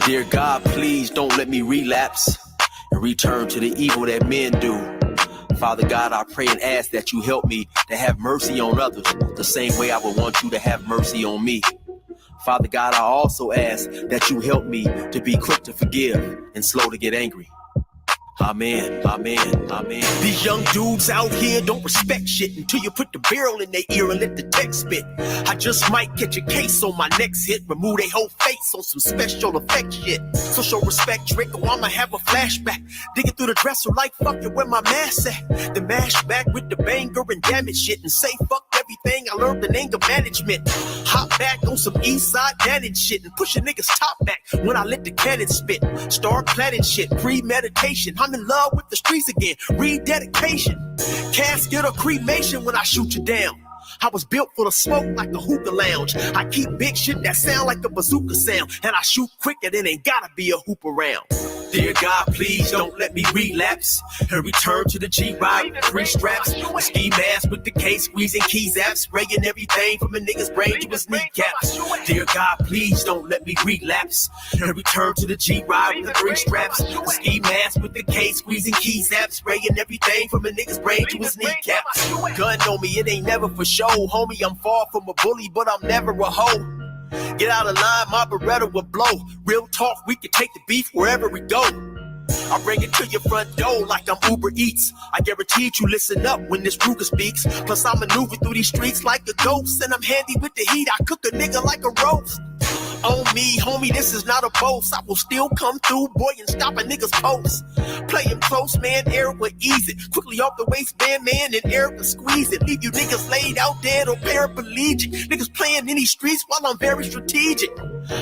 Dear God, please don't let me relapse and return to the evil that men do. Father God, I pray and ask that you help me to have mercy on others the same way I would want you to have mercy on me. Father God, I also ask that you help me to be quick to forgive and slow to get angry. Amen, amen, amen. These young dudes out here don't respect shit until you put the barrel in their ear and let the text spit. I just might catch a case on my next hit, remove their whole face on some special effect shit. So show respect, Drake, or I'ma have a flashback. Digging through the dresser like fuck it, where my mask at? The mash back with the banger and damage shit and say fuck everything I learned in anger management. Hop back on some east side cannon shit and push a nigga's top back when I let the cannon spit. Start planning shit, premeditation. I'm in love with the streets again, rededication. Casket or cremation when I shoot you down. I was built full of smoke like a hookah lounge. I keep big shit that sound like a bazooka sound, and I shoot quicker than ain't gotta be a hoop around. Dear God, please don't let me relapse and return to the G-Ride, 3 straps, ski mask with the case, squeezing keys apps, spraying everything from a nigga's brain to his kneecaps. Dear God, please don't let me relapse and return to the G-Ride with the 3 straps, ski mask with the case, squeezing keys apps, spraying everything from a nigga's brain to his kneecaps. Gun on me, it ain't never for show, homie. I'm far from a bully, but I'm never a hoe. Get out of line, my Beretta will blow. Real talk, we can take the beef wherever we go. I bring it to your front door like I'm Uber Eats. I guarantee you listen up when this Ruger speaks. Plus I maneuver through these streets like a ghost, and I'm handy with the heat. I cook a nigga like a roast. On me, homie, this is not a boast. I will still come through, boy, and stop a nigga's post. Play him close, man, Eric will ease it. Quickly off the waistband, man, and Eric will squeeze it. Leave you niggas laid out dead or paraplegic. Niggas playing in these streets while I'm very strategic.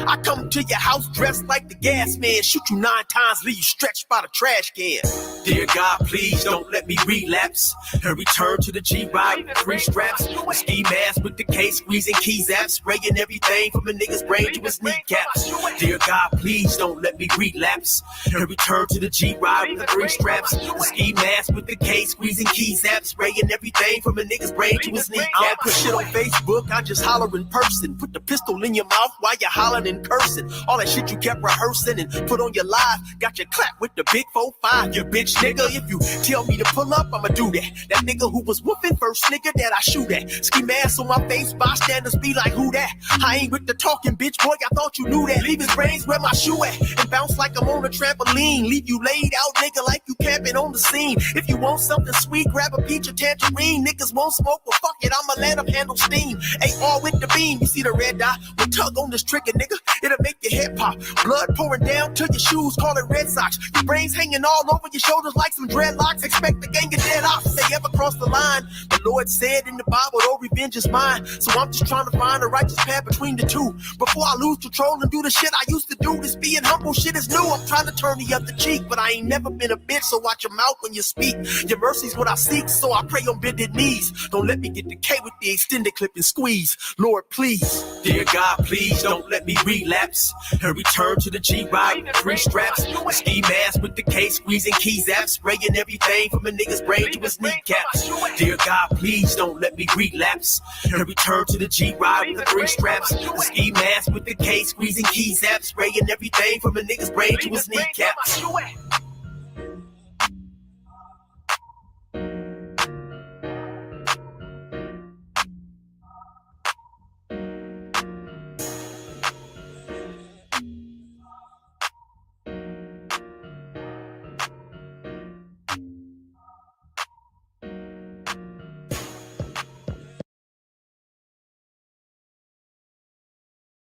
I come to your house dressed like the gas man. Shoot you 9 times, leave you stretched by the trash can. Dear God, please don't let me relapse and return to the G-Ride with 3 straps, a ski mask with the case, squeezing keys apps, spraying everything from a nigga's brain to his kneecaps. Dear God, please don't let me relapse and return to the G-Ride with 3 straps, a ski mask with the case, squeezing keys apps, spraying everything from a nigga's brain to his kneecaps. I don't put shit on Facebook, I just holler in person. Put the pistol in your mouth while you're hollering and cursing. All that shit you kept rehearsing and put on your live, got your clap with the big 4-5. You bitch nigga, if you tell me to pull up, I'ma do that. That nigga who was whooping first nigga that I shoot at. Ski mask on my face, bystanders be like, who that? I ain't with the talking, bitch boy, I thought you knew that. Leave his brains where my shoe at and bounce like I'm on a trampoline. Leave you laid out, nigga, like you camping on the scene. If you want something sweet, grab a peach or tangerine. Niggas won't smoke, well fuck it, I'ma let them handle steam. AR with the beam, you see the red dot? We'll tug on this trigger, nigga, it'll make your head pop. Blood pouring down to your shoes, call it Red Sox. Your brains hanging all over your shoulders like some dreadlocks. Expect the gang of dead ops if they ever cross the line. The Lord said in the Bible, oh, revenge is mine. So I'm just trying to find a righteous path between the two. Before I lose control and do the shit I used to do. This being humble shit is new. I'm trying to turn the other cheek, but I ain't never been a bitch, so watch your mouth when you speak. Your mercy's what I seek, so I pray on bended knees. Don't let me get the K with the extended clip and squeeze. Lord, please. Dear God, please don't let me relapse and return to the G-Ride with 3 straps, a ski mask with the case, squeezing keys apps, spraying everything from a nigga's brain to his kneecaps. Dear God, please don't let me relapse and return to the G-Ride with 3 straps, a ski mask with the case, squeezing keys apps, spraying everything from a nigga's brain to his kneecaps.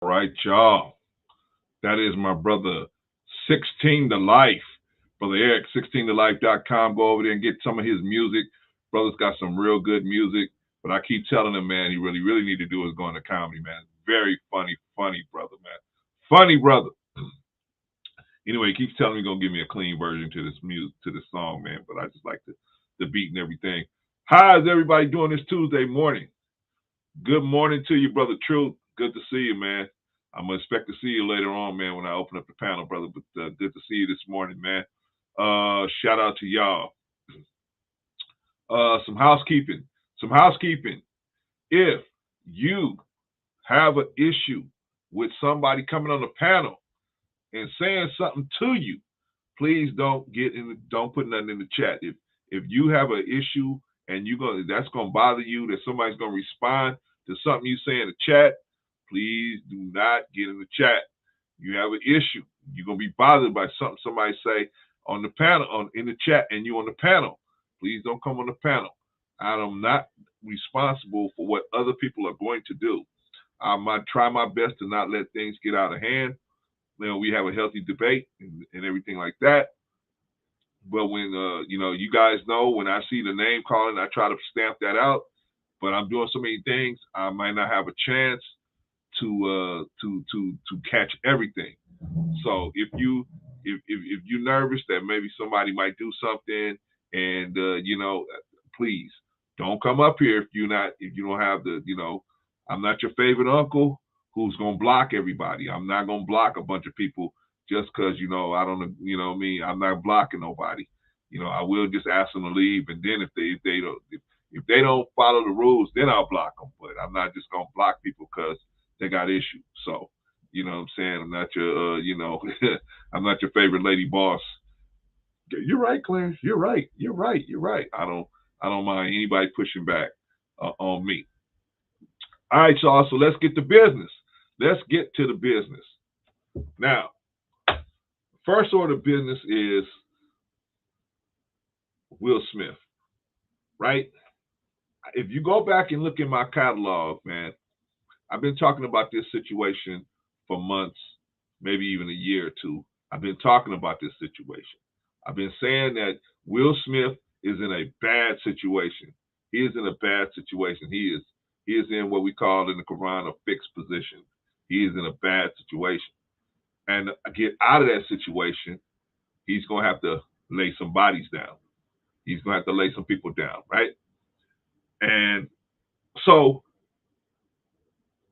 All right, y'all. That is my brother 16 to Life. Brother Eric, 16tolife.com. Go over there and get some of his music. Brother's got some real good music. But I keep telling him, man, he really need to do is go into comedy, man. Very funny brother, man. Funny brother. Anyway, he keeps telling me he's going to give me a clean version to this music, to this song, man. But I just like the beat and everything. How is everybody doing this Tuesday morning? Good morning to you, Brother Truth. Good to see you, man. I'm going to expect to see you later on, man, when I open up the panel, brother. But good to see you this morning, man. Shout out to y'all. Some housekeeping. If you have an issue with somebody coming on the panel and saying something to you, please don't put nothing in the chat. If you have an issue and that's gonna bother you, that somebody's gonna respond to something you say in the chat, please do not get in the chat. You have an issue. You're gonna be bothered by something somebody say on the panel, in the chat, and you on the panel. Please don't come on the panel. I'm not responsible for what other people are going to do. I might try my best to not let things get out of hand. We have a healthy debate and everything like that. But when you guys know, when I see the name calling, I try to stamp that out. But I'm doing so many things, I might not have a chance to catch everything. So if you're nervous that maybe somebody might do something, and please don't come up here if you don't have I'm not your favorite uncle who's gonna block everybody. I'm not gonna block a bunch of people just because I don't me. I'm not blocking nobody. I will just ask them to leave, and then if they don't follow the rules, then I'll block them. But I'm not just gonna block people because they got issues. So you know what I'm saying? I'm not your I'm not your favorite lady boss. You're right, Clarence. You're right. I don't mind anybody pushing back on me. All right, y'all. So let's get to business. Let's get to the business. Now, first order of business is Will Smith, right? If you go back and look in my catalog, man, I've been talking about this situation for months, maybe even a year or two. I've been talking about this situation. I've been saying that Will Smith is in a bad situation. He is in a bad situation. He is in what we call in the Quran a fixed position. He is in a bad situation. And to get out of that situation, he's going to have to lay some bodies down. He's going to have to lay some people down, right? And so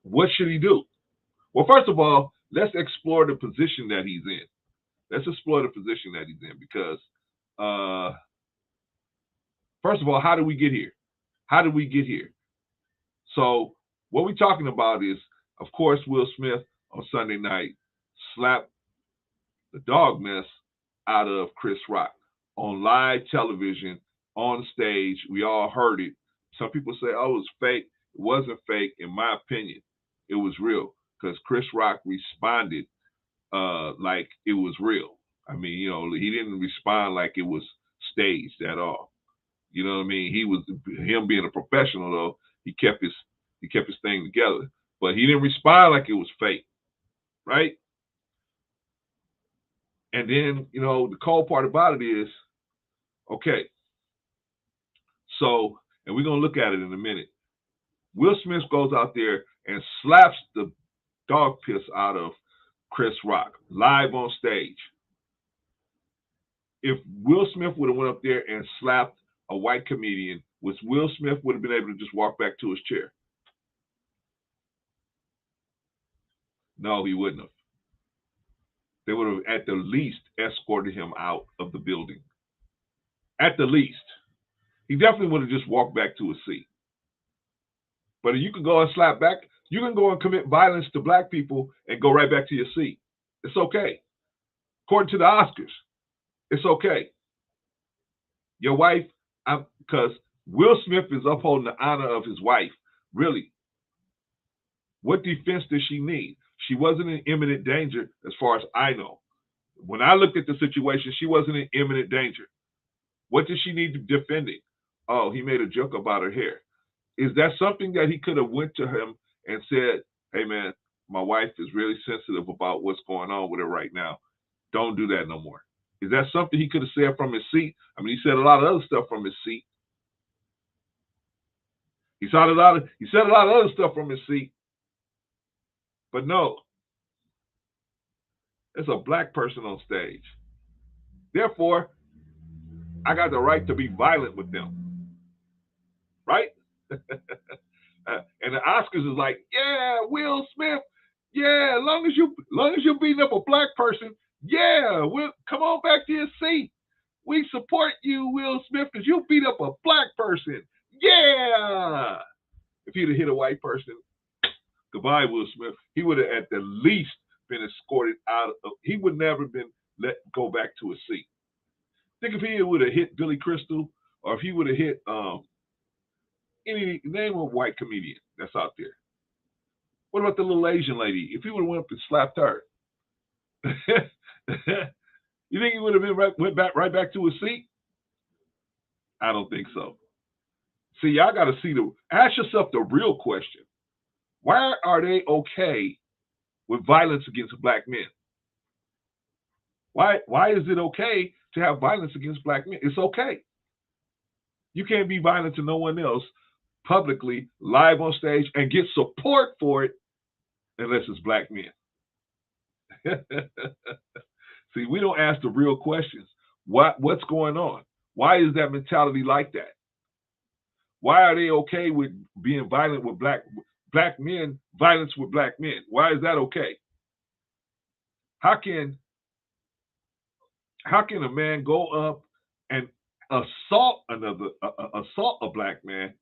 what should he do? Well, first of all, let's explore the position that he's in. Because, first of all, how did we get here? So what we're talking about is, of course, Will Smith on Sunday night slapped the dog mess out of Chris Rock on live television, on stage. We all heard it. Some people say, oh, it was fake. It wasn't fake. In my opinion, it was real because Chris Rock responded like it was real. I mean, he didn't respond like it was staged at all. You know what I mean? Him being a professional though, he kept his thing together. But he didn't respond like it was fake. Right? And then, the cold part about it is, okay, so, and we're going to look at it in a minute. Will Smith goes out there and slaps the dog piss out of Chris Rock live on stage. If Will Smith would have went up there and slapped a white comedian, which Will Smith would have been able to just walk back to his chair? No, he wouldn't have. They would have at the least escorted him out of the building. At the least. He definitely would have just walked back to his seat. But if you can go and slap back, you can go and commit violence to black people and go right back to your seat. It's okay. According to the Oscars, it's okay. Your wife, because Will Smith is upholding the honor of his wife. Really. What defense does she need? She wasn't in imminent danger as far as I know. When I looked at the situation, she wasn't in imminent danger. What did she need defending? Oh, he made a joke about her hair. Is that something that he could have went to him and said, hey, man, my wife is really sensitive about what's going on with her right now. Don't do that no more. Is that something he could have said from his seat? I mean, he said a lot of other stuff from his seat. He said a lot of other stuff from his seat. But no, it's a black person on stage. Therefore, I got the right to be violent with them. Right? And the Oscars is like, yeah, Will Smith, yeah, as long as you beating up a black person, yeah, come on back to your seat. We support you, Will Smith, because you beat up a black person. Yeah. If he'd have hit a white person, goodbye, Will Smith. He would have at the least been escorted out of. He would never been let go back to a seat. Think if he would have hit Billy Crystal, or if he would have hit any name of a white comedian that's out there. What about the little Asian lady? If he would have went up and slapped her, you think he would have been went right back to his seat? I don't think so. See, y'all got to ask yourself the real question. Why are they okay with violence against black men? Why is it okay to have violence against black men? It's okay. You can't be violent to no one else publicly, live on stage, and get support for it unless it's black men. See, we don't ask the real questions. What's going on? Why is that mentality like that? Why are they okay with being violent with black men, violence with black men? Why is that okay? How can a man go up and assault a black man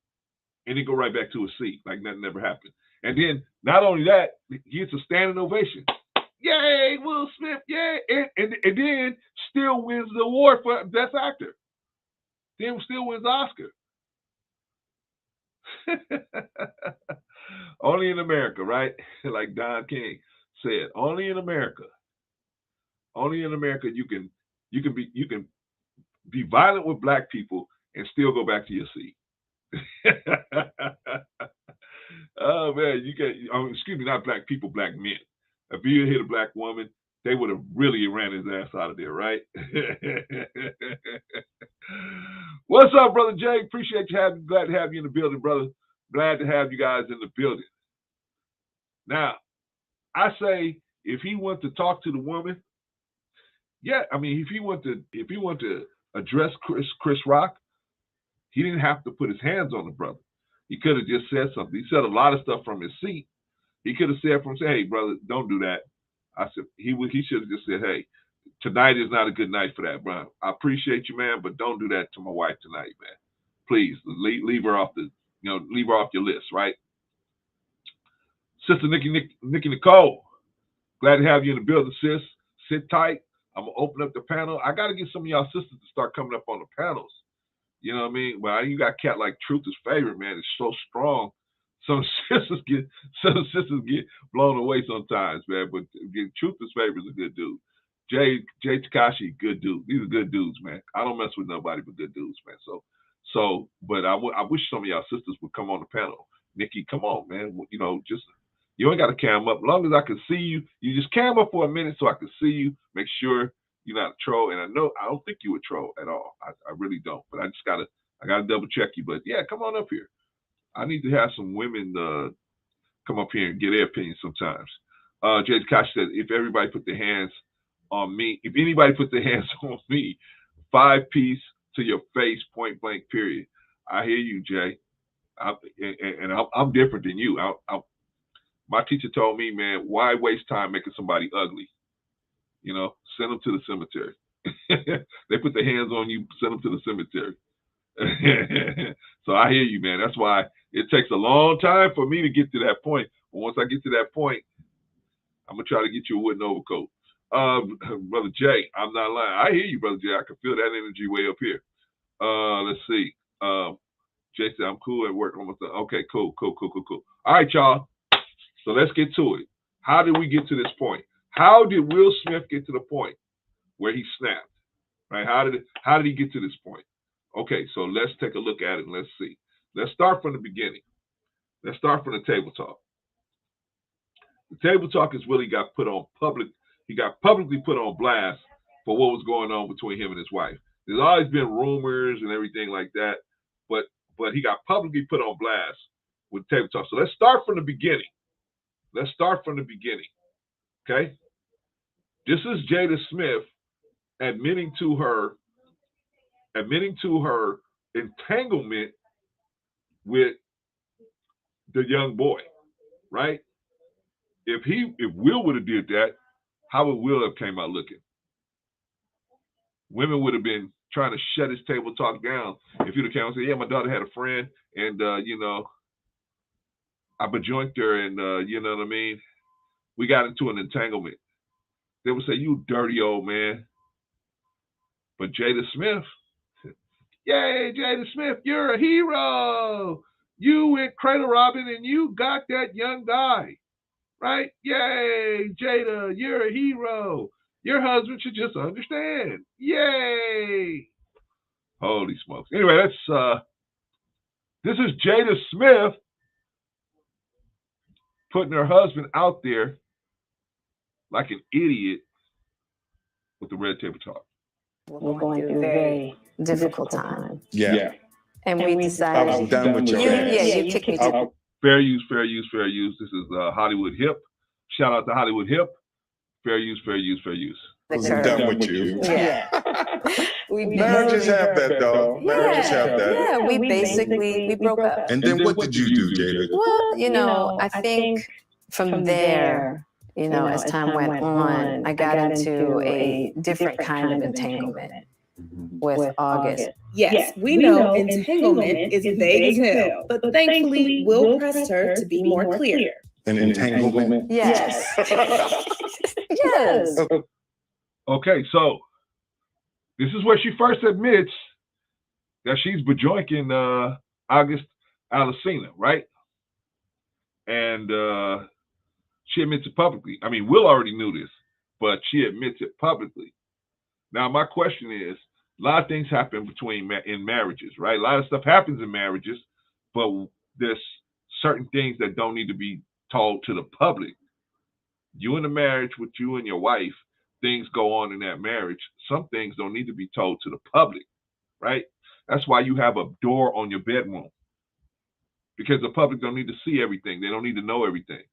and then go right back to his seat like nothing ever happened? And then not only that, he gets a standing ovation. Yay, Will Smith, yay. And then still wins the award for Best Actor. Then still wins the Oscar. Only in America, right? Like Don King said, only in America. Only in America you can be violent with black people and still go back to your seat. Oh man, excuse me, not black people, black men. If you hit a black woman, they would have really ran his ass out of there, right? What's up, Brother Jay? Appreciate you glad to have you in the building, brother. Glad to have you guys in the building. Now, I say if he wants to talk to the woman, yeah, I mean if he want to address Chris Rock, he didn't have to put his hands on the brother. He could have just said something. He said a lot of stuff from his seat. He could have said hey, brother, don't do that. I said he should have just said, hey, tonight is not a good night for that, bro. I appreciate you, man, but don't do that to my wife tonight, man. Please leave her off leave her off your list, right? Sister Nikki Nicole, glad to have you in the building, sis. Sit tight. I'm gonna open up the panel. I gotta get some of y'all sisters to start coming up on the panels. You know what I mean? Well, you got cat like Truth is Favorite, man. It's so strong. Some sisters get blown away sometimes, man. But Truth is Favorite is a good dude. Jay Takashi, good dude. These are good dudes, man. I don't mess with nobody but good dudes, man. But I wish some of y'all sisters would come on the panel. Nikki, come on, man. You ain't got to cam up. As long as I can see you, you just cam up for a minute so I can see you. Make sure you're not a troll. And I don't think you a troll at all. I really don't. But I gotta double check you. But yeah, come on up here. I need to have some women come up here and get their opinion sometimes. Jay Takashi said, if everybody put their hands on me, if anybody put their hands on me, 5-piece to your face, point blank, period. I hear you, Jay. I'm different than you. My teacher told me, man, why waste time making somebody ugly? Send them to the cemetery. They put their hands on you, send them to the cemetery. So I hear you, man. That's why it takes a long time for me to get to that point. But once I get to that point, I'm going to try to get you a wooden overcoat. Brother Jay, I'm not lying. I hear you, Brother Jay. I can feel that energy way up here. Let's see. Jay said, I'm cool at work. Almost done. Okay, cool. All right, y'all. So let's get to it. How did we get to this point? How did Will Smith get to the point where he snapped? Right? How did he get to this point? Okay, so let's take a look at it and let's see. Let's start from the beginning. Let's start from the table talk. The table talk is Willie got put on public. He got publicly put on blast for what was going on between him and his wife. There's always been rumors and everything like that, but he got publicly put on blast with table talk. So let's start from the beginning. Okay? This is Jada Smith admitting to her entanglement with the young boy, right? If Will would have did that, how would Will have came out looking? Women would have been trying to shut his table talk down if he'd have came and said, "Yeah, my daughter had a friend, and I bejoined her, and you know what I mean. We got into an entanglement." They would say, "You dirty old man." But Jada Smith, yay, Jada Smith, you're a hero. You went cradle robbing and you got that young guy, right? Yay, Jada, you're a hero. Your husband should just understand. Yay. Holy smokes. Anyway, this is Jada Smith putting her husband out there like an idiot with the red table talk. We're going through a very difficult time. Yeah. And we decided. I was done with your ass. Yeah, you kicked me to. Fair use, fair use, fair use. This is Hollywood Hip. Shout out to Hollywood Hip. Fair use, fair use, fair use. I was done with you. Yeah. Marriages have that, though. Marriages have that. Yeah, we broke up. And then what did you do, Jada? Well, I think from there, as time went on, I got into a different kind of entanglement with August. Yes, we know entanglement is vague as hell, but thankfully Will pressed her to be more clear. An entanglement? Yes. Yes. Okay, so this is where she first admits that she's bejoinking August Alsina, right? And she admits it publicly. I mean, Will already knew this, but she admits it publicly. Now, my question is, a lot of things happen in marriages, right? A lot of stuff happens in marriages, but there's certain things that don't need to be told to the public. You in a marriage with you and your wife, things go on in that marriage. Some things don't need to be told to the public, right? That's why you have a door on your bedroom, because the public don't need to see everything. They don't need to know everything.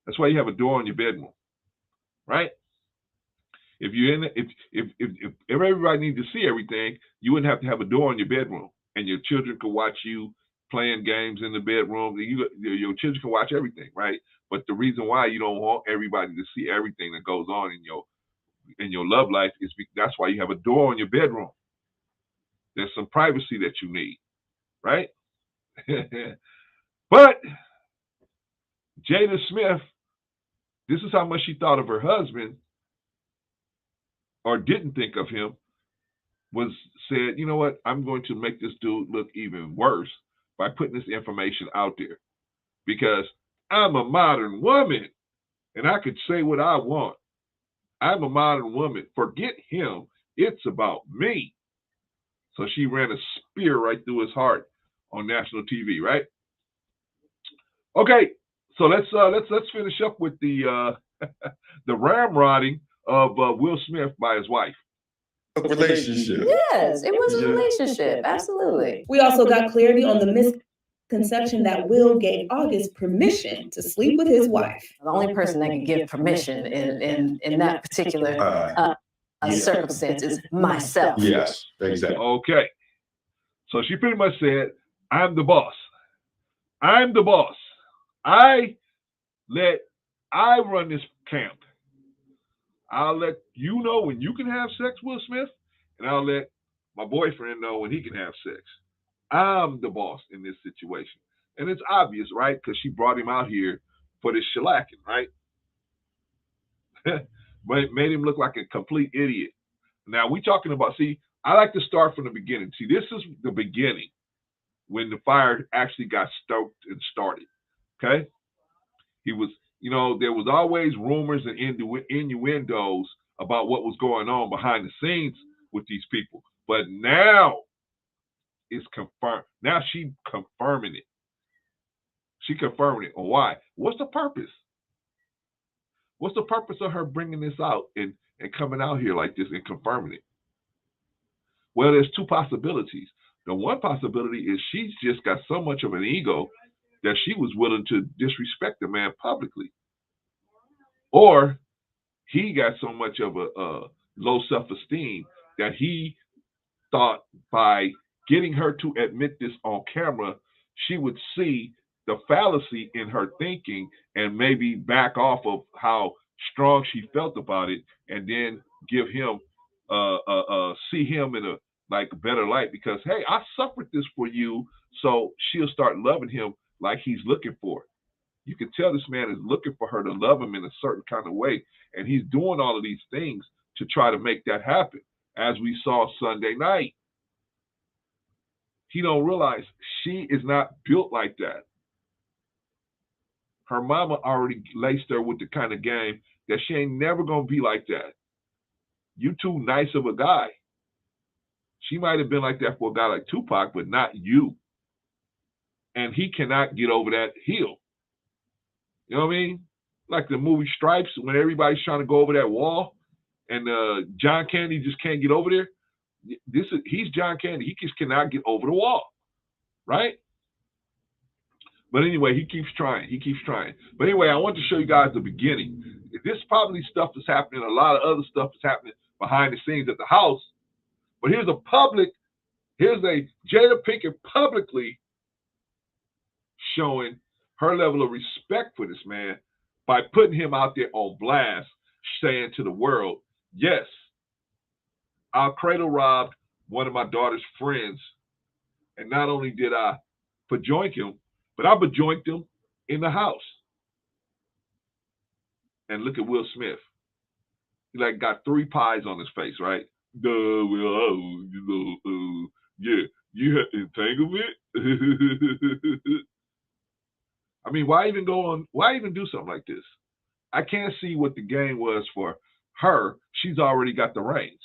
That's why you have a door on your bedroom, right? If everybody needs to see everything, you wouldn't have to have a door on your bedroom, and your children could watch you playing games in the bedroom. Your children can watch everything, right? But the reason why you don't want everybody to see everything that goes on in your love life is that's why you have a door on your bedroom. There's some privacy that you need, right? But Jada Smith, this is how much she thought of her husband, or didn't think of him, said, you know what, I'm going to make this dude look even worse by putting this information out there, because I'm a modern woman and I could say what I want. I'm a modern woman. Forget him. It's about me. So she ran a spear right through his heart on national TV, right? Okay, so let's finish up with the the ramrodding of Will Smith by his wife. A relationship. Yes, it was a relationship. Absolutely. We also got clarity on the misconception that Will gave August permission to sleep with his wife. The only person that can give permission in that particular circumstance is myself. Yes, exactly. Okay. So she pretty much said, I'm the boss. I'm the boss. I run this camp. I'll let you know when you can have sex, Will Smith, and I'll let my boyfriend know when he can have sex. I'm the boss in this situation. And it's obvious, right? Because she brought him out here for this shellacking, right? But made him look like a complete idiot. Now, we talking about, I like to start from the beginning. See, this is the beginning when the fire actually got stoked and started, okay? There was always rumors and innuendos about what was going on behind the scenes with these people. But now it's confirmed. Now she's confirming it. She confirming it. Why? What's the purpose? What's the purpose of her bringing this out and coming out here like this and confirming it? Well, there's two possibilities. The one possibility is she's just got so much of an ego that she was willing to disrespect the man publicly. Or he got so much of a low self-esteem that he thought by getting her to admit this on camera, she would see the fallacy in her thinking and maybe back off of how strong she felt about it, and then give him see him in a better light, because hey, I suffered this for you, so she'll start loving him like he's looking for it. You can tell this man is looking for her to love him in a certain kind of way, and he's doing all of these things to try to make that happen, as we saw Sunday night. He don't realize she is not built like that. Her mama already laced her with the kind of game that she ain't never gonna be like that. You too nice of a guy. She might have been like that for a guy like Tupac, but not you. And he cannot get over that hill. You know what I mean? Like the movie Stripes, when everybody's trying to go over that wall, and John Candy just can't get over there. He's John Candy. He just cannot get over the wall, right? But anyway, he keeps trying. He keeps trying. But anyway, I want to show you guys the beginning. This probably stuff is happening. A lot of other stuff is happening behind the scenes at the house. But here's a Jada Pinkett publicly showing her level of respect for this man by putting him out there on blast, saying to the world, yes, I cradle robbed one of my daughter's friends. And not only did I bejoink him, but I bejoinked him in the house. And look at Will Smith. He got 3 pies on his face, right? Yeah, you had entanglement. I mean, why even do something like this? I can't see what the game was for her. She's already got the reins.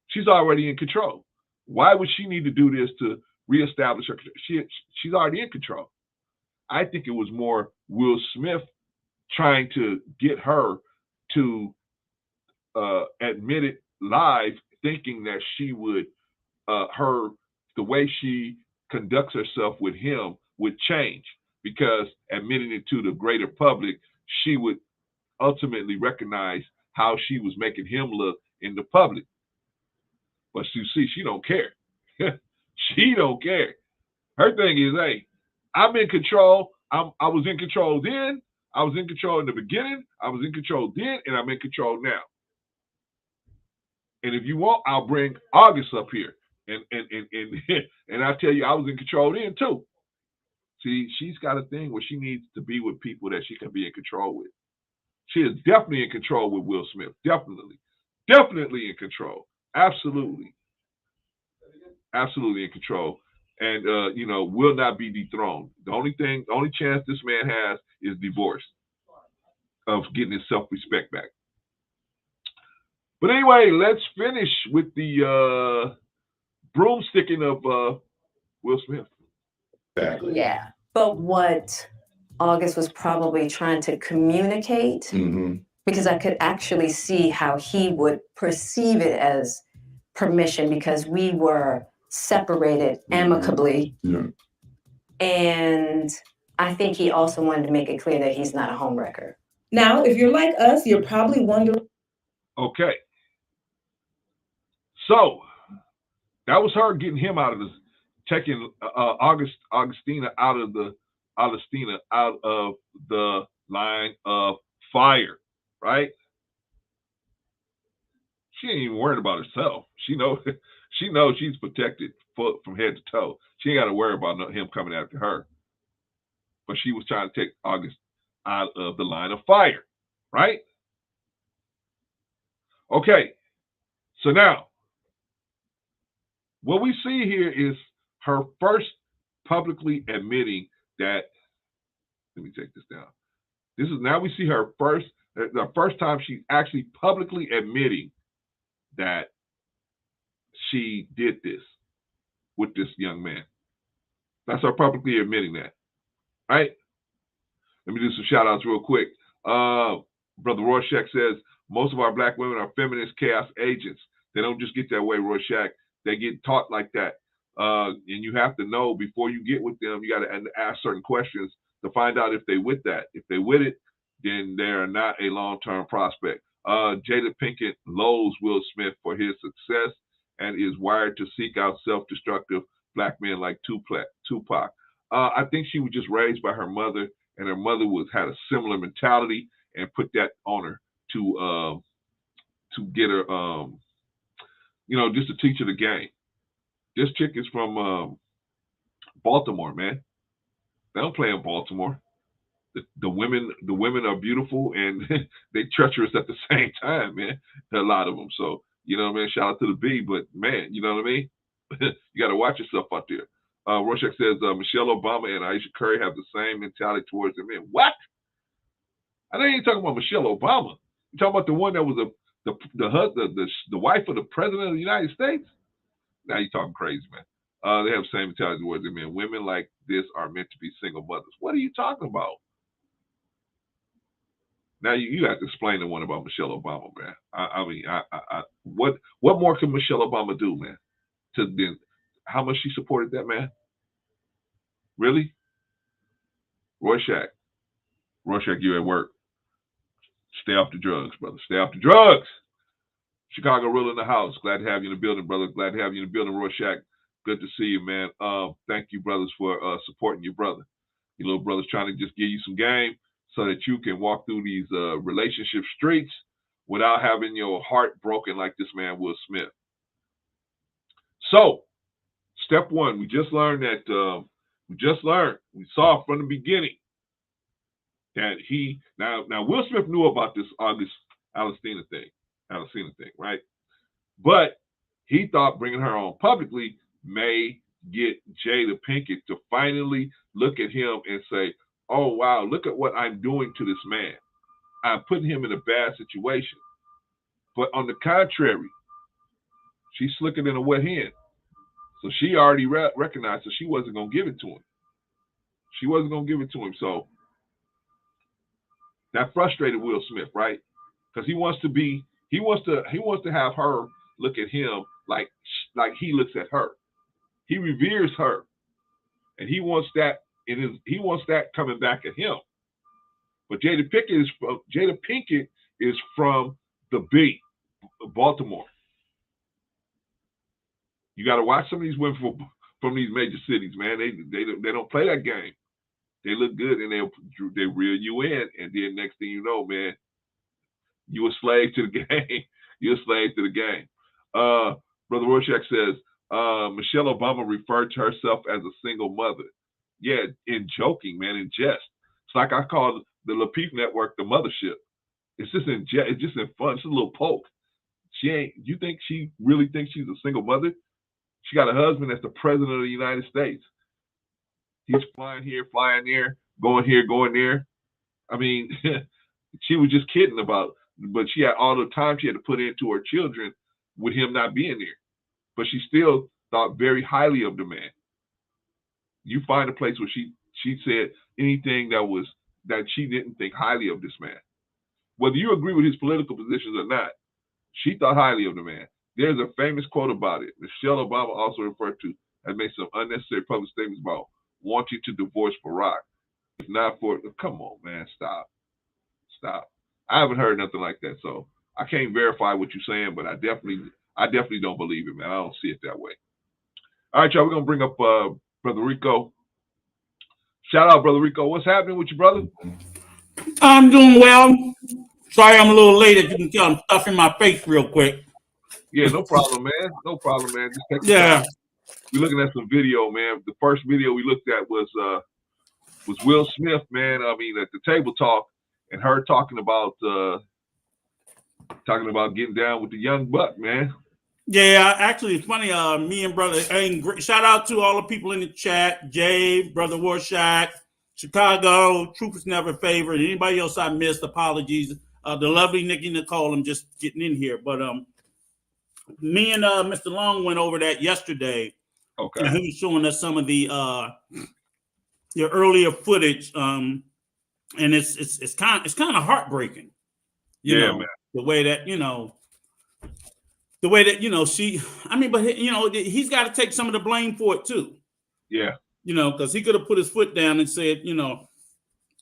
She's already in control. Why would she need to do this to reestablish her? She's already in control. I think it was more Will Smith trying to get her to admit it live, thinking that she would, the way she conducts herself with him would change, because admitting it to the greater public, she would ultimately recognize how she was making him look in the public. But you see, she don't care. She don't care. Her thing is, hey, I'm in control. I was in control then. I was in control in the beginning. I was in control then, and I'm in control now. And if you want, I'll bring August up here, and I tell you, I was in control then too. See, she's got a thing where she needs to be with people that she can be in control with. She is definitely in control with Will Smith. Definitely in control. Absolutely in control. And will not be dethroned. The only chance this man has is divorce, of getting his self-respect back. But anyway, let's finish with the broomsticking of Will Smith. Exactly. Yeah. But what August was probably trying to communicate, because I could actually see how he would perceive it as permission, because we were separated amicably. Yeah. And I think he also wanted to make it clear that he's not a homewrecker. Now, if you're like us, you're probably wondering. Okay. So that was her getting him out of this, taking Augustina out of the line of fire, right? She ain't even worried about herself. She knows she's protected from head to toe. She ain't got to worry about him coming after her. But she was trying to take August out of the line of fire, right? Okay. So now, what we see here is her first publicly admitting that. Let me take this down. This is now we see her the first time she's actually publicly admitting that she did this with this young man. That's her publicly admitting that, right? Let me do some shout outs real quick. Brother Rorschach says, most of our black women are feminist chaos agents. They don't just get that way, Rorschach. They get taught like that. And you have to know before you get with them, you got to ask certain questions to find out if they with that. If they with it, then they're not a long-term prospect. Jada Pinkett loathes Will Smith for his success and is wired to seek out self-destructive black men like Tupac. I think she was just raised by her mother, and her mother had a similar mentality and put that on her to get her, just to teach her the game. This chick is from Baltimore, man. They don't play in Baltimore. The women are beautiful and they treacherous at the same time, man. A lot of them. So, you know what I mean? Shout out to the B, but man, you know what I mean? You got to watch yourself out there. Rorschach says Michelle Obama and Aisha Curry have the same mentality towards the men. What? I ain't talking about Michelle Obama. You talking about the one that was the wife of the president of the United States? Now you're talking crazy, man. They have the same mentality towards the men. Women like this are meant to be single mothers. What are you talking about? Now you have to explain the one about Michelle Obama, man. What more can Michelle Obama do, man? How much she supported that man? Really? Rorschach, you at work. Stay off the drugs, brother. Stay off the drugs. Chicago Real in the house. Glad to have you in the building, brother. Glad to have you in the building, Rorschach. Good to see you, man. Thank you, brothers, for supporting your brother. Your little brother's trying to just give you some game so that you can walk through these relationship streets without having your heart broken like this man Will Smith. So, step one, we just learned that we saw from the beginning that now Will Smith knew about this August Alsina thing, right? But he thought bringing her on publicly may get Jada Pinkett to finally look at him and say, oh, wow, look at what I'm doing to this man. I'm putting him in a bad situation. But on the contrary, she's slicker than a wet hen. So she already recognized that she wasn't going to give it to him. So that frustrated Will Smith, right? Because he wants to have her look at him like he looks at her. He reveres her, and he wants that coming back at him. But Jada Pinkett is from the B, Baltimore. You got to watch some of these women from these major cities, man. They don't play that game. They look good and they reel you in, and then next thing you know, man, you a slave to the game. You're a slave to the game. Brother Rorschach says Michelle Obama referred to herself as a single mother. Yeah, in joking, man, in jest. It's like I call the Lapeef Network the mothership. It's just in jest. It's just in fun. It's a little poke. You think she really thinks she's a single mother? She got a husband that's the president of the United States. He's flying here, flying there, going here, going there. I mean, she was just kidding but she had all the time she had to put into her children with him not being there. But she still thought very highly of the man. You find a place where she said anything that she didn't think highly of this man. Whether you agree with his political positions or not, she thought highly of the man. There's a famous quote about it. Michelle Obama also referred to and made some unnecessary public statements about wanting to divorce Barack. If not for, come on, man, stop. I haven't heard nothing like that, so I can't verify what you're saying, but I definitely don't believe it, man. I don't see it that way. All right, y'all, we're gonna bring up Brother Rico. Shout out, Brother Rico. What's happening with you, brother? I'm doing well. Sorry I'm a little late. As you can tell, I'm stuffing my face real quick. Yeah, no problem, man. Just take your time. We're looking at some video, man. The first video we looked at was Will Smith, man. I mean, at the table talk, and her talking about getting down with the young buck, man. Yeah, actually, it's funny. Me and brother, shout out to all the people in the chat. Jay, Brother Warshak, Chicago, Truth is never favored. Anybody else I missed, apologies. The lovely Nikki Nicole, I'm just getting in here. But me and Mr. Long went over that yesterday. Okay. And he was showing us some of the earlier footage. And it's kind of heartbreaking. You know, man. The way that but he's got to take some of the blame for it too. Yeah. Because he could have put his foot down and said,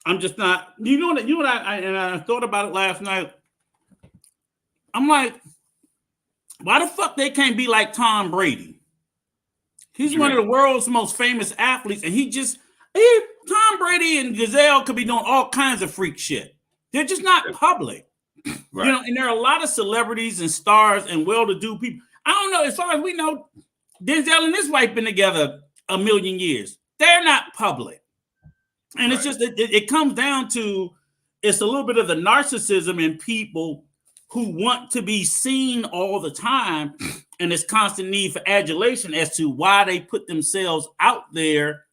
I'm just not. I thought about it last night. I'm like, why the fuck they can't be like Tom Brady? He's one of the world's most famous athletes, and Tom Brady and Giselle could be doing all kinds of freak shit. They're just not public. Right. You know, and there are a lot of celebrities and stars and well-to-do people. I don't know, as far as we know, Denzel and his wife been together a million years. They're not public. And it's just, it comes down to, it's a little bit of the narcissism in people who want to be seen all the time, and this constant need for adulation as to why they put themselves out there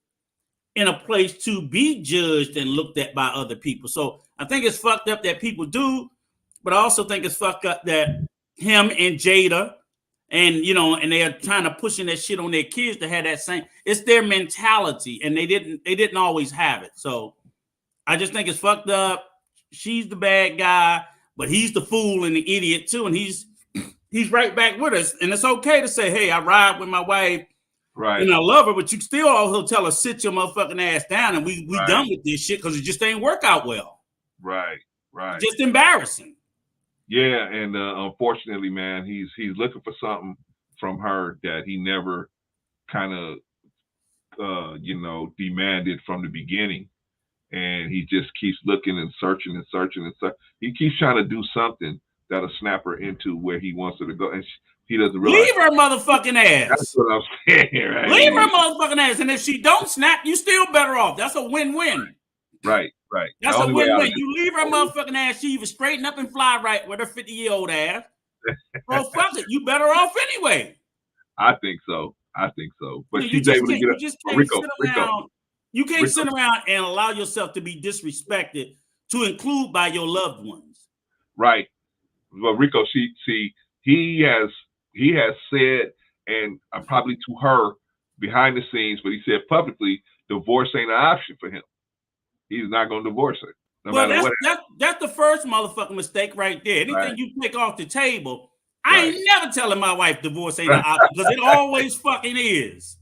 in a place to be judged and looked at by other people. So I think it's fucked up that people do, but I also think it's fucked up that him and Jada and, you know, and they're trying to pushing that shit on their kids to have that same, it's their mentality, and they didn't always have it. So I just think it's fucked up. She's the bad guy, but he's the fool and the idiot too. And he's right back with us. And it's okay to say, hey, I ride with my wife. Right. And I love her, but you still also tell her, sit your motherfucking ass down, and we done with this shit because it just ain't work out well. Right. Just embarrassing. Yeah, and unfortunately, man, he's looking for something from her that he never kind of, demanded from the beginning. And he just keeps looking and searching and searching and searching. He keeps trying to do something that'll snap her into where he wants her to go. And he doesn't realize. Leave her motherfucking ass. That's what I'm saying, right? Leave her motherfucking ass. And if she don't snap, you still better off. That's a win-win. Right. That's a win-win. You leave her motherfucking ass, she either straighten up and fly right with her 50-year-old ass. Or fuck it, you better off anyway. I think so. But she's able to get up. You just can't sit around. You can't sit around and allow yourself to be disrespected, to include by your loved ones. Right. Well, Rico, he has said, and probably to her behind the scenes, but he said publicly, divorce ain't an option for him. He's not going to divorce her. No matter what. That's the first motherfucking mistake right there. Anything you take off the table, I ain't never telling my wife divorce ain't an option, because it always fucking is.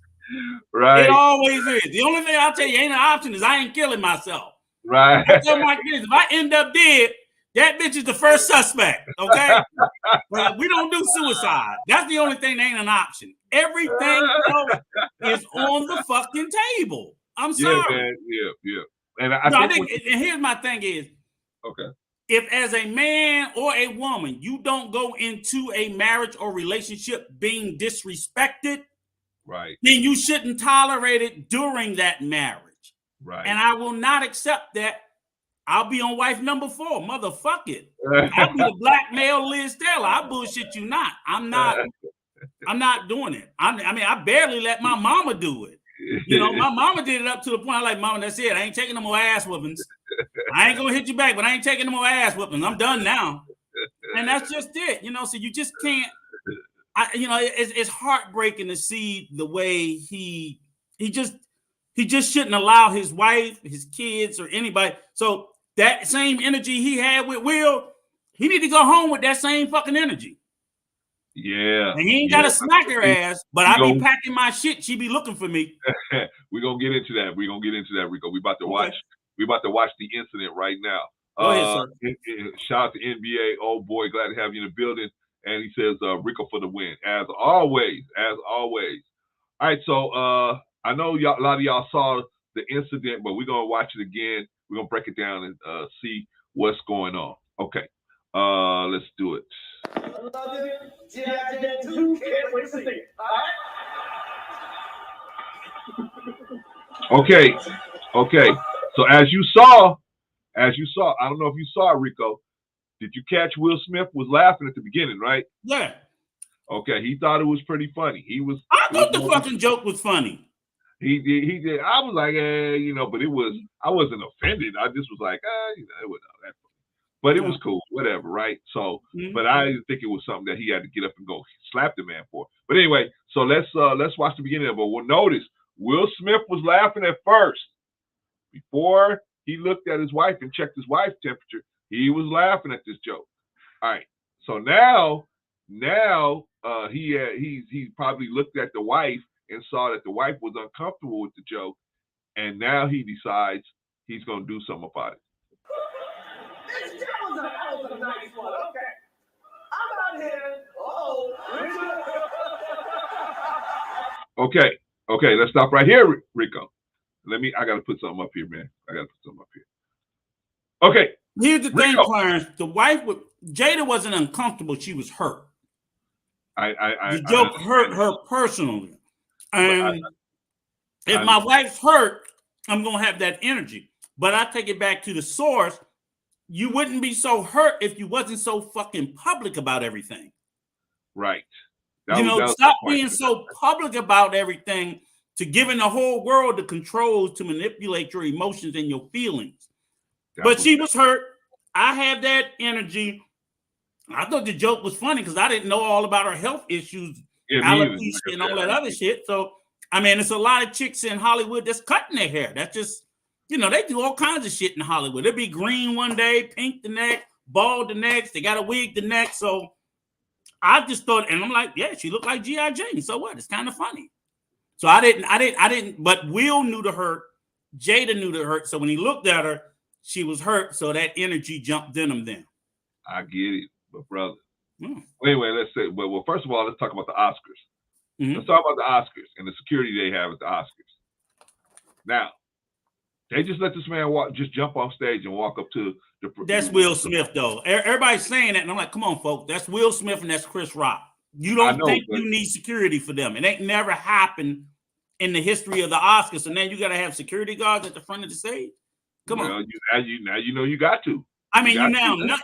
Right. It always is. The only thing I'll tell you ain't an option is I ain't killing myself. Right. I tell my kids, if I end up dead, that bitch is the first suspect. Okay. But we don't do suicide. That's the only thing that ain't an option. Everything else is on the fucking table. I'm sorry. Yeah, man. Yeah. And I think and here's my thing is, okay, if as a man or a woman, you don't go into a marriage or relationship being disrespected, right, then you shouldn't tolerate it during that marriage. Right. And I will not accept that. I'll be on wife number 4. Motherfuck it. I'll be the black male Liz Taylor. I bullshit you not. I'm not doing it. I barely let my mama do it. You know, my mama did it up to the point I like, mama, that's it. I ain't taking no more ass whoopings. I ain't gonna hit you back, but I ain't taking no more ass whoopings. I'm done now. And that's just it. You know, so you just can't. It's heartbreaking to see the way he just shouldn't allow his wife, his kids, or anybody. So that same energy he had with Will, he need to go home with that same fucking energy. Yeah. And he ain't got to smack her ass, but I be packing my shit. She be looking for me. We're gonna get into that. Rico. We about to watch the incident right now. Go ahead, sir. Shout out to NBA. Oh boy, glad to have you in the building. And he says, Rico for the win. As always. All right, so I know a lot of y'all saw the incident, but we're gonna watch it again. We're gonna break it down and see what's going on. Okay. Let's do it. Okay. So as you saw, I don't know if you saw it, Rico. Did you catch Will Smith was laughing at the beginning, right? Yeah. Okay, he thought it was pretty funny. I thought the fucking joke was funny. He did. I was like, but I wasn't offended. I just was like, it wasn't that funny. But it was cool, whatever, right? So, but I didn't think it was something that he had to get up and go slap the man for. But anyway, so let's watch the beginning of it. But we'll notice Will Smith was laughing at first. Before he looked at his wife and checked his wife's temperature, he was laughing at this joke. All right. So now he probably looked at the wife and saw that the wife was uncomfortable with the joke, and now he decides he's gonna do something about it. That was a nice one. Okay. I'm out here. Okay, let's stop right here, Rico. I gotta put something up here, man. Okay. Here's the thing, Clarence. The wife Jada wasn't uncomfortable, she was hurt. The joke hurt her personally. And if my wife's hurt, I'm gonna have that energy. But I take it back to the source. You wouldn't be so hurt if you wasn't so fucking public about everything. Right. Stop being so public about everything to giving the whole world the controls to manipulate your emotions and your feelings. But she was hurt. I had that energy. I thought the joke was funny because I didn't know all about her health issues, alopecia, and all that other shit. So, I mean, it's a lot of chicks in Hollywood that's cutting their hair. That's just, they do all kinds of shit in Hollywood. It'll be green one day, pink the next, bald the next. They got a wig the next. So I just thought, and I'm like, yeah, she looked like G.I. Jane. So what? It's kind of funny. So I didn't, but Will knew to hurt. Jada knew to hurt. So when he looked at her, she was hurt. So that energy jumped in him then. I get it, but brother. Anyway, let's say, well, first of all, let's talk about the Oscars. Mm-hmm. Let's talk about the Oscars and the security they have at the Oscars. Now, they just let this man jump off stage and walk up to the. That's Will Smith, though. Everybody's saying that, and I'm like, come on, folks. That's Will Smith and that's Chris Rock. You don't think you need security for them. It ain't never happened in the history of the Oscars, and then you got to have security guards at the front of the stage. Come on. You know you got to. I mean,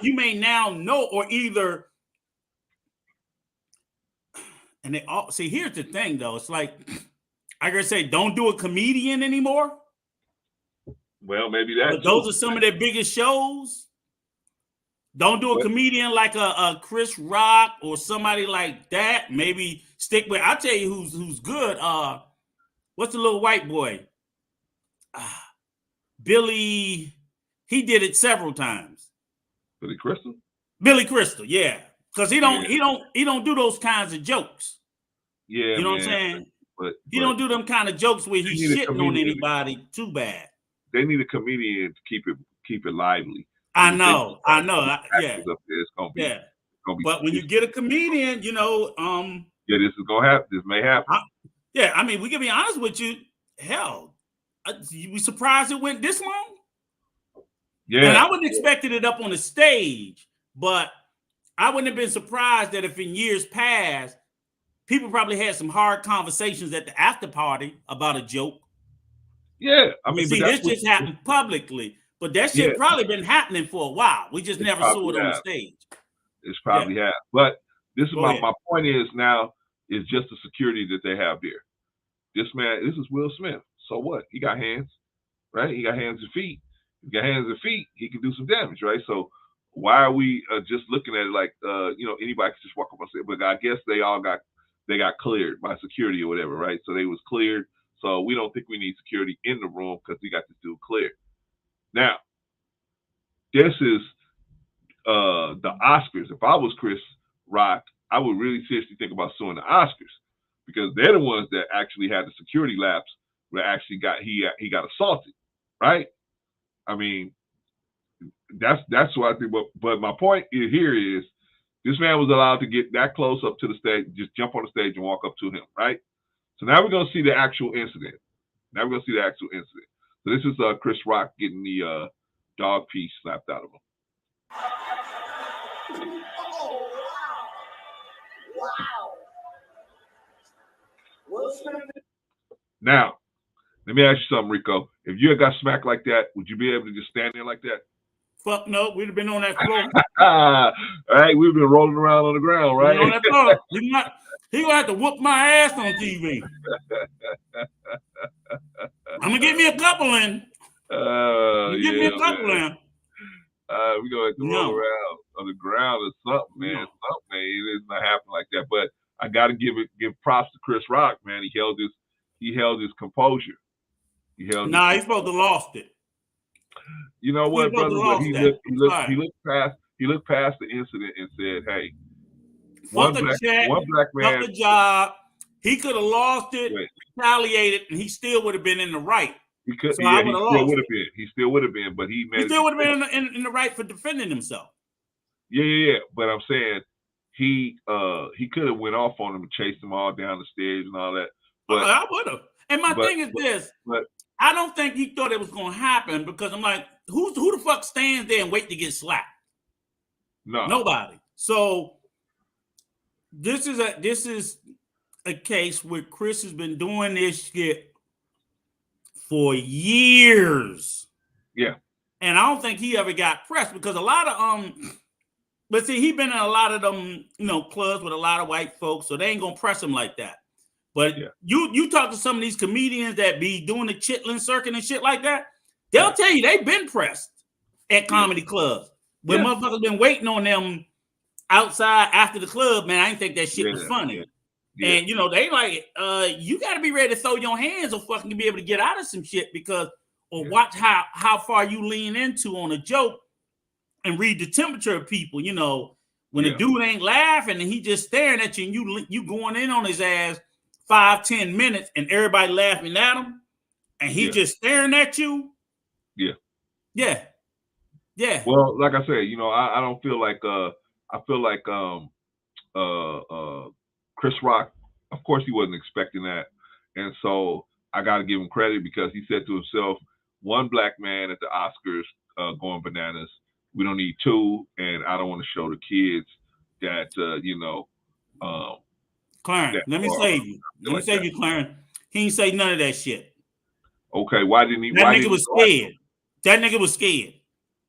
you may now know, or either. And they all see. Here's the thing, though. It's like I gotta say, don't do a comedian anymore. Well, maybe that. But those are some of their biggest shows. Don't do a comedian like a Chris Rock or somebody like that. Maybe stick with. I'll tell you who's good. What's the little white boy? Billy. He did it several times. Billy Crystal. Billy Crystal, yeah, because he don't do those kinds of jokes. Yeah, you know what I'm saying. But he don't do them kind of jokes where he's shitting on anybody too bad. They need a comedian to keep it lively. I know. Yeah. It's gonna be, but when you get a comedian, this is gonna happen. This may happen. I mean, we can be honest with you. Hell, you be surprised it went this long. Yeah, and I wouldn't expected it up on the stage, but I wouldn't have been surprised that if in years past, people probably had some hard conversations at the after party about a joke. Yeah, I mean, see, this just happened publicly, but that shit probably been happening for a while. We just never saw it on the stage. It's probably have, but this is my point is now is just the security that they have there. This man, this is Will Smith. So what? He got hands, right? He got hands and feet. He got hands and feet. He can do some damage, right? So why are we just looking at it like anybody can just walk up and say? But I guess they got cleared by security or whatever, right? So they was cleared. So we don't think we need security in the room because we got this dude cleared. Now, this is the Oscars. If I was Chris Rock, I would really seriously think about suing the Oscars because they're the ones that actually had the security lapse where actually he got assaulted, right? I mean, that's what I think. But my point here is this man was allowed to get that close up to the stage, just jump on the stage and walk up to him, right? So now we're gonna see the actual incident. So this is Chris Rock getting the dog piece slapped out of him. Oh, wow. Now, let me ask you something, Rico. If you had got smacked like that, would you be able to just stand there like that? Fuck no, we'd have been on that floor. All right, we've been rolling around on the ground, right? On that floor. He gonna have to whoop my ass on TV. I'm gonna get me a couple in. Get me a couple in. We're gonna have to roll around on the ground or something, man. Something, it is not happening like that. But I gotta give props to Chris Rock, man. He held his composure. He's supposed to lost it. You know what, brother? But he looked past the incident and said, "Hey, one black man, the job. He could have lost it, retaliated, and he still would have been in the right. He still would have been, but he still would have been in the right for defending himself. Yeah. But I'm saying he could have went off on him and chased him all down the stairs and all that. But I would have. And my thing is this: I don't think he thought it was going to happen because I'm like, who the fuck stands there and wait to get slapped? No. Nobody. So this is a case where Chris has been doing this shit for years. Yeah. And I don't think he ever got pressed because a lot of but see, he been in a lot of them, clubs with a lot of white folks, so they ain't gonna press him like that. But you talk to some of these comedians that be doing the chitlin circuit and shit like that, they'll tell you they've been pressed at comedy clubs. When motherfuckers been waiting on them outside after the club, man, I didn't think that shit was funny. Yeah. And they like, you got to be ready to throw your hands or fucking be able to get out of some shit because, or watch how far you lean into on a joke and read the temperature of people. When a dude ain't laughing and he just staring at you and you going in on his ass 5-10 minutes and everybody laughing at him and he just staring at you. Yeah. Well, like I said, I don't feel like I feel like Chris Rock, of course he wasn't expecting that. And so I got to give him credit because he said to himself, one black man at the Oscars going bananas. We don't need two. And I don't want to show the kids that, Clarence, let me save you. Let me save you, Clarence. He ain't say none of that shit. Okay, why didn't he? That nigga was scared. That nigga was scared.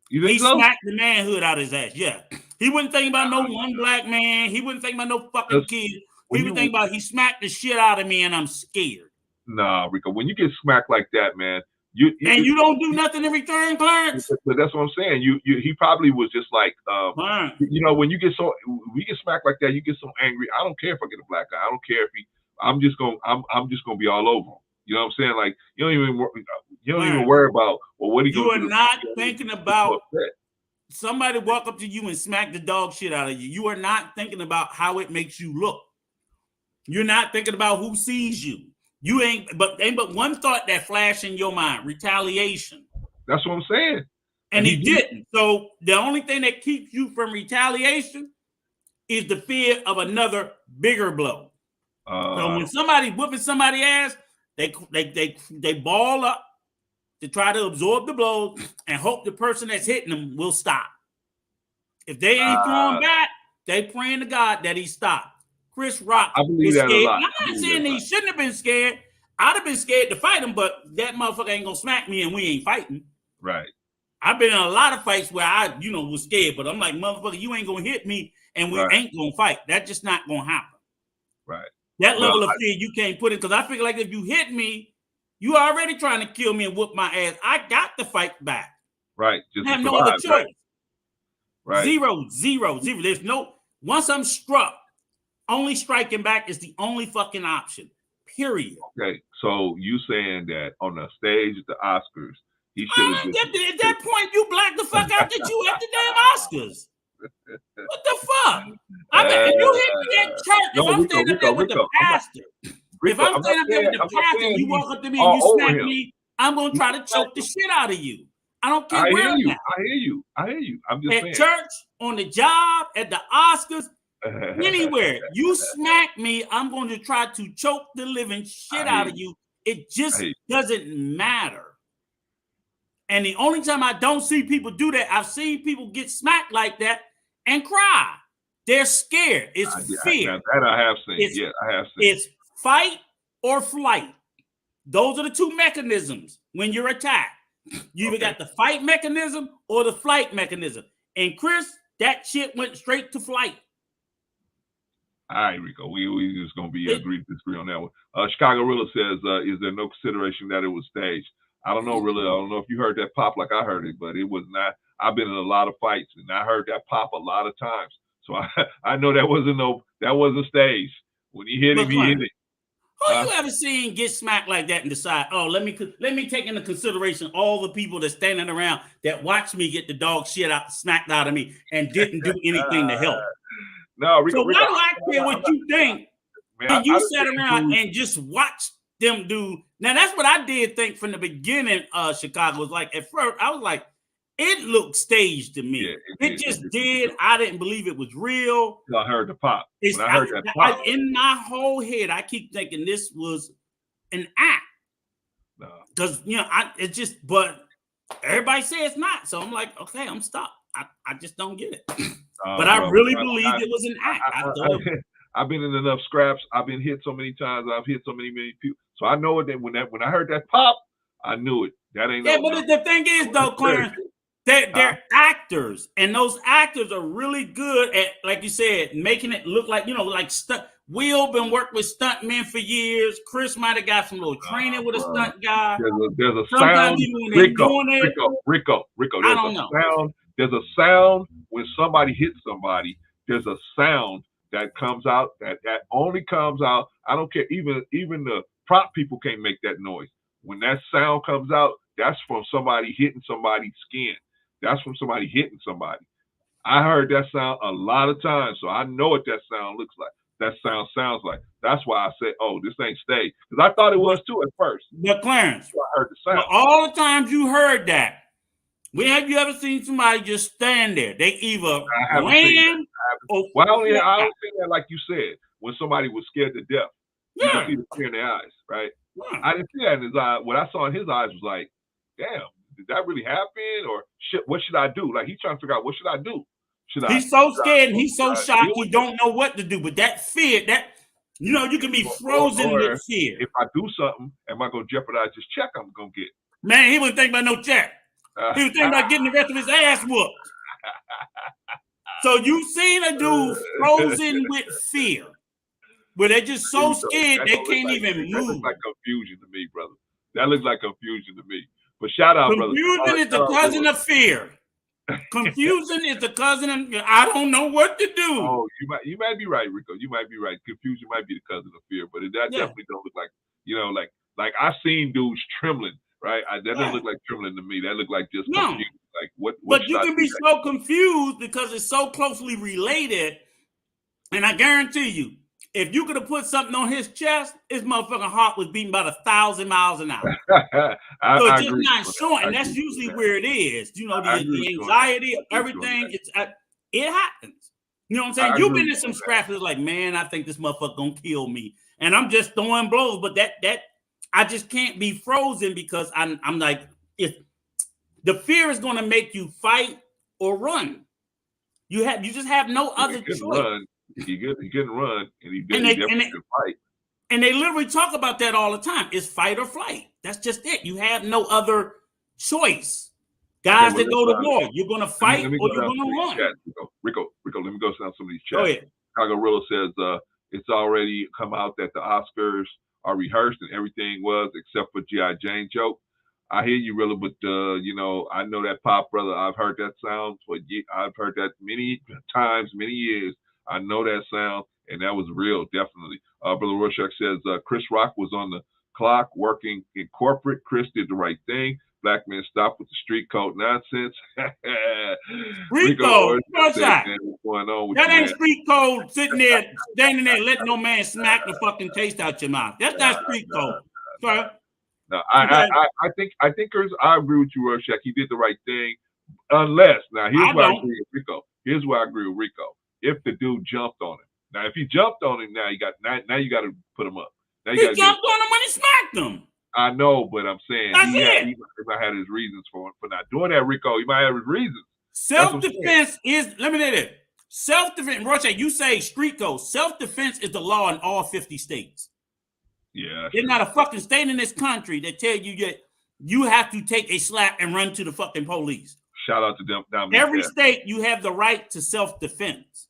He so? smacked the manhood out of his ass. Yeah. He wouldn't think about no one black man. He wouldn't think about no fucking kid. He would think about he smacked the shit out of me and I'm scared. Nah, Rico, when you get smacked like that, man, you don't do nothing in return, Clarence. But that's what I'm saying. He probably was just like, when you get smacked like that, you get so angry. I don't care if I get a black guy. I don't care if I'm just gonna be all over him. You know what I'm saying? Like you don't even worry about what he. You are not thinking about somebody walk up to you and smack the dog shit out of you. You are not thinking about how it makes you look. You're not thinking about who sees you. You ain't but one thought that flashed in your mind: retaliation. That's what I'm saying. And he didn't. So the only thing that keeps you from retaliation is the fear of another bigger blow. So when somebody whooping somebody's ass, they ball up to try to absorb the blows and hope the person that's hitting them will stop. If they ain't throwing back, they praying to God that he stopped. Chris Rock is scared. I'm not saying he shouldn't have been scared. I'd have been scared to fight him, but that motherfucker ain't gonna smack me and we ain't fighting. Right. I've been in a lot of fights where I, was scared, but I'm like, motherfucker, you ain't gonna hit me and we ain't gonna fight. That's just not gonna happen. Right. That level of fear you can't put it because I figure like if you hit me, you already trying to kill me and whoop my ass. I got to fight back. Right. Just I have no other choice. Right. 0. There's no, once I'm struck, only striking back is the only fucking option. Period. Okay. So you saying that on the stage at the Oscars, he should have at that point, you blacked the fuck out that you at the damn Oscars. What the fuck? I mean, if you hit me at church, if I'm standing up there with the pastor, if I'm standing up there with the pastor and you walk up to me and you smack me, I'm going to try to choke the shit out of you. I don't care where I'm at. I hear you. I'm just saying. At church, on the job, at the Oscars, anywhere. You smack me, I'm going to try to choke the living shit out of you. It just doesn't matter. And the only time I don't see people do that, I've seen people get smacked like that and cry. They're scared. It's fear. That I have seen. I have seen. It's fight or flight. Those are the two mechanisms when you're attacked. You either got the fight mechanism or the flight mechanism. And Chris, that shit went straight to flight. All right, Rico. We just gonna be disagree on that one. Chicago Rilla says, "Is there no consideration that it was staged?" I don't know, really. I don't know if you heard that pop like I heard it, but it was not. I've been in a lot of fights, and I heard that pop a lot of times. So I know that wasn't staged. When he hit him, he hit it. Who you ever seen get smacked like that and decide, oh, let me take into consideration all the people that's standing around that watched me get the dog shit smacked out of me and didn't do anything to help? No, Rico, so why do I care what you think? Man, and you sat around and just watched them do. Now that's what I did think from the beginning. Chicago was like at first I was like, it looked staged to me. Yeah, it just did. I didn't believe it was real. I heard the pop. When I heard that pop, in my whole head, I keep thinking this was an act. Because it's just, but everybody says it's not. So I'm like, okay, I'm stuck. I just don't get it. But I really believed it was an act. I've been in enough scraps. I've been hit so many times. I've hit so many people. So I know that when I heard that pop, I knew it. That ain't but the thing is though, Clarence, they're actors, and those actors are really good at, like you said, making it look like like stunt. Will been working with stunt men for years. Chris might have got some little training with a stunt guy. There's a Sometimes sound. even when they're doing it, Rico. I don't know. Sound. There's a sound when somebody hits somebody. There's a sound that comes out that only comes out. I don't care. Even the prop people can't make that noise. When that sound comes out, that's from somebody hitting somebody's skin. That's from somebody hitting somebody. I heard that sound a lot of times, so I know what that sound looks like. That sound sounds like. That's why I said, "Oh, this ain't stay," because I thought it was too at first. But Clarence, I heard the sound. All the times you heard that, have you ever seen somebody just stand there? They either ran or I don't think that, like you said, when somebody was scared to death. You can see the fear in their eyes, right? Yeah. I didn't see that in his eye. What I saw in his eyes was like, "Damn, did that really happen? Or shit, what should I do?" Like he's trying to figure out, what should I do? He's so scared and he's so shocked he don't know what to do. But that fear, you can be frozen with fear. If I do something, am I going to jeopardize this check I'm going to get? Man, he wasn't thinking about no check. He was thinking about getting the rest of his ass whooped. So you seen a dude frozen with fear, where they're just so scared they can't even move. That looks like confusion to me, brother. That looks like confusion to me. But shout out, brother. Confusion is the cousin of fear. Confusion is the cousin of, I don't know what to do. Oh, you might be right, Rico. You might be right. Confusion might be the cousin of fear, but that definitely don't look like, like I've seen dudes trembling, right? That doesn't look like trembling to me. That look like just confusion. Like what but you can be so confused because it's so closely related. And I guarantee you, if you could have put something on his chest, his motherfucking heart was beating about 1,000 miles an hour. So it's just not showing, and that's usually where it is. The anxiety, everything. It happens. You know what I'm saying? You've been in some scraps like, man, I think this motherfucker gonna kill me, and I'm just throwing blows. But that I just can't be frozen because I'm like, if the fear is gonna make you fight or run, you just have no other choice. He couldn't run, and he definitely could fight. And they literally talk about that all the time. It's fight or flight. That's just it. You have no other choice. Guys that go to war, you're going to fight or you're going to run. Rico, let me go down some of these chats. Go ahead. Chicago Rilla says it's already come out that the Oscars are rehearsed and everything was except for G.I. Jane joke. I hear you, Rilla, but I know that pop, brother. I've heard that sound I've heard that many times, many years. I know that sound, and that was real, definitely. Brother Rorschach says, Chris Rock was on the clock working in corporate. Chris did the right thing. Black men stop with the street code nonsense. Street code? That ain't street code sitting there, standing there, letting no man smack the fucking taste out your mouth. That's not street code. Sorry. No, I think Chris, I agree with you, Rorschach. He did the right thing. Unless, now here's where I agree with Rico. Here's where I agree with Rico. If the dude jumped on him. Now, if he jumped on him, now you got to put him up. Now he jumped on him when he smacked him. I know, but I'm saying he might have his reasons for not doing that, Rico. He might have his reasons. Self-defense is, let me say this. Self-defense, Roche, you say street code. Self-defense is the law in all 50 states. Yeah. There's not a fucking state in this country that tell you that you have to take a slap and run to the fucking police. Shout out to them. Every state, you have the right to self-defense.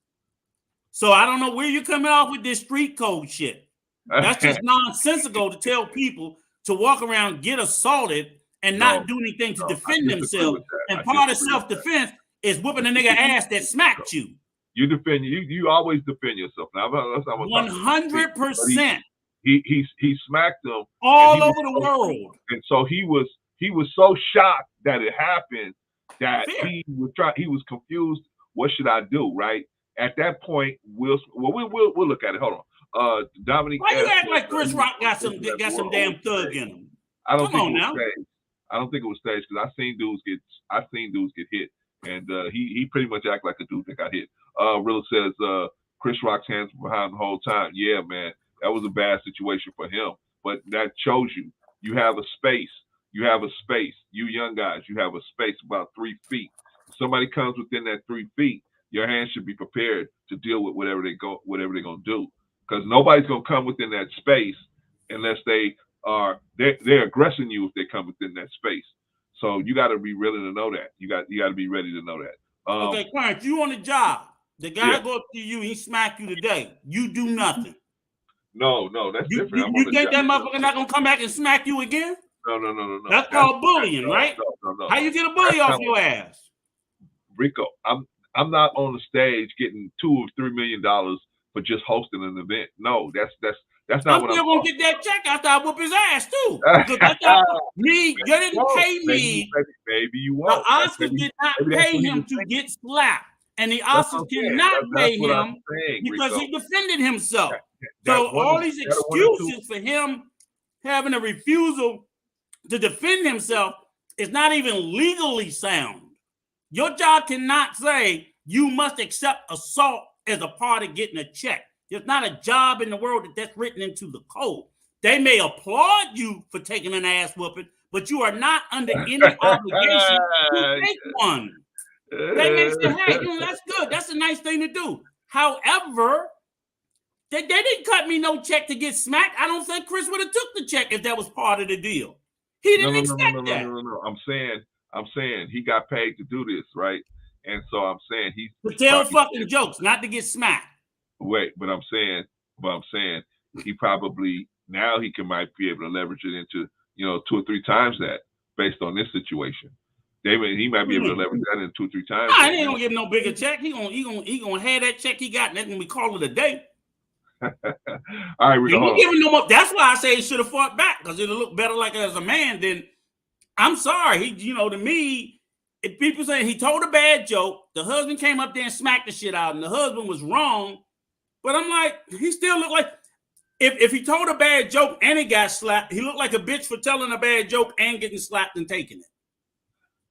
So I don't know where you're coming off with this street code shit. That's just nonsensical to tell people to walk around, get assaulted, and not do anything to defend themselves. And part of self-defense is whooping a nigga ass that smacked you. You defend you always defend yourself. Now 100%. He smacked him all over the world, and so he was so shocked that it happened that he was confused. What should I do? Right at that point, we'll look at it. Hold on, Dominique. Why you act like Chris Rock got some damn thug in him? I don't think it was staged because I've seen dudes get hit, and he pretty much act like a dude that got hit. Rilla says Chris Rock's hands were behind the whole time. Yeah, man, that was a bad situation for him, but that shows you You have a space. You have a space. You young guys, you have a space about 3 feet. If somebody comes within that 3 feet, your hands should be prepared to deal with whatever they're gonna do. Because nobody's gonna come within that space unless they're aggressing you if they come within that space. So you got to be willing to know that. You got to be ready to know that. Okay, Clarence, you on the job. The guy go up to you, he smack you today. You do nothing. No, that's different. You think that motherfucker not gonna come back and smack you again? No. That's called bullying, right? No. How you get a bully off your ass? Rico, I'm not on the stage getting $2 or $3 million for just hosting an event. No, that's not what I'm. I'm still gonna get that check after I whoop his ass too. That's not me. You didn't pay me. Maybe you won't. The Oscars did not pay him to get slapped, and the Oscars cannot pay him because he defended himself. So all these excuses for him having a refusal to defend himself is not even legally sound. Your job cannot say you must accept assault as a part of getting a check. There's not a job in the world that's written into the code. They may applaud you for taking an ass whooping, but you are not under any obligation to take one. They may say, hey, that's good. That's a nice thing to do. However, they didn't cut me no check to get smacked. I don't think Chris would have took the check if that was part of the deal. He didn't expect that. No. I'm saying he got paid to do this, right? And so I'm saying he's to tell fucking jokes, not to get smacked. Wait, but I'm saying he probably now he might be able to leverage it into 2 or 3 times that based on this situation. He might be able to leverage that in 2 or 3 times. Nah, he ain't gonna give him no bigger check. He gonna have that check he got, and then we call it a day. All right, Rico. No more. That's why I say he should have fought back because it'll look better like as a man. Then I'm sorry, to me, if people say he told a bad joke, the husband came up there and smacked the shit out, and the husband was wrong. But I'm like, he still looked like if he told a bad joke and he got slapped, he looked like a bitch for telling a bad joke and getting slapped and taking it.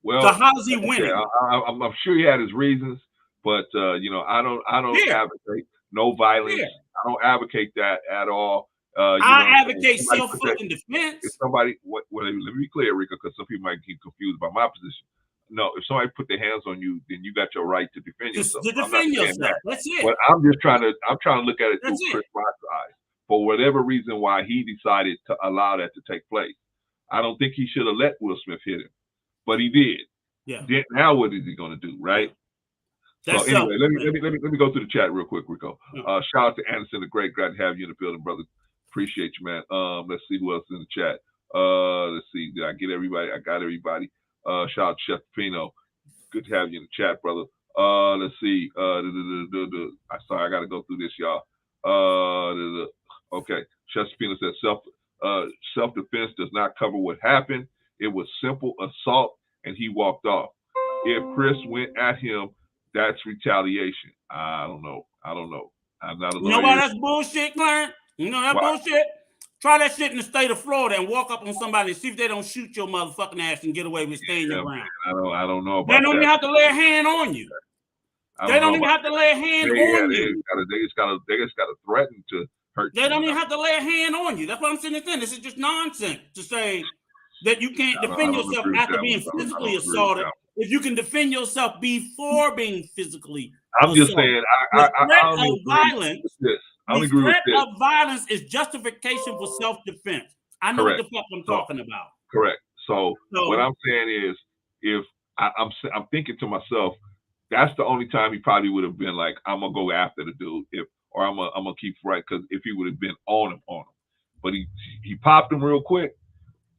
Well, so how's he winning? I'm sure he had his reasons, but I don't advocate no violence. Yeah. I don't advocate that at all. I advocate self-fucking defense. If somebody, let me be clear, Rico, because some people might get confused about my position. No, if somebody put their hands on you, then you got your right to defend yourself. To defend yourself. That's it. But I'm trying to look at it through Chris Rock's eyes. For whatever reason why he decided to allow that to take place. I don't think he should have let Will Smith hit him, but he did. Yeah. Then, now what is he going to do, right? That's so anyway, let me go through the chat real quick, Rico. Shout out to Anderson, the great. Glad to have you in the building, brother. Appreciate you, man. Let's see who else is in the chat. Let's see. Did I get everybody? I got everybody. Shout out to Chef Pino. Good to have you in the chat, brother. Let's see. Sorry, I got to go through this, y'all. Okay. Chef Pino says self-defense does not cover what happened. It was simple assault, and he walked off. If Chris went at him, that's retaliation. I don't know. I'm not a lawyer. You know why that's bullshit, Clarence? You know that bullshit? Try that shit in the state of Florida and walk up on somebody and see if they don't shoot your motherfucking ass and get away with staying your ground. I don't know about that. They don't even have to lay a hand on you. They don't even have to lay a hand on you. They just got to threaten to hurt you. They don't even have to lay a hand on you. That's what I'm saying. This is just nonsense to say that you can't defend yourself after being physically assaulted. If you can defend yourself before being physically assaulted. Just saying, the threat of violence is justification for self-defense. I know what the fuck I'm talking about. Correct. So what I'm saying is, if I'm thinking to myself, that's the only time he probably would have been like, I'm gonna go after the dude, or I'm gonna keep right, because if he would have been on him, but he popped him real quick.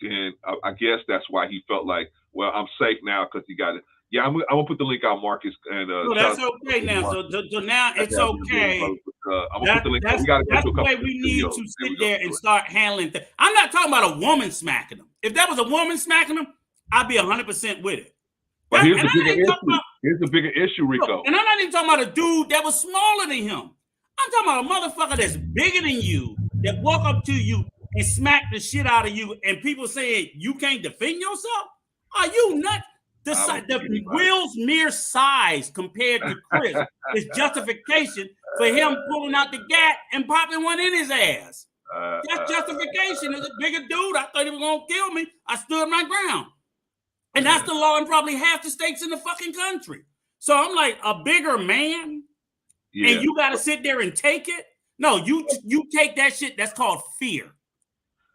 Then I guess that's why he felt like, well, I'm safe now because he got it. Yeah, I'm gonna put the link out, Marcus. And that's okay now. So now it's okay. I'm gonna put the link. That's the way we need to sit there and start handling things. I'm not talking about a woman smacking him. If that was a woman smacking him, I'd be 100% with it. But here's the bigger issue, Rico. And I'm not even talking about a dude that was smaller than him. I'm talking about a motherfucker that's bigger than you that walk up to you and smack the shit out of you, and people saying you can't defend yourself. Are you nuts? The Will's mere size compared to Chris is justification for him pulling out the gat and popping one in his ass. That's justification. As a bigger dude, I thought he was gonna kill me. I stood my ground, and that's the law in probably half the states in the fucking country. So I'm like, a bigger man, and you got to sit there and take it. No, you take that shit. That's called fear.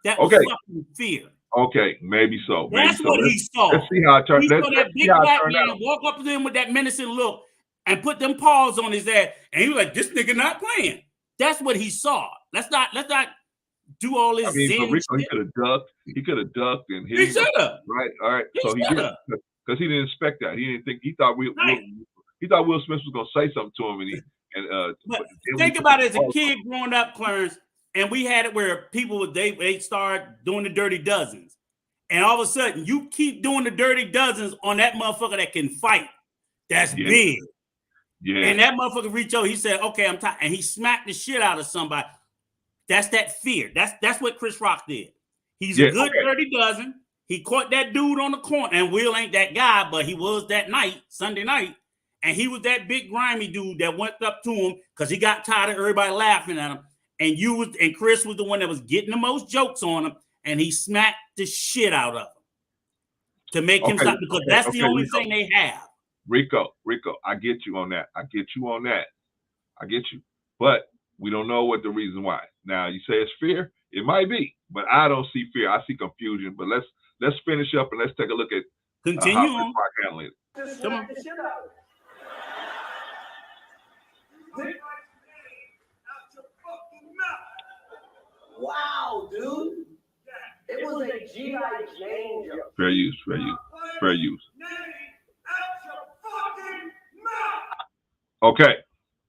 That was fucking fear. Okay, maybe so. That's what he saw. Let's see how it turned. He saw that big black man walk up to him with that menacing look and put them paws on his ass, and he was like, "This nigga not playing." That's what he saw. Let's not do all this. I mean, so Rico, he could have ducked. He could have ducked and hit. He should have. Right. All right. So he didn't, because he didn't expect that. He didn't think. He thought Will Smith was gonna say something to him, and but think about it as a kid growing up, Clarence, and we had it where people they start doing the dirty dozens, and all of a sudden you keep doing the dirty dozens on that motherfucker that can fight. That's big. Yeah. And that motherfucker reached over. He said, "Okay, I'm tired," and he smacked the shit out of somebody. That's that fear. That's what Chris Rock did. He's a good dirty dozen. He caught that dude on the corner, and Will ain't that guy, but he was that night, Sunday night. And he was that big grimy dude that went up to him because he got tired of everybody laughing at him. And Chris was the one that was getting the most jokes on him, and he smacked the shit out of him to make him stop, because that's the only thing they have. Rico, I get you on that. I get you. But we don't know what the reason why. Now you say it's fear. It might be, but I don't see fear. I see confusion. But let's finish up and let's take a look at continue how on. Rock handling it. Come on. Wow, dude. It was a G.I. Jane joke. Fair use.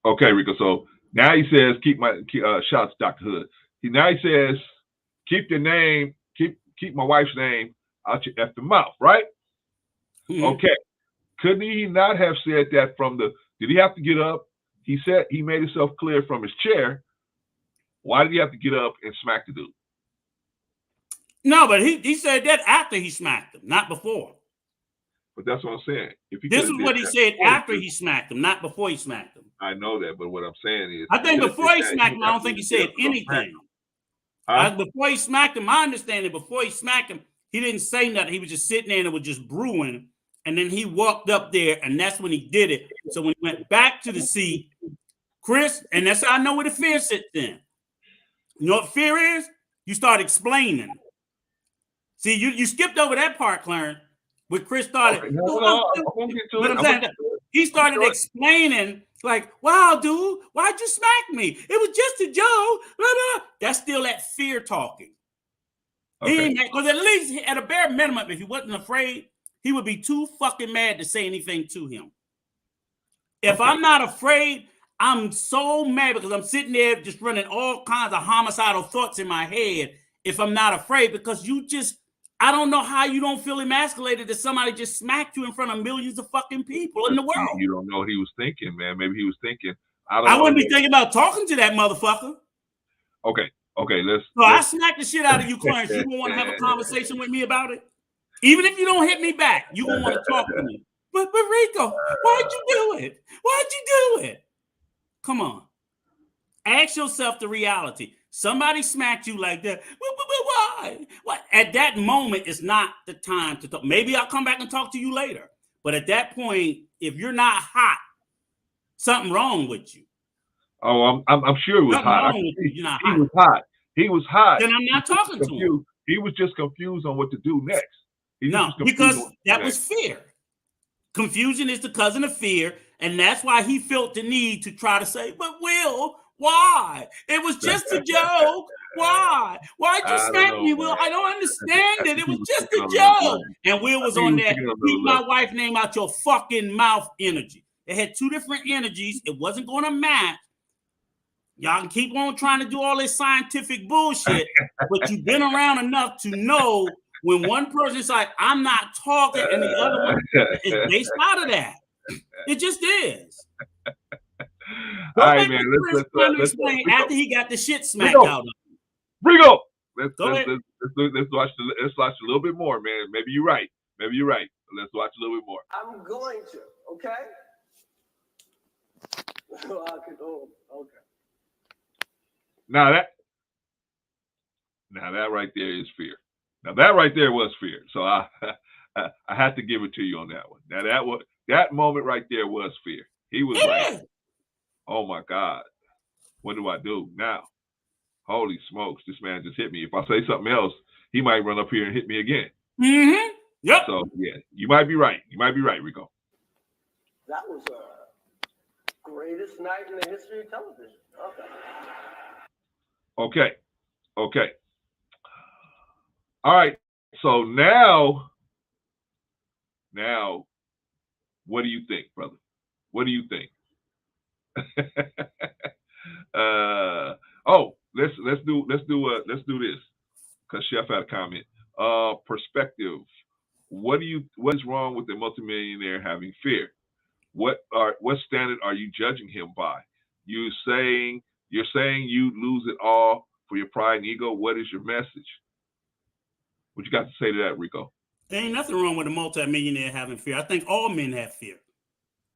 Okay, Rico. So now he says, keep shots, Dr. Hood. Now he says, keep my wife's name out your effing mouth, right? Mm-hmm. Okay. Couldn't he not have said that did he have to get up? He said he made himself clear from his chair. Why did he have to get up and smack the dude? No, but he said that after he smacked him, not before. But that's what I'm saying. This is what he said after he smacked him, not before he smacked him. I know that, but what I'm saying is, I think before he smacked him, I don't think he said anything. Before he smacked him, my understanding, before he smacked him, he didn't say nothing. He was just sitting there and it was just brewing. And then he walked up there, and that's when he did it. So when he went back to the seat, Chris, and that's how I know where the fear sits in. You know what fear is? You start explaining. See, you skipped over that part, Clarence, where Chris started. He started explaining, like, "Wow, dude, why'd you smack me? It was just a joke." Blah, blah. That's still that fear talking. Because at least, at a bare minimum, if he wasn't afraid, he would be too fucking mad to say anything to him. If I'm not afraid, I'm so mad because I'm sitting there just running all kinds of homicidal thoughts in my head. If I'm not afraid, because I don't know how you don't feel emasculated that somebody just smacked you in front of millions of fucking people in the world. You don't know what he was thinking, man. Maybe he was thinking, I wouldn't be thinking about talking to that motherfucker. Okay, I smacked the shit out of you, Clarence. You don't want to have a conversation with me about it? Even if you don't hit me back, you gonna want to talk to me. But Rico, why'd you do it? Why'd you do it? Come on. Ask yourself the reality. Somebody smacked you like that. Why? What? At that moment, it's not the time to talk. Maybe I'll come back and talk to you later. But at that point, if you're not hot, something wrong with you. Oh, I'm sure it was hot. He was hot. Then I'm not talking to him. He was just confused on what to do next. Because that was fear. Confusion is the cousin of fear, and that's why he felt the need to try to say, "But Will, why? It was just a joke. Why? Why'd you smack me, Will? I don't understand it. It was just a joke." And Will was on that, "Keep my wife's name out your fucking mouth" energy. It had two different energies. It wasn't going to match. Y'all can keep on trying to do all this scientific bullshit, but you've been around enough to know when one person's like, "I'm not talking," and the other one is based out of that. It just is. All right, man. Let's explain after he got the shit smacked out of him. Rico, let's watch a little bit more, man. Maybe you're right. Let's watch a little bit more. I'm going to, okay? Okay. Now Now that right there is fear. Now that right there was fear. So I had to give it to you on that one. Now that moment right there was fear. He was like, "Oh my God, what do I do now? Holy smokes, this man just hit me. If I say something else, he might run up here and hit me again." Mm-hmm. Yep. So yeah, you might be right. You might be right, Rico. That was greatest night in the history of television. Okay. All right. So now, what do you think, brother? What do you think? Let's do this, because Chef had a comment. Perspective. What is wrong with the multimillionaire having fear? What standard are you judging him by? You're saying you lose it all for your pride and ego. What is your message? What you got to say to that, Rico? There ain't nothing wrong with a multimillionaire having fear. I think all men have fear.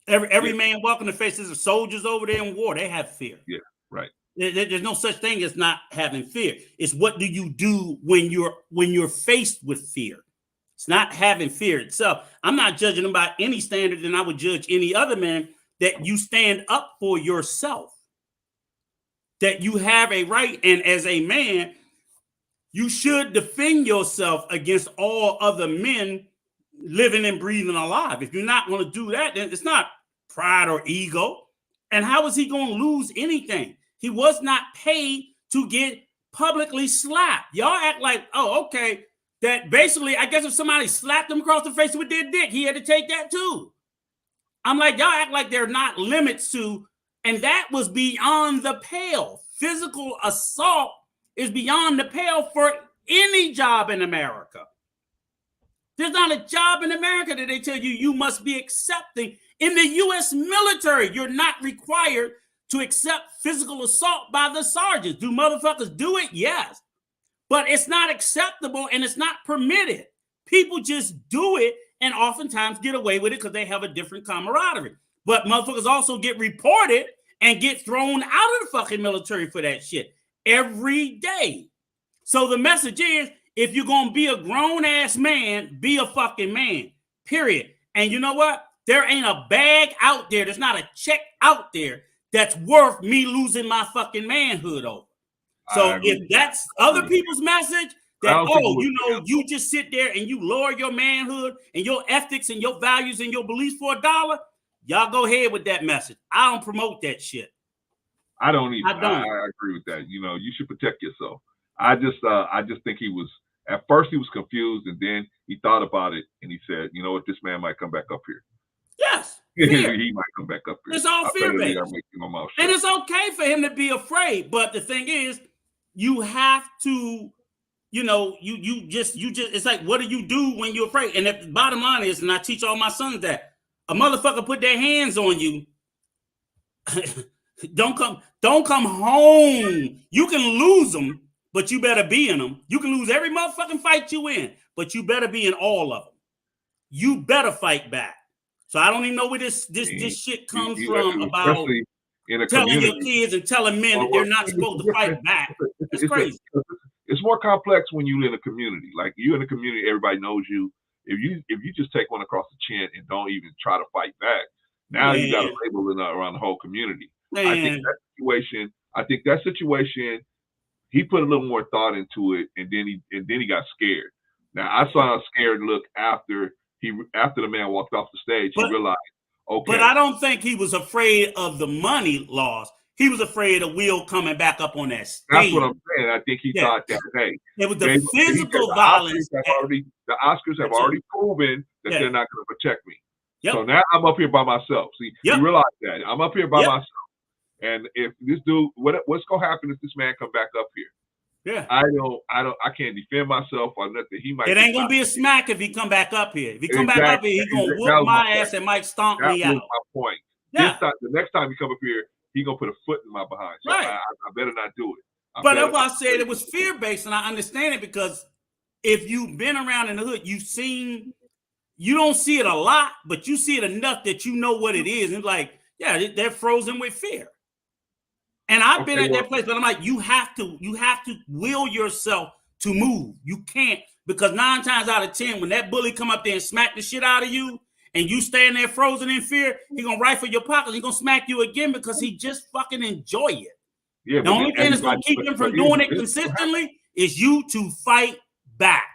Every man walking the faces of soldiers over there in war, they have fear. Yeah, right. There's no such thing as not having fear. It's what do you do when you're faced with fear. It's not having fear itself. I'm not judging them by any standard than I would judge any other man, that you stand up for yourself, that you have a right, and as a man, you should defend yourself against all other men living and breathing alive. If you're not going to do that, then it's not pride or ego. And how is he going to lose anything? He was not paid to get publicly slapped. Y'all act like, oh, okay, that basically, I guess if somebody slapped him across the face with their dick, he had to take that too. I'm like, y'all act like there are not limits to, and that was beyond the pale. Physical assault is beyond the pale for any job in America. There's not a job in America that they tell you you must be accepting. In the U.S. military, you're not required to accept physical assault by the sergeants. Do motherfuckers do it? Yes. But it's not acceptable and it's not permitted. People just do it and oftentimes get away with it because they have a different camaraderie. But motherfuckers also get reported and get thrown out of the fucking military for that shit every day. So the message is, if you're going to be a grown-ass man, be a fucking man, period. And you know what? There ain't a bag out there, there's not a check out there that's worth me losing my fucking manhood over. So if that's other people's message, that, you just sit there and you lower your manhood and your ethics and your values and your beliefs for $1, y'all go ahead with that message. I don't promote that shit. I don't either. I don't. I agree with that. You know, you should protect yourself. I just think he was, at first he was confused, and then he thought about it and he said, you know what, this man might come back up here. Yes. He might come back up here. It's all fear-based. And it's okay for him to be afraid. But the thing is, you have to, you just, it's like, what do you do when you're afraid? And the bottom line is, and I teach all my sons that, a motherfucker put their hands on you, don't come home. You can lose them, but you better be in them. You can lose every motherfucking fight you in, but you better be in all of them. You better fight back. So I don't even know where this shit comes from about telling your kids and telling men that they're not supposed to fight back. That's crazy. It's more complex when you're in a community. Like, you in a community, everybody knows you. If you just take one across the chin and don't even try to fight back, now you got a label around the whole community. I think that situation, he put a little more thought into it, and then he got scared. Now I saw a scared look after the man walked off the stage. He realized, okay. But I don't think he was afraid of the money loss. He was afraid of Will coming back up on that stage. That's what I'm saying. I think he thought that, hey, it was the physical violence. The Oscars have already proven that they're not going to protect me. Yep. So now I'm up here by myself. See, you realize that I'm up here by myself. And if this dude, what's going to happen if this man come back up here? Yeah, I can't defend myself or nothing. He might. It ain't gonna be a smack if he come back up here. If he come back up here, he gonna whoop my ass and might stomp me out. That was my point. Yeah. The next time he come up here, he gonna put a foot in my behind. So right. I better not do it. But that's why I said it was fear based, and I understand it because if you've been around in the hood, you don't see it a lot, but you see it enough that you know what it is. And like, yeah, they're frozen with fear. And I've been at that place, but I'm like, you have to will yourself to move. You can't, because 9 times out of 10, when that bully come up there and smack the shit out of you, and you stand there frozen in fear, he gonna rifle your pockets. He gonna smack you again because he just fucking enjoy it. Yeah, the only thing that's gonna keep him from doing it consistently is you to fight back.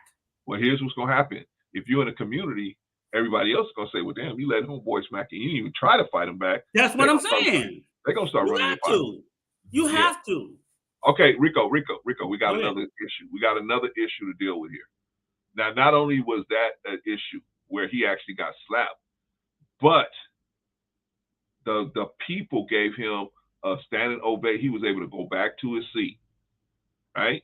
Well, here's what's gonna happen. If you're in a community, everybody else is gonna say, "Well, damn, you let homeboy smack you. You didn't even try to fight him back." That's what I'm saying. They're gonna start running. You have to. Okay, Rico, we got another issue. We got another issue to deal with here. Now, not only was that an issue where he actually got slapped, but the people gave him a standing ovation. He was able to go back to his seat, right?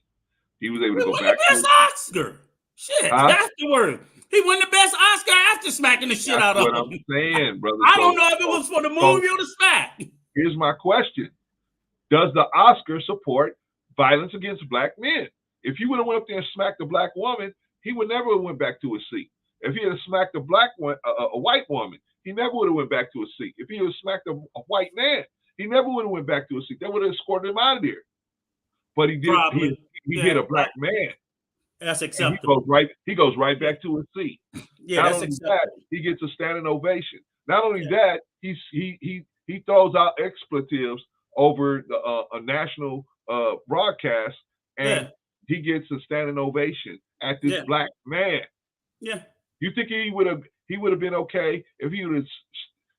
He was able to go back to his Oscar. Shit, that's the word. He won the best Oscar after smacking the shit out of him. That's what I'm saying, brother. I don't know if it was for the movie or the smack. Here's my question. Does the Oscar support violence against black men? If he would have went up there and smacked a black woman, he would never have went back to his seat. If he had smacked a white woman, he never would have went back to his seat. If he had smacked a white man, he never would have went back to his seat. They would have escorted him out of there. But he did. He hit a black man. That's acceptable. He goes right back to his seat. Yeah, that's acceptable. He gets a standing ovation. Not only that, he throws out expletives over a national broadcast, and he gets a standing ovation at this black man. Yeah. You think he would have been okay if he would have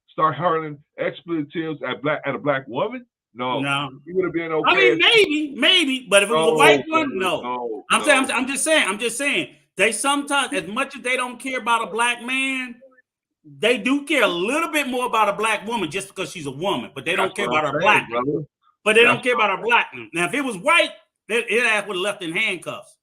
start hurling expletives at a black woman? No, he would have been okay. I mean, maybe, but if it was a white one, no. I'm just saying. They sometimes, as much as they don't care about a black man, they do care a little bit more about a black woman just because she's a woman, but they don't care about her black. But they don't care about her black. Now, if it was white, his ass would have left in handcuffs.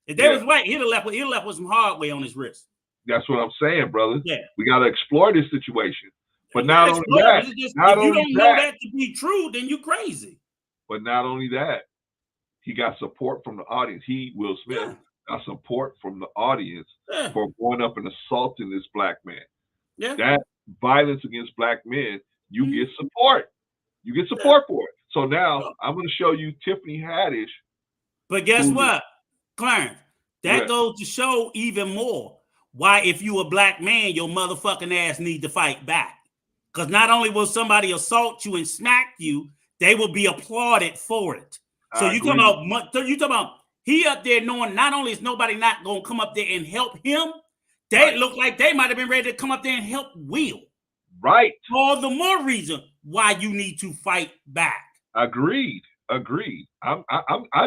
If they was white, he'd have left with some hardware on his wrist. That's what I'm saying, brother. Yeah. We got to explore this situation. But not only that, if you don't know that to be true, then you crazy. But not only that, he got support from the audience. Will Smith, got support from the audience for going up and assaulting this black man. Yeah. That violence against black men, you get support. You get support for it. So now I'm going to show you Tiffany Haddish. But guess what, Clarence? That goes to show even more why, if you a black man, your motherfucking ass need to fight back. Because not only will somebody assault you and smack you, they will be applauded for it. So you talking about he up there knowing not only is nobody not going to come up there and help him, they look like they might have been ready to come up there and help Will. Right. All the more reason why you need to fight back. Agreed. I'm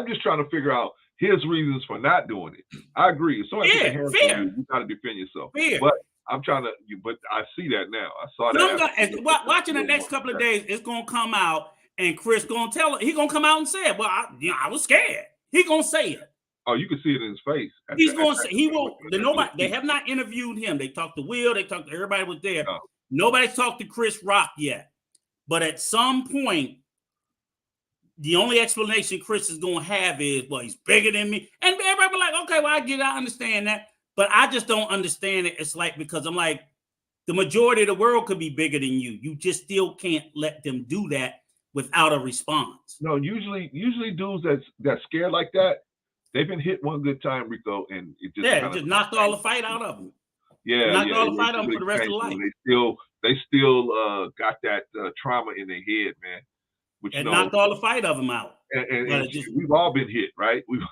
just trying to figure out his reasons for not doing it. I agree. If somebody gets a hand from you got to defend yourself. But I'm trying to, but I see that now. I saw that. Watching the next couple of days, it's going to come out, and Chris going to tell it. He's going to come out and say it. Well, I was scared. He going to say it. Oh, you can see it in his face. He's going to say, he won't. They have not interviewed him. They talked to Will. They talked to everybody was there. No. Nobody's talked to Chris Rock yet. But at some point, the only explanation Chris is going to have is, well, he's bigger than me. And everybody be like, okay, well, I get it. I understand that. But I just don't understand it. It's like, because I'm like, the majority of the world could be bigger than you. You just still can't let them do that without a response. No, usually dudes that's scared like that, they've been hit one good time, Rico, and it just knocked all the fight out of them. Yeah, knocked all the fight out of them for the rest of life. They still got that trauma in their head, man. Which knocked all the fight of them out. And we've all been hit, right? We've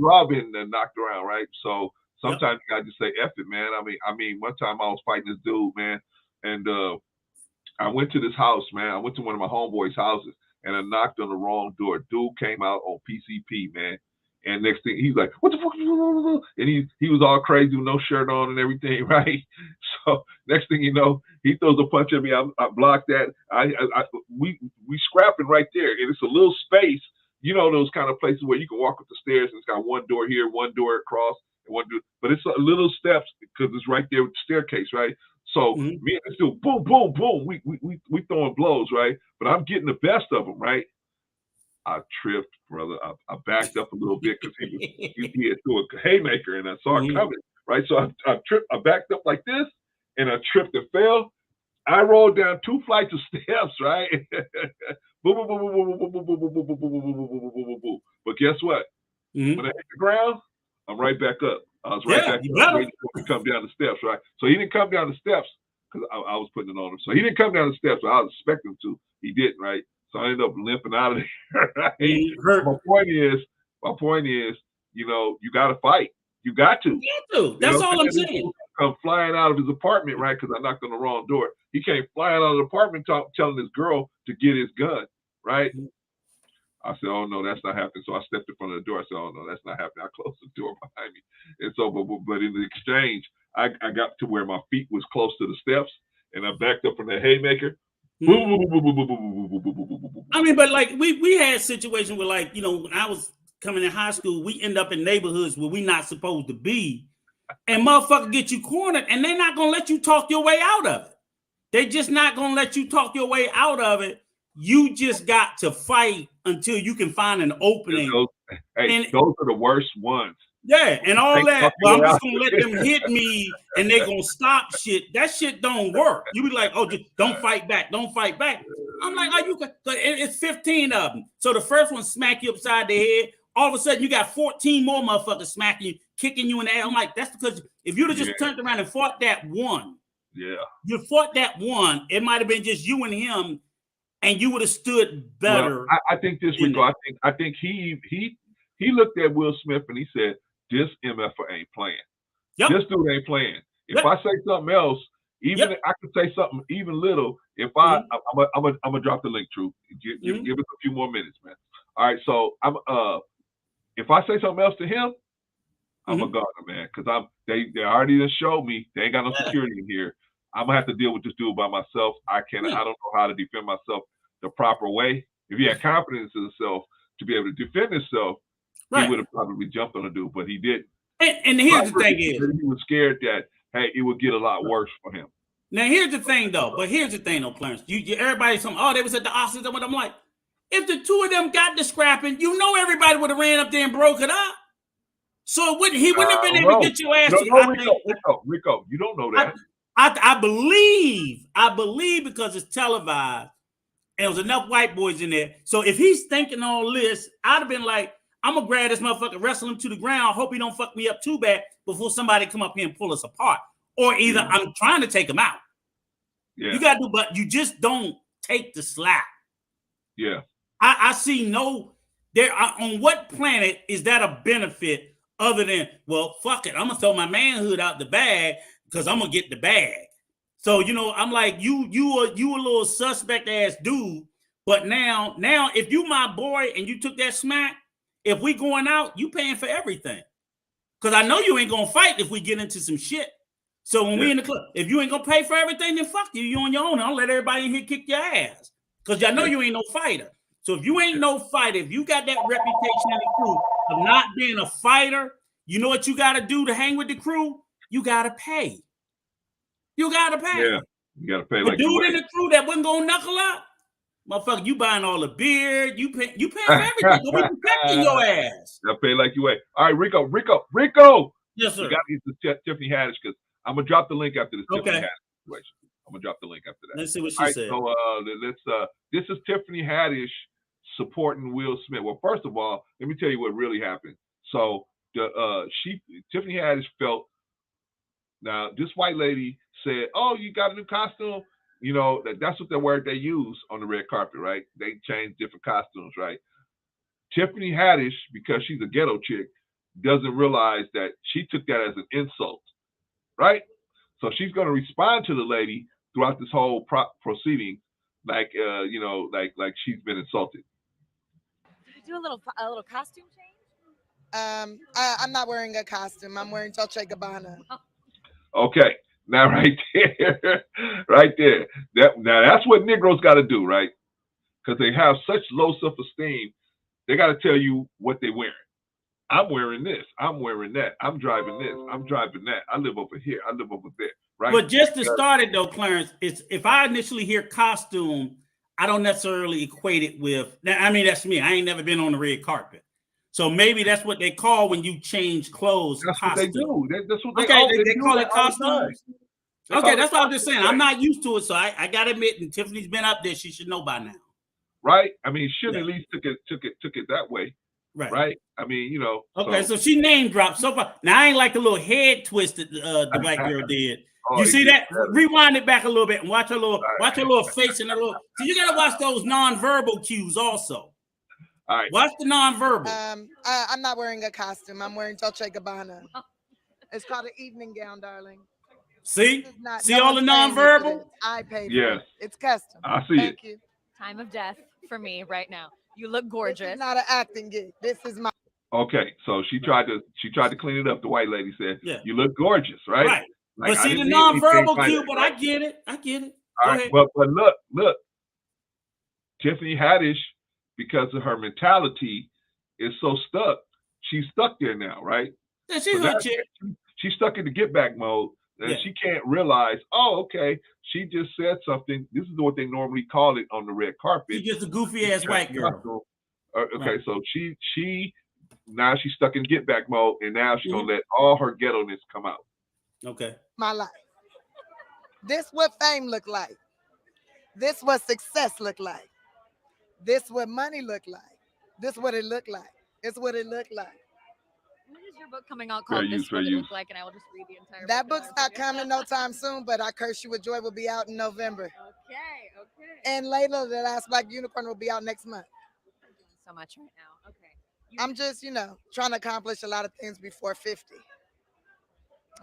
all been knocked around, right? So sometimes you gotta just say F it, man. I mean, one time I was fighting this dude, man, and I went to this house, man. I went to one of my homeboys' houses, and I knocked on the wrong door. Dude came out on PCP, man. And next thing, he's like, "What the fuck?" And he was all crazy with no shirt on and everything, right? So next thing you know, he throws a punch at me. I blocked that. We scrapping right there, and it's a little space. You know those kind of places where you can walk up the stairs and it's got one door here, one door across, and one door. But it's a little steps because it's right there with the staircase, right? So me and this dude, boom, boom, boom. We throwing blows, right? But I'm getting the best of them, right? I tripped, brother. I backed up a little bit because he had threw a haymaker and I saw it coming, right? So I tripped. I backed up like this, and I tripped and fell. I rolled down 2 flights of steps, right? Boom, boom, boom, boom, boom, boom, boom, boom, boom, boom, boom, boom, boom, boom, boom, boom, boom. But guess what? When I hit the ground, I'm right back up. I was right back up waiting for him to come down the steps, right? So he didn't come down the steps because I was putting it on him. So he didn't come down the steps. So I was expecting him to. He didn't, right? So I ended up limping out of there. Right? My point is, you know, you got to fight. You got to. That's all I'm saying. Come flying out of his apartment, right? Because I knocked on the wrong door. He came flying out of the apartment telling this girl to get his gun, right? I said, oh, no, that's not happening. So I stepped in front of the door. I said, oh, no, that's not happening. I closed the door behind me. And so, but in the exchange, I got to where my feet was close to the steps, and I backed up from the haymaker. I mean, but like we had situations where, like, you know, when I was coming in high school, we end up in neighborhoods where we're not supposed to be, and motherfucker get you cornered, and they're not gonna let you talk your way out of it. They just not gonna let you talk your way out of it. You just got to fight until you can find an opening. Those are the worst ones. Yeah, and all that. Well, I'm just gonna let them hit me, and they gonna stop shit. That shit don't work. You be like, oh, just don't fight back. Don't fight back. I'm like, oh, you can. It's 15 of them. So the first one smack you upside the head. All of a sudden, you got 14 more motherfuckers smacking you, kicking you in the ass. I'm like, that's because if you'd have just turned around and fought that one, you fought that one, it might have been just you and him, and you would have stood better. Well, I think this, Rico. I think he looked at Will Smith and he said, "This MFer ain't playing. This dude ain't playing. If I say something else, even if I could say something even little, if I'm gonna drop the link. Truth, give us a few more minutes, man. All right, so if I say something else to him, I'm a gardener, man, because they already done showed me they ain't got no security in here. I'm gonna have to deal with this dude by myself. I don't know how to defend myself the proper way. If he had confidence in himself to be able to defend himself, he would have probably jumped on the dude, but he didn't. And here's the thing is, he was scared that it would get a lot worse for him. Now here's the thing though, Clarence. Everybody's saying, oh, they was at the Oscars. But I'm like, if the two of them got the scrapping, you know everybody would have ran up there and broke it up. So he wouldn't have been able to get your ass. Rico, you don't know that. I believe because it's televised and there was enough white boys in there. So if he's thinking all this, I'd have been like, I'm gonna grab this motherfucker, wrestle him to the ground, hope he don't fuck me up too bad before somebody come up here and pull us apart. Or either I'm trying to take him out. Yeah. You gotta do, but you just don't take the slap. Yeah. I see on what planet is that a benefit other than, well, fuck it, I'm gonna throw my manhood out the bag because I'm gonna get the bag. So, you know, I'm like, you a little suspect ass dude, but now if you my boy and you took that smack, if we going out, you paying for everything. Because I know you ain't gonna fight if we get into some shit. So when we in the club, if you ain't gonna pay for everything, then fuck you. You on your own. I'll let everybody in here kick your ass. Because y'all know you ain't no fighter. So if you ain't no fighter, if you got that reputation in the crew of not being a fighter, you know what you gotta do to hang with the crew? You gotta pay. You gotta pay. Yeah, you gotta pay. The like dude in the crew that wasn't gonna knuckle up, motherfucker, you buying all the beer, you paying for everything. So we protecting your ass. You gotta pay like you ain't. All right, Rico. Yes, sir. We gotta get to Tiffany Haddish because I'm gonna drop the link after this Tiffany Haddish situation. I'm gonna drop the link after that. Let's see what she said. So this is Tiffany Haddish supporting Will Smith. Well, first of all, let me tell you what really happened. So Tiffany Haddish felt. Now, this white lady said, "Oh, you got a new costume." You know, that's what the word they use on the red carpet, right? They change different costumes, right? Tiffany Haddish, because she's a ghetto chick, doesn't realize that she took that as an insult, right? So she's going to respond to the lady throughout this whole proceeding, like like she's been insulted. Did I do a little costume change? I'm not wearing a costume. I'm wearing Dolce & Gabbana. Okay, now right there, that's what Negroes got to do, right? Because they have such low self-esteem, they got to tell you what they're wearing. I'm wearing this. I'm wearing that. I'm driving this. I'm driving that. I live over here. I live over there. Right. But just to start it though, Clarence, it's if I initially hear costume, I don't necessarily equate it with. I mean, that's me. I ain't never been on the red carpet, so maybe that's what they call when you change clothes. That's costume. What they do. That's what they call it costumes. Okay, that's what I'm just saying. I'm not used to it, so I gotta admit, and Tiffany's been up there. She should know by now. Right? I mean, she at least took it that way. Right? I mean, you know. Okay, so she name dropped so far. Now I ain't like the little head twist that the white girl did. Oh, You see that? better. Rewind it back a little bit and watch her little face and her little. So you gotta watch those nonverbal cues also. All right. Watch the nonverbal. I'm not wearing a costume. I'm wearing Dolce & Gabbana. It's called an evening gown, darling. See no all the nonverbal. I paid for Yes. it. It's custom. I see Thank it. you. Time of death for me right now. You look gorgeous. This is not an acting gig. This is my. Okay, so she tried to clean it up. The white lady said, Yeah. "You look gorgeous, right?" Right. Like, but see the nonverbal cue. But I get it. All right, but look, Tiffany Haddish, because of her mentality, is so stuck. She's stuck there now, right? Yeah, she's So a chick. she's stuck in the get back mode, and Yeah. she can't realize. Oh, okay, she just said something. This is what they normally call it on the red carpet. She's just a goofy ass white girl. Okay, Right. so she now she's stuck in get back mode, and now she's gonna let all her ghetto-ness come out. Okay. My life. This what fame look like. This what success look like. This what money look like. This what it look like. It's what it look like. When is your book coming out called This What It Look Like? And I will just read the entire That book. book's not coming no time soon, but I Curse You With Joy will be out in November. Okay. And Layla, The Last Black Unicorn will be out next month. I'm doing so much right now. Okay. I'm just, trying to accomplish a lot of things before 50.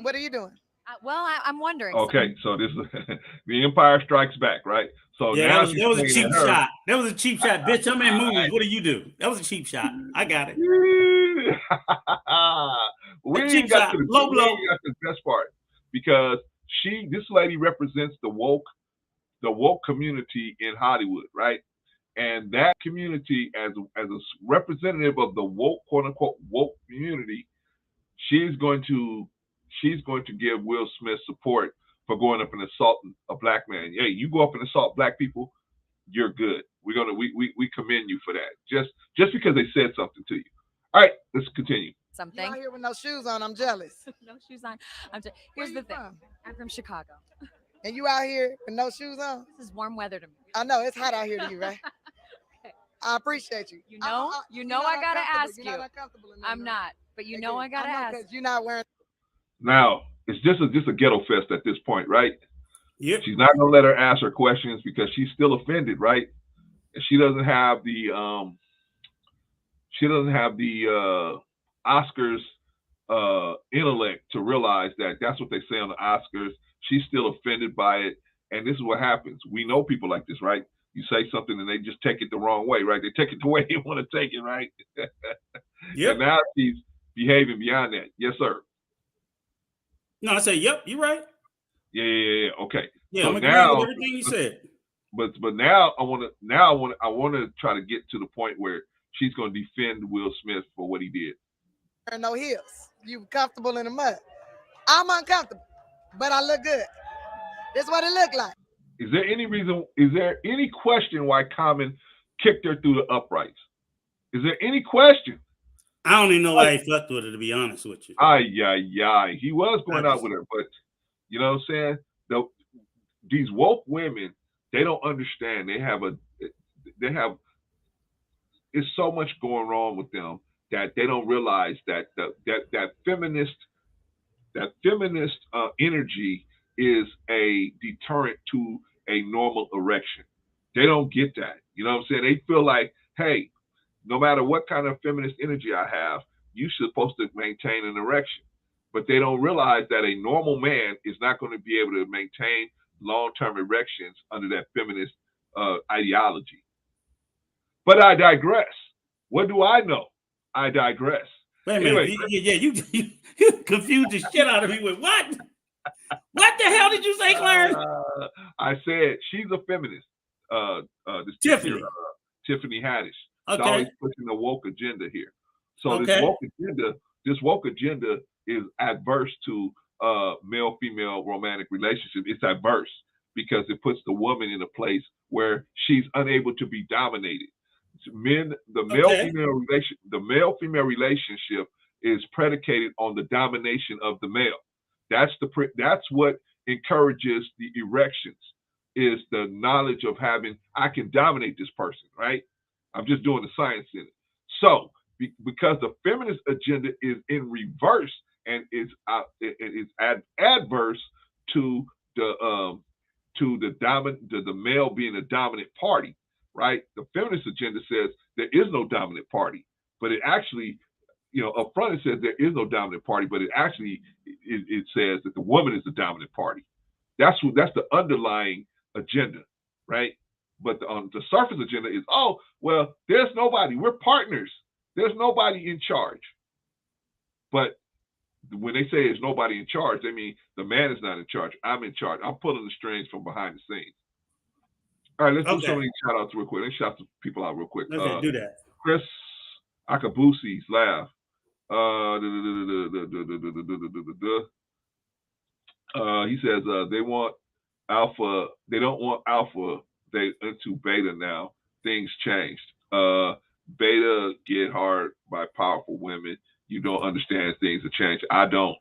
What are you doing? Well, I'm wondering. Okay, so this is The Empire Strikes Back, right? So Yeah, now that was a cheap shot. That was a cheap shot, bitch. I'm in movies. What do you do? That was a cheap shot. I got it. we cheap ain't got shot. to the Low blow. best part, because this lady represents the woke community in Hollywood, right? And that community, as a representative of the woke, quote unquote, woke community, she's going to give Will Smith support for going up and assaulting a black man. Hey, you go up and assault black people, you're good. We commend you for that. Just because they said something to you. All right, let's continue. You out here with no shoes on, I'm jealous. No shoes on. Here's the thing. I'm from Chicago. And you out here with no shoes on? This is warm weather to me. I know, it's hot out here to you, right? Okay. I appreciate you. You know I gotta ask you. I'm not, but I gotta ask. Because you're not wearing. Now, it's just a ghetto fest at this point, right? Yep. She's not gonna let her ask her questions because she's still offended, right? And she doesn't have the Oscars intellect to realize that that's what they say on the Oscars. She's still offended by it, and this is what happens. We know people like this, right? You say something and they just take it the wrong way, right? They take it the way they want to take it, right? Yep. And now she's behaving beyond that. Yes, sir. No, I say, yep, you're right. Yeah. Okay. Yeah, so I'm agreeing now, with everything you said. But now I want to try to get to the point where she's going to defend Will Smith for what he did. No heels. You comfortable in the mud. I'm uncomfortable, but I look good. That's what it look like. Is there any question why Common kicked her through the uprights? Is there any question? I don't even know why he fucked with her, to be honest with you. He was going out with her, but you know what I'm saying? These woke women, they don't understand. They have it's so much going wrong with them that they don't realize that that feminist energy is a deterrent to a normal erection. They don't get that. You know what I'm saying? They feel like, hey, no matter what kind of feminist energy I have, you're supposed to maintain an erection. But they don't realize that a normal man is not going to be able to maintain long-term erections under that feminist ideology. But I digress. What do I know? I digress. Wait a minute. You confused the shit out of me with what? What the hell did you say, Clarence? I said she's a feminist. This Tiffany Haddish. Okay. She's always pushing the woke agenda here. So Okay. this woke agenda is adverse to male-female romantic relationship. It's adverse because it puts the woman in a place where she's unable to be dominated. The male-female relationship is predicated on the domination of the male. That's what encourages the erections, is the knowledge of having, I can dominate this person, right? I'm just doing the science in it. So because the feminist agenda is in reverse and is adverse to the male being a dominant party, right? The feminist agenda says there is no dominant party, but it actually, up front it says there is no dominant party, but it actually it says that the woman is the dominant party. That's the underlying agenda, right? But the surface agenda is, oh, well, there's nobody. We're partners. There's nobody in charge. But when they say there's nobody in charge, they mean the man is not in charge. I'm in charge. I'm pulling the strings from behind the scenes. All right, let's do some of these shout outs real quick. Let's shout some people out real quick. Let's do that. Chris Akabusi's laugh. He says they want alpha. They don't want alpha. They into beta now. Things changed. Beta get hard by powerful women. You don't understand things have changed. I don't.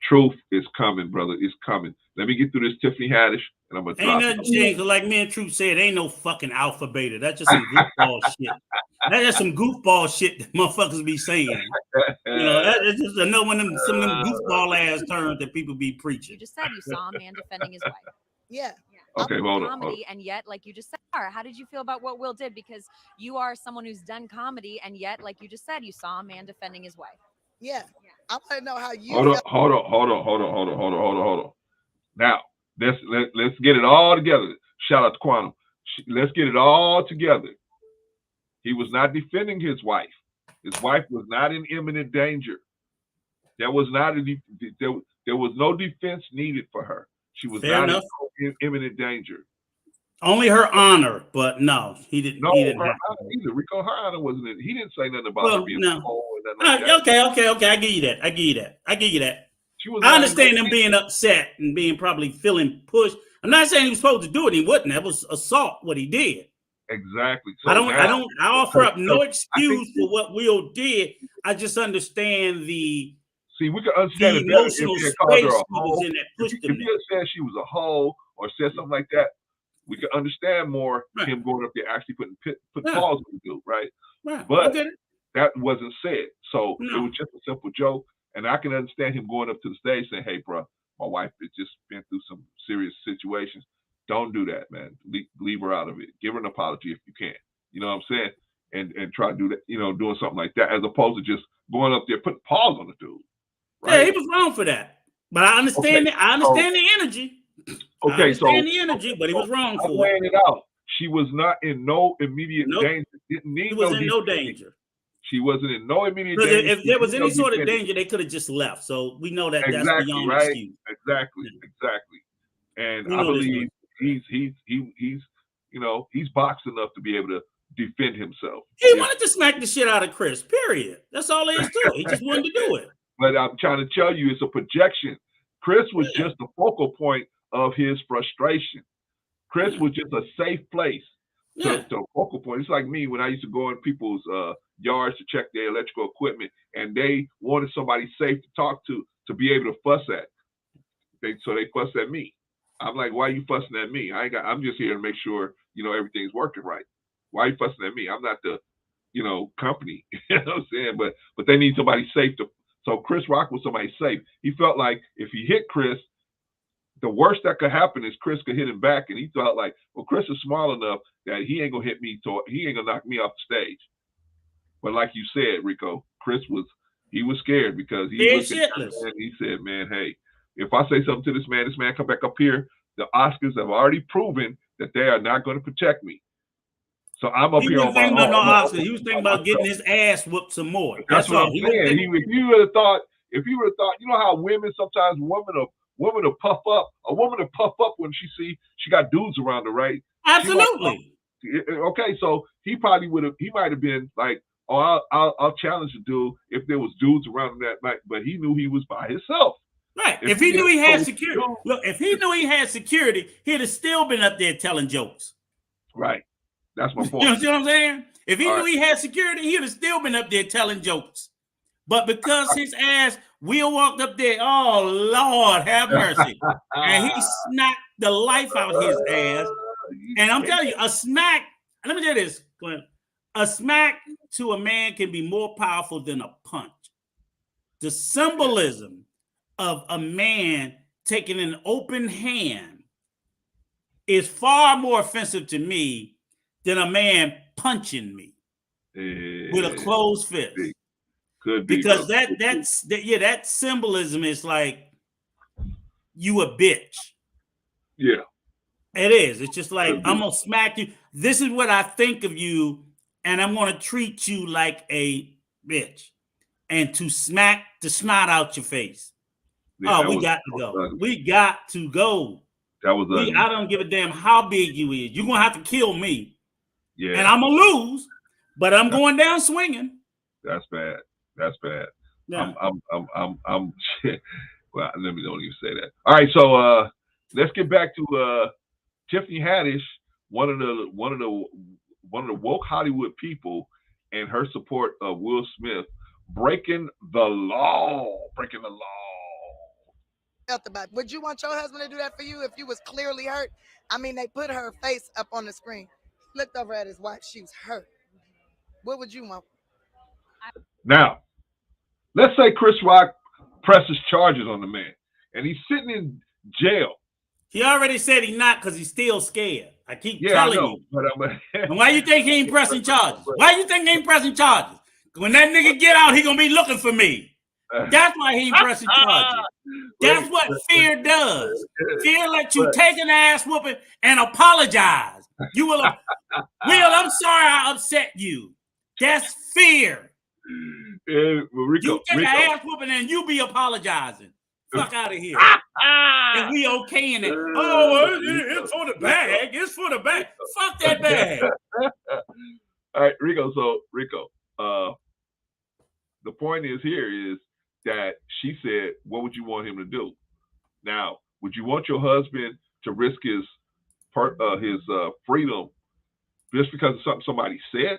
Truth is coming, brother. It's coming. Let me get through this Tiffany Haddish, and I'm gonna drop Ain't nothing changed. Like me and Truth said, ain't no fucking alpha beta. That's just some goofball shit. That's just some goofball shit that motherfuckers be saying. It's just another one of them, some of them goofball ass terms that people be preaching. You just said you saw a man defending his wife. Yeah. Okay, hold on. Comedy, and yet, like you just said, how did you feel about what Will did? Because you are someone who's done comedy, and yet, like you just said, you saw a man defending his wife. Yeah. I want to know how you. Hold on. Now let's get it all together. Shout out to Quantum. Let's get it all together. He was not defending his wife. His wife was not in imminent danger. There was no defense needed for her. She was not in imminent danger. Only her honor, but no, he didn't. No, he didn't her have honor either. Rico, her honor wasn't in. He didn't say nothing about her being no. or nothing like that. Okay. I give you that. I understand them being upset and being probably feeling pushed. I'm not saying he was supposed to do it. He wouldn't. That was assault. What he did. Exactly. So I offer up no excuse for what Will did. I just understand the. See, we can understand the emotional space he was in that pushed him. If he had said she was a hoe or said something like that, we can understand more him going up there actually putting paws on the dude, right? But that wasn't said. So it was just a simple joke. And I can understand him going up to the stage saying, hey, bro, my wife has just been through some serious situations. Don't do that, man. Leave her out of it. Give her an apology if you can. You know what I'm saying? And try to do that, doing something like that, as opposed to just going up there, putting paws on the dude. Right? Yeah, he was wrong for that. But I understand the energy. Okay, I understand the energy, but he was wrong for laying it out. She was not in no immediate danger. Didn't need he was in no danger. She wasn't in no immediate danger. If there was any sort of danger, they could have just left. So we know that that's beyond excuse. Exactly. And I believe he's boxed enough to be able to defend himself. He wanted to smack the shit out of Chris, period. That's all there is to it. He just wanted to do it. But I'm trying to tell you, it's a projection. Chris was just the focal point of his frustration. Chris was just a safe place to a focal point. It's like me when I used to go in people's yards to check their electrical equipment, and they wanted somebody safe to talk to be able to fuss at. So they fuss at me. I'm like, why are you fussing at me? I'm just here to make sure everything's working right. Why are you fussing at me? I'm not the company. You know what I'm saying? But they need somebody safe to. So Chris Rock was somebody safe. He felt like if he hit Chris, the worst that could happen is Chris could hit him back, and he thought like, well, Chris is small enough that he ain't gonna hit me, he ain't gonna knock me off the stage. But like you said, Rico, Chris was scared because he said, man, hey, if I say something to this man come back up here, the Oscars have already proven that they are not going to protect me. So I'm up here on my own. He was thinking about getting his ass whooped some more. That's what I'm saying. If you would have thought, how women sometimes women will puff up. A woman will puff up when she got dudes around her, right? Absolutely. Okay, so he might have been like, oh, I'll challenge the dude if there was dudes around him that night, but he knew he was by himself. Right. If he knew he had security, he'd have still been up there telling jokes. Right. That's my point. You know what I'm saying? If he knew he had security, he'd have still been up there telling jokes. But because his ass, Will walked up there, oh, Lord, have mercy. And he smacked the life out of his ass. And I'm telling you, a smack, let me tell you this, Clint. A smack to a man can be more powerful than a punch. The symbolism of a man taking an open hand is far more offensive to me than a man punching me with a closed fist. Could be, because that symbolism is like you a bitch. Yeah, it is. It's just like I'm gonna smack you. This is what I think of you, and I'm gonna treat you like a bitch, and to smack the snot out your face. Yeah, we got to go. We got to go. That was ugly. I don't give a damn how big you is. You're gonna have to kill me. Yeah. And I'm gonna lose, but I'm going down swinging. That's bad. That's bad. Yeah. I'm shit. Well, let me don't even say that. All right, so let's get back to Tiffany Haddish, one of the woke Hollywood people, and her support of Will Smith breaking the law. Would you want your husband to do that for you if you was clearly hurt? I mean, they put her face up on the screen. He looked over at his wife. She was hurt. What would you want? Now, let's say Chris Rock presses charges on the man, and he's sitting in jail. He already said he's not because he's still scared. I keep telling you. But and why you think he ain't pressing charges? Why you think he ain't pressing charges? When that nigga get out, he gonna be looking for me. That's why he ain't pressing charges. That's what fear does. Fear lets you take an ass whooping and apologize. You will, Will, I'm sorry I upset you. That's fear. You take an ass whooping and you be apologizing. Fuck out of here. And we okay in it. Oh, it's for the bag. It's for the bag. Fuck that bag. All right, Rico. So, Rico, the point is here is that she said, what would you want him to do? Now, would you want your husband to risk his freedom just because of something somebody said?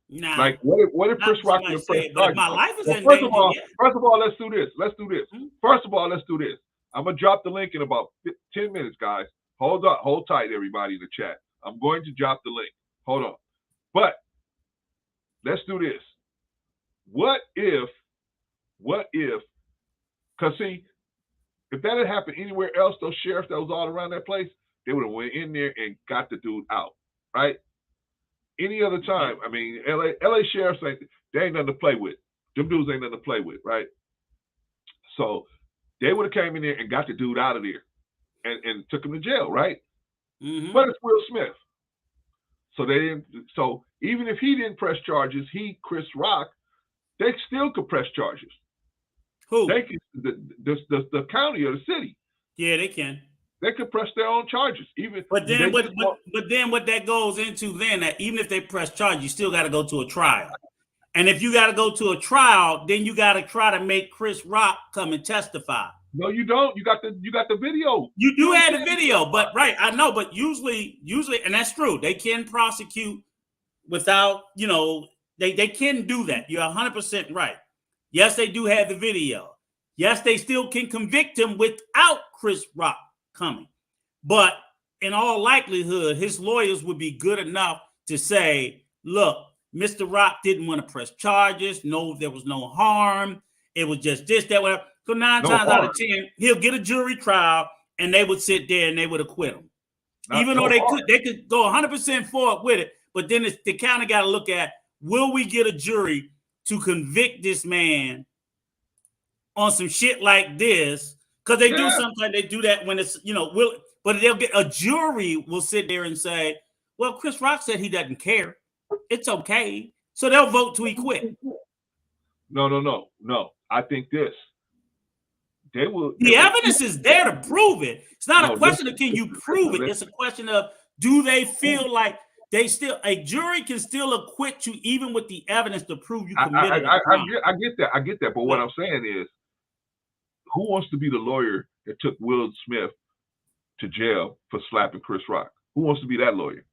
Nah. Like, what if Chris Rock was press charges? My life is in first danger. of all, let's do this. First of all, let's do this. I'm gonna drop the link in about 10 minutes, guys. Hold tight, everybody in the chat. I'm going to drop the link. Hold on. But let's do this. What if, because see, if that had happened anywhere else, those sheriffs that was all around that place, they would have went in there and got the dude out, right? Any other time, I mean, LA sheriffs, they ain't nothing to play with. Them dudes ain't nothing to play with, right? So they would have came in there and got the dude out of there and took him to jail, right? Mm-hmm. But it's Will Smith. So they didn't. So even if he didn't press charges, Chris Rock, they still could press charges. Who? They could, the county or the city. Yeah, they can. They could press their own charges. But then what that goes into then, that even if they press charges, you still got to go to a trial. And if you got to go to a trial, then you got to try to make Chris Rock come and testify. No, you don't. You got the video. You do have the video, but right, I know. But usually, and that's true. They can prosecute without, they can do that. You're 100% right. Yes, they do have the video. Yes, they still can convict him without Chris Rock coming. But in all likelihood, his lawyers would be good enough to say, look, Mr. Rock didn't want to press charges. No, there was no harm. It was just this, that, whatever. So 9 times out of 10, he'll get a jury trial and they would sit there and they would acquit him. Even though they could go 100% forward with it. But then they kind of got to look at, will we get a jury to convict this man on some shit like this? Because they do sometimes, they do that when it's, but they'll get a jury will sit there and say, well, Chris Rock said he doesn't care. It's okay. So they'll vote to acquit. No. I think this. The evidence is there to prove it. It's not a question of can you prove it. It's a question of do they feel like a jury can still acquit you even with the evidence to prove you committed a crime. I get that. But what I'm saying is, who wants to be the lawyer that took Will Smith to jail for slapping Chris Rock? Who wants to be that lawyer?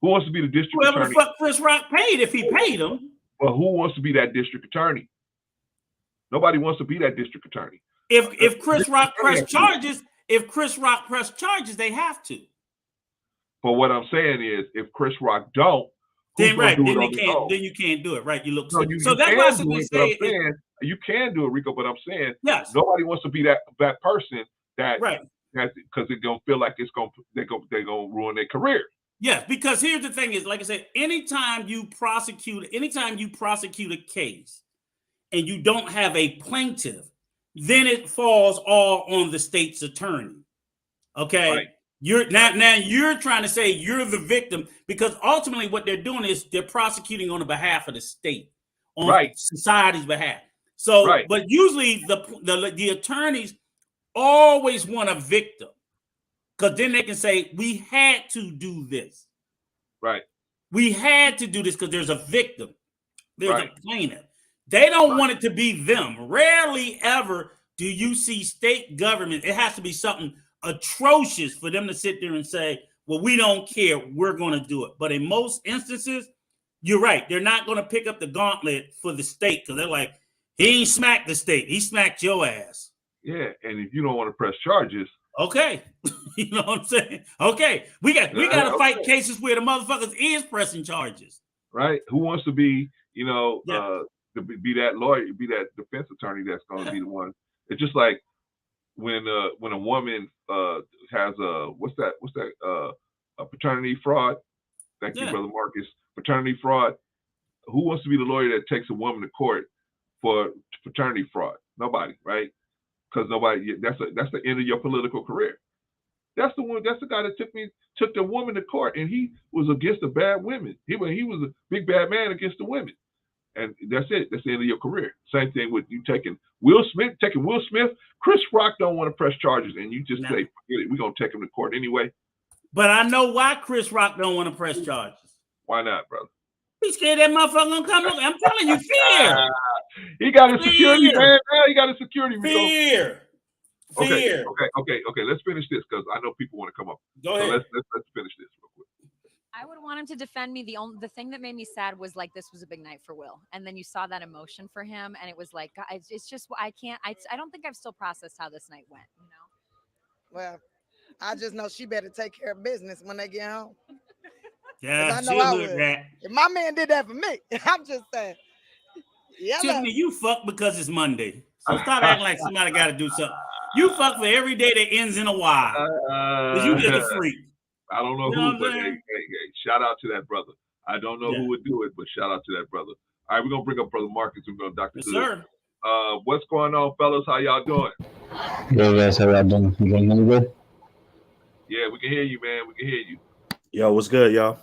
Who wants to be the district attorney? Whoever the fuck Chris Rock paid if he paid him. Well, who wants to be that district attorney? Nobody wants to be that district attorney. If Chris Rock pressed charges, they have to. But what I'm saying is, if Chris Rock don't, then gonna right, do then it they on their can't, own? then you can't do it, right? You look No, silly. you So that's why I can do simply it. But I'm say saying you can do it, Rico. But I'm saying yes, nobody wants to be that person that right. because they're gonna feel like they're gonna ruin their career. Yes, because here's the thing is, like I said, anytime you prosecute a case and you don't have a plaintiff, then it falls all on the state's attorney. Okay. Right. You're now you're trying to say you're the victim because ultimately what they're doing is they're prosecuting on the behalf of the state, on Right. society's behalf. So, Right. but usually the attorneys always want a victim because then they can say, we had to do this. Right. We had to do this because there's a victim. There's Right. a plaintiff. They don't Right. want it to be them. Rarely ever do you see state government. It has to be something atrocious for them to sit there and say, well, we don't care. We're going to do it. But in most instances, you're right. They're not going to pick up the gauntlet for the state because they're like, he ain't smacked the state. He smacked your ass. Yeah. And if you don't want to press charges, okay. You know what I'm saying? Okay. We got to fight cases where the motherfuckers is pressing charges. Right. Who wants to be, to be that lawyer, be that defense attorney that's going to be the one. It's just like when a woman has a paternity fraud. Thank you, Brother Marcus. Paternity fraud. Who wants to be the lawyer that takes a woman to court for paternity fraud? Nobody, right? Because nobody. That's the end of your political career. That's the guy that took the woman to court, and he was against the bad women. He was a big bad man against the women. And that's it. That's the end of your career. Same thing with you taking Will Smith. Chris Rock don't want to press charges, and you just say, forget it, we're going to take him to court anyway. But I know why Chris Rock don't want to press charges. Why not, brother? He's scared that motherfucker gonna come look. I'm telling you, fear. He got a security man. He got a security man. Fear. Okay. Let's finish this because I know people want to come up. Go ahead. Let's finish this real quick. I would want him to defend me. The thing that made me sad was like this was a big night for Will, and then you saw that emotion for him, and it was like it's just I don't think I've still processed how this night went. Well, I just know she better take care of business when they get home. Yeah, I know I would. If my man did that for me, I'm just saying. Yeah, Tiffany, you fuck because it's Monday, so stop acting like somebody got to do something. You fuck for every day that ends in a Y. Because you just a freak. I don't know who, but hey, shout out to that brother. I don't know who would do it, but shout out to that brother. All right, we're gonna bring up Brother Marcus. We're gonna Dr. Yes, sir. What's going on, fellas? How y'all doing? Yo, guys, how y'all doing? You doing really good? Yeah, we can hear you, man. We can hear you. Yo, what's good, y'all?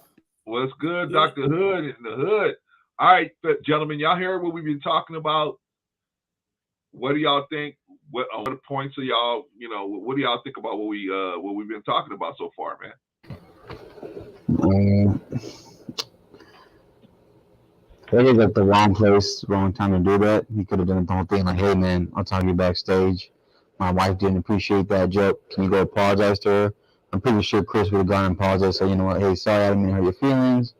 What's good, Dr. Hood in the hood? All right, gentlemen, y'all heard what we've been talking about. What do y'all think? What the points of y'all? What do y'all think about what we've been talking about so far, man? That is like the wrong place, wrong time to do that. He could have done the whole thing like, hey man, I'll talk to you backstage. My wife didn't appreciate that joke. Can you go apologize to her? I'm pretty sure Chris would have gone and apologized. So, you know what, hey, sorry, I didn't mean to hurt your feelings.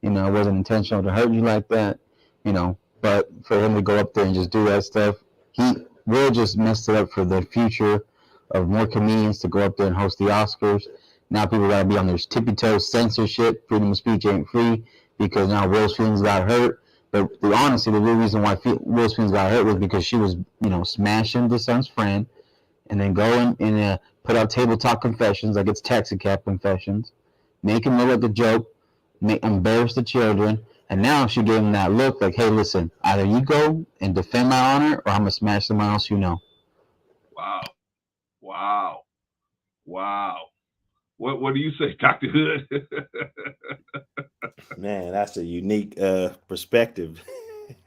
It wasn't intentional to hurt you like that. But for him to go up there and just do that stuff, he will just messed it up for the future of more comedians to go up there and host the Oscars. Now people got to be on their tippy toes. Censorship, freedom of speech ain't free because now Will's feelings got hurt. But honestly, the real reason why Will's feelings got hurt was because she was, smashing the son's friend and then going and put out table talk confessions like it's taxi cab confessions, make him look like a joke, embarrass the children. And now she gave him that look like, hey, listen, either you go and defend my honor or I'm going to smash someone else you know. Wow. What do you say, Dr. Hood? Man, that's a unique perspective.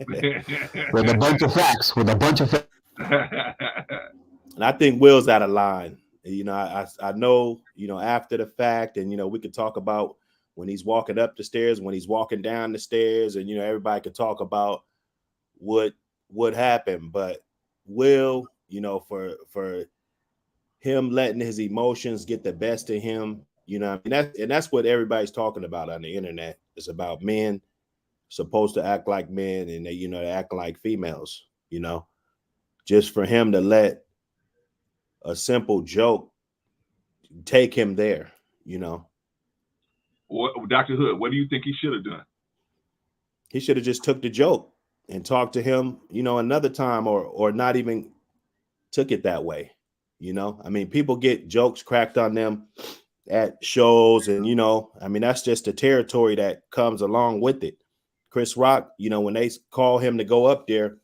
With a bunch of facts. And I think Will's out of line. I know, after the fact, and, we could talk about when he's walking up the stairs, when he's walking down the stairs, and, everybody could talk about what happened. But Will, for him letting his emotions get the best of him, that's what everybody's talking about on the internet. It's about men supposed to act like men and they act like females, just for him to let a simple joke take him there, Dr. Hood, what do you think he should have done? He should have just took the joke and talked to him, you know, another time, or not even took it that way. You know, I mean, people get jokes cracked on them at shows, and you know, I mean, that's just the territory that comes along with it. Chris Rock, you know, when they call him to go up there,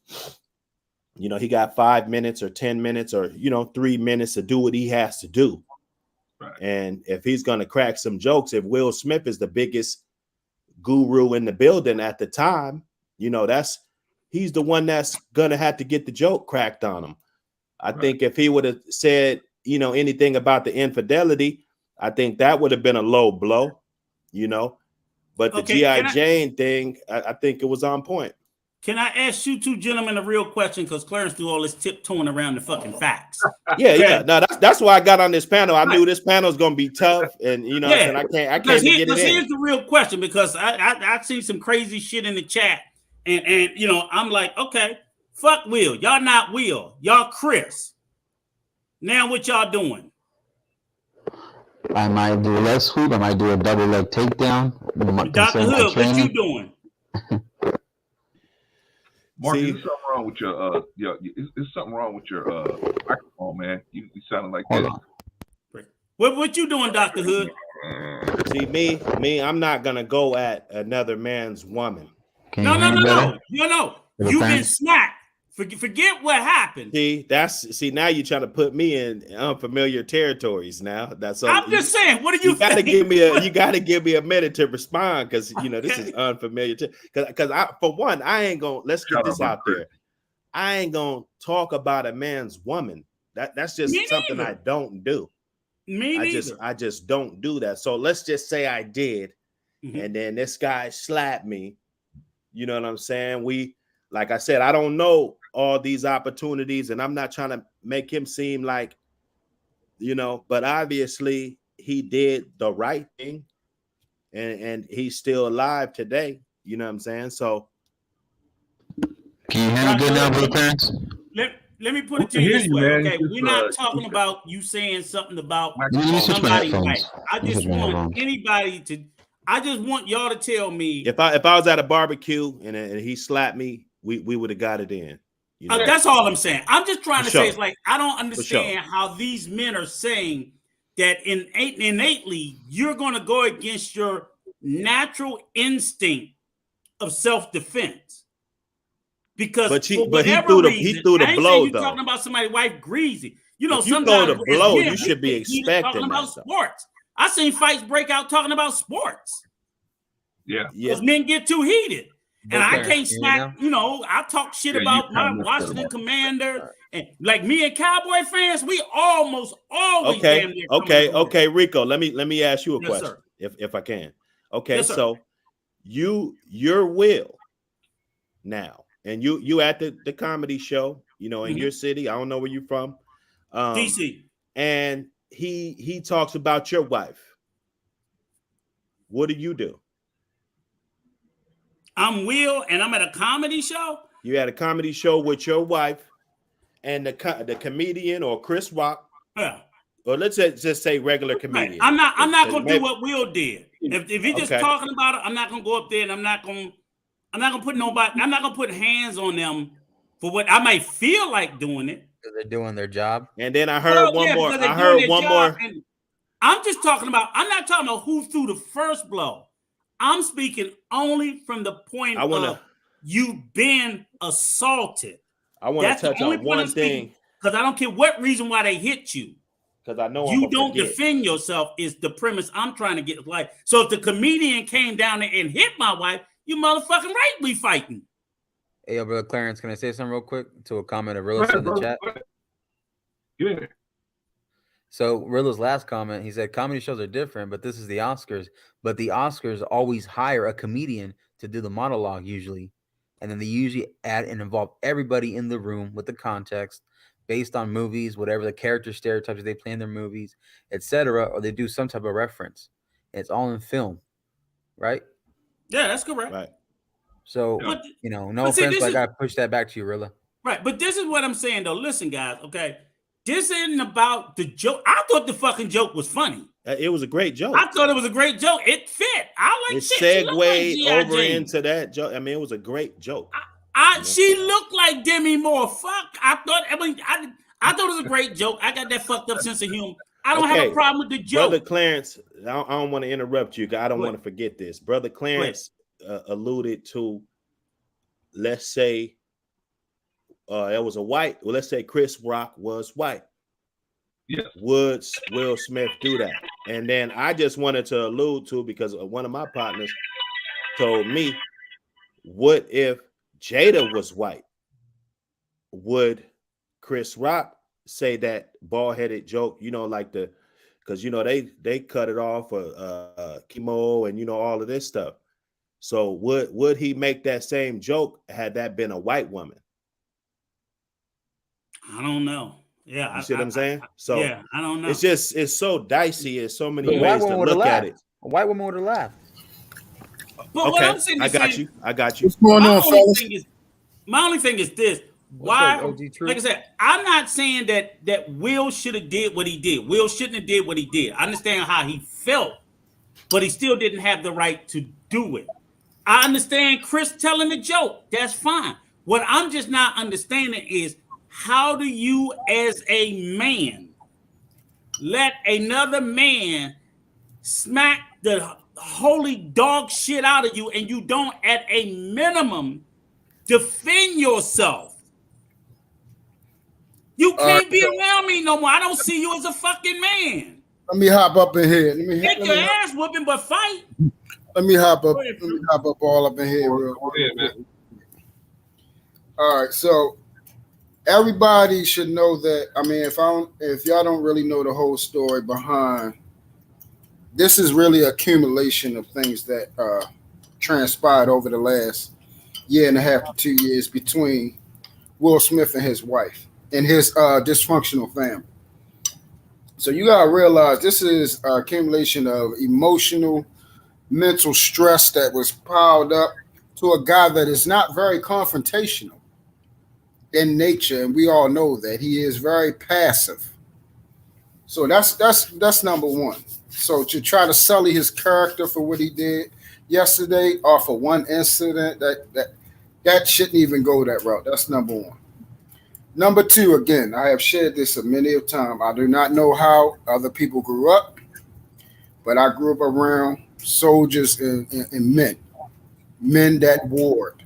you know, he got 5 minutes or 10 minutes or, you know, 3 minutes to do what he has to do. Right. And if he's going to crack some jokes, if Will Smith is the biggest guru in the building at the time, you know, he's the one that's going to have to get the joke cracked on him. I think if he would have said, you know, anything about the infidelity, I think that would have been a low blow, you know. But the G.I. Jane thing, I think it was on point. Can I ask you two gentlemen a real question? Because Clarence do all this tiptoeing around the fucking facts. Yeah. No, that's why I got on this panel. I knew this panel was gonna be tough, and you know, and I can't get it in. Here's the real question, because I seen some crazy shit in the chat, and you know, I'm like, okay, fuck Will. Y'all not Will. Y'all Chris. Now what y'all doing? I might do a leg sweep. I might do a double leg takedown. Dr. Hood, what you doing? Mark, there's something wrong with your there's something wrong with your microphone, man. You sounding like that. What you doing, Dr. Hood? See, me, I'm not gonna go at another man's woman. No. You've been smacked. Forget what happened. See, now you're trying to put me in unfamiliar territories. Now I'm just saying. What do you think? You gotta give me a minute to respond, because you know this is unfamiliar. Because I ain't gonna. Let's get this out there. I ain't gonna talk about a man's woman. That's just something I don't do. I just don't do that. So let's just say I did, and then this guy slapped me. You know what I'm saying? Like I said, I don't know all these opportunities, and I'm not trying to make him seem like, you know, but obviously he did the right thing, and he's still alive today. You know what I'm saying? So can you handle good now, Brother Clarence? Let me put it to you this way, okay? We're not talking about you saying something about somebody's wife. I just want anybody to. I just want y'all to tell me if I was at a barbecue and he slapped me, we would have got it in. You know? That's all I'm saying. I'm just trying to say, it's like, I don't understand how these men are saying that innately you're going to go against your natural instinct of self-defense. Because he threw the blow, though. You're talking about somebody's wife greasy. You know, sometimes you throw the blow, you should be expecting talking about sports. I seen fights break out talking about sports. Yeah. Because men get too heated. And I can't smack, you know, I talk shit about my Washington Commander. And like me and Cowboy fans, we almost always Okay, Rico, let me ask you a question, if I can. Okay, so your Will now, and you at the comedy show, you know, in your city. I don't know where you're from. DC. And he talks about your wife. What do? I'm Will, and I'm at a comedy show. You had a comedy show with your wife and the comedian, or Chris Rock. Yeah. Or let's just say regular comedian. Right. I'm not gonna do what Will did. If he's just talking about it, I'm not gonna go up there, and I'm not gonna put hands on them for what I might feel like doing it. They're doing their job. And then I heard one more. I'm just talking about. I'm not talking about who threw the first blow. I'm speaking only from the point of you've been assaulted. I want to touch on one thing, because I don't care what reason why they hit you. Because I know you don't defend yourself is the premise I'm trying to get. Like, so if the comedian came down there and hit my wife, you motherfucking right, we fighting. Hey, yo, Brother Clarence, can I say something real quick to a comment of Rillis in the chat? Yeah. So Rilla's last comment, he said comedy shows are different, but this is the Oscars. But the Oscars always hire a comedian to do the monologue usually. And then they usually add and involve everybody in the room with the context based on movies, whatever the character stereotypes they play in their movies, etc. Or they do some type of reference. And it's all in film, right? Yeah, that's correct. Right. So, you know, no offense, but I got to push that back to you, Rilla. Right. But this is what I'm saying, though. Listen, guys, okay? This isn't about the joke. I thought the fucking joke was funny. It was a great joke. I thought it was a great joke. It fit. I like it shit. She looked like segued G.I. over Jane. into that joke. I mean, it was a great joke. She looked like Demi Moore. Fuck. I thought it was a great joke. I got that fucked up sense of humor. I don't have a problem with the joke. Brother Clarence, I don't want to interrupt you, because I don't want to forget this. Brother Clarence alluded to, let's say, it was a white. Well, let's say Chris Rock was white. Yes. Would Will Smith do that? And then I just wanted to allude to, because one of my partners told me, what if Jada was white? Would Chris Rock say that bald-headed joke? You know, like because you know they cut it off for chemo and all of this stuff. So would he make that same joke had that been a white woman? I don't know. Yeah, you see what I'm saying? So yeah, I don't know. It's so dicey. There's so many ways to look at it. A white woman would have laughed. But what I'm saying, I got you. What's going on, fellas? My only thing is this. Why? Like I said, I'm not saying that Will should have did what he did. Will shouldn't have did what he did. I understand how he felt, but he still didn't have the right to do it. I understand Chris telling the joke. That's fine. What I'm just not understanding is, how do you, as a man, let another man smack the holy dog shit out of you, and you don't, at a minimum, defend yourself? You can't be around me no more. I don't see you as a fucking man. Let me hop up in here. Get your ass whooping, but fight. Let me hop up. Let me hop up all up in here real quick. All right, so everybody should know that. I mean, if y'all don't really know the whole story behind, this is really an accumulation of things that transpired over the last year and a half to 2 years between Will Smith and his wife and his dysfunctional family. So you gotta realize this is an accumulation of emotional, mental stress that was piled up to a guy that is not very confrontational in nature, and we all know that he is very passive. So that's number one. So to try to sully his character for what he did yesterday off of one incident, that shouldn't even go that route. That's number one. Number two, again, I have shared this many a time. I do not know how other people grew up, but I grew up around soldiers and men that warred.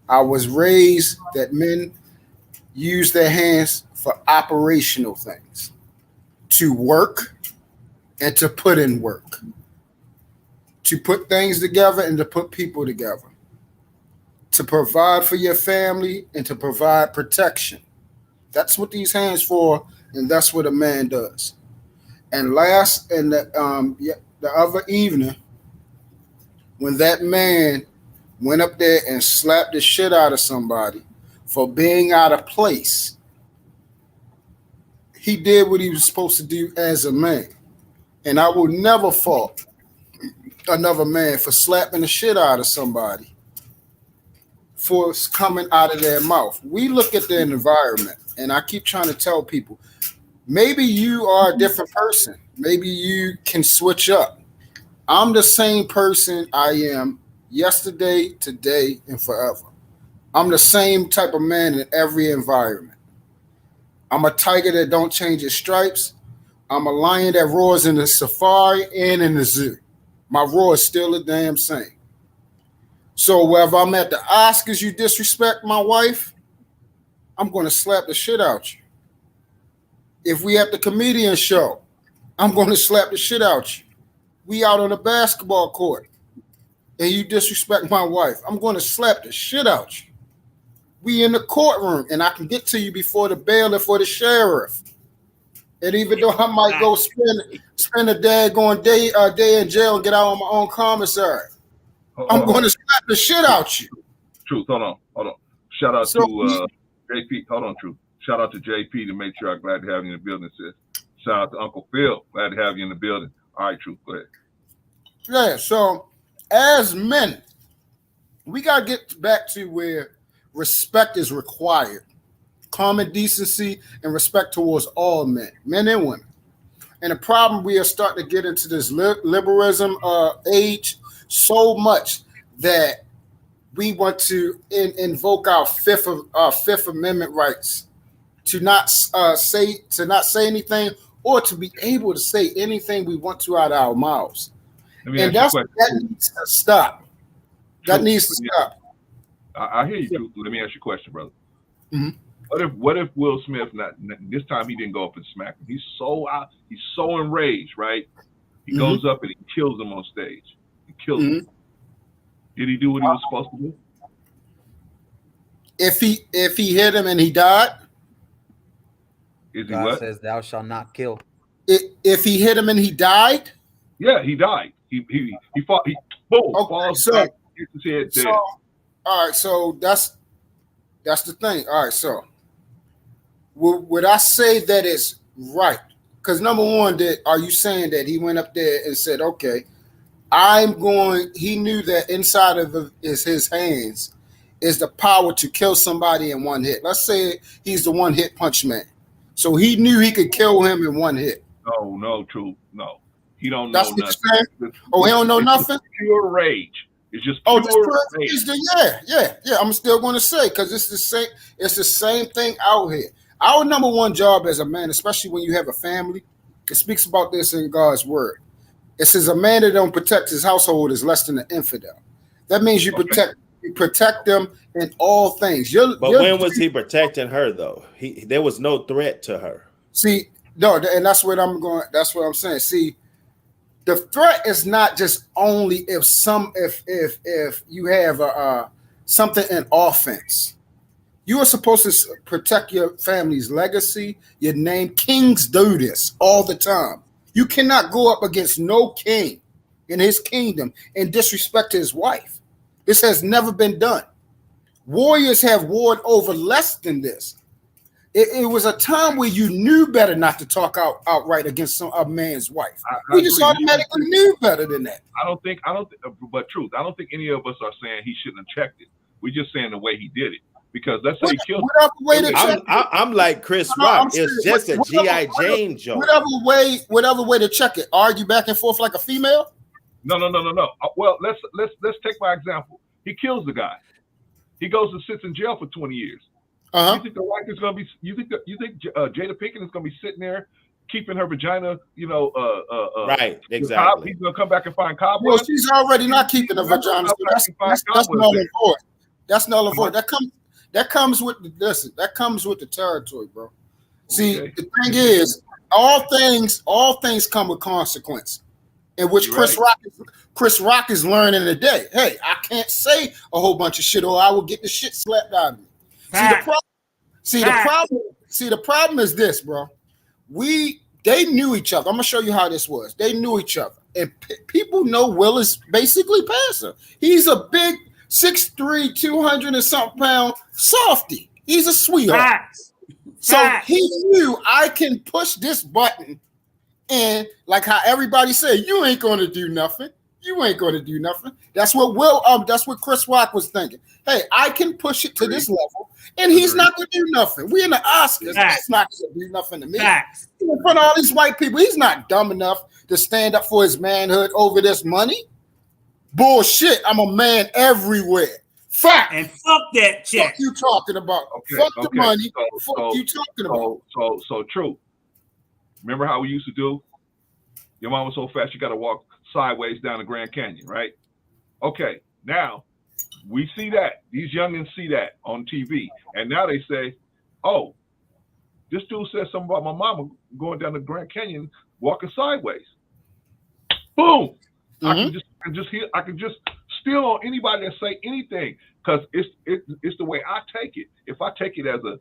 I was raised that men use their hands for operational things, to work and to put in work, to put things together and to put people together, to provide for your family and to provide protection. That's what these hands for, and that's what a man does. And the other evening, when that man went up there and slapped the shit out of somebody for being out of place, he did what he was supposed to do as a man. And I will never fault another man for slapping the shit out of somebody for coming out of their mouth. We look at the environment, and I keep trying to tell people, maybe you are a different person. Maybe you can switch up. I'm the same person I am yesterday, today, and forever. I'm the same type of man in every environment. I'm a tiger that don't change its stripes. I'm a lion that roars in the safari and in the zoo. My roar is still the damn same. So whether I'm at the Oscars, you disrespect my wife, I'm going to slap the shit out you. If we at the comedian show, I'm going to slap the shit out you. We out on the basketball court and you disrespect my wife, I'm going to slap the shit out you. We in the courtroom and I can get to you before the bailiff or the sheriff. And even though I might go spend a daggone day in jail and get out on my own commissary, I'm going to slap the shit out you. Truth, hold on. Shout out to JP. Hold on, Truth. Shout out to JP to make sure I'm glad to have you in the building, sis. Shout out to Uncle Phil. Glad to have you in the building. All right, Truth, go ahead. Yeah, so as men, we got to get back to where respect is required. Common decency and respect towards all men and women. And the problem, we are starting to get into this liberalism age so much that we want to invoke our Fifth Amendment rights to not say anything, or to be able to say anything we want to out of our mouths. And that needs to stop. That needs to stop. I hear you, Truth. Let me ask you a question, brother. Mm-hmm. What if Will Smith, this time he didn't go up and smack him? He's so enraged, right? He goes up and he kills him on stage. He kills him. Did he do what he was supposed to do? If he hit him and he died, God says, "Thou shalt not kill." If he hit him and he died, yeah, he died. He fought. He boom, falls back, hits his head dead. All right, so that's the thing. All right, so would I say that it's right? Because number one, are you saying that he went up there and said, "Okay, he knew that inside of his hands is the power to kill somebody in one hit." Let's say he's the one hit punch man. So he knew he could kill him in one hit. No, True. No. He don't know nothing. He don't know nothing? Pure rage. It's just pure rage. Yeah. I'm still going to say, because it's the same thing out here. Our number one job as a man, especially when you have a family, it speaks about this in God's word. It says a man that don't protect his household is less than an infidel. That means you protect them in all things. But when was he protecting her though? There was no threat to her. See, no, and that's what I'm going. That's what I'm saying. See, the threat is not just only if you have something in offense. You are supposed to protect your family's legacy, your name. Kings do this all the time. You cannot go up against no king in his kingdom and disrespect his wife. This has never been done. Warriors have warred over less than this. It was a time where you knew better not to talk outright against a man's wife. We just automatically knew better than that. But Truth, I don't think any of us are saying he shouldn't have checked it. We're just saying the way he did it. Because let's say he killed him. I'm like Chris Rock. It's just a G.I. Jane joke. Whatever way to check it. Argue back and forth like a female? No. Well, let's take my example. He kills the guy. He goes and sits in jail for 20 years. You think the wife is going to be? You think Jada Pinkett is going to be sitting there keeping her vagina? Right, exactly. He's going to come back and find cobwebs. Well, she's already not keeping her vagina. So that's null and void. That's null and void. That comes with the territory, bro. See, the thing is, all things come with consequence, in which Chris Rock is learning today. Hey, I can't say a whole bunch of shit, or I will get the shit slapped out of me. The problem is this, bro. They knew each other. I'm gonna show you how this was. They knew each other, and people know Will is basically passive. He's a big 6'3", 200 and something pound softy. He's a sweetheart. So he knew, I can push this button, and like how everybody said, you ain't gonna do nothing. You ain't gonna do nothing. That's what Chris Rock was thinking. Hey, I can push it to this level, and he's not gonna do nothing. We in the Oscars. He's not gonna do nothing to me. In front of all these white people, he's not dumb enough to stand up for his manhood over this money. Bullshit. I'm a man everywhere. Fact. And fuck that check. Fuck you talking about. Fuck the money. Fuck you talking about. So true. Remember how we used to do? Your mom was so fast you got to walk sideways down the Grand Canyon, right? Okay, now we see that. These youngins see that on TV. And now they say, oh, this dude said something about my mama going down the Grand Canyon walking sideways. Boom. I can just steal on anybody that say anything, because it's the way I take it. If I take it as a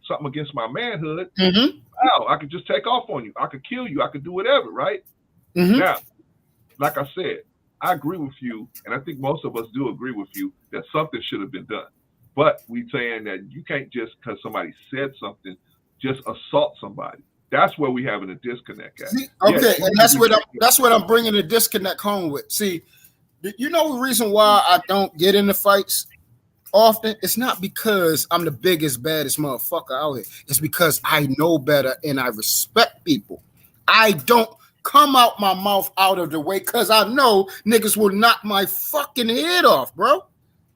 something against my manhood, wow, I could just take off on you. I could kill you. I could do whatever, right? Now, like I said, I agree with you, and I think most of us do agree with you that something should have been done. But we saying that you can't just, because somebody said something, just assault somebody. That's where we having a disconnect at. See, okay, and that's what I'm bringing the disconnect home with. See, you know the reason why I don't get into fights? often, it's not because I'm the biggest, baddest motherfucker out here. It's because I know better and I respect people. I don't come out my mouth out of the way because I know niggas will knock my fucking head off, bro.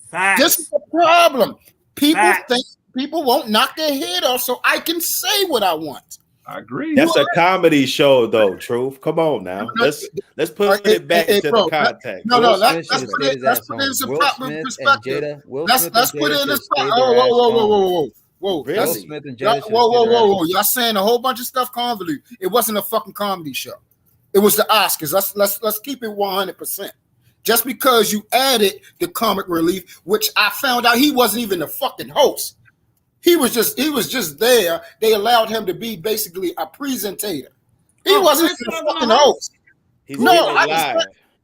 Facts. This is the problem. People Facts. think people won't knock their head off so I can say what I want. I agree. That's a comedy show, though. Truth. Come on now. Let's put it back into the context. Let's put it in some proper perspective. Let's put it in this. Whoa. Really? Will Smith and Jada. Whoa. Y'all saying a whole bunch of stuff convoluted. It wasn't a fucking comedy show. It was the Oscars. Let's keep it 100%. Just because you added the comic relief, which I found out he wasn't even the fucking host. He was just there. They allowed him to be basically a presenter. He wasn't the fucking host.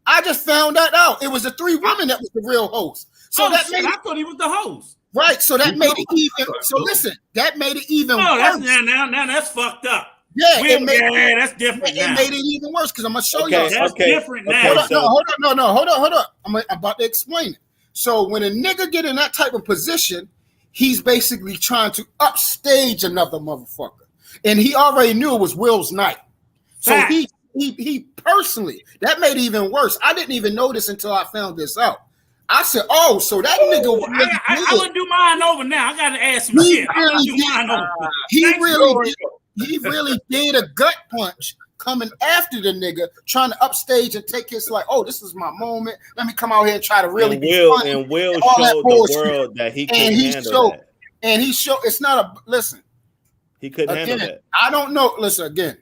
I just found that out. It was the three women that was the real host. So I thought he was the host. Right. So that made it even. So listen, that made it even worse. Now that's fucked up. Yeah, that's different. It made it even worse because I'm gonna show y'all. That's different now. Hold on. I'm about to explain it. So when a nigga get in that type of position, he's basically trying to upstage another motherfucker. And he already knew it was Will's night. So he personally, that made it even worse. I didn't even know this until I found this out. I said, oh, so that nigga was really I wouldn't do mine over now. I gotta add some shit. He really did a gut punch coming after the nigga, trying to upstage and take his like, oh, this is my moment. Let me come out here and try to really be funny. And Will showed the world that he couldn't handle that. And he showed it's not a listen. He couldn't handle that. I don't know. Listen again.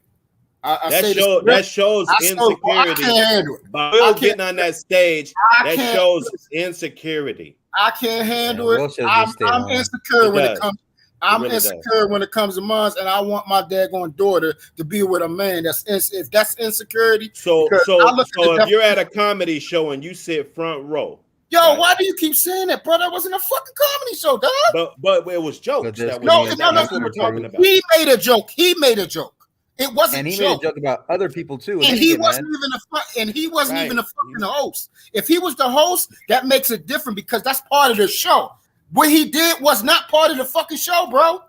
That shows insecurity. I can't handle it. By Will getting on that stage, that shows insecurity. I can't handle it. I'm insecure when it comes. I'm insecure when it comes to mine, and I want my daggone daughter to be with a man if that's insecurity. So if you're at a comedy show and you sit front row. Yo, why do you keep saying that, bro? That wasn't a fucking comedy show, dog. But it was jokes. That's what we're talking about. He made a joke. It wasn't. And he made a joke about other people too. And he wasn't even a fucking host. If he was the host, that makes it different because that's part of the show. What he did was not part of the fucking show, bro.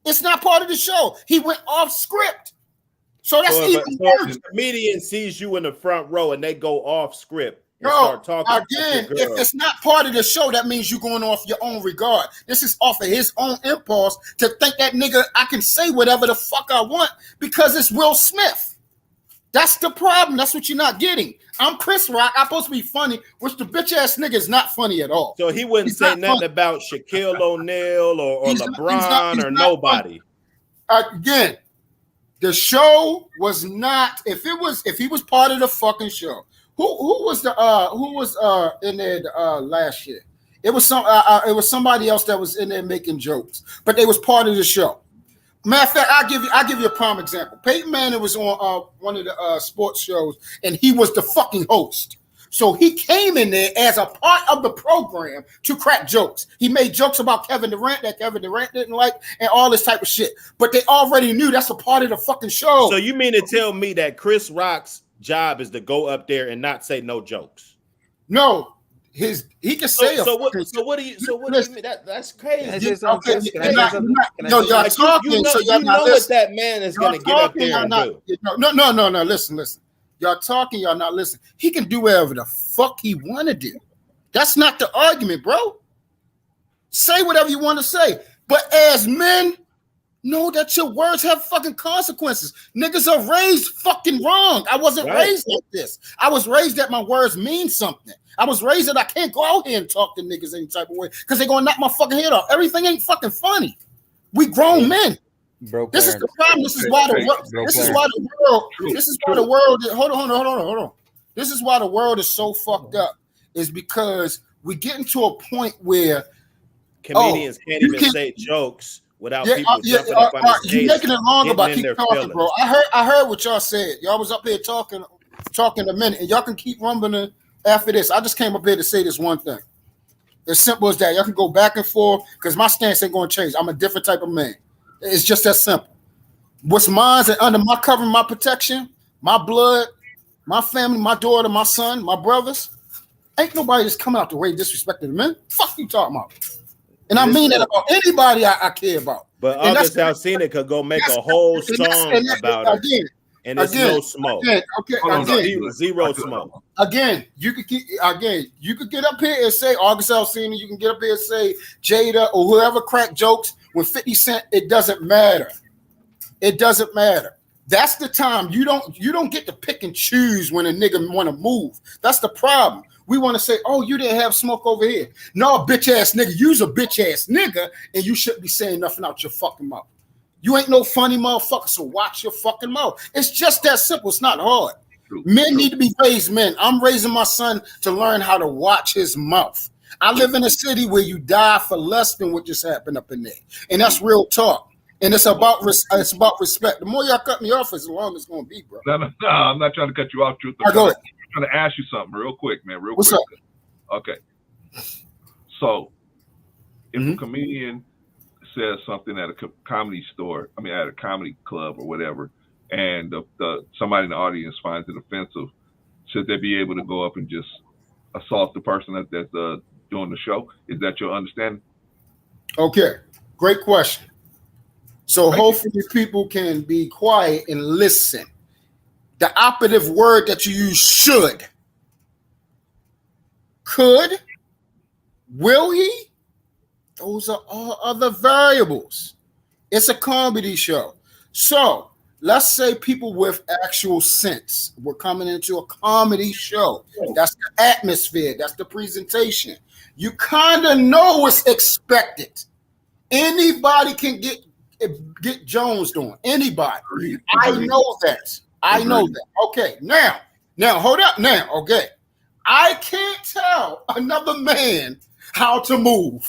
It's not part of the show. He went off script. So that's even worse. If a comedian sees you in the front row and they go off script and start talking again, if it's not part of the show, that means you're going off your own regard. This is off of his own impulse to think that nigga, I can say whatever the fuck I want because it's Will Smith. That's the problem. That's what you're not getting. I'm Chris Rock. I'm supposed to be funny, which the bitch ass nigga is not funny at all. So he wouldn't say nothing about Shaquille O'Neal or LeBron or nobody. Again, the show was not. If he was part of the fucking show, who was in there last year? It was somebody else that was in there making jokes, but they was part of the show. Matter of fact, I'll give you a prime example. Peyton Manning was on one of the sports shows, and he was the fucking host. So he came in there as a part of the program to crack jokes. He made jokes about Kevin Durant that Kevin Durant didn't like and all this type of shit. But they already knew that's a part of the fucking show. So you mean to tell me that Chris Rock's job is to go up there and not say no jokes? No. He can say what do you mean? That's crazy. Y'all talking, so y'all not what that man is gonna get up there and do. No, listen. Y'all talking, y'all not listening. He can do whatever the fuck he wanna do. That's not the argument, bro. Say whatever you want to say. But as men, know that your words have fucking consequences. Niggas are raised fucking wrong. I wasn't raised like this. I was raised that my words mean something. I was raised that I can't go out here and talk to niggas any type of way because they're gonna knock my fucking head off. Everything ain't fucking funny. We grown men. This is the problem. This is why the world. Hold on. This is why the world is so fucked up. Is because we get into a point where comedians can't even say jokes without people jumping up on the stage. You're making it long about keep talking, bro. I heard what y'all said. Y'all was up here talking a minute, and y'all can keep rumbling after this. I just came up here to say this one thing. As simple as that. Y'all can go back and forth because my stance ain't going to change. I'm a different type of man. It's just that simple. What's mine and under my cover, my protection, my blood, my family, my daughter, my son, my brothers, Ain't nobody just coming out the way disrespecting the men. Fuck you talking about? And I mean that about anybody I care about. But August Alsina could go make a whole song about it. And it's no smoke. Zero smoke. Again, you could get up here and say August Alsina, you can get up here and say Jada or whoever crack jokes with 50 Cent. It doesn't matter. It doesn't matter. That's the time you don't get to pick and choose when a nigga want to move. That's the problem. We want to say, oh, you didn't have smoke over here. No, bitch ass nigga, you's a bitch ass nigga, and you shouldn't be saying nothing out your fucking mouth. You ain't no funny motherfucker, so watch your fucking mouth. It's just that simple. It's not hard. Men need to be raised men. I'm raising my son to learn how to watch his mouth. I live in a city where you die for less than what just happened up in there. And that's real talk. And it's about respect. The more y'all cut me off, as long as it's going to be, bro. No, I'm not trying to cut you off, Truth. I'm trying to ask you something real quick, man. What's up? Okay. So, if a comedian says something at a comedy store, at a comedy club or whatever, and somebody in the audience finds it offensive, should they be able to go up and just assault the person that's doing the show? Is that your understanding? Okay, great question. So hopefully people can be quiet and listen. The operative word that you use, should. Could? Will he? Those are all other variables. It's a comedy show. So let's say people with actual sense were coming into a comedy show. That's the atmosphere. That's the presentation. You kind of know what's expected. Anybody can get Jones doing. Anybody. I know that. I know that. Okay, now hold up now. Okay. I can't tell another man how to move.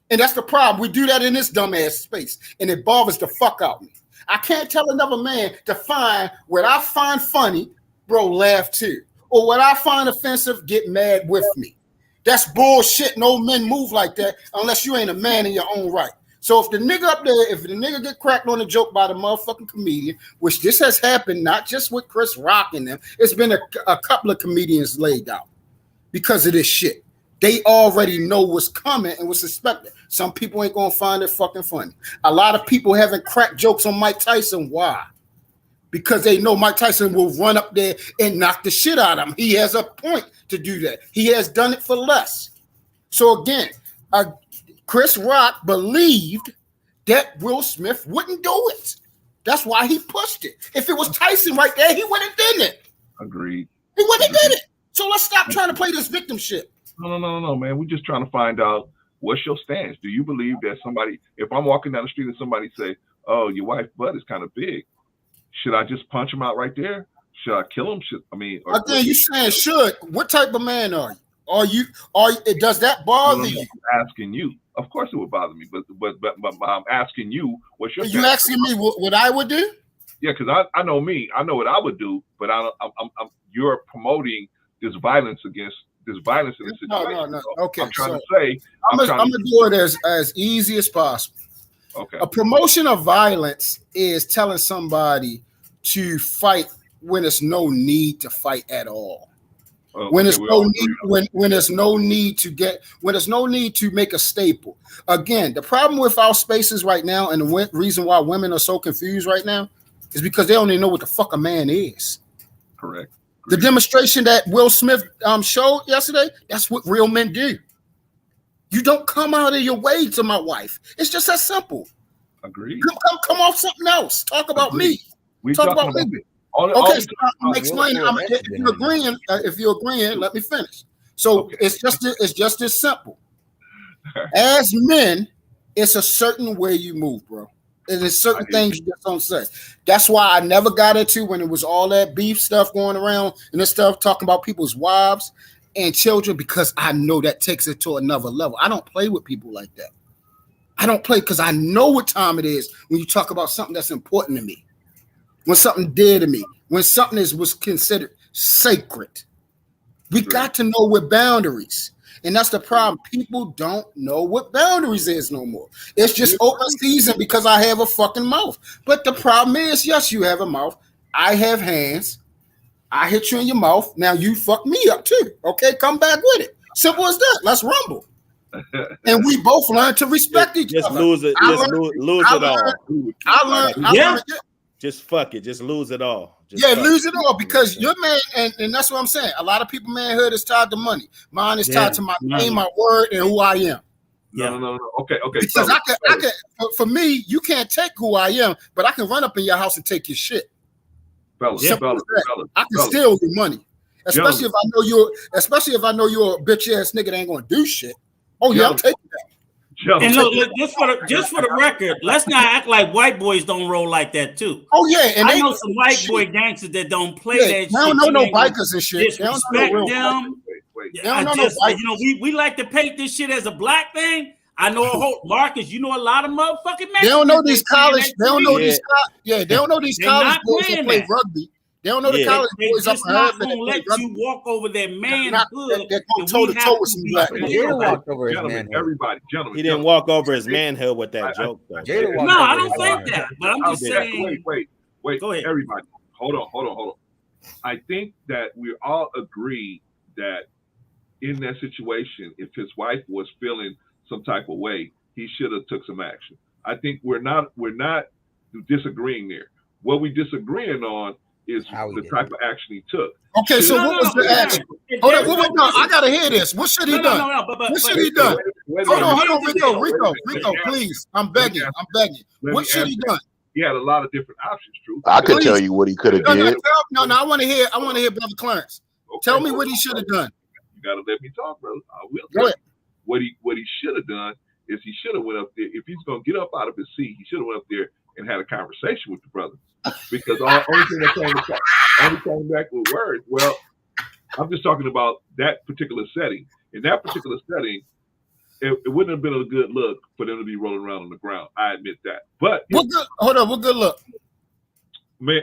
And that's the problem. We do that in this dumbass space. And it bothers the fuck out of me. I can't tell another man to find what I find funny, bro, laugh too. Or what I find offensive, get mad with me. That's bullshit. No men move like that unless you ain't a man in your own right. So if the nigga up there, if the nigga get cracked on a joke by the motherfucking comedian, which this has happened not just with Chris Rock and them, it's been a couple of comedians laid out because of this shit. They already know what's coming and what's expected. Some people ain't gonna find it fucking funny. A lot of people haven't cracked jokes on Mike Tyson. Why? Because they know Mike Tyson will run up there and knock the shit out of him. He has a point to do that. He has done it for less. So again, Chris Rock believed that Will Smith wouldn't do it. That's why he pushed it. If it was Tyson right there, he wouldn't have done it. Agreed. He wouldn't have done it. So let's stop trying to play this victim shit. No, man. We're just trying to find out what's your stance. Do you believe that somebody, if I'm walking down the street and somebody say, oh, your wife's butt is kind of big, should I just punch him out right there? Should I kill him? Again, you saying should. What type of man are you? Does that bother you? I'm asking you. Of course it would bother me, but I'm asking you, what's your stance? You asking me what I would do? Yeah, because I know me. I know what I would do, but you're promoting this violence in this situation. No. Okay, I'm trying to say. I'm gonna do it as easy as possible. Okay. A promotion of violence is telling somebody to fight when there's no need to fight at all. When there's no need, when there's no need to make a staple. Again, the problem with our spaces right now, and the reason why women are so confused right now, is because they don't even know what the fuck a man is. Correct. The demonstration that Will Smith showed yesterday, that's what real men do. You don't come out of your way to my wife. It's just that simple. Agreed. Come off something else. Talk about me. Talk about me. Okay, so I'm explaining. If you're agreeing, let me finish. So it's just as simple. As men, it's a certain way you move, bro. And there's certain things you just don't say. That's why I never got into when it was all that beef stuff going around and this stuff talking about people's wives and children, because I know that takes it to another level. I don't play with people like that. I don't play because I know what time it is when you talk about something that's important to me. When something dear to me, when something was considered sacred. We got to know what boundaries. And that's the problem. People don't know what boundaries is no more. It's just open season because I have a fucking mouth. But the problem is, yes, you have a mouth. I have hands. I hit you in your mouth. Now you fuck me up too. Okay, come back with it. Simple as that. Let's rumble. And we both learn to respect each other. Lose it. Lose it all. I learned. Just fuck it. Just lose it all. Lose it all because your man, and that's what I'm saying. A lot of people manhood is tied to money. Mine is tied to my name, my word, and who I am. No. Okay. Because I can. For me, you can't take who I am, but I can run up in your house and take your shit. Fellas, I can steal your money, especially if I know you're a bitch ass nigga that ain't gonna do shit. Oh yeah, I'll take that. And look, just for the record, let's not act like white boys don't roll like that too. Oh yeah, and I know some white boy gangsters that don't play that. They don't know no bikers and shit. Disrespect them. They don't know no bikers. We like to paint this shit as a black thing. I know a whole Marcus. You know a lot of motherfucking Mexicans. They don't know these college. They don't know these. They don't know these college boys that play rugby. They don't know the college boys up in Hereford. They're not gonna let you walk over their manhood. They're going toe to toe with some black men. Gentlemen, he didn't walk over his manhood with that joke. Though. No, I don't think that. But I'm just saying. Wait. Go ahead. Everybody, hold on. I think that we all agree that in that situation, if his wife was feeling some type of way, he should have took some action. I think we're not disagreeing there. What we disagreeing on is the type of action he took. Okay, so what was the action? Hold on, I gotta hear this. What should he done? What should he done? Hold on, Rico, please. I'm begging. What should he done? He had a lot of different options, Truth. I could tell you what he could have did. No, I want to hear Brother Clarence. Tell me what he should have done. You gotta let me talk, brother. I will. Go ahead. What he should have done is he should have went up there. If he's gonna get up out of his seat, he should have went up there and had a conversation with the brother. Because only thing that came back with words. Well, I'm just talking about that particular setting. In that particular setting, it wouldn't have been a good look for them to be rolling around on the ground. I admit that. But what good look?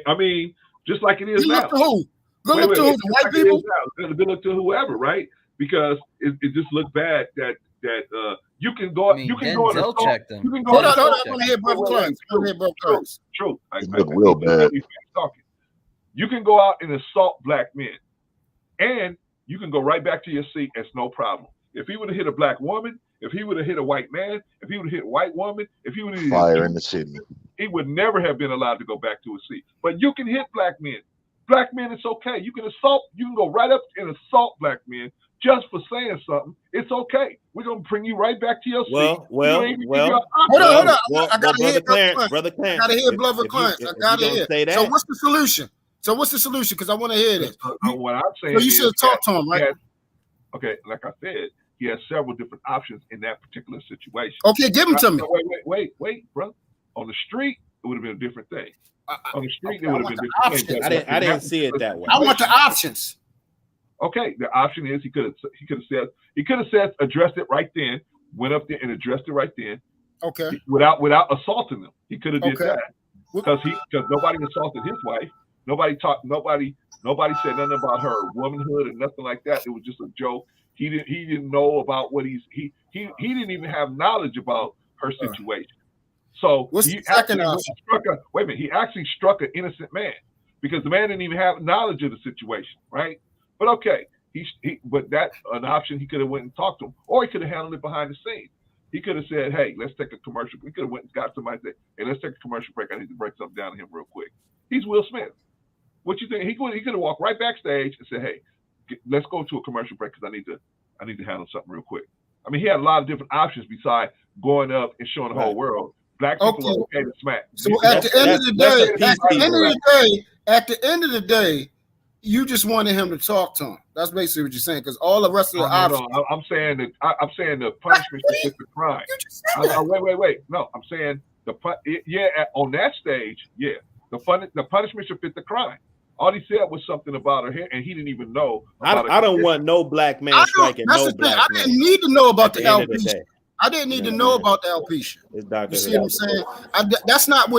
I mean, just like it is now. Good look to who? Good look to who? The white people? Good look to whoever, right? Because it just looked bad that you can go. You can go. You can go. Hold on. I want to hear Brother Clarence. True. It looked real bad. You can go out and assault black men, and you can go right back to your seat. It's no problem. If he would have hit a black woman, if he would have hit a white man, if he would have hit a white woman, if he would have fire in the city, he would never have been allowed to go back to his seat. But you can hit black men. Black men, it's okay. You can assault. You can go right up and assault black men. Just for saying something, it's okay. We're gonna bring you right back to your seat. Well. Hold on. I gotta hear Brother Clarence. I gotta hear Brother Clarence. I gotta hear. So what's the solution? Because I want to hear this. What I'm saying. So you should talk to him, right? Okay, like I said, he has several different options in that particular situation. Okay, give them to me. Wait, bro. On the street, it would have been a different thing. On the street, it would have been different things. I didn't see it that way. I want the options. Okay, the option is he could have said addressed it right then, went up there and addressed it right then. Okay. Without assaulting them. He could have did that. Because nobody assaulted his wife. Nobody said nothing about her womanhood and nothing like that. It was just a joke. He didn't know about what he didn't even have knowledge about her situation. So he actually struck an innocent man because the man didn't even have knowledge of the situation, right? But okay, but that's an option. He could have went and talked to him, or he could have handled it behind the scenes. He could have said, "Hey, let's take a commercial." He could have went and got somebody and said, "Hey, let's take a commercial break. I need to break something down to him real quick." He's Will Smith. What you think? He could have walked right backstage and said, "Hey, let's go to a commercial break because I need to handle something real quick." I mean, he had a lot of different options besides going up and showing the whole world black people are okay to smack. So at the end of the day, you just wanted him to talk to him. That's basically what you're saying, because all the rest of the options. No, I'm saying the punishment is the crime. Wait. No, I'm saying on that stage, the punishment should fit the crime. All he said was something about her hair, and he didn't even know. I don't want no black man striking no black man. I didn't need to know about the alopecia. I didn't need to know about the alopecia. You see what I'm saying? That's not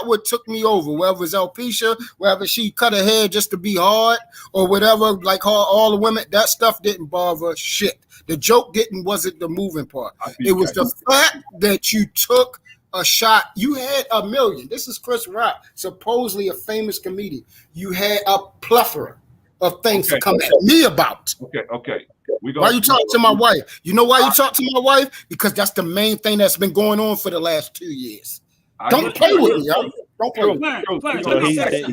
what took me over. Whether it's alopecia, whether she cut her hair just to be hard, or whatever, like all the women, that stuff didn't bother shit. The joke wasn't the moving part. It was the fact that you took a shot. You had a million. This is Chris Rock, supposedly a famous comedian. You had a plethora of things to come at me about. Okay. Why you talk to my wife? You know why you talk to my wife? Because that's the main thing that's been going on for the last 2 years. Don't play with me, yo. Don't play with me. So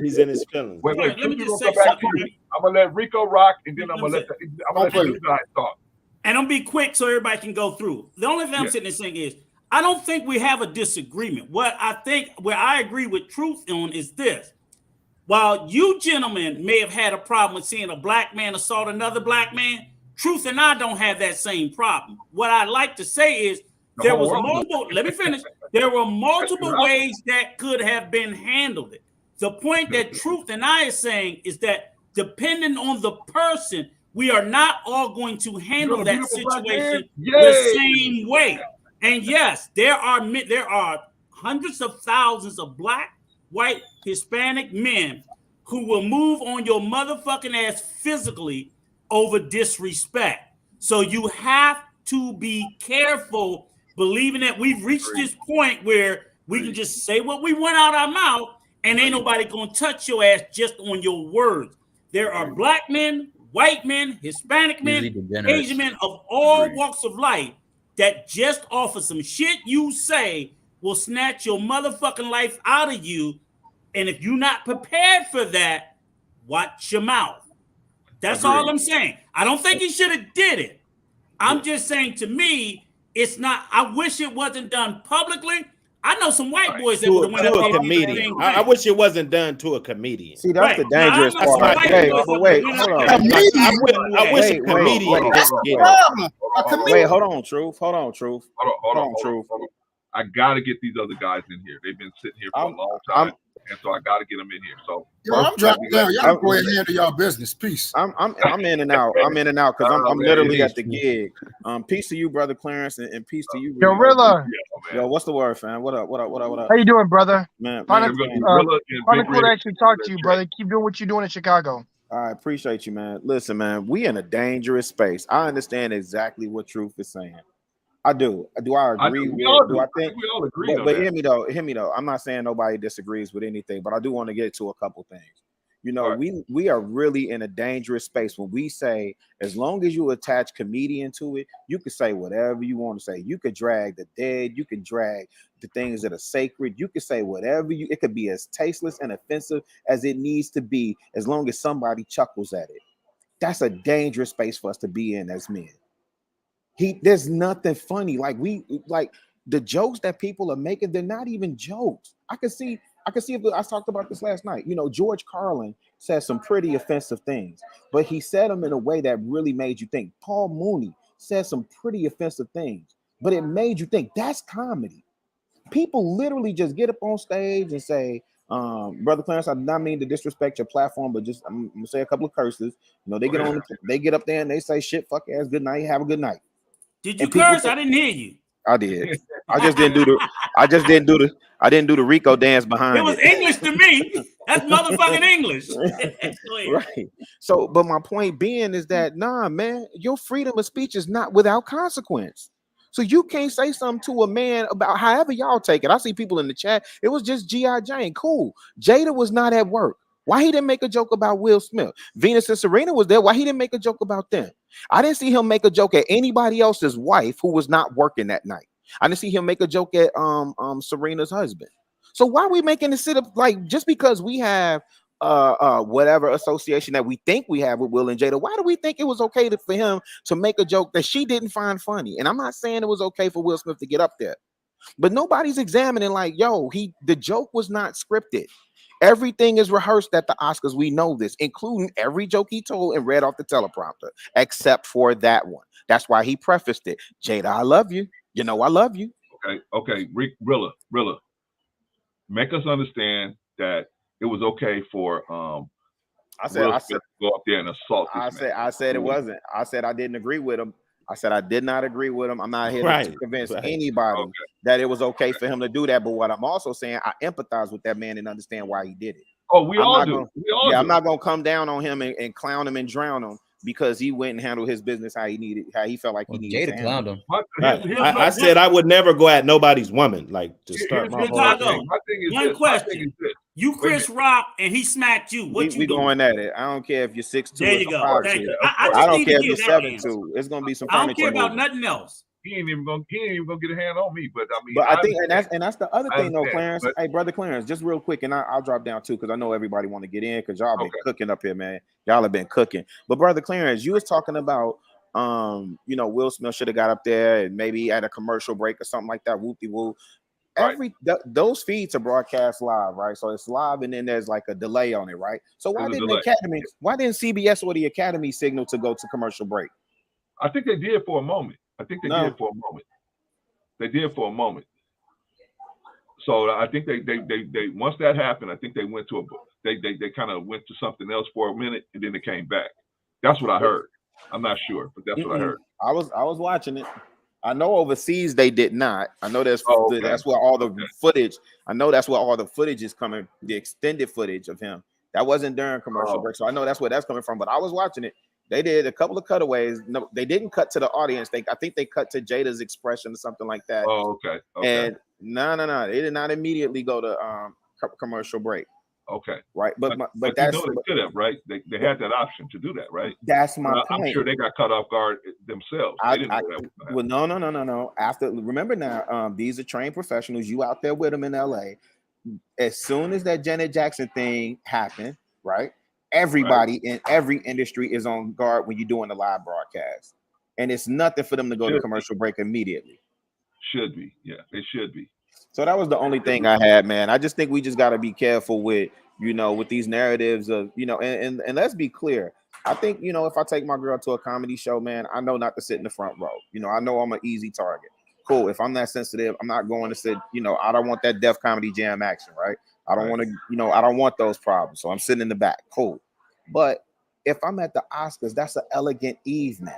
he's in his feelings. Wait, let me just say come back something. to you. I'm gonna let Rico rock, and then I'm gonna let the new guy talk. And I'm be quick so everybody can go through. The only thing I'm sitting there saying is, I don't think we have a disagreement. What I think, where I agree with Truth on is this. While you gentlemen may have had a problem with seeing a black man assault another black man, Truth and I don't have that same problem. What I'd like to say is there was multiple, let me finish. There were multiple ways that could have been handled. The point that Truth and I are saying is that depending on the person, we are not all going to handle that situation the same way. And yes, there are hundreds of thousands of black, white, Hispanic men who will move on your motherfucking ass physically over disrespect. So you have to be careful believing that we've reached this point where we can just say what we want out our mouth and ain't nobody gonna touch your ass just on your words. There are black men, white men, Hispanic men, Asian men of all walks of life that just off of some shit you say will snatch your motherfucking life out of you. And if you're not prepared for that, watch your mouth. That's all I'm saying. I don't think he should have did it. I'm just saying, to me, it's not. I wish it wasn't done publicly. I know some white boys that would have went to a comedian. I wish it wasn't done to a comedian. See, that's the dangerous part. Wait, hold on. I wish a comedian didn't get it. Wait, hold on, Truth. Hold on. I gotta get these other guys in here. They've been sitting here for a long time, and so I gotta get them in here. So I'm dropping down. Y'all go ahead and handle y'all business. Peace. I'm in and out. I'm in and out because I'm literally at the gig. Peace to you, brother Clarence, and peace to you. Yo, Rilla. Yo, what's the word, fam? What up? How you doing, brother? Man, cool to actually talk to you, brother. Keep doing what you're doing in Chicago. I appreciate you, man. Listen, man, we in a dangerous space. I understand exactly what Truth is saying. I do. Do I agree? We all agree. But hear me though. I'm not saying nobody disagrees with anything, but I do want to get to a couple things. You know, we are really in a dangerous space when we say, as long as you attach comedian to it, you can say whatever you want to say. You could drag the dead, you can drag the things that are sacred, you can say whatever it could be as tasteless and offensive as it needs to be, as long as somebody chuckles at it. That's a dangerous space for us to be in as men. There's nothing funny. Like the jokes that people are making, they're not even jokes. I can see if I talked about this last night. You know, George Carlin said some pretty offensive things, but he said them in a way that really made you think. Paul Mooney said some pretty offensive things, but it made you think. That's comedy. People literally just get up on stage and say, Brother Clarence, I do not mean to disrespect your platform, but just I'm gonna say a couple of curses. You know, they get up there and they say shit, fuck ass, good night, have a good night. Did you curse? I didn't hear you. I did. I didn't do the Rico dance behind it. It was English to me. That's motherfucking English. Right. So, but my point being is that, nah, man, your freedom of speech is not without consequence. So you can't say something to a man about however y'all take it. I see people in the chat. It was just G.I. Jane. Cool. Jada was not at work. Why he didn't make a joke about Will Smith? Venus and Serena was there. Why he didn't make a joke about them? I didn't see him make a joke at anybody else's wife who was not working that night. I didn't see him make a joke at Serena's husband. So why are we making it sit up like just because we have whatever association that we think we have with Will and Jada? Why do we think it was okay for him to make a joke that she didn't find funny? And I'm not saying it was okay for Will Smith to get up there, but nobody's examining like, yo, the joke was not scripted. Everything is rehearsed at the Oscars. We know this, including every joke he told and read off the teleprompter, except for that one. That's why he prefaced it. Jada, I love you. You know, I love you. Okay. Rilla, make us understand that it was okay for I said to go up there and assault. I said it wasn't. I said I didn't agree with him. I said I did not agree with him. I'm not here to convince anybody that it was okay for him to do that. But what I'm also saying, I empathize with that man and understand why he did it. Oh, we all do. I'm not gonna come down on him and clown him and drown him because he went and handled his business how he felt like he needed to handle him. I said I would never go at nobody's woman. Like to start my whole thing. My thing is One this. question. You Chris Rock and he smacked you. What you we doing? going at it. I don't care if you're 6'2" There you go. or 5'2". Thank you. I I don't need to care if hear you're that 7'2". It's gonna be some I don't furniture care about moving. nothing else. He ain't even gonna get a hand on me. But I mean, But I think, and that's the other I thing though, understand, Clarence. but- Hey, brother Clarence, just real quick, and I'll drop down too because I know everybody want to get in because y'all been cooking up here, man. Y'all have been cooking. But brother Clarence, you was talking about, Will Smith should have got up there and maybe at a commercial break or something like that. Whoopty woo. Those feeds are broadcast live, right? So it's live, and then there's like a delay on it, right? So why didn't CBS or the Academy signal to go to commercial break? I think they did for a moment. They did for a moment. So I think they once that happened, I think they went to they kind of went to something else for a minute, and then they came back. That's what I heard. I'm not sure, but that's what I heard. I was watching it. I know overseas they did not. I know that's where all the footage. I know that's where all the footage is coming. The extended footage of him that wasn't during commercial break. So I know that's where that's coming from. But I was watching it. They did a couple of cutaways. No, they didn't cut to the audience. I think they cut to Jada's expression or something like that. Oh, okay. And no, they did not immediately go to commercial break. Okay. Right. But that's they could have, right? They had that option to do that, right? That's my point. I'm sure they got caught off guard themselves. Well, no. Remember now, these are trained professionals. You out there with them in LA. As soon as that Janet Jackson thing happened, right? Everybody in every industry is on guard when you're doing a live broadcast, and it's nothing for them to go to commercial break immediately. Should be, yeah, it should be. So that was the only thing I had, man. I just think we just got to be careful with, with these narratives of, and let's be clear. I think, if I take my girl to a comedy show, man, I know not to sit in the front row. I know I'm an easy target. Cool. If I'm that sensitive, I'm not going to sit, I don't want that Def Comedy Jam action, right? I don't want to, I don't want those problems. So I'm sitting in the back. Cool. But if I'm at the Oscars, that's an elegant evening.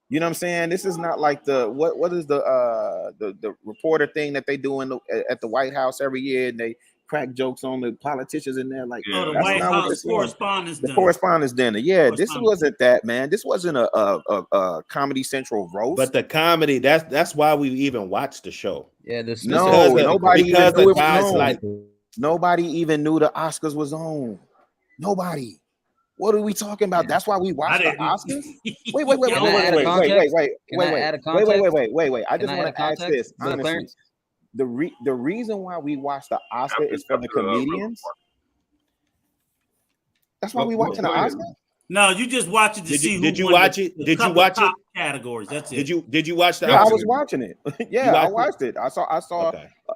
You know what I'm saying? This is not like what is the reporter thing that they do at the White House every year, and they crack jokes on the politicians in there. Like, the White House Correspondence' Dinner. Correspondence Dinner. Yeah, this wasn't that, man. This wasn't a Comedy Central roast. But the comedy, that's why we even watched the show. Yeah, nobody even knew the Oscars was on. Nobody. What are we talking about? That's why we watched the Oscars. Wait. I just want to ask this honestly. The reason why we watch the Oscar is for the comedians. That's why we watching the Oscar. No, you just watch it to see who. Did you watch it? Did you watch it? Categories. That's it. Did you watch the? Yeah, I was watching it. Yeah, I watched it. I saw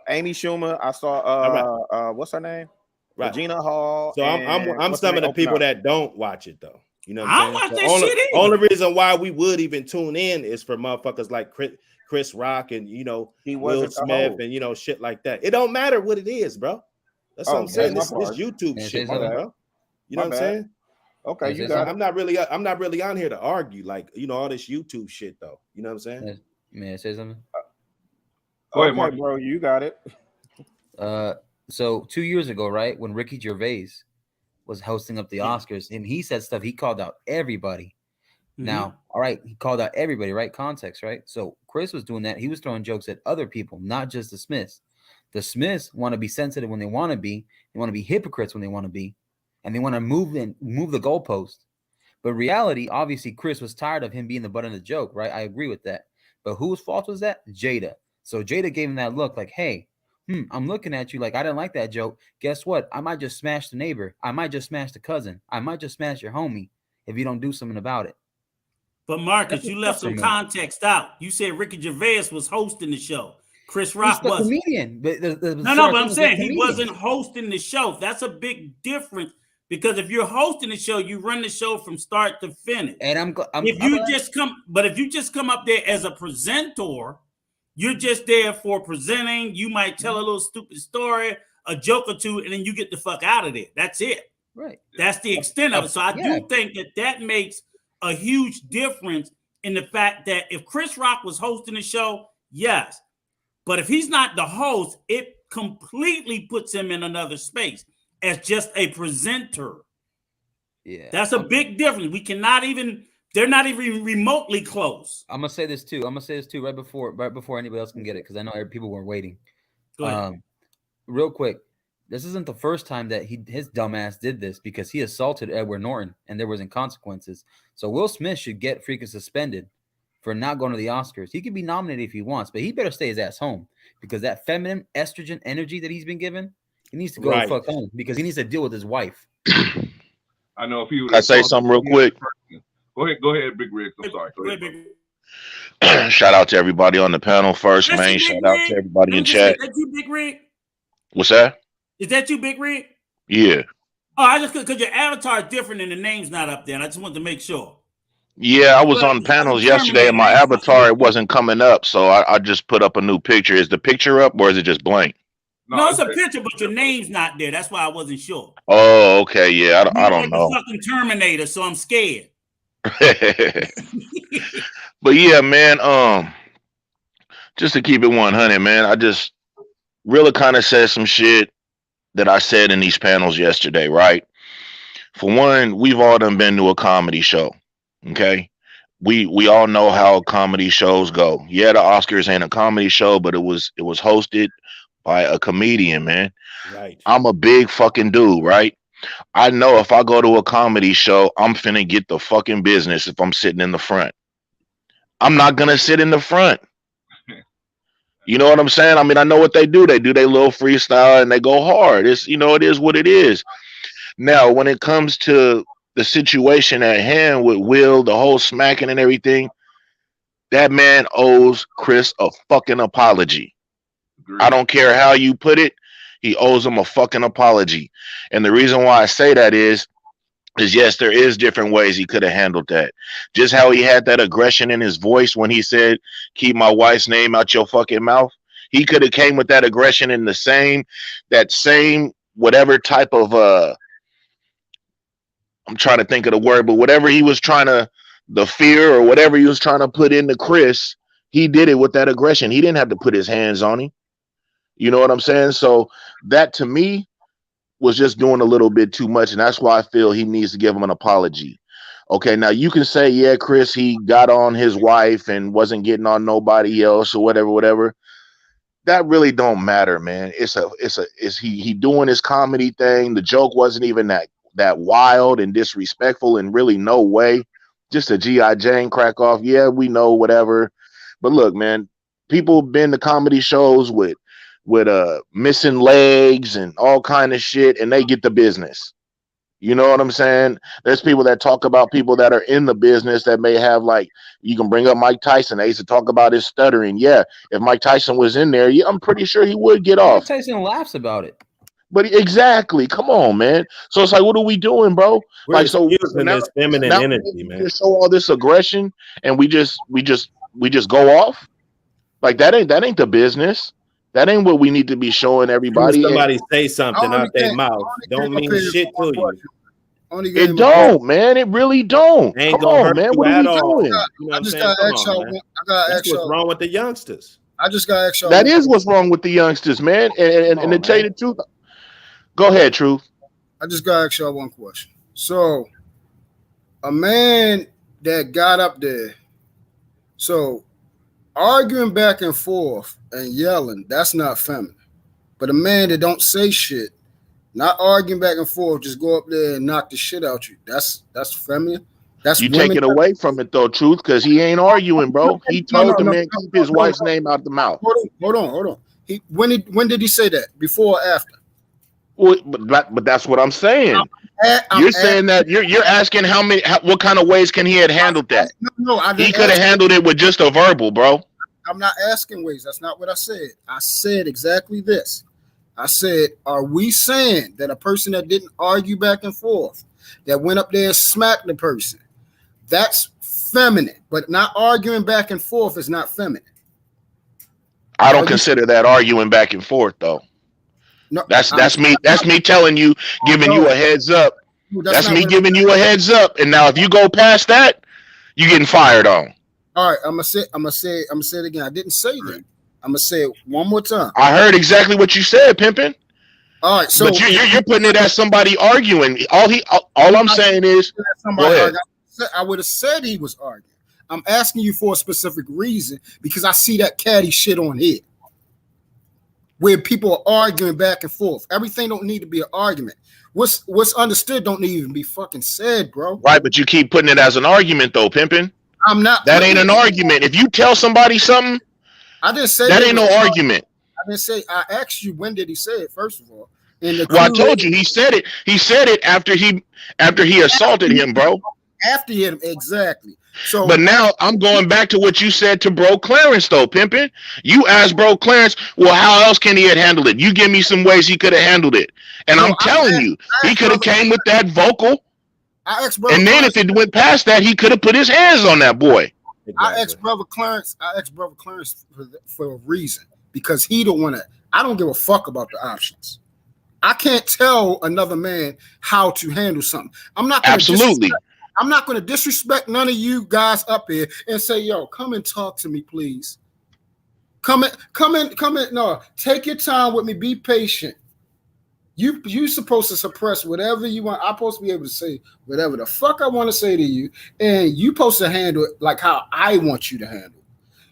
Amy Schumer. I saw what's her name? Regina Hall. So I'm some of the people that don't watch it though. You know what I I'm don't saying? watch that shit either. Only reason why we would even tune in is for motherfuckers like Chris Rock and Will Smith and shit like that. It don't matter what it is, bro. That's what I'm saying. This YouTube shit, bro. You know what I'm saying? Okay, you got it. I'm not really on here to argue like all this YouTube shit though. You know what I'm saying? May I say something? Go ahead, Mark. Bro, you got it. So 2 years ago, right, when Ricky Gervais was hosting up the Oscars, and he said stuff, he called out everybody. Now, all right, he called out everybody, right? Context, right? So Chris was doing that. He was throwing jokes at other people, not just the Smiths. The Smiths want to be sensitive when they want to be. They want to be hypocrites when they want to be. And they want to move the goalpost. But reality, obviously, Chris was tired of him being the butt of the joke, right? I agree with that. But whose fault was that? Jada. So Jada gave him that look like, hey, I'm looking at you like I didn't like that joke. Guess what? I might just smash the neighbor. I might just smash the cousin. I might just smash your homie if you don't do something about it. But Marcus, you left some context out. You said Ricky Gervais was hosting the show. Chris Rock was comedian. But but I'm saying he wasn't hosting the show. That's a big difference because if you're hosting the show, you run the show from start to finish. And if you just come up there as a presenter, you're just there for presenting. You might tell a little stupid story, a joke or two, and then you get the fuck out of there. That's it. Right. That's the extent of it. So I do think that makes a huge difference in the fact that if Chris Rock was hosting the show, yes. But if he's not the host, it completely puts him in another space as just a presenter. Yeah. That's a big difference. We cannot even They're not even remotely close. I'm gonna say this too. Right before anybody else can get it, because I know people were waiting. Go ahead. Real quick, this isn't the first time that his dumbass did this, because he assaulted Edward Norton and there wasn't consequences. So Will Smith should get freaking suspended for not going to the Oscars. He can be nominated if he wants, but he better stay his ass home, because that feminine estrogen energy that he's been given, he needs to go the fuck home, because he needs to deal with his wife. I know if he would. Can I say something real quick? Go ahead, Big Rick. I'm sorry. Go ahead. Shout out to everybody on the panel first, man. Shout out to everybody in chat. Is that you, Big Rick? What's that? Is that you, Big Rick? Yeah. Oh, I just because your avatar is different and the name's not up there. And I just wanted to make sure. Yeah, I was on panels yesterday and my avatar, it wasn't coming up. So I just put up a new picture. Is the picture up or is it just blank? No, it's a picture, but your name's not there. That's why I wasn't sure. Oh, okay. Yeah, I don't know. Fucking Terminator, so I'm scared. But yeah, man, just to keep it 100, man, I just really kind of said some shit that I said in these panels yesterday, right? For one, we've all done been to a comedy show, okay? We all know how comedy shows go. Yeah, the Oscars ain't a comedy show, but it was hosted by a comedian, man. Right. I'm a big fucking dude, right? I know if I go to a comedy show, I'm finna get the fucking business if I'm sitting in the front. I'm not gonna sit in the front. You know what I'm saying? I mean, I know what they do. They do their little freestyle and they go hard. It's, you know, it is what it is. Now, when it comes to the situation at hand with Will, the whole smacking and everything, that man owes Chris a fucking apology. I don't care how you put it. He owes him a fucking apology. And the reason why I say that is yes, there is different ways he could have handled that. Just how he had that aggression in his voice when he said, keep my wife's name out your fucking mouth. He could have came with that aggression in that same whatever type of I'm trying to think of the word, but whatever he was trying to, the fear or whatever he was trying to put into Chris, he did it with that aggression. He didn't have to put his hands on him. You know what I'm saying? So that to me was just doing a little bit too much. And that's why I feel he needs to give him an apology. Okay, now you can say, yeah, Chris, he got on his wife and wasn't getting on nobody else or whatever. That really don't matter, man. It's he doing his comedy thing. The joke wasn't even that wild and disrespectful in really no way. Just a G.I. Jane crack off. Yeah, we know whatever. But look, man, people been to comedy shows with missing legs and all kind of shit, and they get the business. You know what I'm saying? There's people that talk about people that are in the business that may have, like, you can bring up Mike Tyson. They used to talk about his stuttering. Yeah, if Mike Tyson was in there, yeah, I'm pretty sure he would get off. Mike Tyson laughs about it. But exactly, come on, man. So it's like, what are we doing, bro? We're like, so now, this feminine energy, man. Just show all this aggression, and we just go off. Like that ain't the business. That ain't what we need to be showing everybody. When somebody say something out their mouth don't mean shit to you. It don't, man. It really don't. Ain't Come on, man. What are we doing? You know I just gotta ask y'all. That's what's wrong with the youngsters. I just gotta ask y'all. That is what's wrong with the youngsters, man. And to tell you the truth, go ahead, Truth. I just gotta ask y'all one question. So, a man that got up there, so arguing back and forth and yelling, that's not feminine. But a man that don't say shit, not arguing back and forth, just go up there and knock the shit out you. That's feminine. That's you take it away from it though, Truth, because he ain't arguing, bro. He told the man keep his wife's name out the mouth. Hold on. When did he say that? Before or after? Well, but that's what I'm saying. You're saying that you're asking what kind of ways can he have handled that? No, he could have handled it with just a verbal, bro. I'm not asking ways. That's not what I said. I said exactly this. I said, are we saying that a person that didn't argue back and forth, that went up there and smacked the person, that's feminine, but not arguing back and forth is not feminine? I don't consider that arguing back and forth, though. No, that's me telling you, giving you a heads up. That's me giving you a heads up. And now if you go past that, you're getting fired on. All right, I'm gonna say it again. I didn't say that. I'm gonna say it one more time. I heard exactly what you said, Pimpin'. All right, so but you're putting it as somebody arguing. All I'm saying is, go ahead. would have said he was arguing. I'm asking you for a specific reason because I see that catty shit on here where people are arguing back and forth. Everything don't need to be an argument. What's understood don't even be fucking said, bro. Right, but you keep putting it as an argument though, pimping. I'm not. That ain't an argument. If you tell somebody something, I didn't say that ain't no argument. I didn't say. I asked you when did he say it? First of all, well, I told you he said it. He said it after he assaulted him, bro. After he hit him, exactly. So, but now I'm going back to what you said to Bro Clarence, though, pimping. You asked Bro Clarence, well, how else can he have handled it? You give me some ways he could have handled it, and I'm telling you, he could have came with that vocal. And then if it went past that, he could have put his hands on that boy. Exactly. I asked Brother Clarence for a reason because he don't want to. I don't give a fuck about the options. I can't tell another man how to handle something. I'm not gonna absolutely. I'm not going to disrespect none of you guys up here and say, yo, come and talk to me, please. Come in. No, take your time with me. Be patient. You supposed to suppress whatever you want. I'm supposed to be able to say whatever the fuck I want to say to you. And you supposed to handle it like how I want you to handle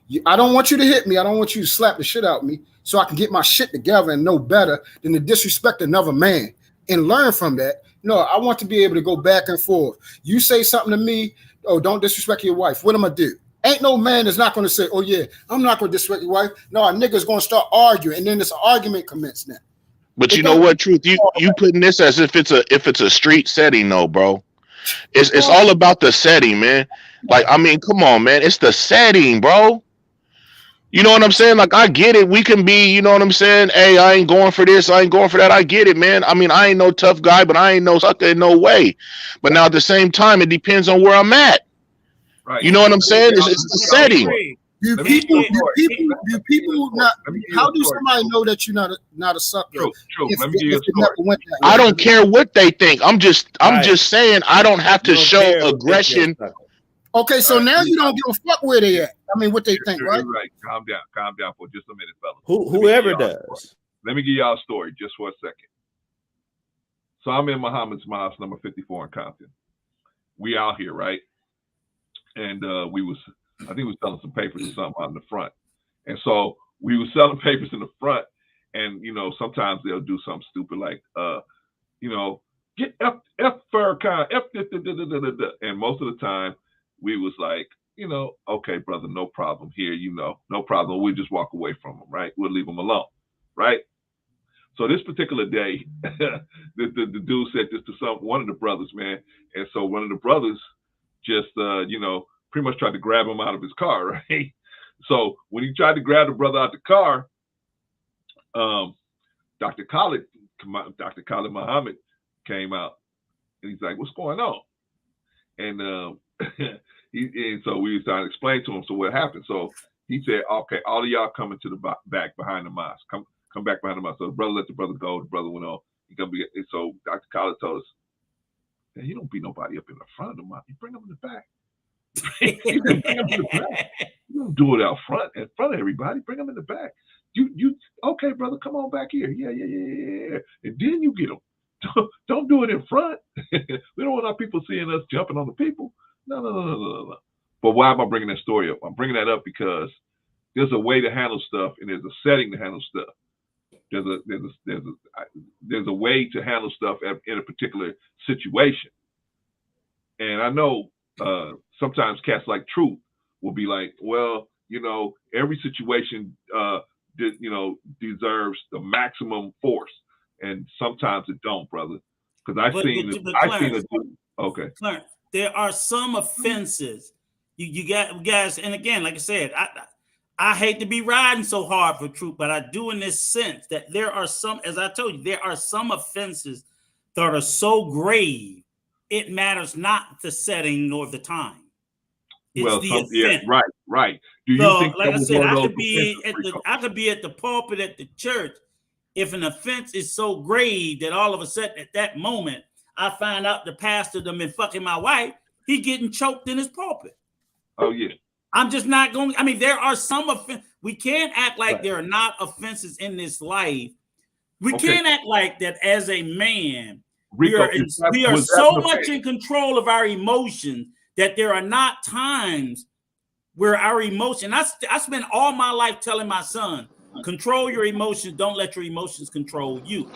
it. I don't want you to hit me. I don't want you to slap the shit out of me so I can get my shit together and know better than to disrespect another man and learn from that. No, I want to be able to go back and forth. You say something to me, oh, don't disrespect your wife. What am I do? Ain't no man that's not going to say, oh, yeah, I'm not going to disrespect your wife. No, a nigga's going to start arguing, and then this argument commences now. But you know what, Truth? You putting this as if it's a street setting, though, bro. It's all about the setting, man. Like, I mean, come on, man. It's the setting, bro. You know what I'm saying? Like, I get it. We can be, you know what I'm saying? Hey, I ain't going for this. I ain't going for that. I get it, man. I mean, I ain't no tough guy, but I ain't no sucker in no way. But now at the same time, it depends on where I'm at. Right. You know what I'm saying? It's the setting. Do people not? How do somebody know that you're not a sucker? True. Let me give you a story. I don't care what they think. I'm just saying I don't have to show aggression. Okay, so now you don't give a fuck where they at. I mean, what they think, right? Right. Calm down for just a minute, fellas. Whoever does. Let me give y'all a story just for a second. So I'm in Muhammad's Mosque, number 54 in Compton. We out here, right? And I think we was selling some papers or something out in the front. And so we were selling papers in the front, and you know, sometimes they'll do something stupid like you know, get F Farrakhan, F and most of the time we was like, you know, okay, brother, no problem here, you know, no problem. We'll just walk away from them, right? We'll leave them alone, right? So this particular day, the dude said this to one of the brothers, man. And so one of the brothers just, you know, pretty much tried to grab him out of his car, right? So when he tried to grab the brother out the car, Dr. Khalid Muhammad came out, and he's like, "What's going on?" And and so we was trying to explain to him. So what happened? So he said, "Okay, all of y'all coming to the back behind the mosque. Come back behind the mosque." So the brother let the brother go. The brother went on. He gonna be. And so Dr. Khalid told us, "Man, you don't beat nobody up in the front of the mosque. You bring them in the back." You don't do it out front, in front of everybody. Bring them in the back. You okay, brother? Come on back here. Yeah. And then you get them. Don't do it in front. We don't want our people seeing us jumping on the people. No. But why am I bringing that story up? I'm bringing that up because there's a way to handle stuff, and there's a setting to handle stuff. There's a way to handle stuff in a particular situation. And I know sometimes cats like Truth will be like, well, you know, every situation deserves the maximum force, and sometimes it don't, brother. Because I've seen it. Okay. Clarence, there are some offenses you got guys, and again, like I said, I hate to be riding so hard for Truth, but I do in this sense that there are some, as I told you, there are some offenses that are so grave it matters not the setting nor the time. It's right. Do you think, like I said, I could be at the pulpit at the church. If an offense is so grave that all of a sudden at that moment I find out the pastor done been fucking my wife, he getting choked in his pulpit. Oh yeah. I'm just not going. I mean, there are some offenses. We can't act like there are not offenses in this life. We can't act like that as a man. Rico, we are so much in control of our emotions that there are not times where our emotion, I spent all my life telling my son, control your emotions, don't let your emotions control you.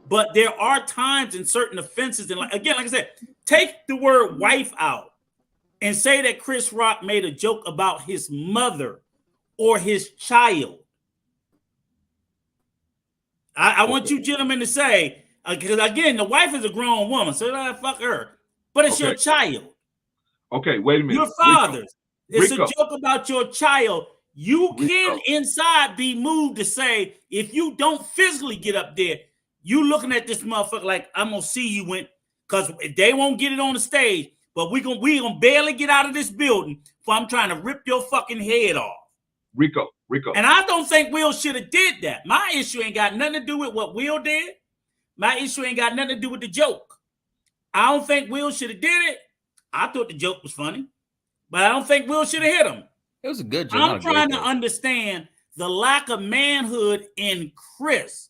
But there are times in certain offenses, and like I said, take the word wife out and say that Chris Rock made a joke about his mother or his child. I want you gentlemen to say, because again, the wife is a grown woman, so fuck her. But it's your child. Okay, wait a minute. Your father's. It's a joke about your child. You can inside be moved to say, if you don't physically get up there, you looking at this motherfucker like, I'm gonna see you when, because they won't get it on the stage, but we gonna barely get out of this building for I'm trying to rip your fucking head off. Rico. And I don't think Will should have did that. My issue ain't got nothing to do with what Will did. My issue ain't got nothing to do with the joke. I don't think Will should have did it. I thought the joke was funny, but I don't think Will should have hit him. It was a good joke. I'm trying to understand the lack of manhood in Chris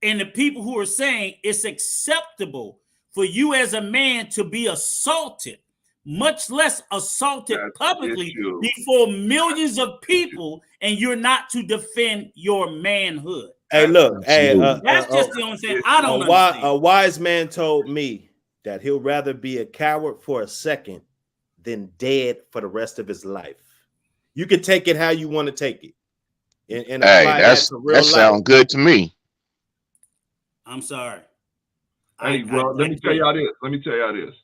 and the people who are saying it's acceptable for you as a man to be assaulted, much less assaulted publicly before millions of people, and you're not to defend your manhood. Hey, look, that's just the only thing I don't understand. A wise man told me that he'll rather be a coward for a second than dead for the rest of his life. You can take it how you want to take it, and apply that to real life. That sounds good to me. I'm sorry. Hey, well, let me tell y'all this.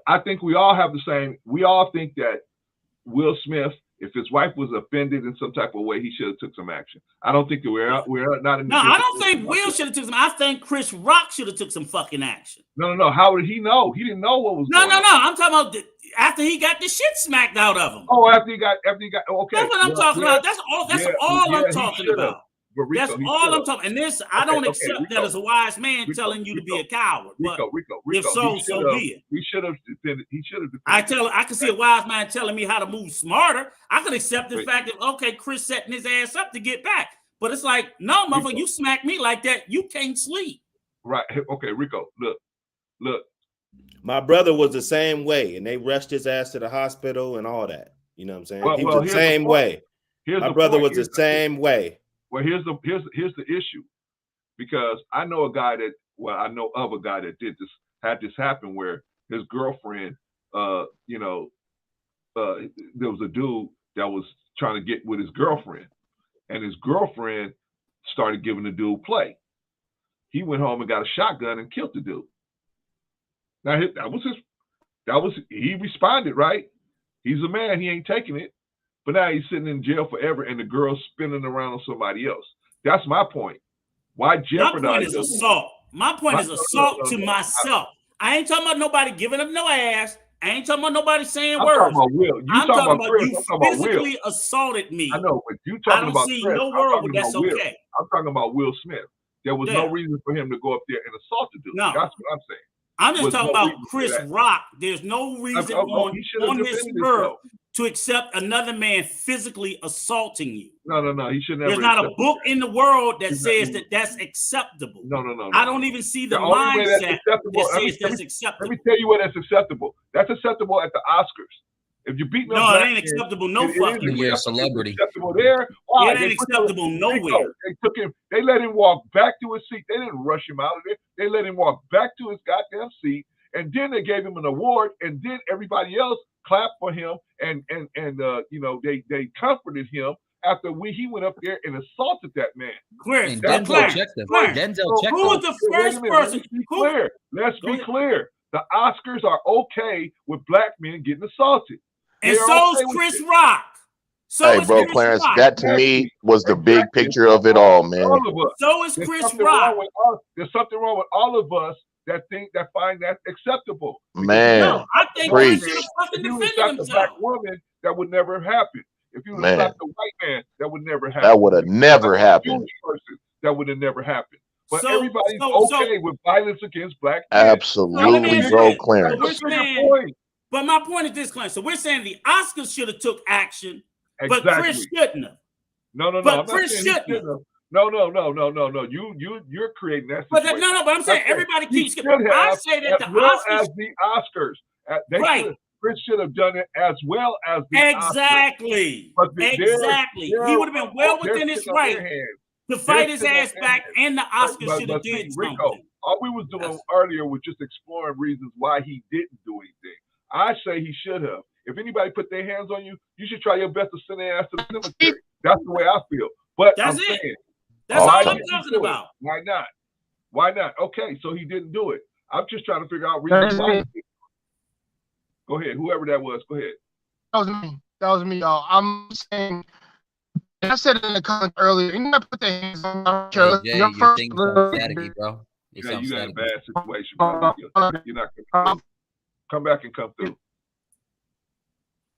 I think we all have the same. We all think that Will Smith, if his wife was offended in some type of way, he should have took some action. I don't think that we're not in. No, I don't think Will should have took some. I think Chris Rock should have took some fucking action. No. How did he know? He didn't know what was going on. No. I'm talking about after he got the shit smacked out of him. Oh, after he got. Okay, that's what I'm talking about. That's all I'm talking about. That's all I'm talking. And this, I don't accept that as a wise man telling you to be a coward. But if so, so be it. He should have defended. He should have defended. I can see a wise man telling me how to move smarter. I could accept the fact that Chris setting his ass up to get back. But it's like, no, motherfucker, you smack me like that, you can't sleep. Right. Okay, Rico, look. My brother was the same way, and they rushed his ass to the hospital and all that. You know what I'm saying? He was the same way. My brother was the same way. Well, here's the issue, because I know of a guy that had this happen where his girlfriend, there was a dude that was trying to get with his girlfriend, and his girlfriend started giving the dude play. He went home and got a shotgun and killed the dude. Now he responded, right? He's a man, he ain't taking it. But now he's sitting in jail forever, and the girl's spinning around on somebody else. That's my point. Why jeopardize? My point is assault. My point is assault to myself. I ain't talking about nobody giving up no ass. I ain't talking about nobody saying words. I'm talking about you physically assaulted me. I know, but you talking about Chris. I don't see no world where that's okay. I'm talking about Will Smith. There was no reason for him to go up there and assault the dude. No. That's what I'm saying. I'm just talking about Chris Rock. There's no reason on his earth to accept another man physically assaulting you. No. He should never. There's not a book in the world that says that that's acceptable. No. I don't even see the mindset that says that's acceptable. Let me tell you what that's acceptable. That's acceptable at the Oscars. If you beat no, it ain't acceptable no fucking you're a celebrity. Acceptable there. It ain't acceptable nowhere. They took him. They let him walk back to his seat. They didn't rush him out of there. They let him walk back to his goddamn seat, and then they gave him an award, and then everybody else clapped for him, and they comforted him after he went up there and assaulted that man. Denzel checked him. Who was the first person? Let's be clear. The Oscars are okay with black men getting assaulted. And so is Chris Rock. Hey, bro, Clarence, that to me was the big picture of it all, man. So is Chris Rock. There's something wrong with all of us that find that acceptable. Man, no, I think Chris should have fucking defended himself. A black woman, that would never happen. If you would have slapped a white man, that would never happen. That would have never happened. That would have never happened. But everybody's okay with violence against black men. Absolutely, bro, Clarence. But my point is this, Clarence. So we're saying the Oscars should have took action, exactly. But Chris shouldn't have. No. But Chris shouldn't have. No. You're creating that situation. But but I'm saying everybody keeps. I say that the Oscars, as the Oscars, right? Chris should have done it as well as the exactly. Exactly. He would have been well within his right to fight his ass back, and the Oscars should have did Rico, something. all we was doing earlier was just exploring reasons why he didn't do anything. I say he should have. If anybody put their hands on you, you should try your best to send their ass to the cemetery. That's the way I feel. But that's I'm it. saying, that's all I'm talking about. Why not? Why not? Okay, so he didn't do it. I'm just trying to figure out reasons why. Go ahead, whoever that was. Go ahead. That was me, y'all. I'm saying. I said it in the comments earlier. You never put the hands on my Hey, Jay, your thing sounds staticky, bro. You got a bad situation, bro. You're not gonna come back and come through.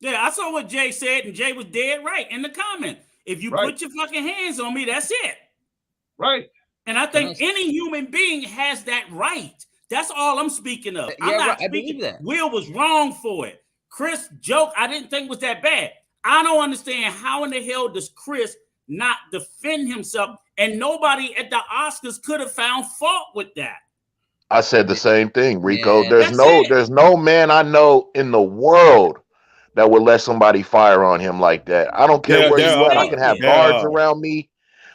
Yeah, I saw what Jay said, and Jay was dead right in the comment. If you put your fucking hands on me, that's it. Right. And I think any human being has that right. That's all I'm speaking of. I'm not speaking that. Will was wrong for it. Chris' joke, I didn't think was that bad. I don't understand how in the hell does Chris not defend himself, and nobody at the Oscars could have found fault with that. I said the same thing, Rico. There's no man I know in the world that would let somebody fire on him like that. I don't care where you at. I can have guards around me.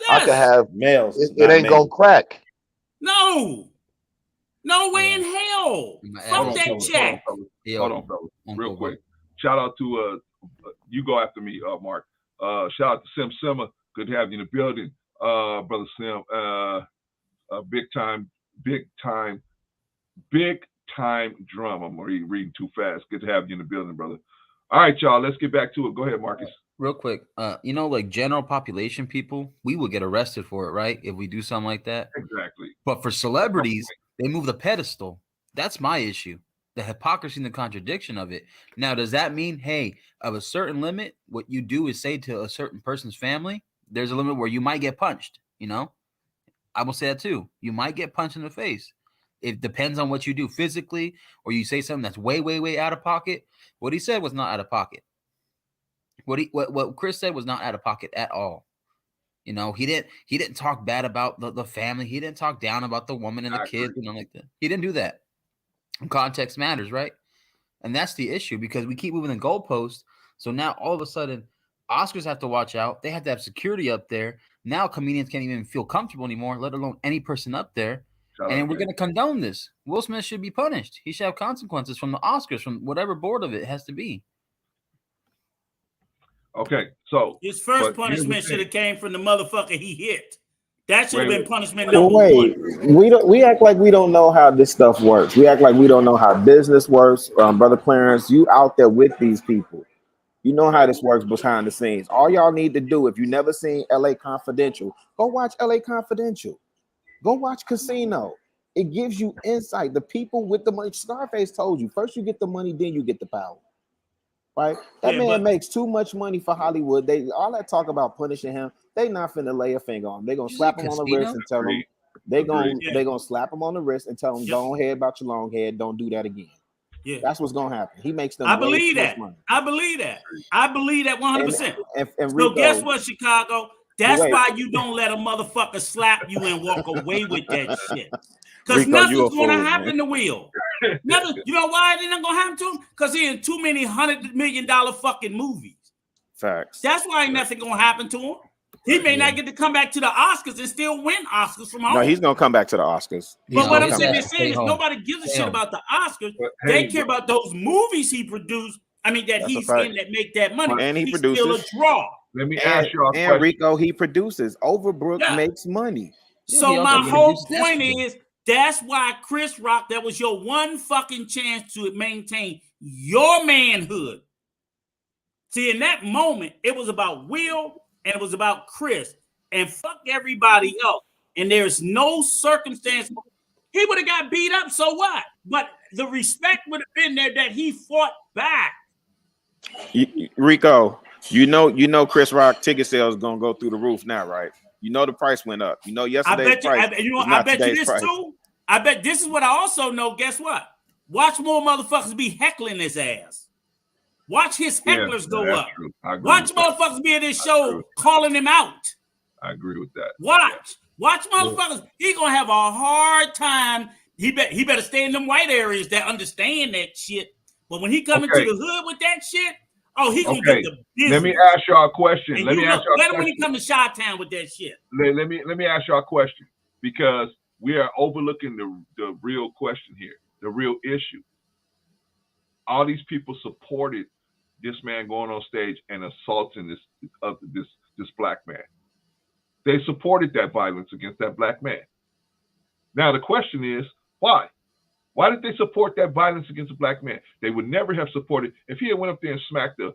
I can have males. It ain't gonna crack. No way in hell. Fuck that check. Hold on, fellas. Real quick. Shout out to you go after me, Mark. Shout out to Sim Simma. Good to have you in the building, brother Sim. Big time drum. I'm reading too fast. Good to have you in the building, brother. All right, y'all. Let's get back to it. Go ahead, Marcus. Real quick, like general population people, we would get arrested for it, right? If we do something like that. Exactly. But for celebrities, they move the pedestal. That's my issue. The hypocrisy and the contradiction of it. Now, does that mean, hey, of a certain limit, what you do is say to a certain person's family, there's a limit where you might get punched, I will say that too. You might get punched in the face. It depends on what you do physically, or you say something that's way, way, way out of pocket. What he said was not out of pocket. What Chris said was not out of pocket at all. He didn't talk bad about the family. He didn't talk down about the woman and the kids, like that. He didn't do that. Context matters, right? And that's the issue, because we keep moving the goalposts. So now all of a sudden, Oscars have to watch out. They have to have security up there. Now comedians can't even feel comfortable anymore, let alone any person up there. And we're going to condone this. Will Smith should be punished. He should have consequences from the Oscars, from whatever board of it has to be. Okay, so his first punishment should have came from the motherfucker he hit. That should have been punishment number one. We act like we don't know how this stuff works. We act like we don't know how business works. Brother Clarence, you out there with these people. You know how this works behind the scenes. All y'all need to do, if you never seen LA Confidential, go watch LA Confidential. Go watch Casino. It gives you insight. The people with the money, Scarface told you, first you get the money, then you get the power. Right? That man makes too much money for Hollywood. They all that talk about punishing him, they not finna lay a finger on him. They gonna slap him on the wrist and tell him they gonna slap him on the wrist and tell him, go ahead about your long head, don't do that again. Yeah, that's what's gonna happen. He makes them. I believe that. I believe that. I believe that 100%. So guess what, Chicago? That's why you don't let a motherfucker slap you and walk away with that shit. Because nothing's gonna happen to Will. Nothing. You know why it ain't gonna happen to him? Because he in too many $100 million fucking movies. Facts. That's why ain't nothing gonna happen to him. He may not get to come back to the Oscars and still win Oscars from home. No, he's gonna come back to the Oscars. But what I'm saying is nobody gives a shit about the Oscars. They care about those movies he produced. I mean, that he's in that make that money. And he produces. Still a draw. Let me ask you. And Rico, he produces. Overbrook makes money. So my whole point is that's why Chris Rock, that was your one fucking chance to maintain your manhood. See, in that moment, it was about Will and it was about Chris, and fuck everybody else. And there's no circumstance. He would have got beat up, so what? But the respect would have been there that he fought back. Rico, you know Chris Rock ticket sales gonna go through the roof now, right? You know the price went up. You know yesterday's price. I bet you this too. I bet this is what I also know. Guess what? Watch more motherfuckers be heckling his ass. Watch his hecklers go up. Watch motherfuckers be at this show calling him out. I agree with that. Watch motherfuckers. He gonna have a hard time. He better stay in them white areas that understand that shit. But when he come into the hood with that shit, oh, he gonna get the business. Let me ask y'all a question. And let me ask y'all a question. When he come to Chi-Town with that shit. Let me ask y'all a question, because we are overlooking the real question here, the real issue. All these people supported this man going on stage and assaulting this black man. They supported that violence against that black man. Now the question is, why? Why did they support that violence against a black man? They would never have supported if he had went up there and smacked a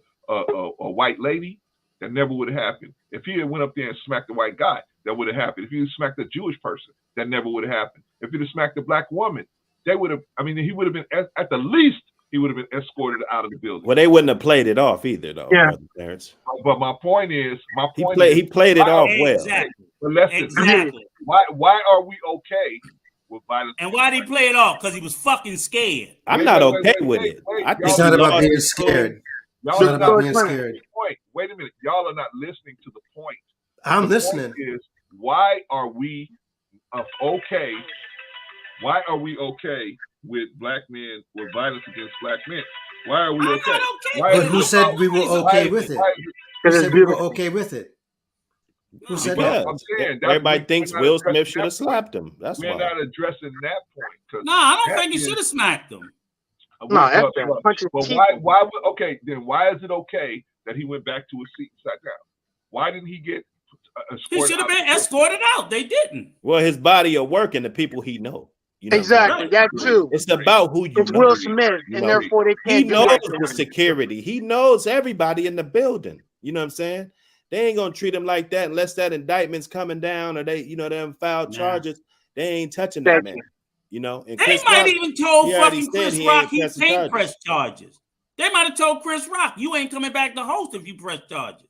white lady. That never would have happened. If he had went up there and smacked a white guy, that would have happened. If he had smacked a Jewish person, that never would have happened. If he'd have smacked a black woman, they would have. I mean, he would have been at the least. He would have been escorted out of the building. Well, they wouldn't have played it off either, though. Yeah. Terrence. But my point is, he played it off well. Exactly. But listen, exactly. Why are we okay with violence? And why did he play it off? Because he was fucking scared. I'm not okay with it. It's not about being scared. It's not about being scared. Wait a minute. Y'all are not listening to the point. I'm listening. Point is, why are we okay? Why are we okay with black men, with violence against black men? Why are we okay? But who said we were okay with it? Who said we were okay with it? Who said that? I'm saying, everybody thinks Will Smith should have slapped him. That's we're why. not addressing that point. No, I don't think he should have smacked him. No, but why? Okay, then why is it okay that he went back to his seat and sat down? Why didn't he get escorted? He should have been escorted out. They didn't. Well, his body of work and the people he know. You know exactly, that too. It's about who you it's know. Will Smith, and therefore they can't. He knows the security. He knows everybody in the building. You know what I'm saying? They ain't gonna treat him like that unless that indictment's coming down or they, them filed charges. They ain't touching that man. You know, and they might even told fucking Chris Rock he can't press charges. They might have told Chris Rock, you ain't coming back to host if you press charges.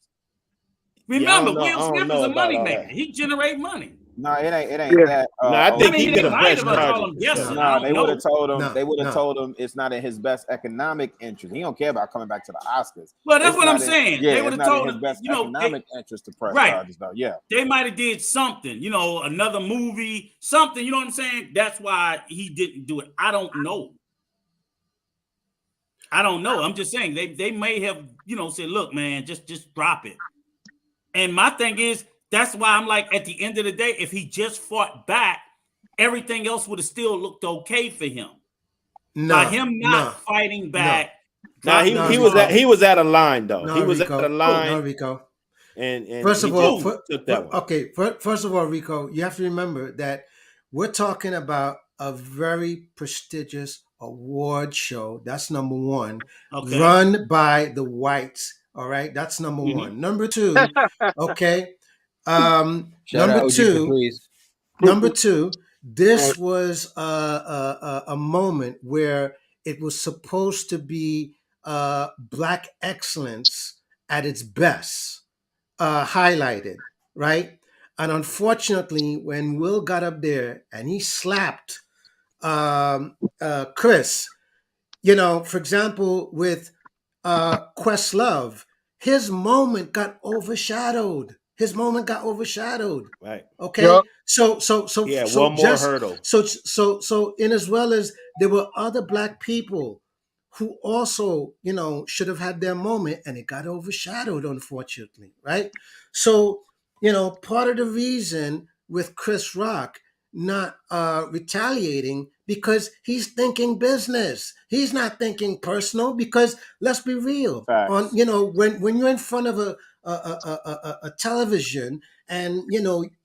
Remember, Will Smith is a money maker. He generate money. No, it ain't that. No, I think he could have pressed charges. No, they would have told him. They would have told him it's not in his best economic interest. He don't care about coming back to the Oscars. Well, that's what I'm saying. Yeah, they would have told him best economic interest to press charges, though. Yeah, they might have did something. Another movie, something. You know what I'm saying? That's why he didn't do it. I don't know. I'm just saying they may have said, look, man, just drop it. And my thing is, that's why I'm like, at the end of the day, if he just fought back, everything else would have still looked okay for him. By him not fighting back. He was at a line though. He was Rico. at a line. No, Rico. And first of all, took that one. First of all, Rico, you have to remember that we're talking about a very prestigious award show. That's number one. Okay. Run by the whites. All right, that's number one. Number two, okay. Number two, this was a moment where it was supposed to be Black excellence at its best, highlighted, right? And unfortunately, when Will got up there and he slapped Chris, for example, with Questlove, his moment got overshadowed. Right. Okay. Yep. So one more hurdle. So in as well as there were other Black people who also, should have had their moment, and it got overshadowed, unfortunately. Right. So, part of the reason with Chris Rock not retaliating, because he's thinking business. He's not thinking personal, because let's be real. Facts. When you're in front of a television and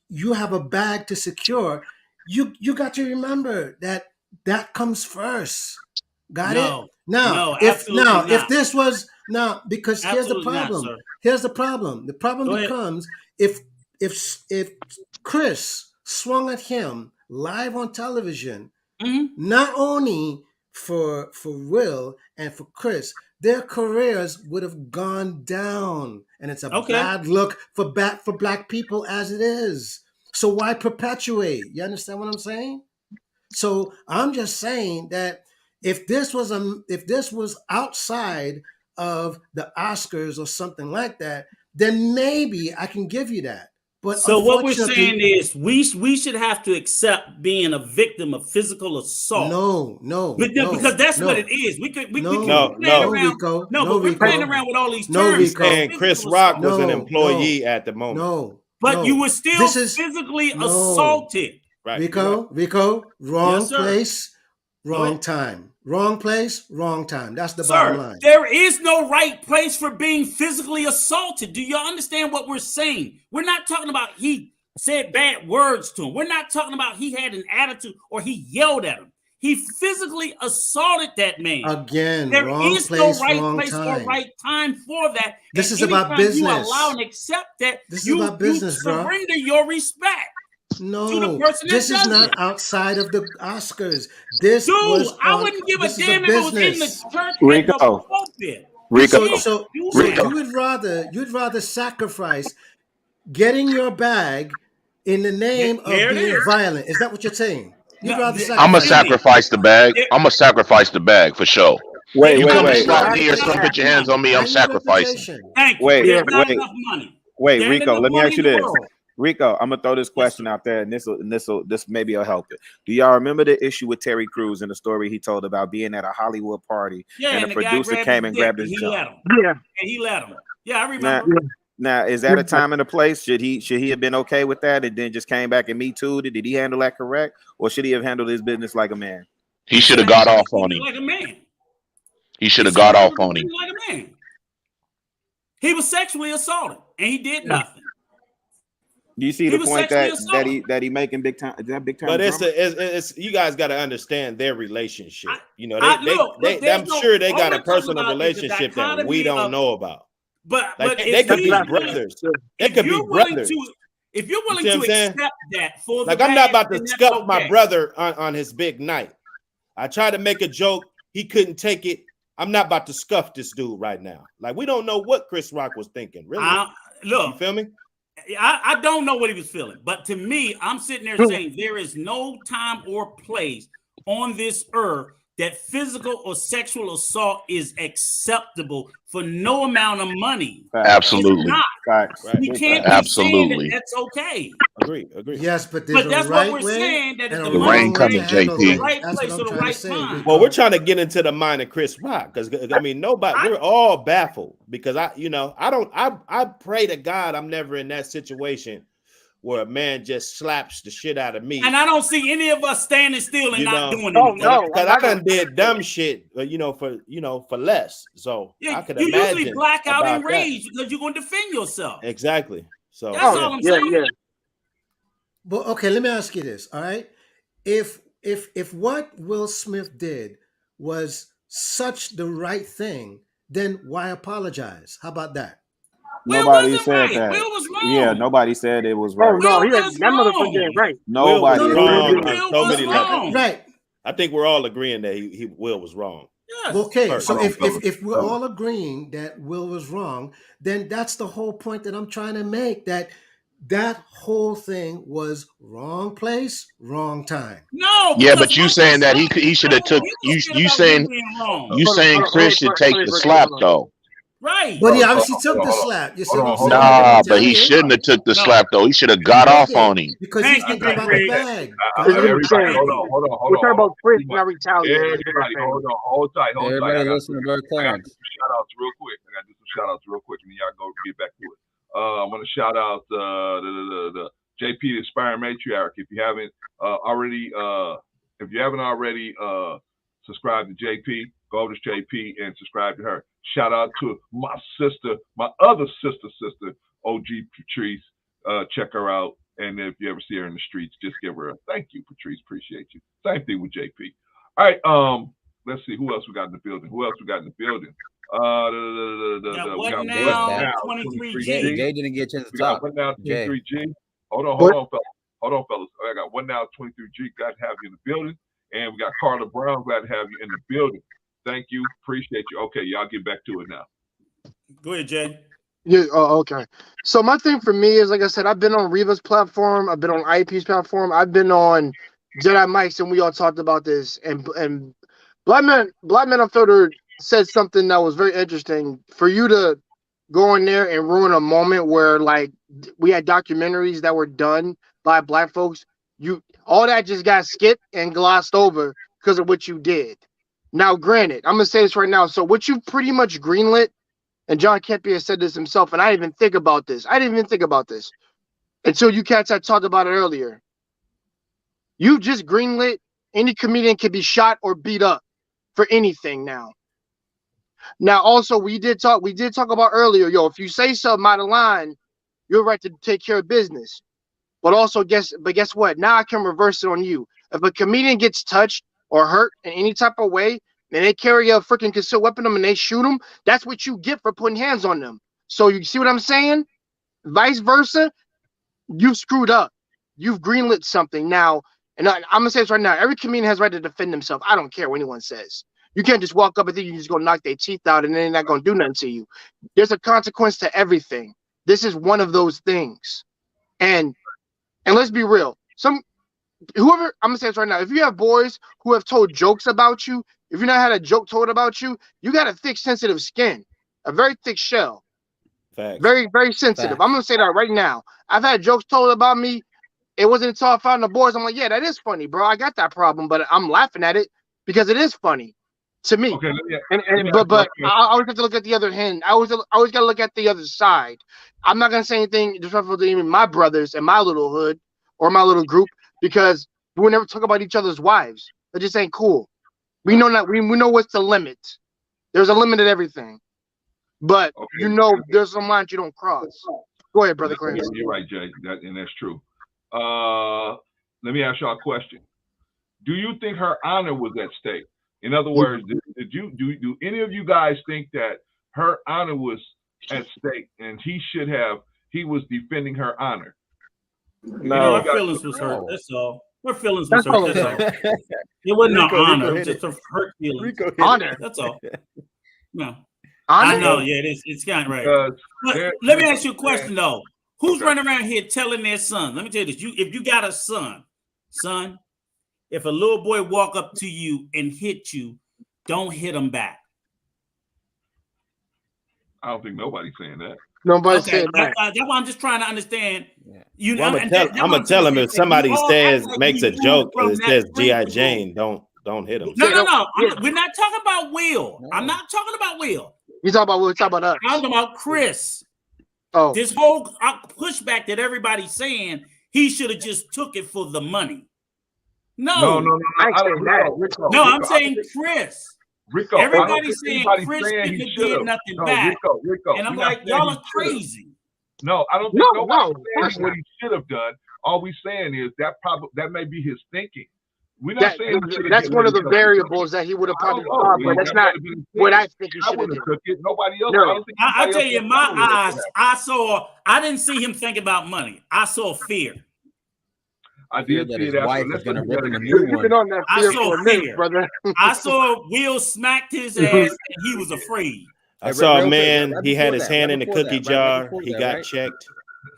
you have a bag to secure, you got to remember that comes first. Got it? If this was because here's the problem. Here's the problem. The problem becomes if Chris swung at him live on television, not only for Will and for Chris, their careers would have gone down, and it's a bad look for Black people as it is. So why perpetuate? You understand what I'm saying? So I'm just saying that if this was outside of the Oscars or something like that, then maybe I can give you that. But so what we're saying is we should have to accept being a victim of physical assault. No, because that's what it is. We keep playing around. Rico. But we're playing around with all these No, terms. Rico. And Chris Rock was an employee at the moment. But you were still physically assaulted. Right. Rico, wrong Yes, sir. place, wrong time. Wrong place, wrong time. That's the Sir, bottom line. there is no right place for being physically assaulted. Do y'all understand what we're saying? We're not talking about he said bad words to him. We're not talking about he had an attitude or he yelled at him. He physically assaulted that man. Again, there wrong is place, no right wrong place time. or right time for that. This and is about business. You allow and accept that. This is about business, you bro. surrender your respect. No, to the person this that is does not it. outside of the Oscars. This Dude, was I on, wouldn't give a this is damn if it was in the business. church Rico. at the pulpit. Rico. So you'd rather sacrifice getting your bag in the name of being violent. Is that what you're saying? You'd rather sacrifice. I'm gonna sacrifice the bag. I'm gonna sacrifice the bag for sure. Wait, you wait, come wait. and slap me or come put your hands on me, I'm sacrificing. Thank you. Wait, There's not wait. enough money. Wait, There ain't Rico, enough let me money ask you in the this. world. Rico, I'm gonna throw this question out there, and this maybe will help it. Do y'all remember the issue with Terry Crews in the story he told about being at a Hollywood party and the producer came and grabbed his junk? And he let him. Yeah, I remember. Now, is that a time and a place? Should he have been okay with that and then just came back and Me Too'd it? Did he handle that correct, or should he have handled his business like a man? He should have got off on him. Like a man. He should have got off on him. Like a man. He was sexually assaulted, and he did nothing. Do you see the point that he making big time? Is that big time? But drama? it's you guys got to understand their relationship. I'm look, sure they all got we're a personal talking about is the relationship that we dichotomy don't of- know about. But they could be brothers. They could be brothers. If you're willing You see to what I'm saying? accept that for Like the I'm not bad, about to then that's scuff my okay. brother on his big night. I tried to make a joke. He couldn't take it. I'm not about to scuff this dude right now. Like we don't know what Chris Rock was thinking. Really? Look, you feel me? I don't know what he was feeling, but to me, I'm sitting there saying there is no time or place on this earth that physical or sexual assault is acceptable for no amount of money. Absolutely. It's not. Facts. We can't Absolutely. be saying that that's okay. Agree. Yes, but there's that's a right what we're way saying. That and is a the wrong rain way coming, to handle JP. things. right That's place what at I'm the trying to right say. time. Rico. Well, we're trying to get into the mind of Chris Rock because I mean we're all baffled because I pray to God I'm never in that situation where a man just slaps the shit out of me. And I don't see any of us standing still and not doing Oh, anything. no. Because I done did dumb shit, for less. So I could you imagine usually black out in about that. rage because you're going to defend yourself. Exactly. So That's all I'm saying. But okay, let me ask you this. All right, if what Will Smith did was such the right thing, then why apologize? How about that? Nobody said right. that. Will was wrong. Yeah, nobody said it was Oh right. no, Will that was motherfucker ain't right. Nobody. Will was wrong on so many levels. wrong. Right. I think we're all agreeing that Will was wrong. Yes. Okay, so Personally. if we're all agreeing that Will was wrong, then that's the whole point that I'm trying to make. That whole thing was wrong place, wrong time. No. Yeah, but you saying that he should have took you saying Chris should take the slap though. Right. But he obviously took the slap. You see what I'm saying? Nah, but he shouldn't have took the slap though. He should have got off on him. Because he's thinking about the bag. Everybody, hold on. We're talking about Chris not retaliating. Everybody, hold tight. Everybody listen to Brother Clarence. Shout outs real quick. I got to do some shout outs real quick, and then y'all go get back to it. I'm gonna shout out the JP the Inspiring Matriarch. If you haven't already subscribed to JP, go over to JP and subscribe to her. Shout out to my sister, my other sister, OG Patrice. Check her out. And if you ever see her in the streets, just give her a thank you, Patrice. Appreciate you. Same thing with JP. All right. Let's see who else we got in the building. We got what now? 23G. Jay didn't get a chance to talk. What now? 23G. Hold on, fellas. I got one now. 23G. Glad to have you in the building. And we got Carla Brown. Glad to have you in the building. Thank you. Appreciate you. Okay, y'all get back to it now. Go ahead, Jay. Yeah. Oh, okay. So my thing for me is, like I said, I've been on Reva's platform. I've been on IP's platform. I've been on Jedi Mike's, and we all talked about this. And Black Man Unfiltered said something that was very interesting. For you to go in there and ruin a moment where, like, we had documentaries that were done by black folks. All that just got skipped and glossed over because of what you did. Now, granted, I'm gonna say this right now. So what you pretty much greenlit, and John Kempe has said this himself, and I didn't even think about this. I didn't even think about this until you cats had talked about it earlier. You just greenlit any comedian can be shot or beat up for anything now. Now, also, we did talk about earlier, yo, if you say something out of line, you're right to take care of business. But also, guess what? Now I can reverse it on you. If a comedian gets touched or hurt in any type of way, and they carry a freaking concealed weapon on them and they shoot them, that's what you get for putting hands on them. So you see what I'm saying? Vice versa, you've screwed up. You've greenlit something now. And I'm gonna say this right now. Every comedian has the right to defend himself. I don't care what anyone says. You can't just walk up and think you just gonna knock their teeth out and they're not gonna do nothing to you. There's a consequence to everything. This is one of those things. And let's be real. Whoever, I'm gonna say this right now. If you have boys who have told jokes about you, if you not had a joke told about you, you got a thick, sensitive skin, a very thick shell. Facts. Very, very sensitive. Facts. I'm gonna say that right now. I've had jokes told about me. It wasn't until I found the boys, I'm like, yeah, that is funny, bro. I got that problem, but I'm laughing at it because it is funny to me. Okay, but I always have to look at the other hand. I always got to look at the other side. I'm not gonna say anything disrespectful to even my brothers and my little hood or my little group because we would never talk about each other's wives. That just ain't cool. We know that we know what's the limit. There's a limit at everything, but there's some lines you don't cross. Go ahead, brother Clarence. You're right, Jay, and that's true. Let me ask y'all a question. Do you think her honor was at stake? In other words, do any of you guys think that her honor was at stake and he was defending her honor? No, her feelings was hurt. That's all. Her feelings was hurt. That's all. It wasn't an honor. It was just a hurt feelings. Honor. That's all. No. Honor? I know. Yeah, it's kind of right. But let me ask you a question though. Who's running around here telling their son? Let me tell you this. If you got a son, if a little boy walk up to you and hit you, don't hit him back. I don't think nobody's saying that. Nobody's saying that. That's why I'm just trying to understand. I'm gonna tell him if somebody makes a joke or says G.I. Jane, don't hit him. No. We're not talking about Will. No. I'm not talking about Will. You talking about Will? You talking about us? I'm talking about Chris. Oh, this whole pushback that everybody's saying he should have just took it for the money. No. I'm saying Chris. Rico, everybody's saying Chris did nothing back. Rico, and I'm like, y'all are crazy. No, I don't think nobody's saying what he should have done. All we're saying is that may be his thinking. We're not saying that's one of the variables that he would have probably thought, but that's not what I think he should have done. Nobody else. No. I tell you, in my eyes, I didn't see him think about money. I saw fear. I did see that. Wife is going to rip him a new one. Been on that fear for a minute, brother. I saw Will smacked his ass and he was afraid. I saw a man, he had his hand in the cookie jar. He got checked.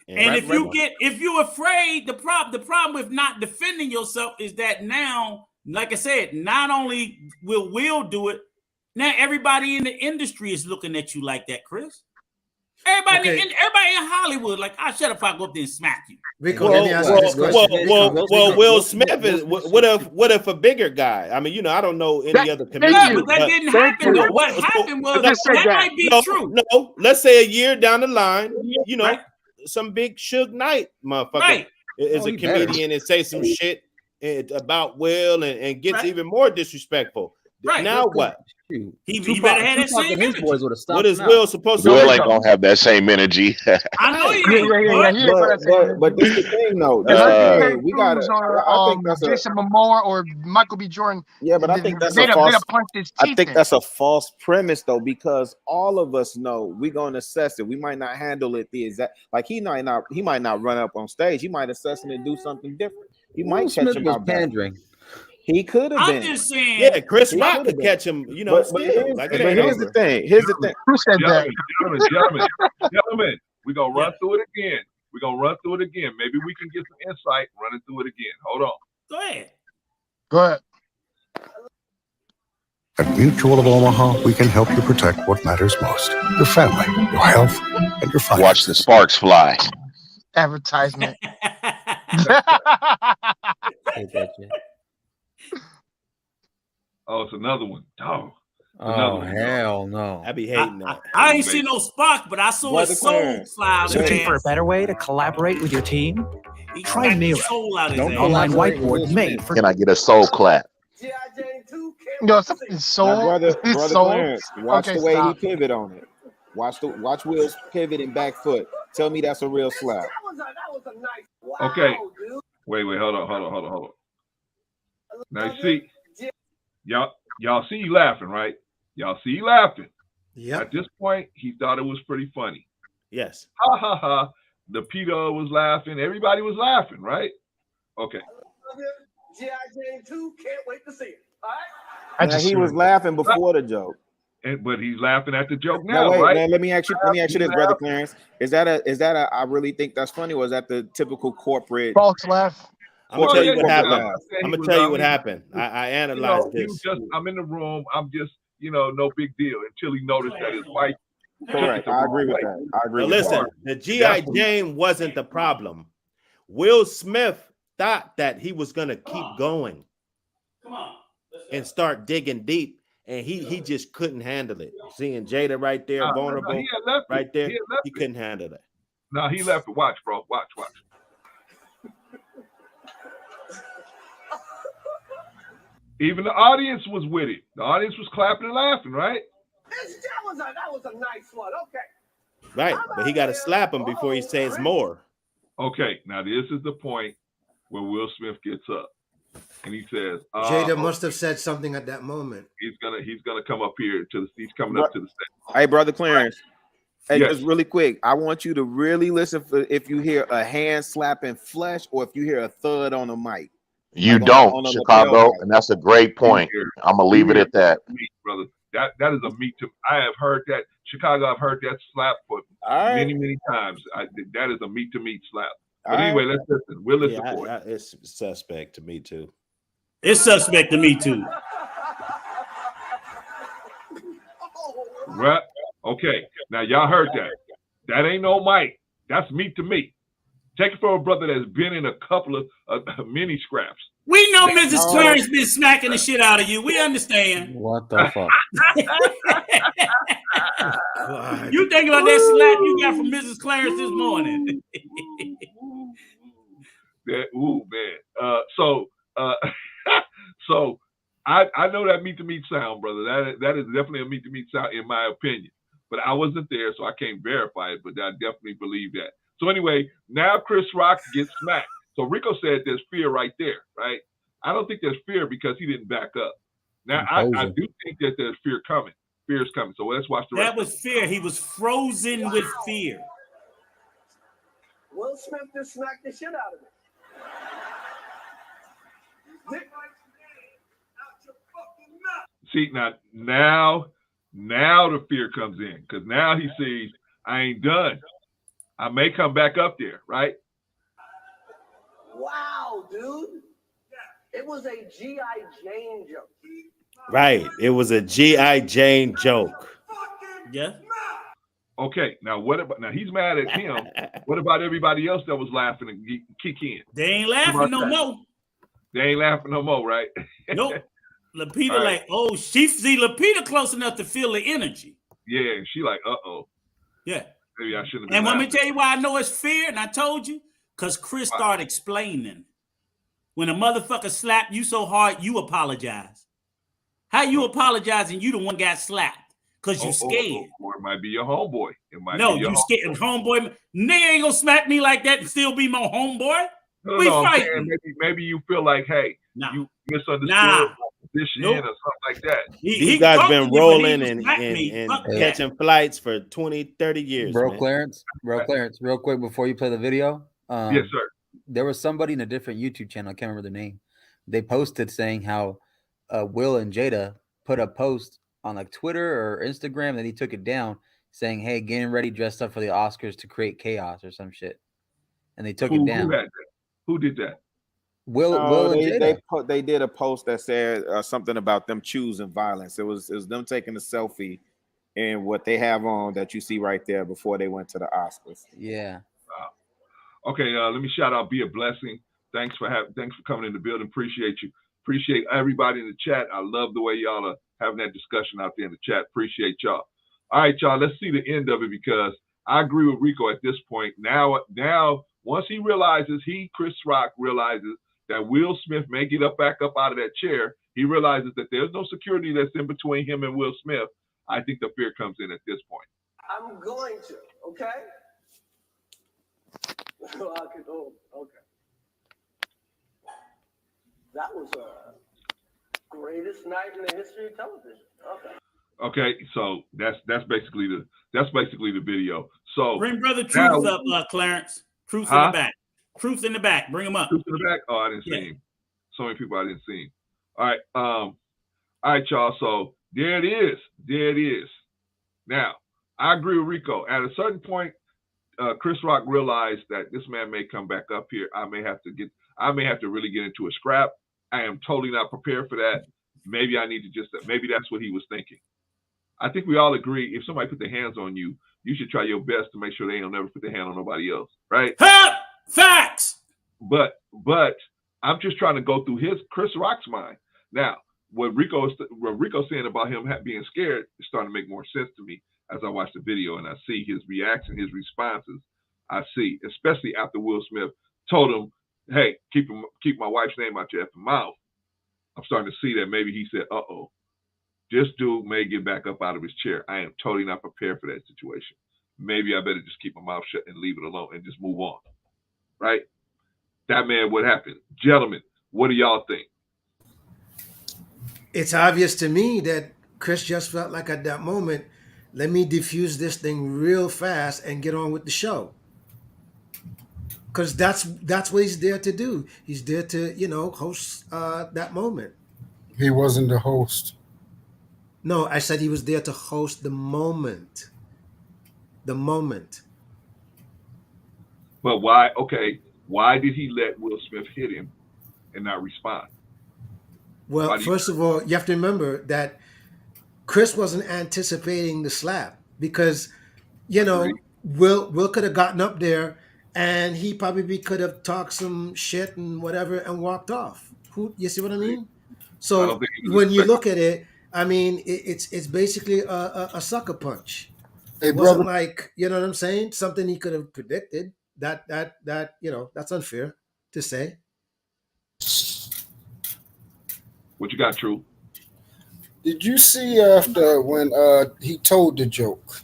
And if you're afraid, the problem with not defending yourself is that now, like I said, not only will Will do it, now everybody in the industry is looking at you like that, Chris. Everybody in Hollywood, like, I shut up if I go up there and smack you. Rico, let me ask you this question. Well, Will Smith is what if a bigger guy? I mean, I don't know any other comedian. But that didn't happen. Though. What happened was that might be true. No, let's say a year down the line, some big Suge Knight motherfucker is a comedian and say some shit about Will and gets even more disrespectful. Right. Now what? He better have that same energy. What is Will supposed to do? Will ain't gonna have that same energy. I know you. But this is the thing, though. We got I think that's Jason Momoa or Michael B. Jordan. Yeah, but I think that's a false premise, though, because all of us know we're gonna assess it. We might not handle it the exact like he might not run up on stage. He might assess it and do something different. He might catch him out pandering. He could have been. I'm just saying. Yeah, Chris Rock could catch him. Here's the thing. Who said that? Gentlemen, we're gonna run through it again. Maybe we can get some insight running through it again. Hold on. Go ahead. At Mutual of Omaha, we can help you protect what matters most: your family, your health, and your finances. Watch the sparks fly. Advertisement. Oh, it's another one. Oh, Oh, hell no. I be hating that. I ain't seen no spark, but I saw his soul fly out of his Searching for a ass. better way to collaborate with your team? He Try smacked the Miro. soul out of his Don't ass. online whiteboard made for. Can I get a soul clap? Yo, something soul. Now, brother soul. Clarence, watch Okay, the way stop. he pivot on it. Watch Will's pivot and back foot. Tell me that's a real slap. Okay. Wait, hold on. Now see, y'all see you laughing, right? Y'all see you laughing. Yeah. At this point, he thought it was pretty funny. Yes. Ha ha ha. The pedo was laughing. Everybody was laughing, right? Okay. G.I. Jane 2, can't wait to see it. All right? Now, he was laughing before the joke. But he's laughing at the joke Now, now, wait, right? man, let me ask you this, brother Clarence. Is that a I really think that's funny, or is that the typical corporate false laugh? I'm gonna tell you what corporate happened. laugh? I'm gonna tell you what happened. I analyzed this. I'm in the room. I'm just, no big deal until he noticed that his wife. Correct. I agree with that. I agree Now with listen, that. the G.I. Jane wasn't the problem. Will Smith thought that he was gonna keep going and start digging deep, and he just couldn't handle it. Seeing Jada right there, vulnerable, he had left right it. there, He had left he couldn't handle it. No, he left it. Watch, bro. Watch. Even the audience was with it. The audience was clapping and laughing, right? That was a nice one. Okay. Right, but he got to slap him before he says more. Okay, now this is the point where Will Smith gets up and he says, Jada must have said something at that moment. He's gonna come up here he's coming up to the stage. Hey, brother Clarence. Hey, Yes. just really quick. I want you to really listen for if you hear a hand slapping flesh or if you hear a thud on the mic. You Like don't, on a Chicago, lapel mic. and that's a great point. I'm gonna leave it at that. Meat, brother. That is a meat to. I have heard that Chicago. I've heard that slap for many times. That is a meat to meat slap. But anyway, let's listen. We'll listen for it. It's suspect to me too. It's suspect to me too. Well, okay. Now y'all heard that. That ain't no mic. That's meat to meat. Take it from a brother that's been in a couple of mini scraps. We know Mrs. Clarence been smacking the shit out of you. We understand. What the fuck? You think about that slap you got from Mrs. Clarence this morning? Man. So I know that meat to meat sound, brother. That is definitely a meat to meat sound in my opinion. But I wasn't there, so I can't verify it. But I definitely believe that. So anyway, now Chris Rock gets smacked. So Rico said there's fear right there, right? I don't think there's fear because he didn't back up. Now I do think that there's fear coming. Fear is coming. So let's watch the rest. That was fear. He was frozen with fear. Will Smith just smacked the shit out of me. See, now the fear comes in because now he sees I ain't done. I may come back up there, right? Wow, dude. It was a G.I. Jane joke. Right. It was a G.I. Jane joke. Yeah. Okay. Now what about he's mad at him. What about everybody else that was laughing and kick in? They ain't laughing no more. They ain't laughing no more, right? Nope. Lapita Right. like, oh, she see Lapita close enough to feel the energy. Yeah, she like, Yeah. maybe I shouldn't have And been let me laughing. tell you why I know it's fear, and I told you, because Chris started explaining. When a motherfucker slapped you so hard, you apologize. How you apologizing? You the one got slapped because you scared. Or it might be your homeboy. It might No, be your you scared. Homeboy, nigga ain't gonna smack me like that and still be my homeboy. No, We I'm fighting. saying maybe you feel like, hey, you misunderstood Nah. my position Nope. or something like that. These guys been rolling and catching flights for 20, 30 years. Bro, man. Clarence, real quick before you play the video. Yes, sir. There was somebody in a different YouTube channel. I can't remember their name. They posted saying how Will and Jada put a post on like Twitter or Instagram, and he took it down saying, "Hey, getting ready, dressed up for the Oscars to create chaos or some shit," and they took it down. Who had that? Who did that? Will and Jada. They did a post that said something about them choosing violence. It was them taking a selfie and what they have on that you see right there before they went to the Oscars. Yeah. Okay, let me shout out Be a Blessing. Thanks for coming in the building. Appreciate you. Appreciate everybody in the chat. I love the way y'all are having that discussion out there in the chat. Appreciate y'all. All right, y'all, let's see the end of it, because I agree with Rico at this point. Now, once he realizes, Chris Rock realizes that Will Smith may get back up out of that chair, he realizes that there's no security that's in between him and Will Smith. I think the fear comes in at this point. I'm going to, okay? Okay. That was greatest night in the history of television. Okay. Okay, so that's basically the video. So bring Brother Truth up, Clarence. Truth in the back. Truth in the back. Bring him up. Truth in the back. Oh, I didn't see him. So many people I didn't see him. All right, y'all. So there it is. There it is. Now, I agree with Rico. At a certain point, Chris Rock realized that this man may come back up here. I may have to really get into a scrap. I am totally not prepared for that. Maybe I need to maybe that's what he was thinking. I think we all agree, if somebody put their hands on you, you should try your best to make sure they don't never put their hand on nobody else, right? Facts! But I'm just trying to go through Chris Rock's mind. Now, what Rico's saying about him being scared is starting to make more sense to me as I watch the video and I see his reaction, his responses. I see, especially after Will Smith told him, hey, keep my wife's name out your effing mouth. I'm starting to see that maybe he said, uh-oh, this dude may get back up out of his chair. I am totally not prepared for that situation. Maybe I better just keep my mouth shut and leave it alone and just move on, right? That man, what happened? Gentlemen, what do y'all think? It's obvious to me that Chris just felt like at that moment, let me diffuse this thing real fast and get on with the show. Because that's what he's there to do. He's there to, host that moment. He wasn't the host. No, I said he was there to host the moment. The moment. But why? Okay, why did he let Will Smith hit him and not respond? Well, first of all, you have to remember that Chris wasn't anticipating the slap because, Will could have gotten up there and he probably could have talked some shit and whatever and walked off. You see what I mean? So when you look at it, I mean, it's basically a sucker punch. Hey, it wasn't like, you know what I'm saying? Something he could have predicted. That that's unfair to say. What you got, True? Did you see after when he told the joke?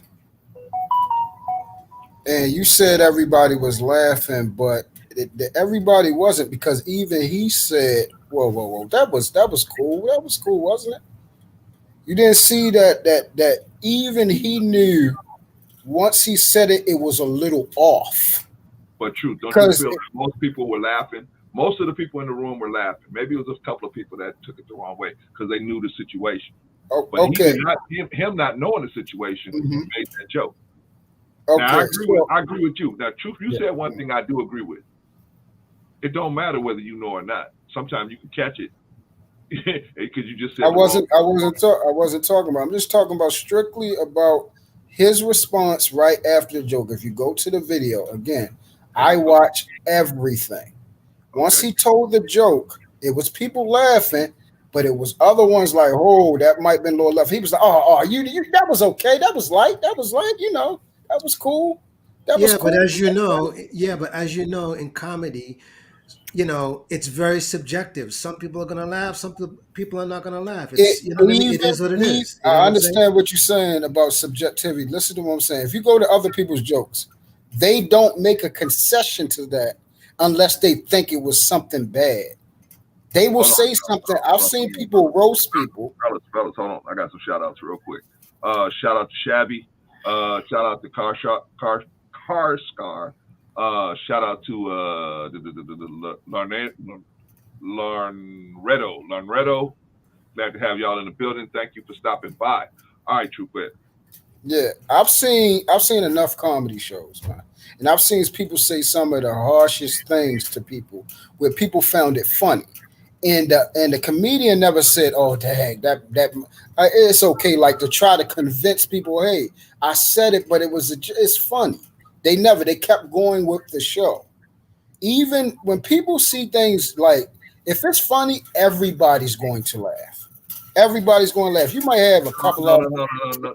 And you said everybody was laughing, but everybody wasn't, because even he said, whoa, that was cool. That was cool, wasn't it? You didn't see that even he knew once he said it, it was a little off. But True, don't you feel that most people were laughing? Most of the people in the room were laughing. Maybe it was a couple of people that took it the wrong way because they knew the situation. Oh, but okay. Him not knowing the situation made that joke. Okay. Now, I agree with you. Now, Truth, you said one thing I do agree with. It don't matter whether you know or not. Sometimes you can catch it because you just said I wasn't talking about. I'm just talking about strictly about his response right after the joke. If you go to the video again, I watch everything. Once he told the joke, it was people laughing, but it was other ones like, oh, that might have been a little left. He was like, oh, you that was okay. That was light. That was light. That was cool. That was cool. But as you know, in comedy, it's very subjective. Some people are gonna laugh. Some people are not gonna laugh. It's It is what it is. I understand what you're saying about subjectivity. Listen to what I'm saying. If you go to other people's jokes, they don't make a concession to that unless they think it was something bad. They will say something. I've seen people roast people. Fellas, hold on. I got some shout outs real quick. Shout out to Shabby. Shout out to Car Scar. Shout out to Larnretto. Glad to have y'all in the building. Thank you for stopping by. All right, True Quit. Yeah, I've seen enough comedy shows, man, and I've seen people say some of the harshest things to people where people found it funny, and the comedian never said, "Oh, dang, that it's okay." Like to try to convince people, "Hey, I said it, but it's funny." They kept going with the show. even when people see things like, if it's funny, everybody's going to laugh. Everybody's going to laugh. You might have a couple of No.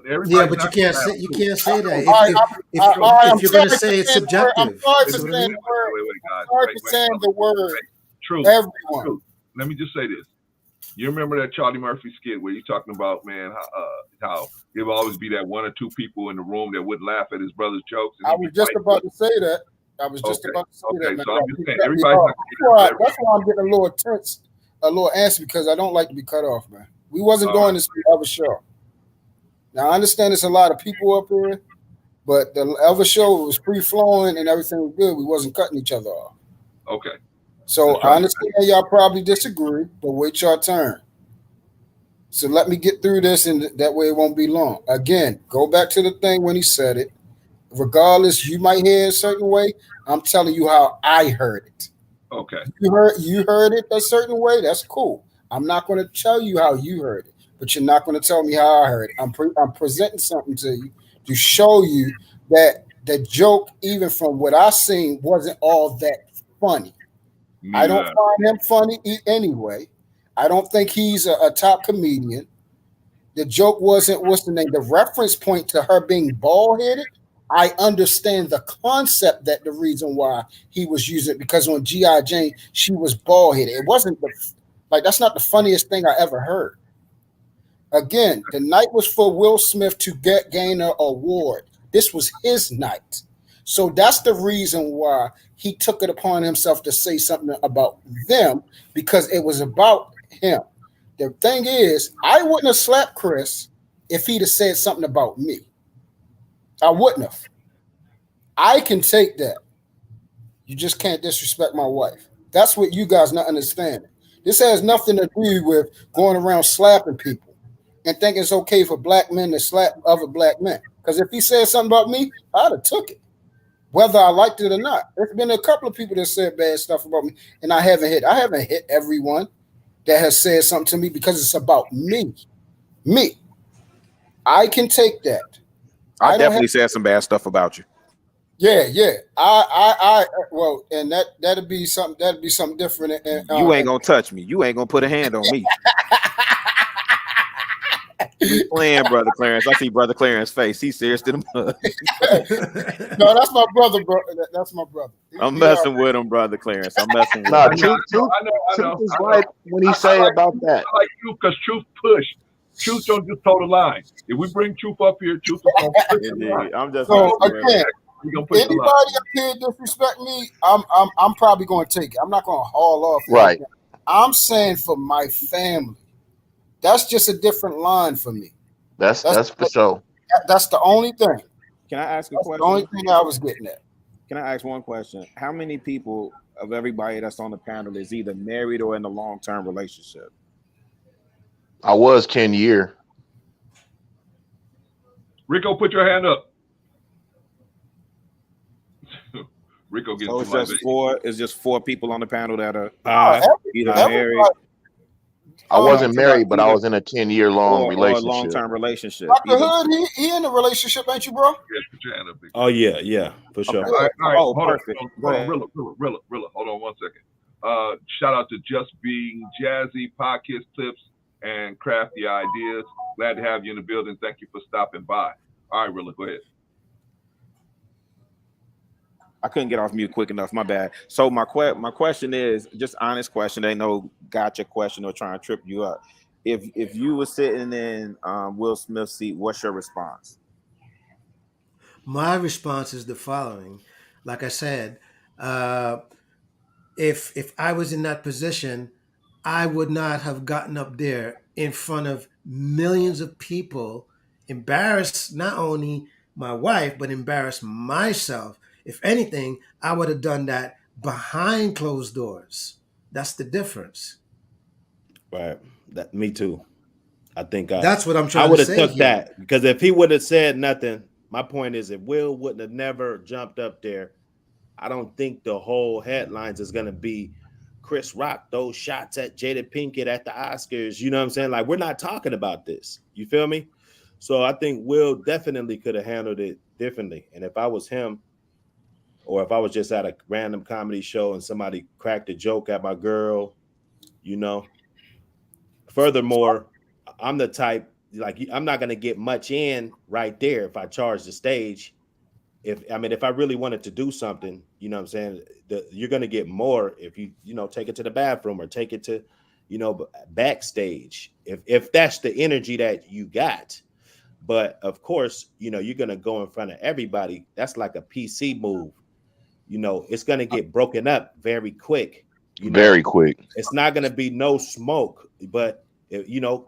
Yeah, Everybody's but not gonna laugh. you can't say that. I'm If you're gonna sorry for say it's saying the word. I'm subjective, sorry you for see what I saying mean? the word. Wait, guys. I'm sorry for saying the word. Truth. Everyone. Truth. Let me just say this. You remember that Charlie Murphy skit where you're talking about, man, how there will always be that one or two people in the room that would laugh at his brother's jokes. And I was just about to say that. I was just about to say that. Man. So I'm just saying, everybody's not That's why I'm getting a little tense, a little antsy, because I don't like to be cut off, man. We wasn't doing this for the other show. Now I understand there's a lot of people up here, but the other show was free flowing and everything was good. We wasn't cutting each other off. Okay. So I understand y'all probably disagree, but wait your turn. So let me get through this, and that way it won't be long. Again, go back to the thing when he said it. Regardless, you might hear it a certain way. I'm telling you how I heard it. Okay. You heard it a certain way. That's cool. I'm not going to tell you how you heard it, but you're not going to tell me how I heard it. I'm presenting something to you to show you that the joke, even from what I seen, wasn't all that funny. I don't find him funny anyway. I don't think he's a top comedian. The joke wasn't, what's the name? The reference point to her being bald-headed. I understand the concept that the reason why he was using it, because on G.I. Jane, she was bald-headed. It wasn't that's not the funniest thing I ever heard. Again, the night was for Will Smith to gain an award. This was his night. So that's the reason why he took it upon himself to say something about them, because it was about him. The thing is, I wouldn't have slapped Chris if he'd have said something about me. I wouldn't have. I can take that. You just can't disrespect my wife. That's what you guys not understanding. This has nothing to do with going around slapping people and thinking it's okay for black men to slap other black men. Because if he said something about me, I'd have took it, whether I liked it or not. There's been a couple of people that said bad stuff about me, and I haven't hit everyone that has said something to me, because it's about me. Me. I can take that. I definitely said some bad stuff about you. Yeah. Well, and that'd be something different. You ain't gonna touch me. You ain't gonna put a hand on me. We playing, Brother Clarence. I see Brother Clarence's face. He's serious to the mud. No, that's my brother, bro. That's my brother. I'm messing with him, Brother Clarence. I'm messing with him. Truth is right when he say about that. I like Truth because Truth push. Truth don't just toe the line. If we bring Truth up here, Truth is going to push the line. I'm just again. Anybody up here disrespect me, I'm probably going to take it. I'm not going to haul off. Right. I'm saying for my family. That's just a different line for me. That's for sure. That's the only thing. Can I ask a question? The only thing I was getting at. Can I ask one question? How many people of everybody that's on the panel is either married or in a long-term relationship? I was 10 years. Rico, put your hand up. Rico gets so it's just four people on the panel that are either married. I wasn't married, but I was in a 10-year long relationship. Or a long-term relationship. Dr. Hood, he in a relationship, ain't you, bro? Yes, put your hand up. Oh yeah, for sure. Okay. All right. Oh, perfect. Rilla. Hold on one second. Shout out to Just Being Jazzy, Podcast Clips, and Crafty Ideas. Glad to have you in the building. Thank you for stopping by. All right, Rilla, go ahead. I couldn't get off mute quick enough. My bad. So my question is just honest question. Ain't no gotcha question or trying to trip you up. If you were sitting in Will Smith's seat, what's your response? My response is the following. Like I said, if I was in that position, I would not have gotten up there in front of millions of people, embarrassed not only my wife, but embarrassed myself. If anything, I would have done that behind closed doors. That's the difference. Right. Me too. I think that's what I'm trying I would to have say. took that, because if he would have said nothing, my point is, if Will wouldn't have never jumped up there, I don't think the whole headlines is gonna be Chris Rock those shots at Jada Pinkett at the Oscars. You know what I'm saying? Like, we're not talking about this. You feel me? So I think Will definitely could have handled it differently. And if I was him, or if I was just at a random comedy show and somebody cracked a joke at my girl, you know. Furthermore, I'm the type, like, I'm not going to get much in right there if I charge the stage. If I really wanted to do something, you know what I'm saying, you're going to get more if you take it to the bathroom or take it to, backstage, if that's the energy that you got. But of course, you're going to go in front of everybody. That's like a PC move. It's going to get broken up very quick. Very quick. It's not going to be no smoke, but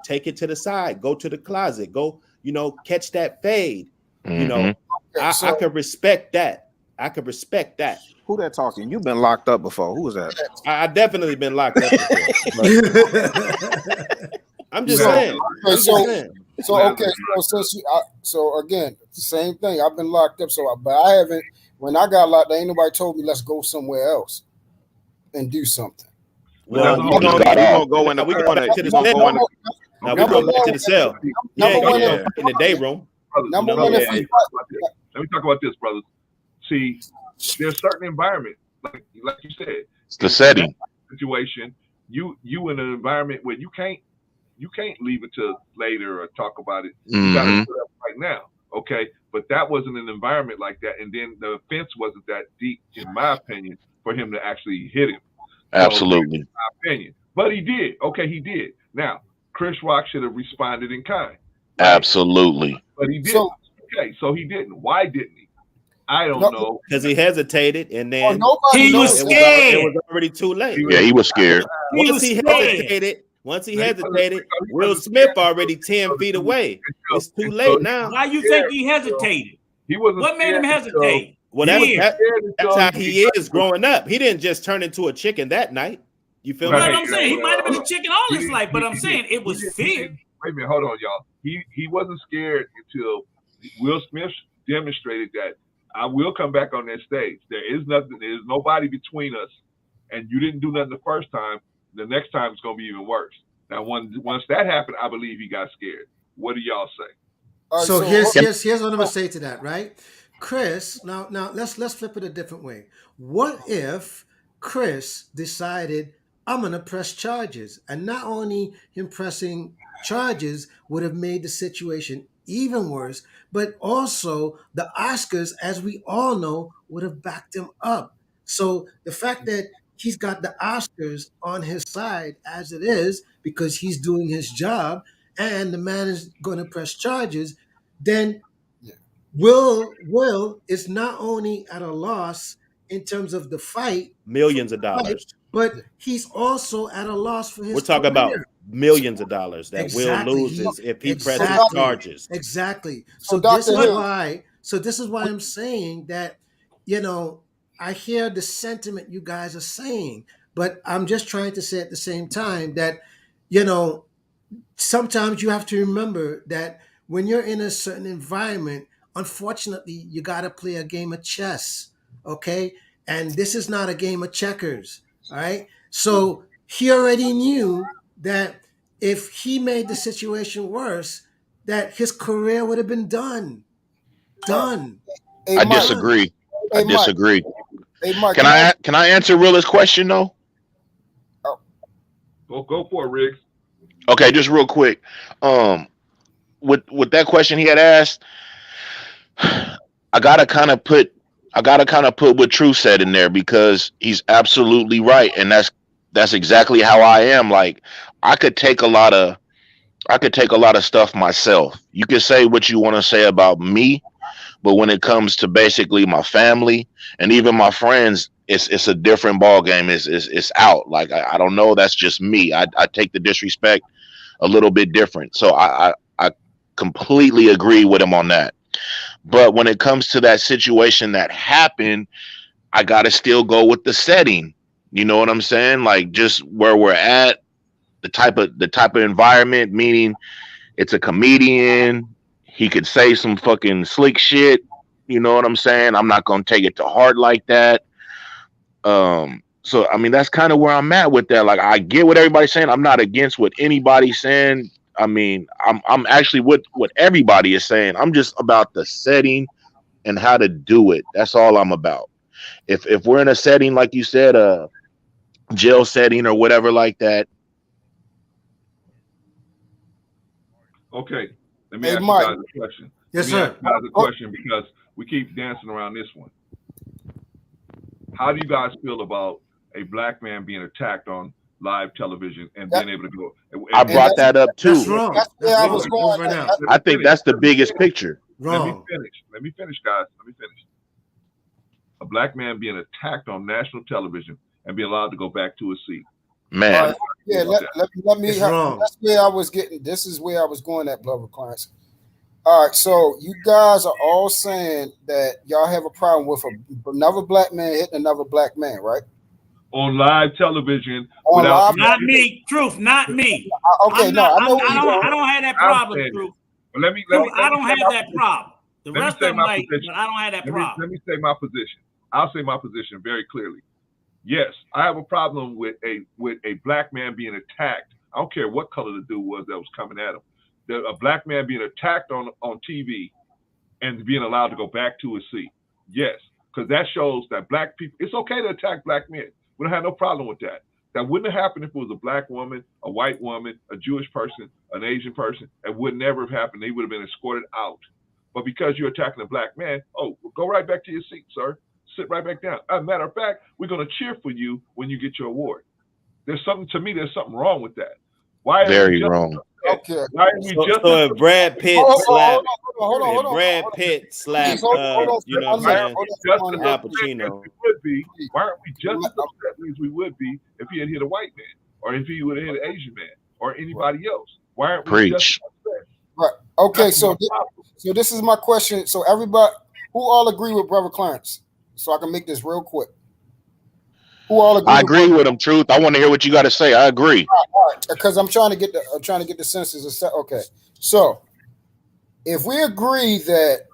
take it to the side, go to the closet, go, catch that fade. I could respect that. Who that talking? You've been locked up before. Who was that? I definitely been locked up before. I'm just saying. So again, same thing. I've been locked up, but I haven't. When I got locked, ain't nobody told me let's go somewhere else and do something. Well, we're gonna go in. We're going back to the cell. Now we're going back to the cell. Yeah, in the day room. Let me talk about this, brothers. See, there's certain environment, like you said, it's the setting situation. You in an environment where you can't leave it till later or talk about it. You got to put up right now, okay? But that wasn't an environment like that, and then the offense wasn't that deep, in my opinion, for him to actually hit him. Absolutely, so, my opinion. But he did. Okay, he did. Now, Chris Rock should have responded in kind. Right? Absolutely. But he didn't. So he didn't. Why didn't he? I don't know. Because he hesitated, and then he was scared. It was already too late. Yeah, he was scared. Once he hesitated, Will Smith already 10 feet away. It's too late now. Why you think he hesitated? He wasn't. What made him hesitate? Well, that's how he is growing up. He didn't just turn into a chicken that night. You feel me? Right. I'm saying he might have been a chicken all his life, but I'm saying it was fear. Wait a minute, hold on, y'all. He wasn't scared until Will Smith demonstrated that I will come back on that stage. There's nobody between us, and you didn't do nothing the first time. The next time it's gonna be even worse. Now, once that happened, I believe he got scared. What do y'all say? So here's what I'm gonna say to that, right? Chris, now let's flip it a different way. What if Chris decided I'm gonna press charges, and not only him pressing charges would have made the situation even worse, but also the Oscars, as we all know, would have backed him up. So the fact that he's got the Oscars on his side as it is, because he's doing his job, and the man is going to press charges, then Will is not only at a loss in terms of the fight, millions of dollars, but he's also at a loss for his We're talking career. about millions of dollars that Will loses if he presses charges. Exactly. So this is why I'm saying that, I hear the sentiment you guys are saying, but I'm just trying to say at the same time that, sometimes you have to remember that when you're in a certain environment, unfortunately, you got to play a game of chess, okay? And this is not a game of checkers, all right? So he already knew that if he made the situation worse, that his career would have been done. I disagree. I disagree. Can I answer Rilla's question though? Go for it, Riggs. Okay, just real quick. With that question he had asked, I gotta kind of put what True said in there, because he's absolutely right, and that's exactly how I am. Like, I could take a lot of stuff myself. You can say what you want to say about me, but when it comes to basically my family and even my friends, it's a different ball game. It's out. Like, I don't know. That's just me. I take the disrespect a little bit different. So I completely agree with him on that. But when it comes to that situation that happened, I gotta still go with the setting. You know what I'm saying? Like, just where we're at, the type of environment, meaning it's a comedian. He could say some fucking slick shit. You know what I'm saying? I'm not gonna take it to heart like that. So I mean, that's kind of where I'm at with that. Like, I get what everybody's saying. I'm not against what anybody's saying. I mean, I'm actually with what everybody is saying. I'm just about the setting and how to do it. That's all I'm about. If we're in a setting like you said, a jail setting or whatever like that. Okay, let me Hey, ask Mike. you guys a question. Yes, Let me sir. ask you guys a question because we keep dancing around this one. How do you guys feel about a black man being attacked on live television and being able to go? I brought that up too. That's wrong. That's where I was going. Over now. I think that's the biggest picture. Wrong. Let me finish, guys. Let me finish. A black man being attacked on national television and being allowed to go back to his seat. Man. Yeah, let me. It's wrong. That's where I was getting. This is where I was going at, brother Clarence. All right, so you guys are all saying that y'all have a problem with another black man hitting another black man, right? On live television, on live, not me, Truth, not me. Okay, I don't have that problem, Truth. But let me I don't have that problem. The rest of them might, but I don't have that problem. Let me say my position. I'll say my position very clearly. Yes, I have a problem with a black man being attacked. I don't care what color the dude was that was coming at him. A black man being attacked on TV and being allowed to go back to his seat. Yes, because that shows that black people, it's okay to attack black men. We don't have no problem with that. That wouldn't have happened if it was a black woman, a white woman, a Jewish person, an Asian person. It would never have happened. They would have been escorted out. But because you're attacking a black man, go right back to your seat, sir. Sit right back down. As a matter of fact, we're going to cheer for you when you get your award. There's something wrong with that. Why? Very wrong. Okay. Why are we just so if Brad Pitt slapped, Brad Pitt slapped, you know what I'm saying, Al Pacino. Why aren't we just as upset as we would be if he had hit a white man, or if he would have hit an Asian man, or anybody else? Why aren't we just upset? Right. Okay. So this is my question. So everybody, who all agree with Brother Clarence? So I can make this real quick. Who all agree? I agree with him, Truth. I want to hear what you got to say. I agree. All right, because I'm trying to get the census. Okay, so if we agree that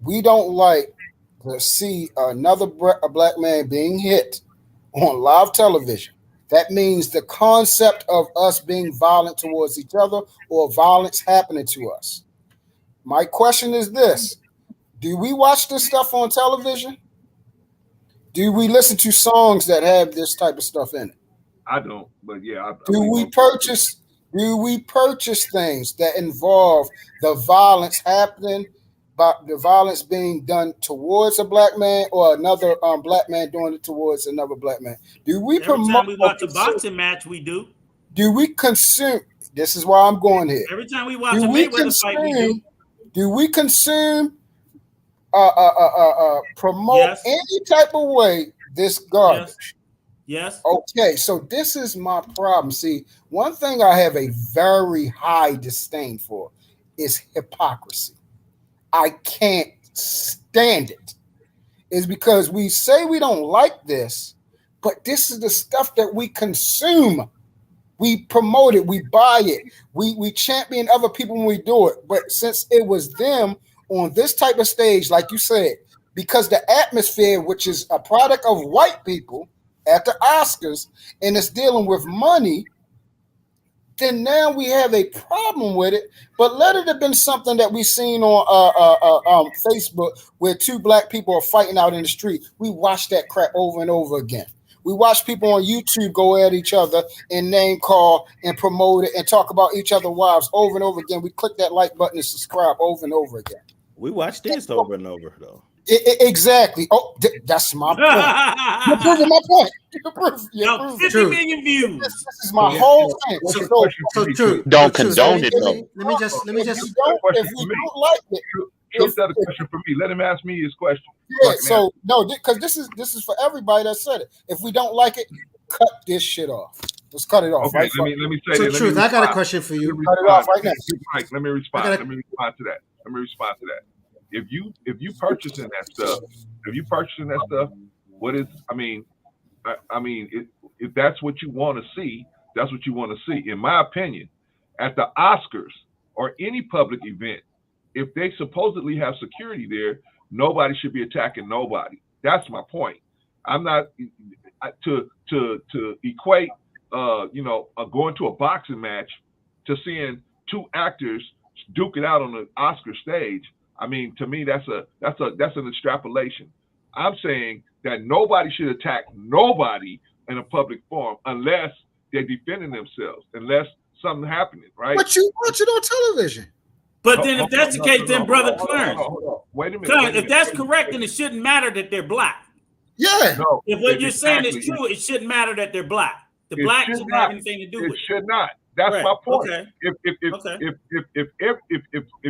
we don't like to see another black man being hit on live television, that means the concept of us being violent towards each other or violence happening to us. My question is this: do we watch this stuff on television? Do we listen to songs that have this type of stuff in it? I don't, but yeah. Do we purchase things that involve the violence happening, but the violence being done towards a black man or another black man doing it towards another black man? Do we Every time we watch a boxing match, we do. Do we consume? This is why I'm going here. Every time we watch a Mayweather fight, we do. Do we consume? Promote any type of way this garbage. Yes. Okay, so this is my problem. See, one thing I have a very high disdain for is hypocrisy. I can't stand it. It's because we say we don't like this, but this is the stuff that we consume. We promote it, we buy it, we champion other people when we do it. But since it was them on this type of stage, like you said, because the atmosphere, which is a product of white people at the Oscars, and it's dealing with money, then now we have a problem with it. But let it have been something that we seen on Facebook where two black people are fighting out in the street. We watch that crap over and over again. We watch people on YouTube go at each other and name call and promote it and talk about each other's wives over and over again. We click that like button and subscribe over and over again. We watch this over and over, though. Exactly. Oh, that's my point. You're proving my point. You're proving 50 million views. This is my whole thing. So true. Don't condone it, though. Let me just. If we don't like it, Truth got a question for me. Let him ask me his question. Yeah. So no, because this is for everybody that said it. If we don't like it, cut this shit off. Let's cut it off. Okay. Right? Let me say that. Truth, I got a question for you. Cut it off right now. Let me respond. Let me respond to that. If you purchasing that stuff, what is? I mean, if that's what you want to see, that's what you want to see. In my opinion, at the Oscars or any public event, if they supposedly have security there, nobody should be attacking nobody. That's my point. I'm not to equate, going to a boxing match to seeing two actors duke it out on the Oscar stage. I mean, to me, that's an extrapolation. I'm saying that nobody should attack nobody in a public forum unless they're defending themselves, unless something happening, right? But you watch it on television. But then if that's the case, then Brother Clarence, hold on. Wait a minute. Clarence, if that's correct, then it shouldn't matter that they're black. Yeah. No, if what you're saying is true, it shouldn't matter that they're black. The black shouldn't have anything to do with it. It should not. That's my point. Okay. If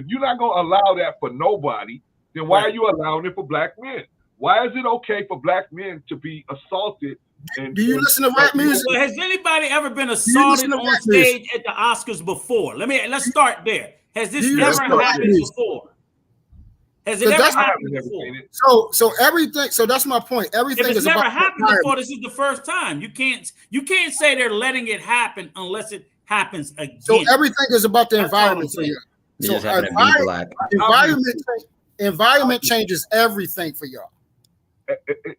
you're not gonna allow that for nobody, then why are you allowing it for black men? Why is it okay for black men to be assaulted? Do you listen to rap music? Well, has anybody ever been assaulted on stage at the Oscars before? Let's start there. Has this ever happened before? Has it ever happened before? So everything. So that's my point. Everything if it's is never about happened before, this is the first time. You can't say they're letting it happen unless it happens again. So everything is about the environment for you. So environment changes everything for y'all.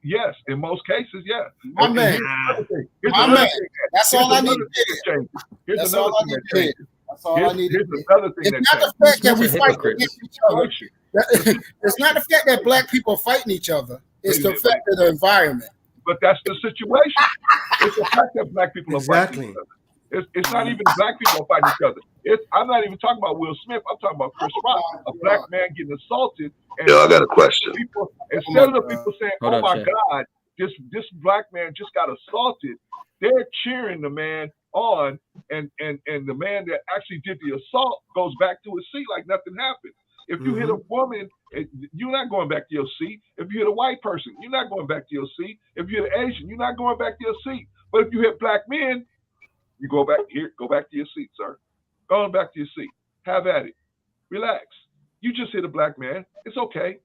Yes, in most cases, yeah. My man. That's all I need to hear. That's all I need to hear. That's all I need to hear. It's not the fact that we fight against each other. It's not the fact that black people are fighting each other. It's the fact of the environment. But that's the situation. It's the fact that black people are fighting each other. It's not even black people fighting each other. I'm not even talking about Will Smith. I'm talking about Chris Rock, a black man getting assaulted. And I got a question. Instead of people saying, "Oh my God, this black man just got assaulted," they're cheering the man on, and the man that actually did the assault goes back to his seat like nothing happened. If you hit a woman, you're not going back to your seat. If you hit a white person, you're not going back to your seat. If you hit an Asian, you're not going back to your seat. But if you hit black men, you go back to your seat, sir. Going back to your seat. Have at it. Relax. You just hit a black man. It's okay.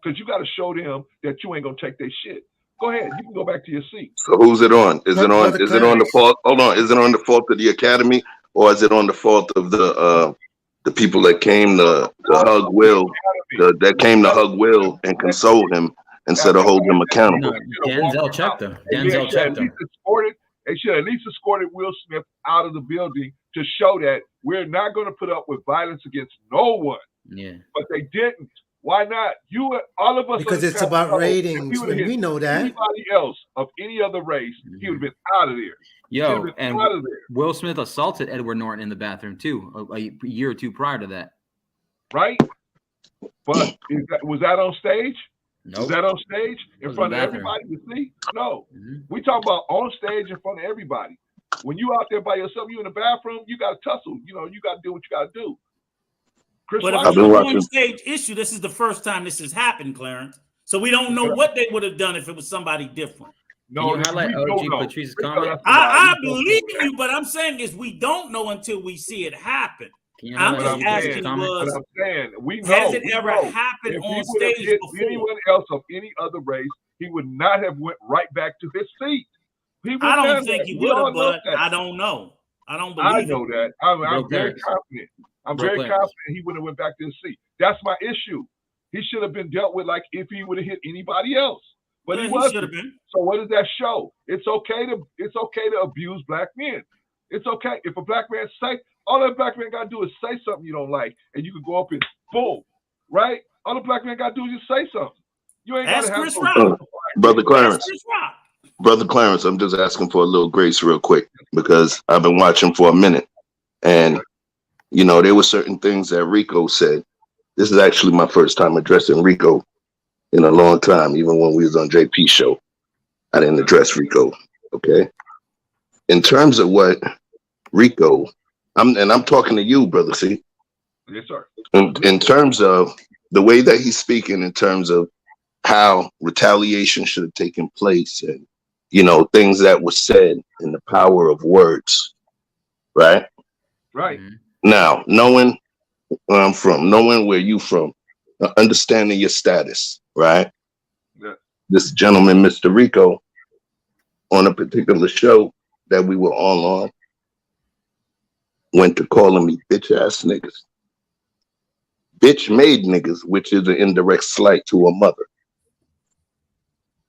Because you got to show them that you ain't going to take their shit. Go ahead. You can go back to your seat. So who's it on? Is it on the fault? Hold on. Is it on the fault of the academy, or is it on the fault of the people that came to hug Will, that came to hug Will and console him instead of hold him accountable? Denzel checked him. Denzel checked him. They should at least escorted Will Smith out of the building to show that we're not going to put up with violence against no one. Yeah. But they didn't. Why not? All of us. Because it's about ratings. We know that. Anybody else of any other race, he would have been out of there. Yo, and Will Smith assaulted Edward Norton in the bathroom too, a year or two prior to that. Right? But was that on stage? No. Was that on stage in front of everybody to see? No. We talk about on stage in front of everybody. When you out there by yourself, you in the bathroom, you got to tussle. You got to do what you got to do. But if it's an on-stage issue, this is the first time this has happened, Clarence. So we don't know what they would have done if it was somebody different. No, can you highlight OG Patrice's comment? I believe you, but I'm saying is we don't know until we see it happen. I'm just asking has it ever happened on stage before? Anyone else of any other race, he would not have went right back to his seat. I don't think he would have, but I don't know. I don't believe I know that. I'm very confident. I'm very confident he would have went back to his seat. That's my issue. He should have been dealt with like if he would have hit anybody else. But he wasn't. So what does that show? It's okay to abuse black men. It's okay. If a black man all that black man gotta do is say something you don't like, and you can go up and boom, right? All the black man gotta do is just say something. You ain't gotta have Chris Rock. Brother Clarence. Brother Clarence, I'm just asking for a little grace real quick because I've been watching for a minute. And there were certain things that Rico said. This is actually my first time addressing Rico in a long time. Even when we was on JP's show, I didn't address Rico. Okay. In terms of what Rico, I'm talking to you, brother. See? Yes, sir. In terms of the way that he's speaking, in terms of how retaliation should have taken place, and things that were said, and the power of words, right? Right. Now, knowing where I'm from, knowing where you from, understanding your status, right? Yeah. This gentleman, Mr. Rico, on a particular show that we were all on, went to calling me bitch ass niggas. Bitch made niggas, which is an indirect slight to a mother.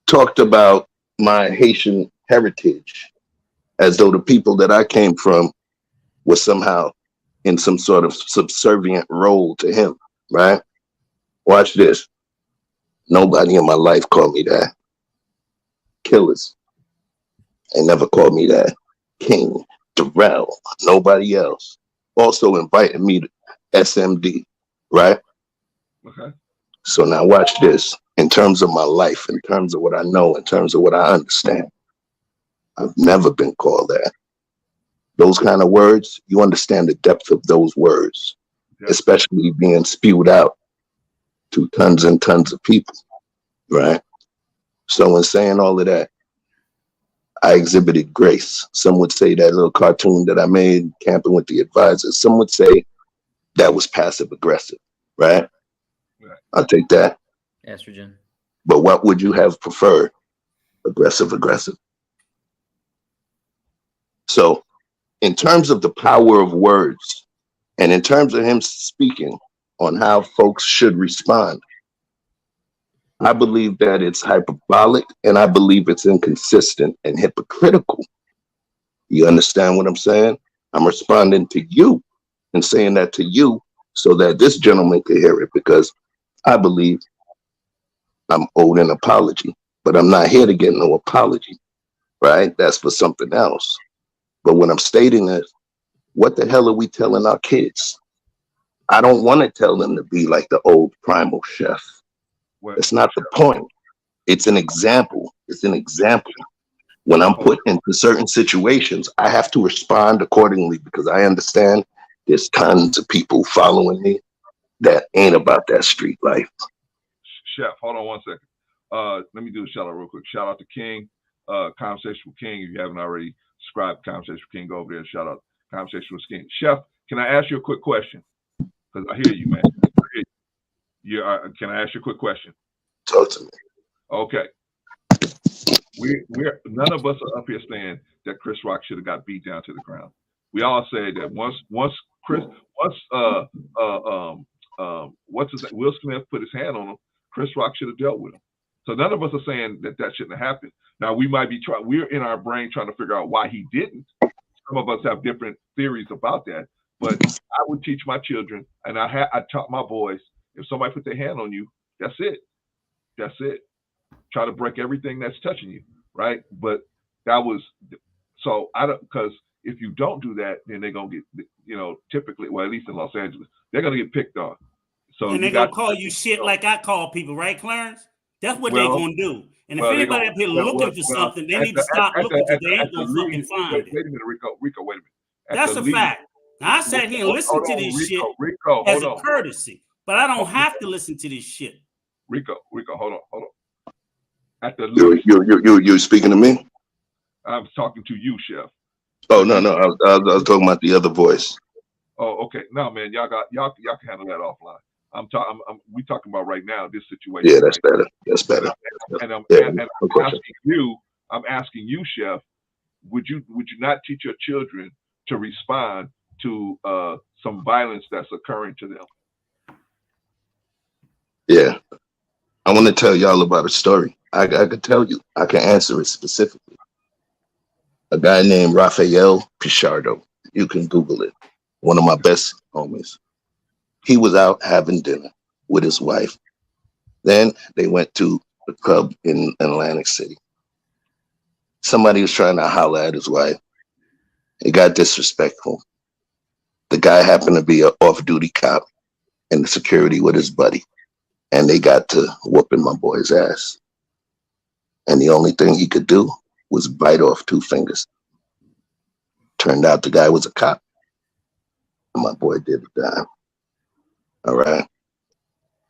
Talked about my Haitian heritage as though the people that I came from were somehow in some sort of subservient role to him, right? Watch this. Nobody in my life called me that. killers. They never called me that. King, Darrell, nobody else. Also invited me to SMD, right? Okay. So now watch this. In terms of my life, in terms of what I know, in terms of what I understand, I've never been called that. Those kind of words, you understand the depth of those words, especially being spewed out to tons and tons of people, right? So in saying all of that, I exhibited grace. Some would say that little cartoon that I made, Camping with the Advisors, some would say that was passive aggressive, right? I'll take that. Estrogen. But what would you have preferred? Aggressive. So in terms of the power of words, and in terms of him speaking on how folks should respond, I believe that it's hyperbolic, and I believe it's inconsistent and hypocritical. You understand what I'm saying? I'm responding to you and saying that to you so that this gentleman can hear it, because I believe I'm owed an apology, but I'm not here to get no apology, right? That's for something else. But what I'm stating is, what the hell are we telling our kids? I don't want to tell them to be like the old primal chef. It's not the point. It's an example. It's an example. When I'm put into certain situations, I have to respond accordingly, because I understand there's tons of people following me that ain't about that street life. Chef, hold on 1 second. Let me do a shout out real quick. Shout out to King, Conversation with King. If you haven't already subscribed to Conversation with King, go over there and shout out Conversation with King. Chef, can I ask you a quick question? Because I hear you, man. I hear you. Can I ask you a quick question? Talk to me. Okay. We're none of us are up here saying that Chris Rock should have got beat down to the ground. We all say that once Will Smith put his hand on him, Chris Rock should have dealt with him. So none of us are saying that shouldn't have happened. Now we might be we're in our brain trying to figure out why he didn't. Some of us have different theories about that, but I would teach my children, and I taught my boys, if somebody put their hand on you, that's it. That's it. Try to break everything that's touching you, right? But that was, so I don't, because if you don't do that, then they're gonna get, typically, well, at least in Los Angeles, they're gonna get picked on. So and they're gonna call you shit like I call people, right, Clarence? That's what they're gonna do. And if anybody up here looking for something, they need to stop looking, because they ain't gonna fucking find it. Wait a minute, Rico, wait a minute. That's a fact. Now, I sat here and listened to this shit as a courtesy, but I don't have to listen to this shit. Rico, hold on. You're speaking to me? I was talking to you, Chef. Oh no, I was talking about the other voice. Oh, okay. No, man, y'all can handle that offline. We talking about right now this situation. Yeah, that's better. That's better. And I'm asking you, Chef, would you not teach your children to respond to some violence that's occurring to them? Yeah. I want to tell y'all about a story. I could tell you. I can answer it specifically. A guy named Rafael Pichardo. You can Google it. One of my best homies. He was out having dinner with his wife. Then they went to a club in Atlantic City. Somebody was trying to holler at his wife. It got disrespectful. The guy happened to be an off-duty cop in the security with his buddy. And they got to whooping my boy's ass. And the only thing he could do was bite off 2 fingers. Turned out the guy was a cop. And my boy did die. All right.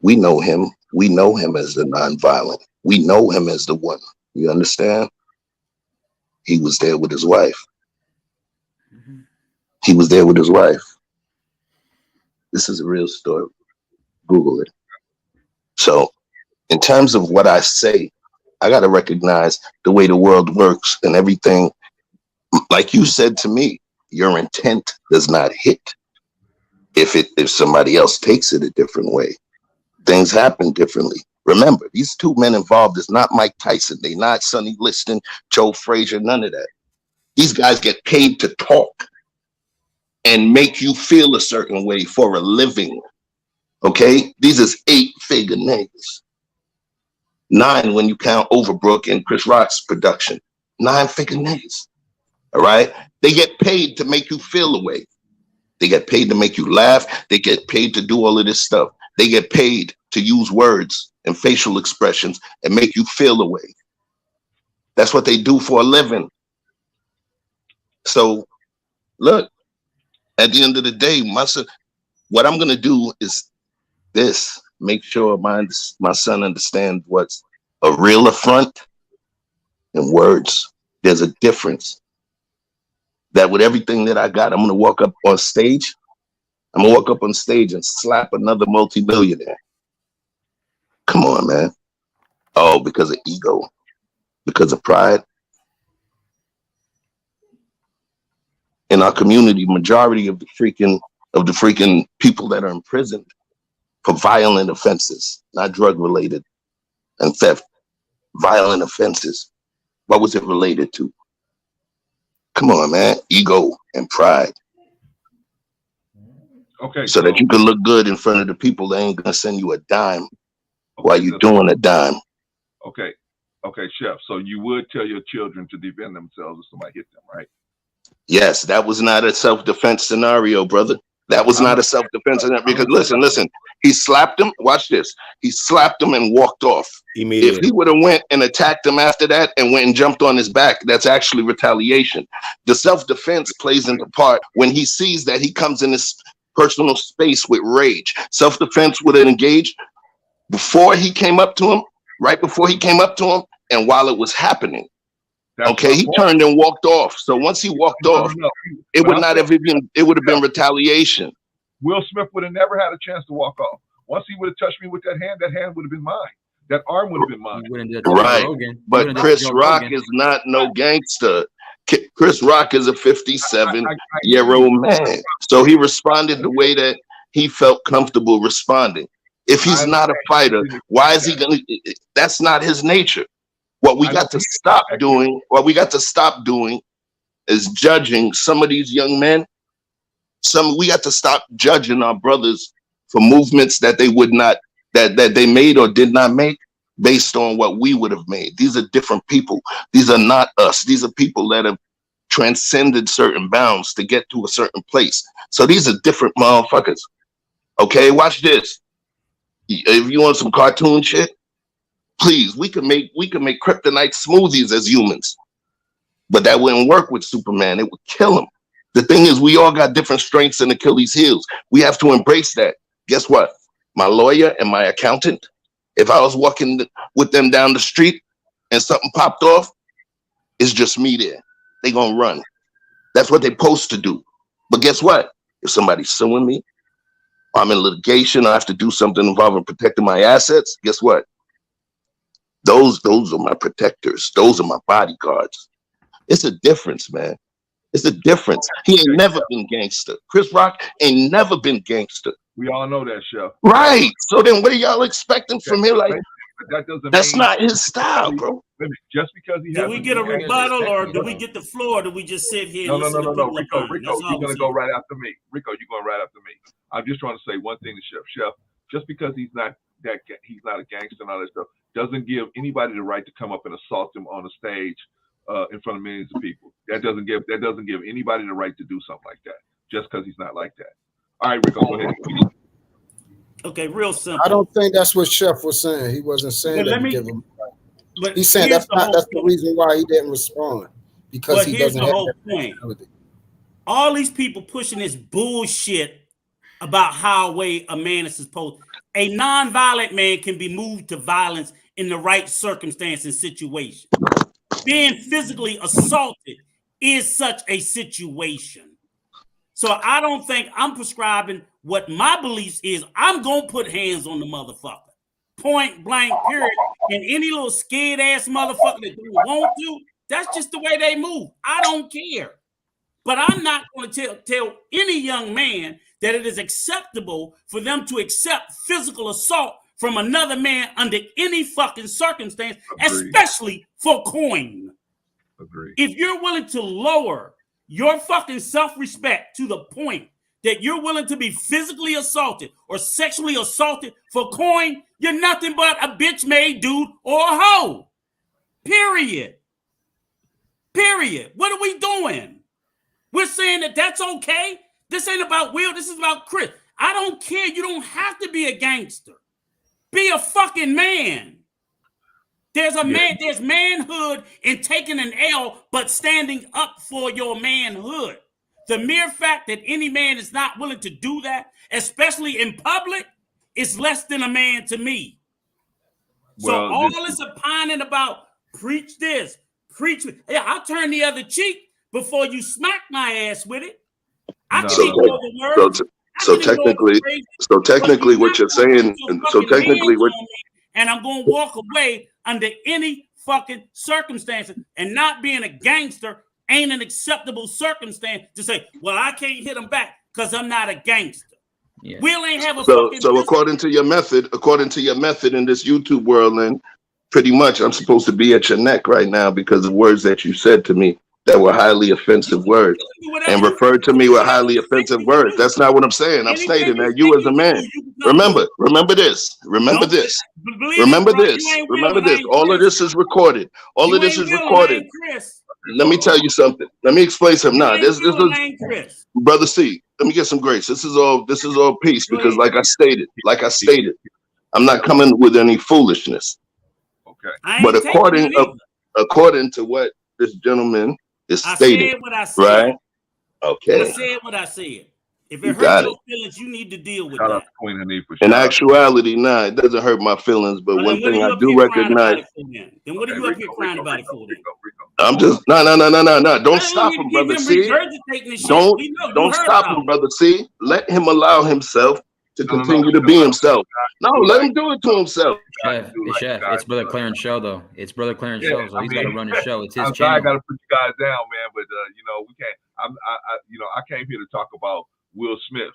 We know him. We know him as the nonviolent. We know him as the one. You understand? He was there with his wife. He was there with his wife. This is a real story. Google it. So in terms of what I say, I got to recognize the way the world works and everything. Like you said to me, your intent does not hit if somebody else takes it a different way. Things happen differently. Remember, these 2 men involved is not Mike Tyson. They not Sonny Liston, Joe Frazier, none of that. These guys get paid to talk and make you feel a certain way for a living. Okay? These is 8-figure niggas. 9 when you count Overbrook and Chris Rock's production. 9-figure niggas. All right? They get paid to make you feel away. They get paid to make you laugh. They get paid to do all of this stuff. They get paid to use words and facial expressions and make you feel away. That's what they do for a living. So, look, at the end of the day, what I'm going to do is this. Make sure my son understands what's a real affront and words. There's a difference. That with everything that I got, I'm going to walk up on stage. I'm going to walk up on stage and slap another multi-millionaire. Come on, man. Oh, because of ego, because of pride. In our community, majority of the freaking people that are imprisoned for violent offenses, not drug related and theft, violent offenses. What was it related to? Come on, man. Ego and pride. Okay. So that you can look good in front of the people that ain't gonna send you a dime while you're doing a dime. Okay. Okay, Chef. So you would tell your children to defend themselves if somebody hit them, right? Yes, that was not a self-defense scenario, brother. That was not a self-defense scenario because listen, he slapped him. Watch this. He slapped him and walked off. Immediately. If he would have went and attacked him after that and went and jumped on his back, that's actually retaliation. The self-defense plays into part when he sees that he comes in this personal space with rage. Self-defense would have engaged before he came up to him, right before he came up to him, and while it was happening. Okay, he turned and walked off. So once he walked off, it would not have been. It would have been retaliation. Will Smith would have never had a chance to walk off. Once he would have touched me with that hand would have been mine. That arm would have been mine. Right, but Chris Rock is not no gangster. Chris Rock is a 57-year-old man. So he responded the way that he felt comfortable responding. If he's not a fighter, why is he gonna? That's not his nature. What we got to stop doing is judging some of these young men. We got to stop judging our brothers for movements that they would not, that they made or did not make based on what we would have made. These are different people. These are not us. These are people that have transcended certain bounds to get to a certain place. So these are different motherfuckers. Okay, watch this. If you want some cartoon shit, please, we can make kryptonite smoothies as humans, but that wouldn't work with Superman. It would kill him. The thing is, we all got different strengths and Achilles' heels. We have to embrace that. Guess what? My lawyer and my accountant, if I was walking with them down the street and something popped off, it's just me there. They gonna run. That's what they're supposed to do. But guess what? If somebody's suing me, I'm in litigation, I have to do something involving protecting my assets, guess what? Those are my protectors. Those are my bodyguards. It's a difference, man. It's a difference. He ain't never been gangster. Chris Rock ain't never been gangster. We all know that, Chef. Right. So then what are y'all expecting from him? Like, that doesn't that's mean, not his style, bro. Just because he do we get a rebuttal or do we get the floor? Or do we just sit here? No. And Rico, you're gonna go right after me. Rico, you're going right after me. I'm just trying to say one thing to Chef. Chef, just because he's not a gangster and all that stuff, doesn't give anybody the right to come up and assault him on the stage in front of millions of people. That doesn't give anybody the right to do something like that just because he's not like that. All right, Rico, go ahead. Okay, real simple. I don't think that's what Chef was saying. He wasn't saying that to give him. But he's saying that's the reason why he didn't respond, because he doesn't have that point. All these people pushing this bullshit about how a man is supposed. A non-violent man can be moved to violence in the right circumstance and situation. Being physically assaulted is such a situation. So I don't think I'm prescribing what my beliefs is. I'm going to put hands on the motherfucker. Point blank, period. And any little scared ass motherfucker that don't want to, that's just the way they move. I don't care. But I'm not going to tell any young man that it is acceptable for them to accept physical assault from another man under any fucking circumstance, especially for coin. Agreed. If you're willing to lower your fucking self-respect to the point that you're willing to be physically assaulted or sexually assaulted for coin, you're nothing but a bitch-made dude or a hoe. Period. Period. What are we doing? We're saying that that's okay. This ain't about Will. This is about Chris. I don't care. You don't have to be a gangster. Be a fucking man. There's manhood in taking an L, but standing up for your manhood. The mere fact that any man is not willing to do that, especially in public, is less than a man to me. So all this opining about preach this, preach it. Yeah, I'll turn the other cheek before you smack my ass with it. I can ignore the words. So technically, what you're saying, and I'm going to walk away under any fucking circumstances, and not being a gangster ain't an acceptable circumstance to say, well, I can't hit him back because I'm not a gangster. Yeah. Will ain't have a fucking so according to your method in this YouTube world, then pretty much I'm supposed to be at your neck right now because of words that you said to me that were highly offensive words and referred to me with highly offensive words. That's not what I'm saying. I'm stating that you as a man. Remember this. Remember this. All of this is recorded. All of this is recorded. Let me tell you something. Let me explain something. Now, this is Brother C. Let me get some grace. This is all peace because, like I stated, I'm not coming with any foolishness. Okay. But according to what this gentleman is stating, said what I said. Right? Okay. I said what I said. If it hurts your feelings, you need to deal with that. In actuality, nah, it doesn't hurt my feelings. But one thing I do recognize. Then what are you up here crying about it for? I'm just no. Don't stop him, brother C. Don't stop him, brother C. Let him allow himself to continue to be himself. No, let him do it to himself. Chef, it's Brother Clarence show though. It's Brother Clarence show, so he's got to run his show. It's his I channel. got to put you guys down, man. But we can't. I came here to talk about Will Smith,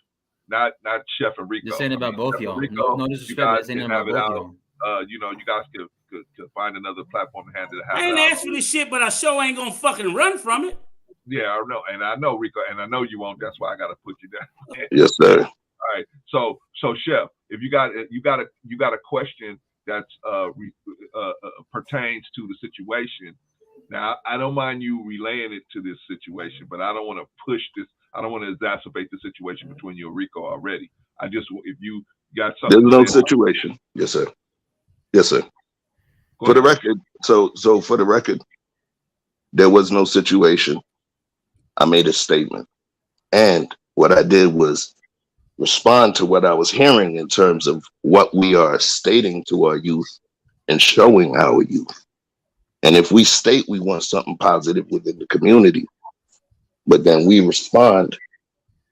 not Chef and Rico. This ain't about both y'all. No disrespect. This ain't about both y'all. You guys could find another platform to handle it. I ain't asked for this shit, but I sure ain't gonna fucking run from it. Yeah, I know, and I know Rico, and I know you won't. That's why I got to put you down. Yes, sir. All right. So Chef, if you got a question that's pertains to the situation. Now, I don't mind you relaying it to this situation, but I don't want to push this. I don't want to exacerbate the situation between you and Rico already. I just, if you got something. There's no situation. Yes, sir. Yes, sir. For the record, so for the record, there was no situation. I made a statement. And what I did was respond to what I was hearing in terms of what we are stating to our youth and showing our youth. And if we state we want something positive within the community, but then we respond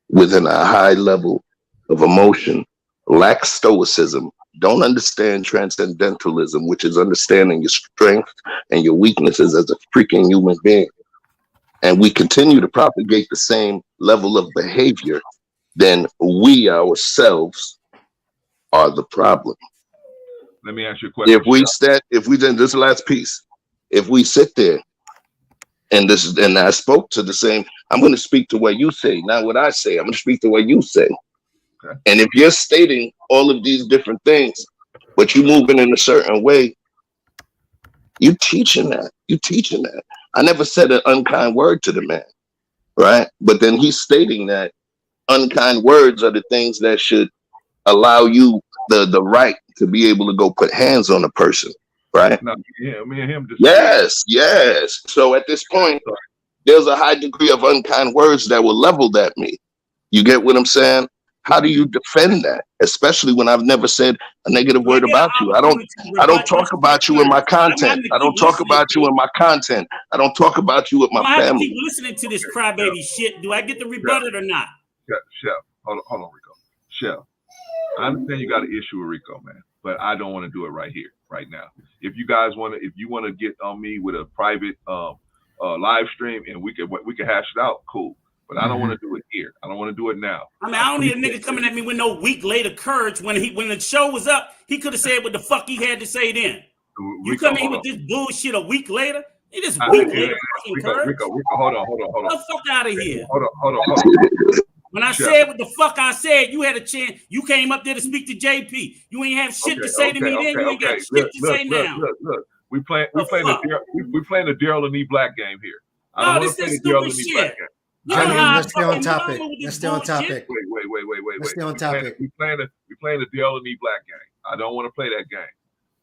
within a high level of emotion, lack stoicism, don't understand transcendentalism, which is understanding your strength and your weaknesses as a freaking human being, and we continue to propagate the same level of behavior, then we ourselves are the problem. Let me ask you a question. If we then this last piece, if we sit there and I spoke to the same, I'm going to speak to what you say, not what I say. I'm going to speak to what you say. Okay. And if you're stating all of these different things, but you're moving in a certain way, you teaching that. I never said an unkind word to the man, right? But then he's stating that unkind words are the things that should allow you the right to be able to go put hands on a person, right? No, yeah, me and him just Yes. So at this point, there's a high degree of unkind words that were leveled at me. You get what I'm saying? How do you defend that? Especially when I've never said a negative word about you. I don't talk about you in my content. I don't talk about you in my content. I don't talk about you with my family. I keep listening to this crybaby shit. Do I get to rebut it or not? Chef, hold on, Rico. Chef, I understand you got an issue with Rico, man, but I don't want to do it right here, right now. If you want to get on me with a private live stream and we can hash it out, cool. But I don't want to do it here. I don't want to do it now. I mean, I don't need a nigga coming at me with no week later courage. When the show was up, he could have said what the fuck he had to say then. You come in with this bullshit a week later? It is week later. Rico, hold on. Get the fuck out of here. Hold on. When I said what the fuck I said, you had a chance. You came up there to speak to JP. You ain't have shit to say to me then. You ain't got shit to say now. Look. We playing the Daryl and E Black game here. I don't want to play the Daryl and E Black game. Let's stay on topic. Let's stay on topic. Wait. Let's stay on topic. We playing the Daryl and E Black game. I don't want to play that game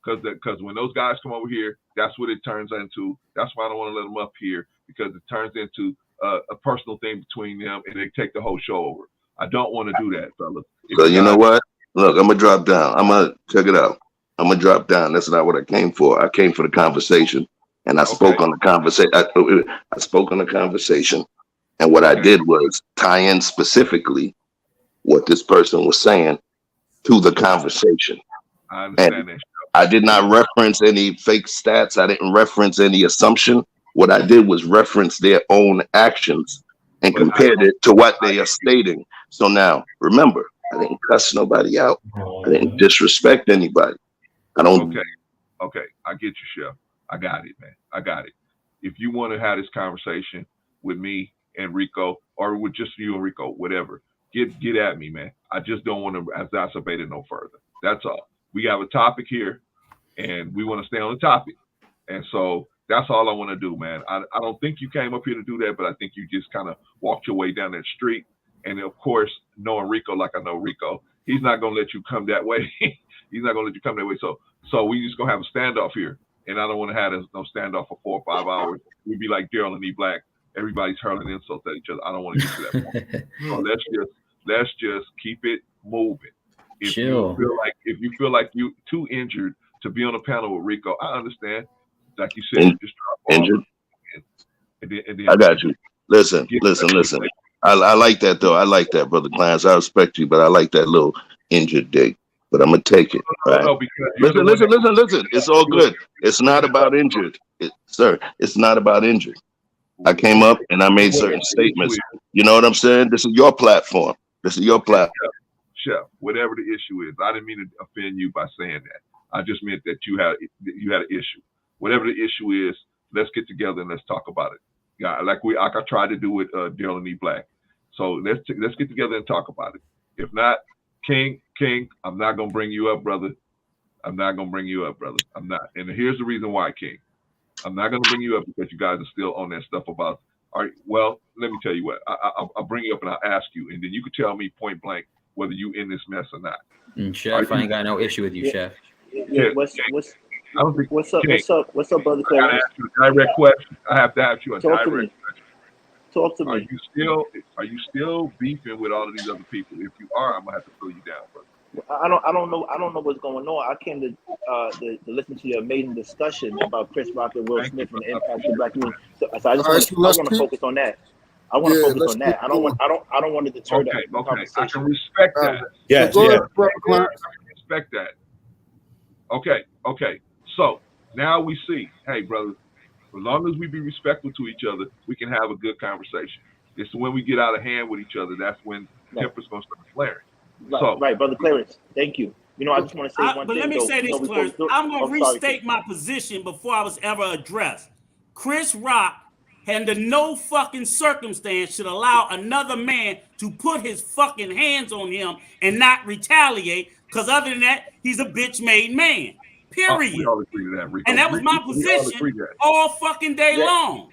because when those guys come over here, that's what it turns into. That's why I don't want to let them up here because it turns into a personal thing between them and they take the whole show over. I don't want to do that, fellas. So you know what? Look, I'm gonna drop down. I'm gonna check it out. I'm gonna drop down. That's not what I came for. I came for the conversation, and I spoke on the conversation. I spoke on the conversation, and what I did was tie in specifically what this person was saying to the conversation. I understand that. I did not reference any fake stats. I didn't reference any assumption. What I did was reference their own actions and compared it to what they are stating. So now, remember, I didn't cuss nobody out. I didn't disrespect anybody. I don't. Okay. I get you, Chef. I got it, man. I got it. If you want to have this conversation with me and Rico, or with just you and Rico, whatever, get at me, man. I just don't want to exacerbate it no further. That's all. We have a topic here, and we want to stay on the topic. And so that's all I want to do, man. I don't think you came up here to do that, but I think you just kind of walked your way down that street. And of course, knowing Rico like I know Rico, he's not gonna let you come that way. He's not gonna let you come that way. So we just gonna have a standoff here, and I don't want to have no standoff for 4 or 5 hours. We'd be like Daryl and E Black. Everybody's hurling insults at each other. I don't want to get to that point. So let's just keep it moving. If you feel like you too injured to be on a panel with Rico, I understand. Like you said, just drop injured. And then I got you. Listen. I like that though. I like that, Brother Clarence. I respect you, but I like that little injured dig. But I'm gonna take it. Right? No, listen. It's all good. It's not about injured, sir. It's not about injured. I came up and I made certain statements. You know what I'm saying? This is your platform. Chef, whatever the issue is, I didn't mean to offend you by saying that. I just meant that you had an issue. Whatever the issue is, let's get together and let's talk about it. Yeah, like I tried to do with Daryl and E Black. So let's get together and talk about it. If not, King, I'm not gonna bring you up, brother. I'm not. And here's the reason why, King. I'm not gonna bring you up because you guys are still on that stuff about. All right. Well, let me tell you what. I'll bring you up and I'll ask you, and then you can tell me point blank whether you in this mess or not. Chef, I ain't got no issue with you, Chef. Yeah. What's up, brother? I gotta ask you a direct question. I have to ask you a direct question. Talk to me. Are you still beefing with all of these other people? If you are, I'm gonna have to pull you down, brother. I don't know what's going on. I came to listen to your amazing discussion about Chris Rock and Will Smith and the impact of the black community. So I want to focus on that. I want to focus on that. I don't want to deter that conversation. I can respect that. Yes, I can respect that. Okay. So now we see, hey, brother, as long as we be respectful to each other, we can have a good conversation. It's when we get out of hand with each other, that's when temper's going to start flaring. Right, Brother Clarence. Thank you. I just want to say one thing. But let me say this, Clarence. I'm going to restate my position before I was ever addressed. Chris Rock, under no fucking circumstance, should allow another man to put his fucking hands on him and not retaliate, because other than that, he's a bitch-made man. Period. We all agree to that, Rico. And that was my position all fucking day long.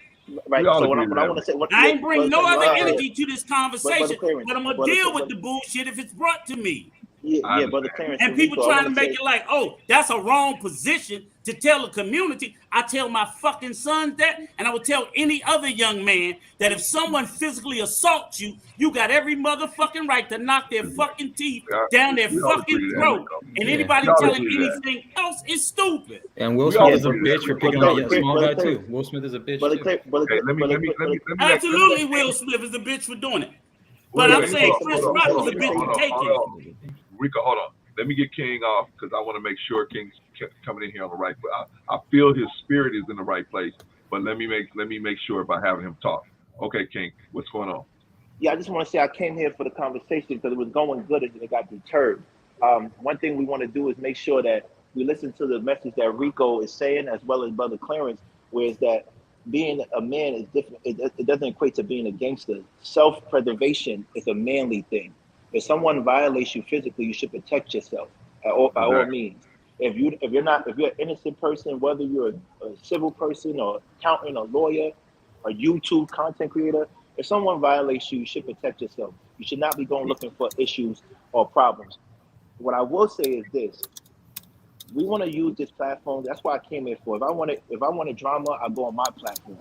Right. So what I want to say, I ain't bring no other energy to this conversation, but I'm gonna deal with the bullshit if it's brought to me. Yeah, Brother Clarence. And people trying to make it like, oh, that's a wrong position to tell the community. I tell my fucking sons that, and I would tell any other young man that if someone physically assaults you, you got every motherfucking right to knock their fucking teeth down their fucking throat. And anybody telling anything else is stupid. And Will Smith is a bitch for picking on a small guy too. Will Smith is a bitch. Absolutely, Will Smith is a bitch for doing it. But I'm saying Chris Rock was a bitch for taking it. Rico, hold on. Let me get King off because I want to make sure King's coming in here on the right. I feel his spirit is in the right place, but let me make sure by having him talk. Okay, King, what's going on? Yeah, I just want to say I came here for the conversation because it was going good and it got deterred. One thing we want to do is make sure that we listen to the message that Rico is saying as well as Brother Clarence, where is that being a man is different. It doesn't equate to being a gangster. Self-preservation is a manly thing. If someone violates you physically, you should protect yourself by all means. If you're an innocent person, whether you're a civil person or accountant or lawyer or YouTube content creator, if someone violates you, you should protect yourself. You should not be going looking for issues or problems. What I will say is this: we want to use this platform. That's why I came here for. If I wanted drama, I go on my platform.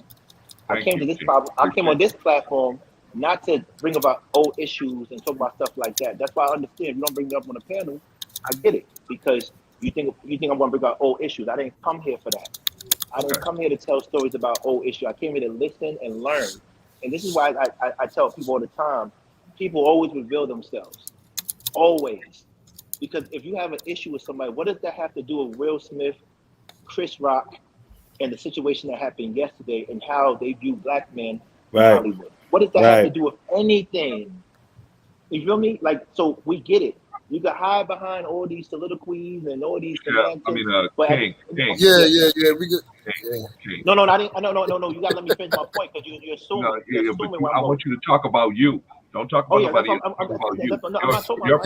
I came on this platform not to bring about old issues and talk about stuff like that. That's why I understand if you don't bring me up on the panel, I get it, because you think I'm going to bring out old issues. I didn't come here for that. I didn't come here to tell stories about old issues. I came here to listen and learn. And this is why I tell people all the time, people always reveal themselves. Always. Because if you have an issue with somebody, what does that have to do with Will Smith, Chris Rock, and the situation that happened yesterday and how they view black men in Hollywood? What does that have to do with anything? You feel me? Like, so we get it. You got hide behind all these soliloquies and all these semantics. King. Yeah. We get. No. You gotta let me finish my point, because you're assuming. I want you to talk about you. Don't talk about nobody else. I'm not talking about.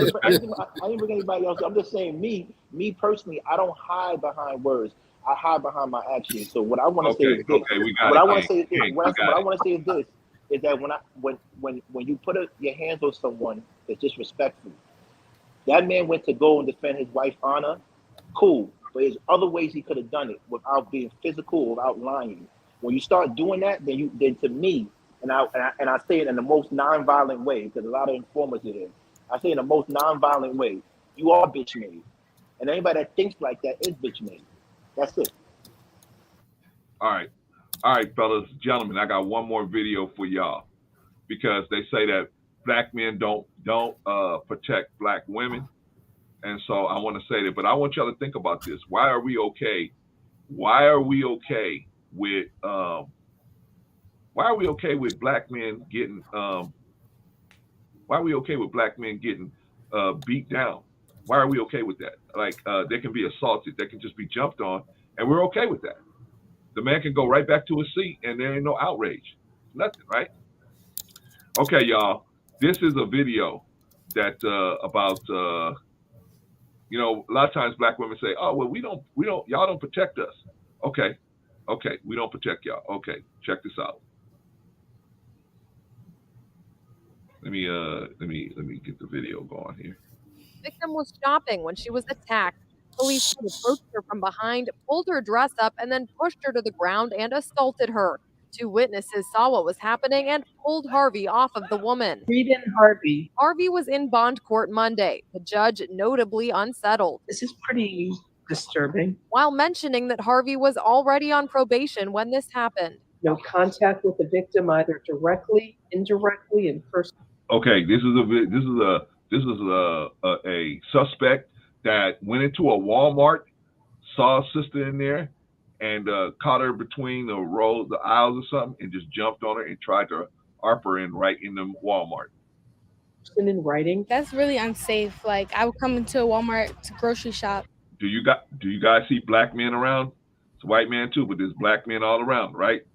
I didn't bring anybody else. I'm just saying me personally. I don't hide behind words. I hide behind my actions. So what I want to say is this. What I want to say is this: is that when you put your hands on someone that's disrespectful, that man went to go and defend his wife's honor. Cool, but there's other ways he could have done it without being physical, without lying. When you start doing that, then to me, and I say it in the most non-violent way, because a lot of informers are here. I say it in the most non-violent way. You are bitch made, and anybody that thinks like that is bitch made. That's it. All right, fellas, gentlemen. I got one more video for y'all, because they say that black men don't protect black women, and so I want to say that. But I want y'all to think about this. Why are we okay? Why are we okay with black men getting why are we okay with black men getting beat down? Why are we okay with that? Like, they can be assaulted, they can just be jumped on, and we're okay with that. The man can go right back to his seat and there ain't no outrage. Nothing, right? Okay, y'all. This is a video that about a lot of times black women say, "Oh, well, we don't y'all don't protect us." Okay, we don't protect y'all. Okay, check this out. Let me get the video going here. Victim was shopping when she was attacked. Police approached her from behind, pulled her dress up, and then pushed her to the ground and assaulted her. Two witnesses saw what was happening and pulled Harvey off of the woman. Read in Harvey. Harvey was in bond court Monday, the judge notably unsettled. This is pretty disturbing. While mentioning that Harvey was already on probation when this happened. No contact with the victim, either directly, indirectly, in person. Okay, this is a suspect that went into a Walmart, saw a sister in there, and caught her between the aisles or something, and just jumped on her and tried to arp her in right in the Walmart. In writing, that's really unsafe. Like, I would come into a Walmart to grocery shop. Do you guys see black men around? It's a white man too, but there's black men all around, right?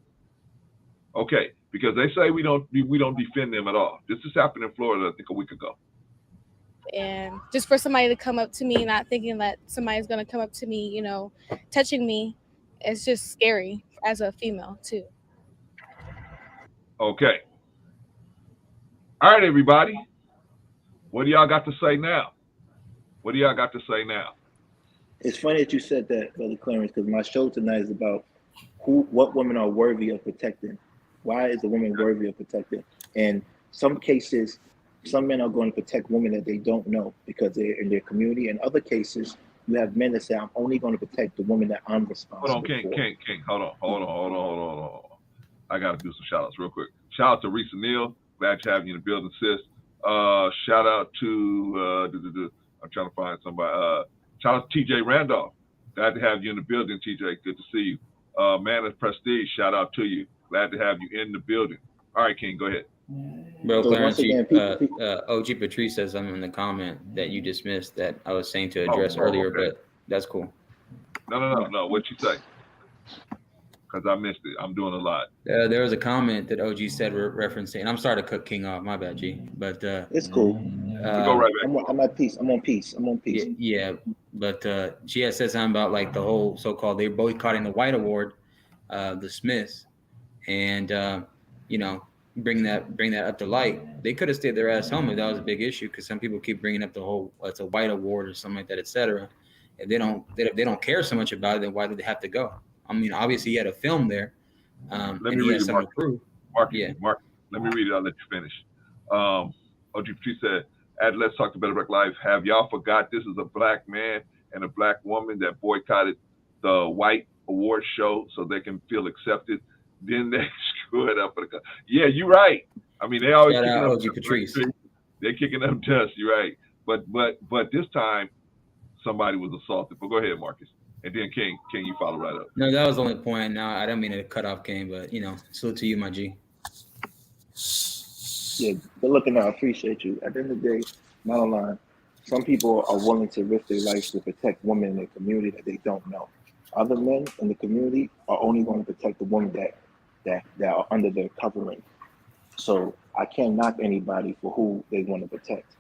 Okay, because they say we don't defend them at all. This just happened in Florida, I think, a week ago. And just for somebody to come up to me, not thinking that somebody's going to come up to me, touching me, it's just scary as a female too. Okay. All right, everybody. What do y'all got to say now? It's funny that you said that, Brother Clarence, because my show tonight is about what women are worthy of protecting. Why is a woman worthy of protecting? And some cases, some men are going to protect women that they don't know because they're in their community. In other cases, you have men that say, "I'm only going to protect the woman that I'm responsible for." King, hold on. I got to do some shout outs real quick. Shout out to Risa Neal. Glad to have you in the building, sis. Shout out to I'm trying to find somebody. Shout out to TJ Randolph. Glad to have you in the building, TJ. Good to see you. Man of Prestige, shout out to you. Glad to have you in the building. All right, King, go ahead. Bro, Clarence, OG Patrice says something in the comment that you dismissed that I was saying to address earlier, but that's cool. No. What'd you say? because I missed it. I'm doing a lot. There was a comment that OG said referencing, and I'm sorry to cut King off. My bad, G. But it's cool. Go right back. I'm at peace. I'm on peace. Yeah, but she had said something about like the whole so-called they're boycotting the White Award, the Smiths, and bring that up to light. They could have stayed their ass home if that was a big issue, because some people keep bringing up the whole it's a White Award or something like that, etc. If they don't care so much about it, then why did they have to go? I mean, obviously he had a film there, Let and me he read has it, something to prove. Mark, let me read it. I'll let you finish. OG said, Let's Talk to Better Black Life. Have y'all forgot this is a black man and a black woman that boycotted the White Award show so they can feel accepted? Then they screw it up. Yeah, you're right. I mean, they always kicking up OG Patrice. They're kicking up dust. You're right. But this time somebody was assaulted. But go ahead, Marcus. And then King, you follow right up. No, that was the only point. No, I didn't mean to cut off King, but salute to you, my G. Yeah, good looking out. I appreciate you. At the end of the day, not online. Some people are willing to risk their lives to protect women in the community that they don't know. Other men in the community are only going to protect the women that are under their covering. So I can't knock anybody for who they want to protect.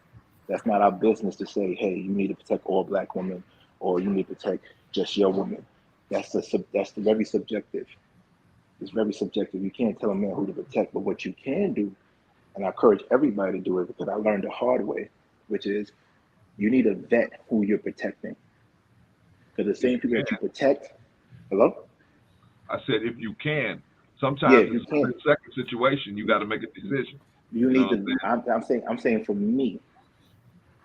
That's not our business to say, hey, you need to protect all black women, or you need to protect just your woman. That's very subjective. It's very subjective. You can't tell a man who to protect, but what you can do, and I encourage everybody to do it because I learned the hard way, which is you need to vet who you're protecting. Because the same people that you protect, hello? I said if you can. Sometimes in a second situation, you got to make a decision. You need to. I'm saying for me,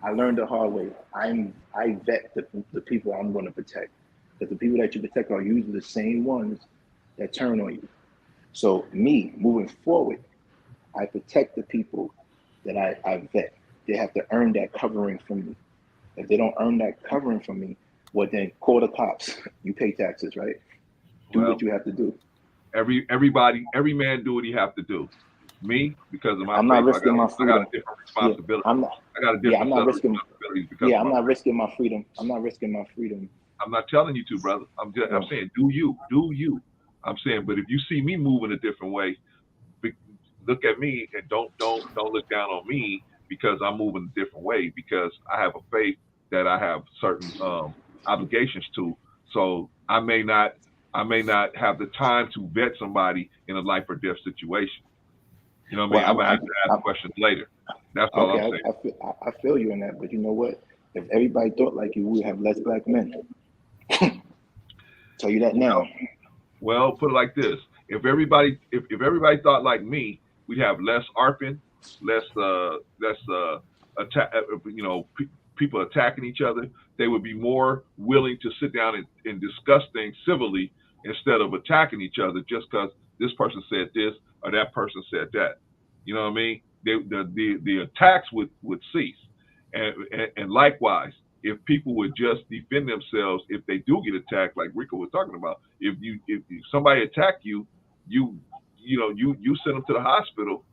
I learned the hard way. I vet the people I'm going to protect, because the people that you protect are usually the same ones that turn on you. So me moving forward, I protect the people that I vet. They have to earn that covering from me. If they don't earn that covering from me, well then call the cops. You pay taxes, right? Do what you have to do. Every man do what he have to do. Me, because of my I'm not risking my freedom. I got a different responsibility. I got a different I'm not risking. I'm not risking my freedom. I'm not telling you to, brother. I'm saying do you. I'm saying, but if you see me moving a different way, look at me and don't look down on me because I'm moving a different way, because I have a faith that I have certain obligations to. So I may not have the time to vet somebody in a life or death situation. You know what I mean? I'm gonna have to ask questions later. That's all I'm saying. I feel you in that, but you know what? If everybody thought like you, we would have less black men. Tell you that now. Well, put it like this: if everybody thought like me, we'd have less ARPing, less people attacking each other. They would be more willing to sit down and discuss things civilly instead of attacking each other just because this person said this or that person said that. You know what I mean? The attacks would cease. And likewise, if people would just defend themselves if they do get attacked, like Rico was talking about, if somebody attack you, you send them to the hospital,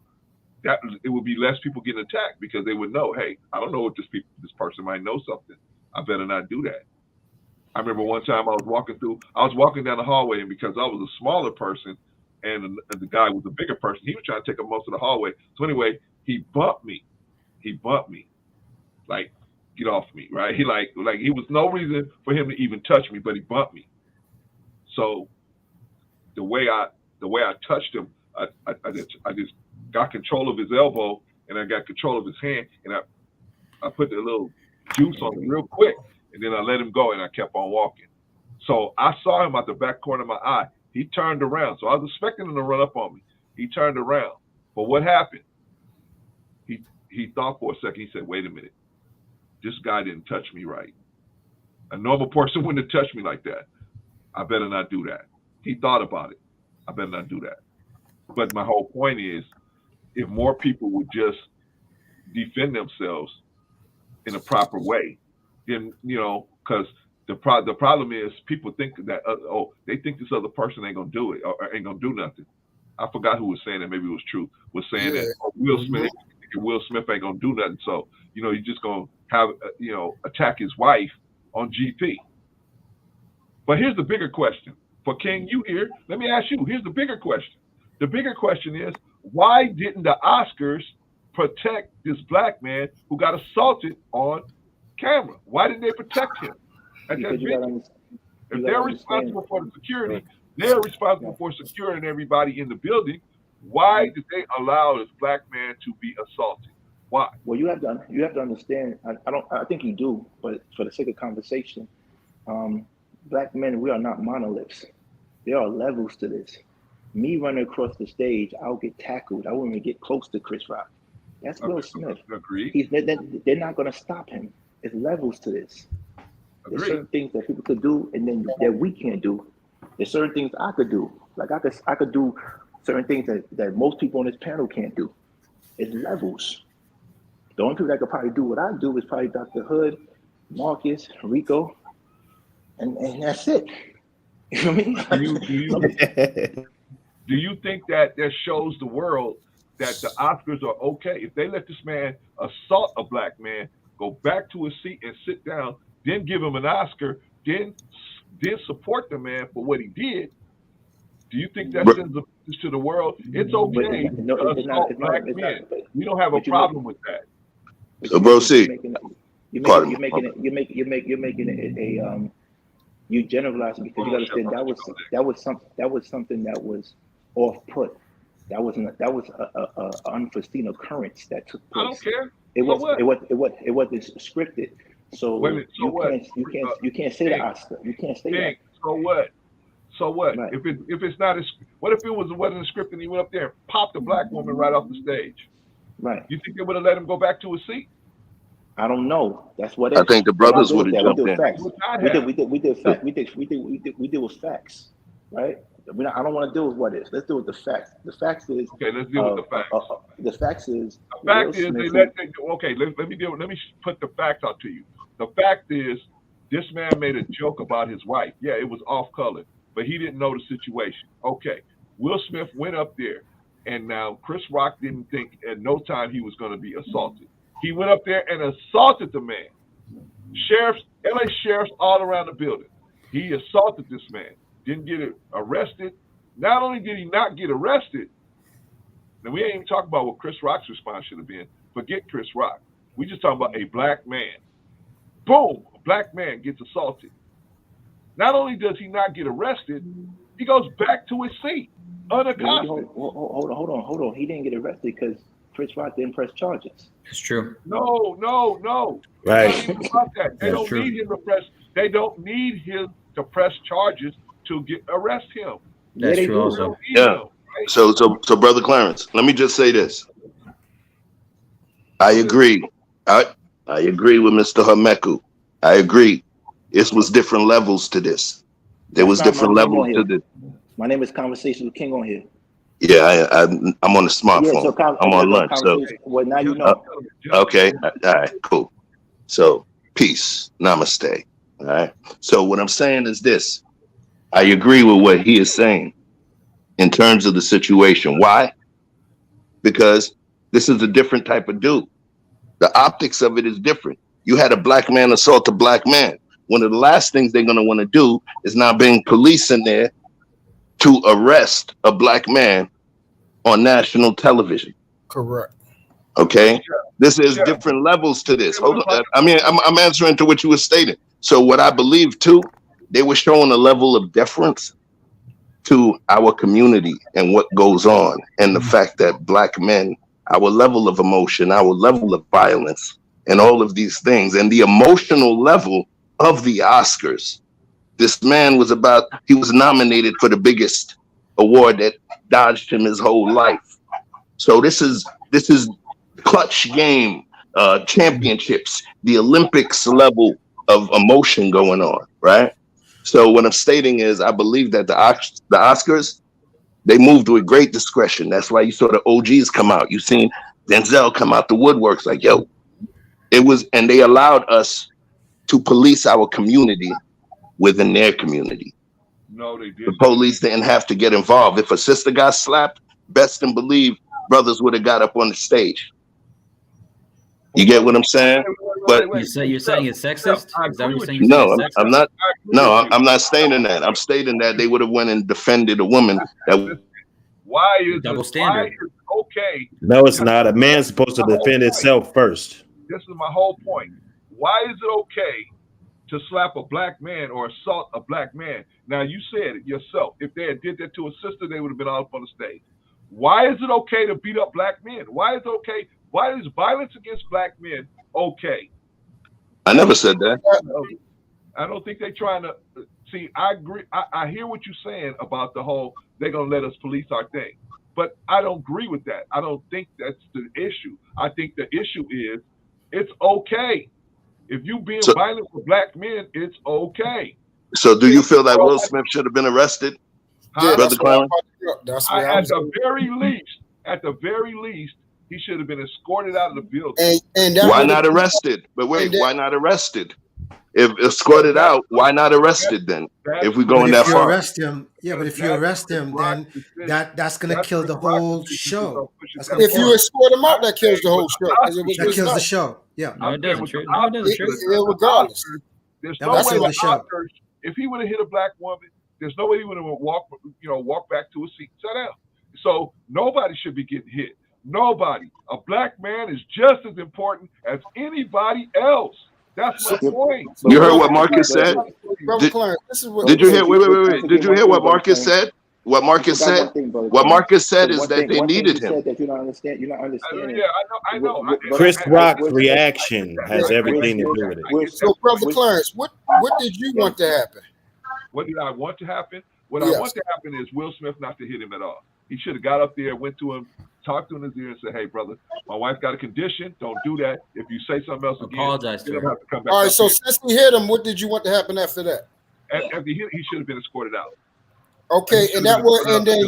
that it would be less people getting attacked because they would know, hey, I don't know what this person might know something. I better not do that. I remember one time I was walking down the hallway, and because I was a smaller person and the guy was a bigger person, he was trying to take up most of the hallway. So anyway, he bumped me. Like, get off me, right? He he was no reason for him to even touch me, but he bumped me. So the way I touched him, I just got control of his elbow and I got control of his hand, and I put the little juice on him real quick, and then I let him go and I kept on walking. So I saw him out the back corner of my eye. He turned around. So I was expecting him to run up on me. He turned around. But what happened? He thought for a second. He said, wait a minute. This guy didn't touch me right. A normal person wouldn't have touched me like that. I better not do that. He thought about it. I better not do that. But my whole point is, if more people would just defend themselves in a proper way, then, because the problem is people think that, they think this other person ain't going to do it or ain't going to do nothing. I forgot who was saying that. Maybe it was True. Was saying that Will Smith ain't going to do nothing. So, you're just going to have, attack his wife on GP. But here's the bigger question. for King, you here. Let me ask you. Here's the bigger question. The bigger question is, why didn't the Oscars protect this black man who got assaulted on camera? Why didn't they protect him at that venue? If they're responsible for the security, they're responsible for securing everybody in the building. Why did they allow this black man to be assaulted? Why? Well, you have to understand. I think you do, but for the sake of conversation, black men, we are not monoliths. There are levels to this. Me running across the stage, I'll get tackled. I won't even get close to Chris Rock. That's Will Smith. Agreed. They're not going to stop him. There's levels to this. There's certain things that people could do, and then that we can't do. There's certain things I could do. Like I could do certain things that most people on this panel can't do. It's levels. The only people that could probably do what I do is probably Dr. Hood, Marcus, Rico, and that's it. You know what I mean? Do you think that shows the world that the Oscars are okay if they let this man assault a black man, go back to his seat and sit down, then give him an Oscar, then support the man for what he did? Do you think that sends a message to the world? It's okay to assault black men. We don't have a problem with that. So, bro, see, you generalize it because you understand that was something that was off put. That was an unforeseen occurrence that took place. I don't care. It wasn't scripted. So you can't say the Oscar. You can't say that. So what? So what? Right. If it's not what if it wasn't scripted and he went up there and popped a black woman right off the stage? Right. You think they would have let him go back to his seat? I don't know. That's what I think the brothers would have jumped in. We deal with facts, right? I don't want to deal with what is. Let's deal with the facts. The facts is okay. Let's deal with the facts. The facts is the fact is let me put the facts out to you. The fact is this man made a joke about his wife. Yeah, it was off color, but he didn't know the situation. Okay, Will Smith went up there, and now Chris Rock didn't think at no time he was going to be assaulted. He went up there and assaulted the man. LA sheriffs all around the building. He assaulted this man. Didn't get arrested. Not only did he not get arrested, now we ain't even talking about what Chris Rock's response should have been. Forget Chris Rock. We just talking about a black man. Boom, a black man gets assaulted. Not only does he not get arrested, he goes back to his seat unaccosted. Hold on. He didn't get arrested because Chris Rock didn't press charges. It's true. No. Right. About that. They don't need him to press. They don't need him to press charges to arrest him. That's true. Also. Yeah. So, Brother Clarence, let me just say this. I agree. I agree with Mr. Hameku. I agree. It was different levels to this. There was different levels to this. My name is Conversation with King on here. Yeah, I'm on the smartphone. Yeah, so I'm on lunch. So well, now you know. Okay. All right. Cool. So peace. Namaste. All right. So what I'm saying is this. I agree with what he is saying in terms of the situation. Why? Because this is a different type of dude. The optics of it is different. You had a black man assault a black man. One of the last things they're going to want to do is now bring police in there to arrest a black man on national television. Correct. Okay. This is different levels to this. Hold on. I mean, I'm answering to what you were stating. So what I believe too, they were showing a level of deference to our community and what goes on, and the fact that black men, our level of emotion, our level of violence, and all of these things, and the emotional level of the Oscars. This man he was nominated for the biggest award that dodged him his whole life. So this is clutch game, championships, the Olympics level of emotion going on, right? So what I'm stating is I believe that the Oscars, they moved with great discretion. That's why you saw the OGs come out. You seen Denzel come out the woodworks like, yo, and they allowed us to police our community within their community. No, they didn't. The police didn't have to get involved. If a sister got slapped, best and believe brothers would have got up on the stage. You get what I'm saying? But you're saying it's sexist? Is that what you're saying? No, I'm not. No, I'm not stating that. I'm stating that they would have went and defended a woman that. Why is double it, standard? why is it okay? No, it's not. A man's supposed to defend himself first. This is my whole point. Why is it okay to slap a black man or assault a black man? Now, you said it yourself. If they had did that to a sister, they would have been all up on the stage. Why is it okay to beat up black men? Why is it okay? Why is violence against black men okay? I never said that. I don't think they're trying to see. I agree. I hear what you're saying about the whole they're gonna let us police our thing, but I don't agree with that. I don't think that's the issue. I think the issue is it's okay if you being violent with black men. It's okay. So, do you feel that Will Smith should have been arrested, Brother Clarence? At the very least, he should have been escorted out of the building. And why not arrested? But wait, why not arrested? If escorted out, why not arrested then? If we're going that far, arrest him, but if you arrest him, then that's gonna kill the whole show. If you escort him out, that kills the whole show. That kills the show. Yeah. No, it doesn't. No, it doesn't. Regardless, there's no way the show. If he would have hit a black woman, there's no way he would have walk back to a seat, sit down. So nobody should be getting hit. Nobody. A black man is just as important as anybody else. That's my point. You heard what Marcus said? Did you hear? Wait. Did you hear what Marcus said? What Marcus said? What Marcus said is that they needed him. That you're not understanding. Yeah, I know. Chris Rock's reaction has everything to do with it. So, Brother Clarence, what did you want to happen? What did I want to happen? What I want to happen is Will Smith not to hit him at all. He should have got up there, went to him, talked to him in his ear, and said, "Hey, brother, my wife got a condition. Don't do that. If you say something else again, apologize to her." Have to come back." All right. So since he hit him, what did you want to happen after that? After he hit, he should have been escorted out. Okay, and that was, and then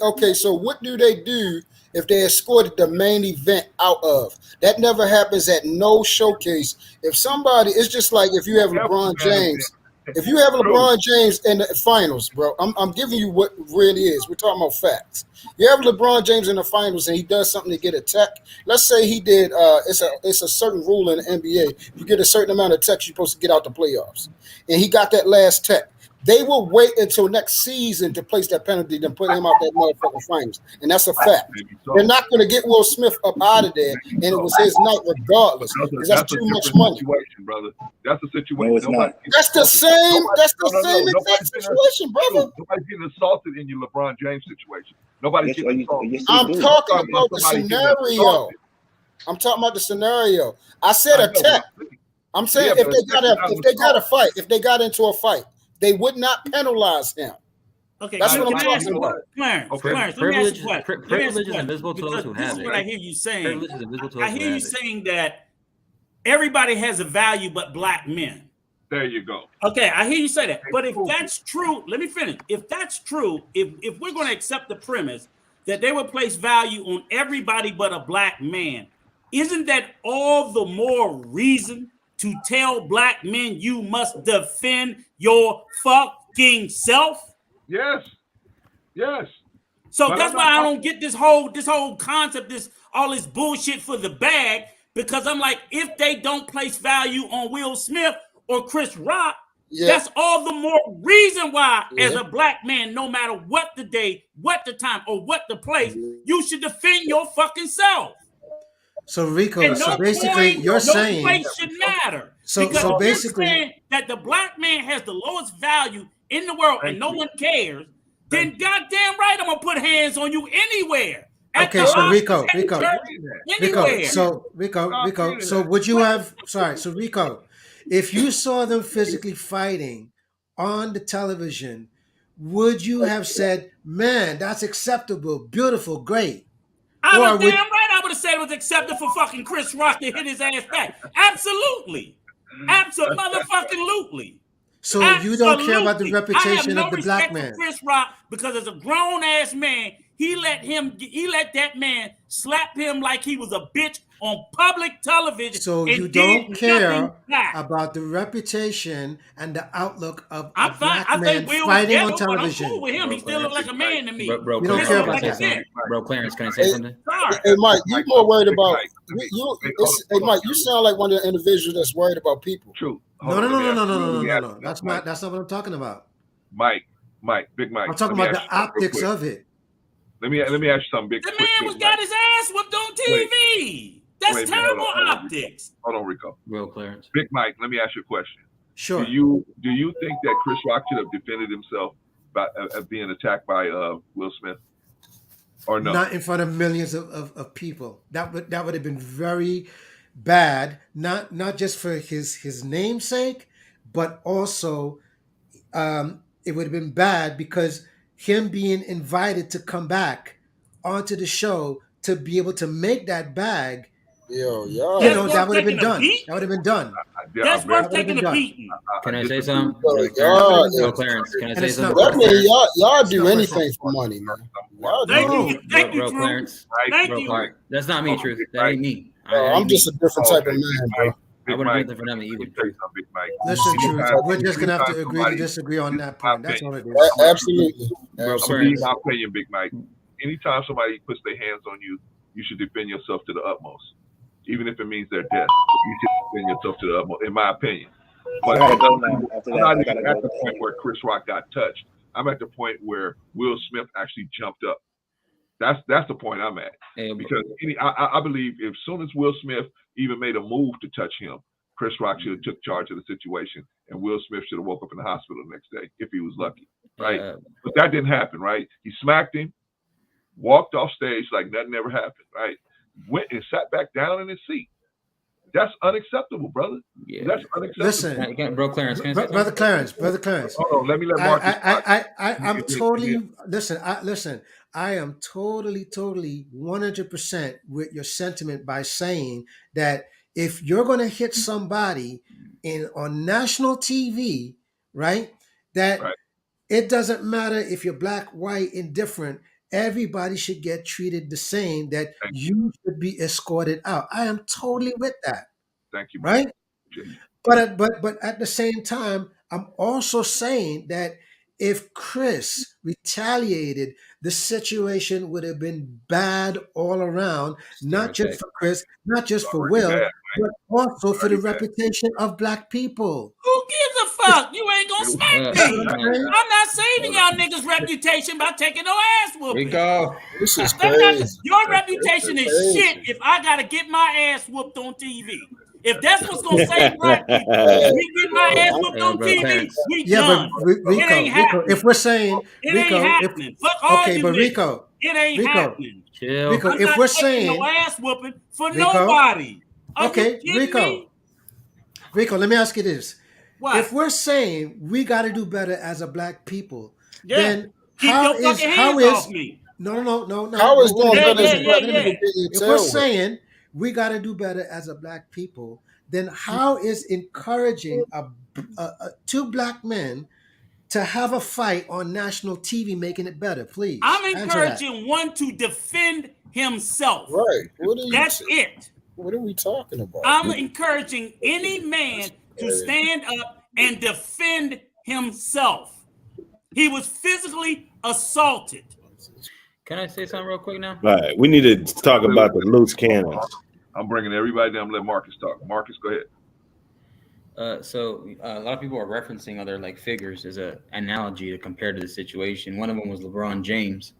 Okay, so what do they do if they escorted the main event out of? That never happens at no showcase. If somebody, it's just like if you have LeBron James. If you have LeBron James in the finals, bro, I'm giving you what really is. We're talking about facts. You have LeBron James in the finals and he does something to get a tech. Let's say he did. It's a certain rule in the NBA. If you get a certain amount of techs, you're supposed to get out the playoffs. And he got that last tech. They will wait until next season to place that penalty, then put him out that motherfucking finals. And that's a fact. They're not going to get Will Smith up out of there, and it was his night regardless. Because that's too much money. Brother. That's the situation. No, it's not. That's the same. That's the same exact situation, brother. Nobody's getting assaulted in your LeBron James situation. Nobody's getting assaulted. I'm talking about the scenario. I'm talking about the scenario. I said a tech. I'm saying if they got into a fight, they would not penalize him. Okay, that's what I'm talking about. Clarence, let me ask you a question. Privilege is invisible to those who have it. This is what I hear you saying. Privilege is invisible to those I hear you saying that everybody has a value but black men. There you go. Okay, I hear you say that. But if that's true, let me finish. If that's true, if we're going to accept the premise that they would place value on everybody but a black man, isn't that all the more reason to tell black men you must defend your fucking self? Yes. So that's why I don't get this whole concept, all this bullshit for the bag, because I'm like, if they don't place value on Will Smith or Chris Rock, that's all the more reason why, as a black man, no matter what the day, what the time, or what the place, you should defend your fucking self. So Rico, so basically you're saying place should matter. So basically you're saying that the black man has the lowest value in the world and no one cares, then goddamn right I'm gonna put hands on you anywhere. Okay, so Rico. So would you have so Rico, if you saw them physically fighting on the television, would you have said, man, that's acceptable, beautiful, great? I was damn right I would have said it was acceptable for fucking Chris Rock to hit his ass back. Absolutely. Absolutely. So you don't care about the reputation of the black man. For Chris Rock, because as a grown ass man, he let that man slap him like he was a bitch on public television. So you don't care about the reputation and the outlook of a black man fighting on television. I'm cool with him. He still looks like a man to me. Bro, you don't care about that. Bro, Clarence, can I say something? Hey, Mike, you more worried about Hey, Mike, you sound like one of the individuals that's worried about people. True. No. That's not what I'm talking about. Mike, Big Mike. I'm talking about the optics of it. Let me ask you something, Big. The man got his ass whooped on TV. That's terrible optics. Hold on, Rico. Real Clarence. Big Mike, let me ask you a question. Sure. Do you think that Chris Rock should have defended himself by being attacked by Will Smith? Or no? Not in front of millions of people. That would have been very bad. Not just for his namesake, but also it would have been bad because him being invited to come back onto the show to be able to make that bag. That would have been done. That would have been done. That's worth taking a beating. Can I say something? Clarence, can I say something? That means y'all do anything for money, man. Thank you, Clarence. Thank you. That's not me, Truth. That ain't me. I'm just a different type of man, bro. I wouldn't do that for them either. Listen, Truth, we're just gonna have to agree to disagree on that point. That's all it is. Absolutely. My opinion, Big Mike. Anytime somebody puts their hands on you, you should defend yourself to the utmost. Even if it means their death, you should defend yourself to the utmost, in my opinion. But I'm not even at the point where Chris Rock got touched. I'm at the point where Will Smith actually jumped up. That's the point I'm at. Because I believe as soon as Will Smith even made a move to touch him, Chris Rock should have took charge of the situation, and Will Smith should have woke up in the hospital the next day if he was lucky, right? But that didn't happen, right? He smacked him, walked off stage like nothing ever happened, right? Went and sat back down in his seat. That's unacceptable, brother. Yeah. That's unacceptable. Listen, Bro Clarence, brother Clarence. Hold on, let me let Marcus. I'm totally listen. I am totally 100% with your sentiment by saying that if you're going to hit somebody on national TV, right? That it doesn't matter if you're black, white, indifferent. Everybody should get treated the same, that you should be escorted out. I am totally with that. Thank you. Right? But at the same time, I'm also saying that if Chris retaliated, the situation would have been bad all around, not just for Chris, not just for Will, but also for the reputation of black people. Who gives a fuck? You ain't gonna smack me. I'm not saving y'all niggas' reputation by taking no ass whooping. This is crazy. Your reputation is shit if I gotta get my ass whooped on TV. If that's what's gonna save black people, we get my ass whooped on TV, we done. But Rico, if we're saying it ain't happening. Fuck all you Rico, it ain't happening. Rico, I'm if not we're taking saying no ass whooping for nobody. Okay, Rico, let me ask you this. What? If we're saying we got to do better as a black people, then keep your fucking hands off me. No. How is doing better as a black people? If we're saying we got to do better as a black people, then how is encouraging two black men to have a fight on national TV making it better? Please. I'm encouraging one to defend himself. Right. That's it. What are we talking about? I'm encouraging any man to stand up and defend himself. He was physically assaulted. Can I say something real quick now? All right, we need to talk about the loose cannons. I'm bringing everybody down. Let Marcus talk. Marcus, go ahead. So a lot of people are referencing other like figures as an analogy to compare to the situation. One of them was LeBron James.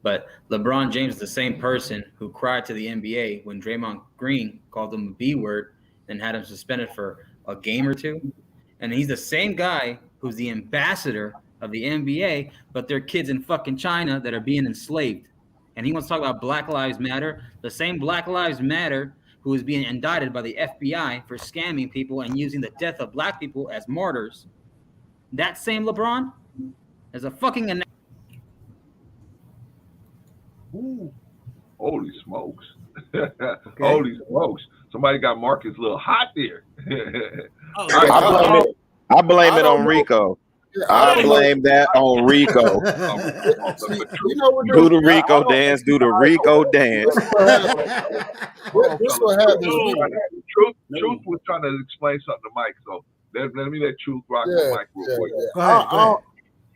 But LeBron James is the same person who cried to the NBA when Draymond Green called him a B word and had him suspended for a game or two. And he's the same guy who's the ambassador of the NBA, but they're kids in fucking China that are being enslaved. And he wants to talk about Black Lives Matter, the same Black Lives Matter who is being indicted by the FBI for scamming people and using the death of black people as martyrs. That same LeBron is a fucking... Ooh, holy smokes. Holy smokes. Somebody got Marcus a little hot there. I blame it on Rico. I blame that on Rico. Do the Rico dance. Do the Rico dance. This what happens. Truth was trying to explain something to Mike, so let me let Truth rock the mic real quick. Go ahead.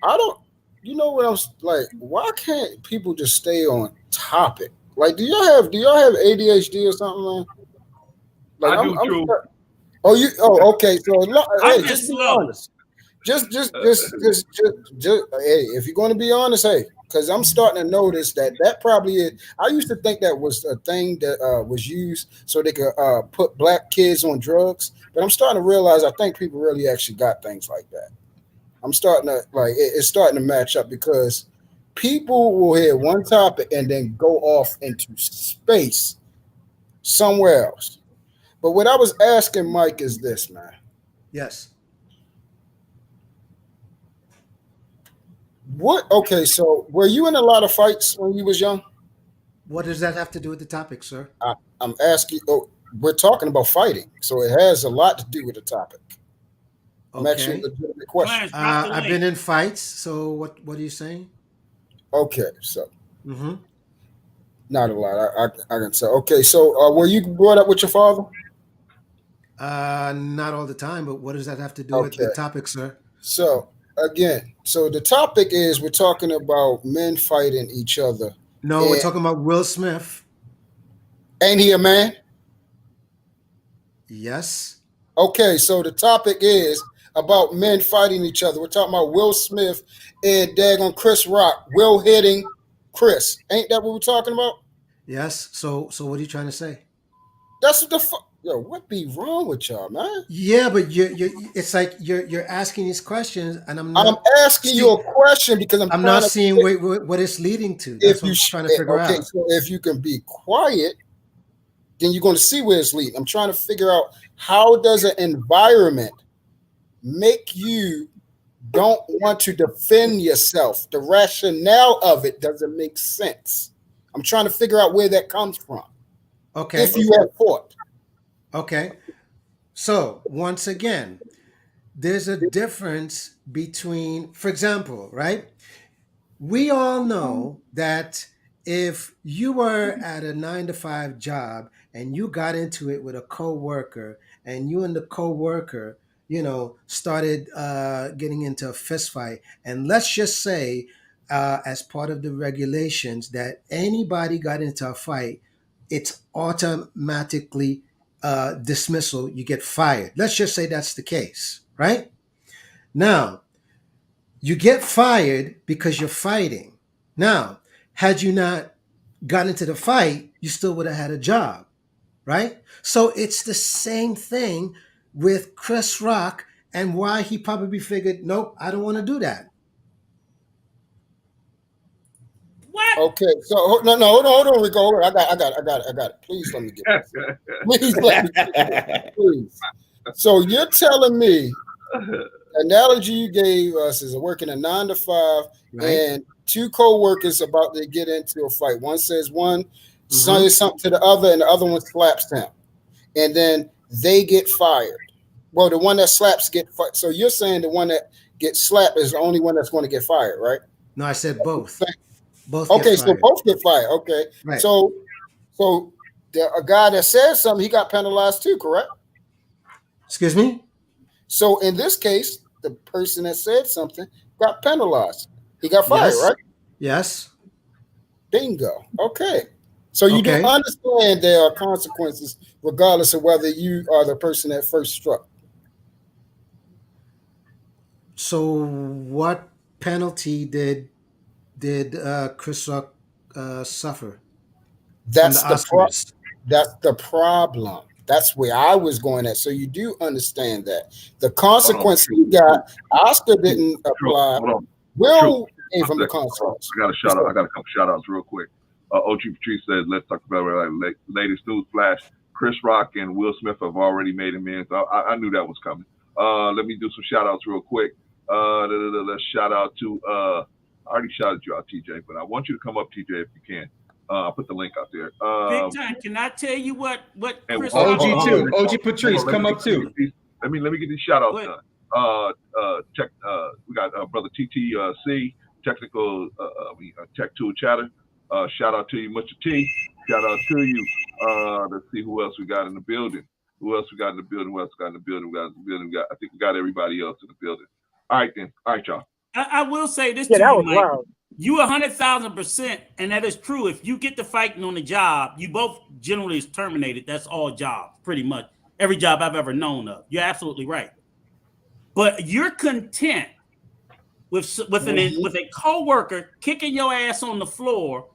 I don't. You know what else? Like, why can't people just stay on topic? Like, do y'all have ADHD or something, man? Like, I do too. Okay. So hey, just be slow. honest. Just hey, if you're going to be honest, hey, because I'm starting to notice that probably is. I used to think that was a thing that was used so they could put black kids on drugs, but I'm starting to realize I think people really actually got things like that. I'm starting to it's starting to match up because people will hear one topic and then go off into space somewhere else. But what I was asking Mike is this, man. Yes. What? Okay, so were you in a lot of fights when you was young? What does that have to do with the topic, sir? I'm asking. Oh, we're talking about fighting, so it has a lot to do with the topic. I'm actually a legitimate question. I've been in fights. So what are you saying? Okay, so not a lot. I can say. Okay, so were you brought up with your father? Not all the time, but what does that have to do with the topic, sir? So again, so the topic is we're talking about men fighting each other. No, we're talking about Will Smith. Ain't he a man? Yes. Okay, so the topic is about men fighting each other. We're talking about Will Smith and daggone Chris Rock. Will hitting Chris. Ain't that what we're talking about? Yes. So what are you trying to say? That's what the fuck. Yo, what be wrong with y'all, man? Yeah, but it's like you're asking these questions, and I'm asking you a question because I'm not seeing what it's leading to. That's what I'm trying to figure out. Okay, so if you can be quiet, then you're going to see where it's leading. I'm trying to figure out how does an environment make you don't want to defend yourself? The rationale of it doesn't make sense. I'm trying to figure out where that comes from. Okay. If you have fought. Okay. So once again, there's a difference between, for example, right? We all know that if you were at a 9-to-5 job and you got into it with a coworker and you and the coworker, started getting into a fist fight, and let's just say, as part of the regulations, that anybody got into a fight, it's automatically dismissal. You get fired. Let's just say that's the case, right? Now, you get fired because you're fighting. Now, had you not gotten into the fight, you still would have had a job, right? So it's the same thing with Chris Rock and why he probably figured, nope, I don't want to do that. What? Okay, so hold on, Rico. Hold on. I got it. Please let me get this. Please let me get this. Please. So you're telling me the analogy you gave us is working a 9-to-5 and two co-workers about to get into a fight. One says says something to the other, and the other one slaps him, and then they get fired. Well, the one that slaps get fired. So you're saying the one that gets slapped is the only one that's going to get fired, right? No, I said both. Both. Okay, so both get fired. Okay, right. So a guy that says something, he got penalized too, correct? Excuse me? So in this case, the person that said something got penalized. He got fired, right? Yes. Bingo. Okay. So you do understand there are consequences regardless of whether you are the person that first struck. So what penalty did Chris Rock suffer? That's the problem. That's where I was going at. So you do understand that the consequence he got, Oscar didn't apply. Will came from the consequence. I got a shout out. I got a couple shout outs real quick. OG Patrice says, "Let's talk about it." Latest news flash: Chris Rock and Will Smith have already made amends. I knew that was coming. Let me do some shout outs real quick. Let's shout out to. I already shouted you out, TJ, but I want you to come up, TJ, if you can. I'll put the link out there. Big time. Can I tell you what Chris OG too? OG Patrice, come up too. Let me get these shout outs done. Check. We got brother TTC technical tech tool chatter. Shout out to you, Mr. T. Shout out to you. Let's see who else we got in the building. I think we got everybody else in the building. All right then. All right, y'all. I will say this to you, was Mike. loud. You 100,000%, and that is true. If you get to fighting on the job, you both generally is terminated. That's all jobs, pretty much. Every job I've ever known of. You're absolutely right. But you're content with a coworker kicking your ass on the floor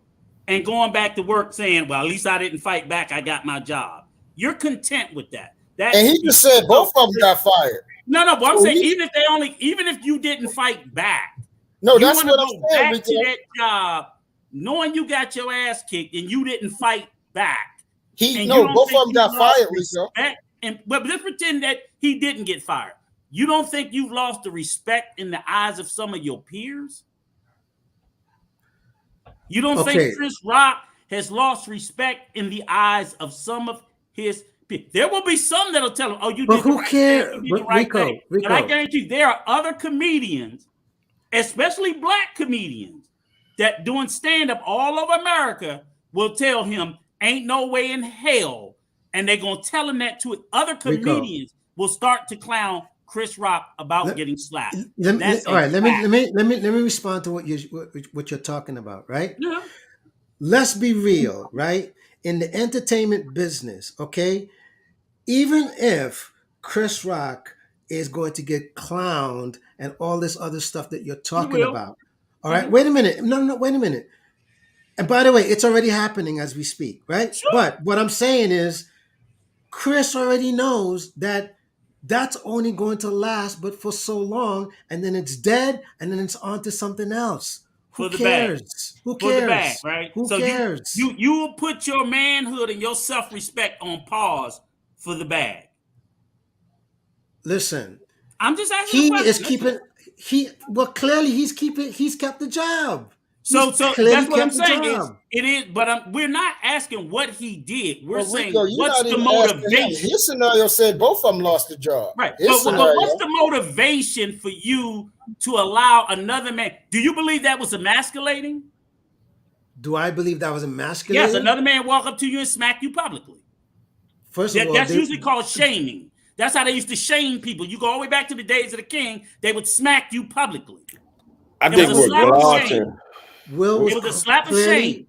and going back to work saying, well, at least I didn't fight back. I got my job. You're content with that. And he just said both of them got fired. No, but I'm saying even if you didn't fight back, no, that's what I'm saying. Back to that job, knowing you got your ass kicked and you didn't fight back. Both of them got fired, Rico. But let's pretend that he didn't get fired. You don't think you've lost the respect in the eyes of some of your peers? You don't think Chris Rock has lost respect in the eyes of some of his peers? There will be some that'll tell him, "Oh, you did the right thing, you did the right thing." But I guarantee you, there are other comedians, especially black comedians, that doing stand-up all over America will tell him, "Ain't no way in hell," and they're gonna tell him that to other comedians. Will start to clown Chris Rock about getting slapped. Let me respond to what you're talking about, right? Yeah. Let's be real, right? In the entertainment business, okay? Even if Chris Rock is going to get clowned and all this other stuff that you're talking about, all right? Wait a minute. No, wait a minute. And by the way, it's already happening as we speak, right? Sure. But what I'm saying is Chris already knows that that's only going to last but for so long, and then it's dead, and then it's on to something else. Who cares? Who cares? For the bag, right? Who cares? You will put your manhood and your self-respect on pause for the bag. Listen, I'm just asking. Clearly he's kept the job. So that's what I'm saying. It is, but we're not asking what he did. We're saying what's the motivation. His scenario said both of them lost the job. Right. But what's the motivation for you to allow another man? Do you believe that was emasculating? Do I believe that was emasculating? Yes, another man walk up to you and smack you publicly. First of all, that's usually called shaming. That's how they used to shame people. You go all the way back to the days of the king, they would smack you publicly. I think we're glossing. It was a slap of shame.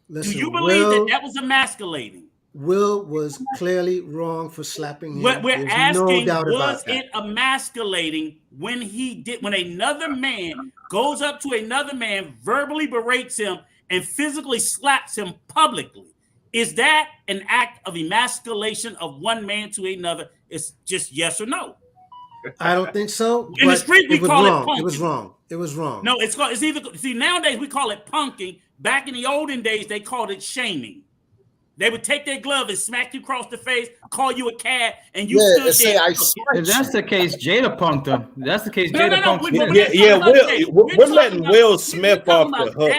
Listen, do you believe that was emasculating? Will was clearly wrong for slapping him. What we're asking, no doubt was about that. It emasculating when another man goes up to another man, verbally berates him, and physically slaps him publicly? Is that an act of emasculation of one man to another? It's just yes or no. I don't think so. In the street, we call it punking. It was wrong. It was wrong. No, it's either. See, nowadays we call it punking. Back in the olden days, they called it shaming. They would take their glove and smack you across the face, call you a cat, and you stood there. If that's the case, Jada punked him. That's the case. Jada punked him. We're letting Will Smith off the hook.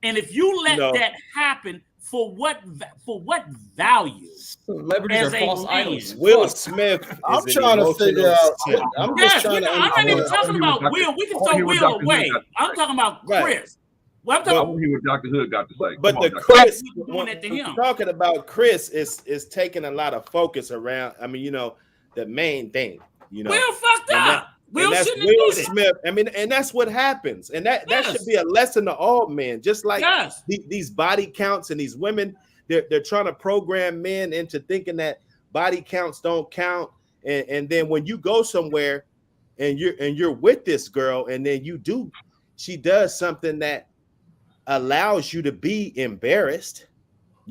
And if you let that happen, for what value? Celebrities are false idols. Will Smith. I'm trying to figure out. I'm not even talking about Will. We can throw Will away. I'm talking about Chris. Well, I'm talking what Dr. Hood got to say. But the Chris, talking about Chris is taking a lot of focus around. I mean, the main thing. Will fucked up. Will shouldn't Will have Smith. I mean, and that's what happens, and that should be a lesson to all men. Just like these body counts and these women, they're trying to program men into thinking that body counts don't count, and then when you go somewhere, and you're with this girl, and then she does something that allows you to be embarrassed.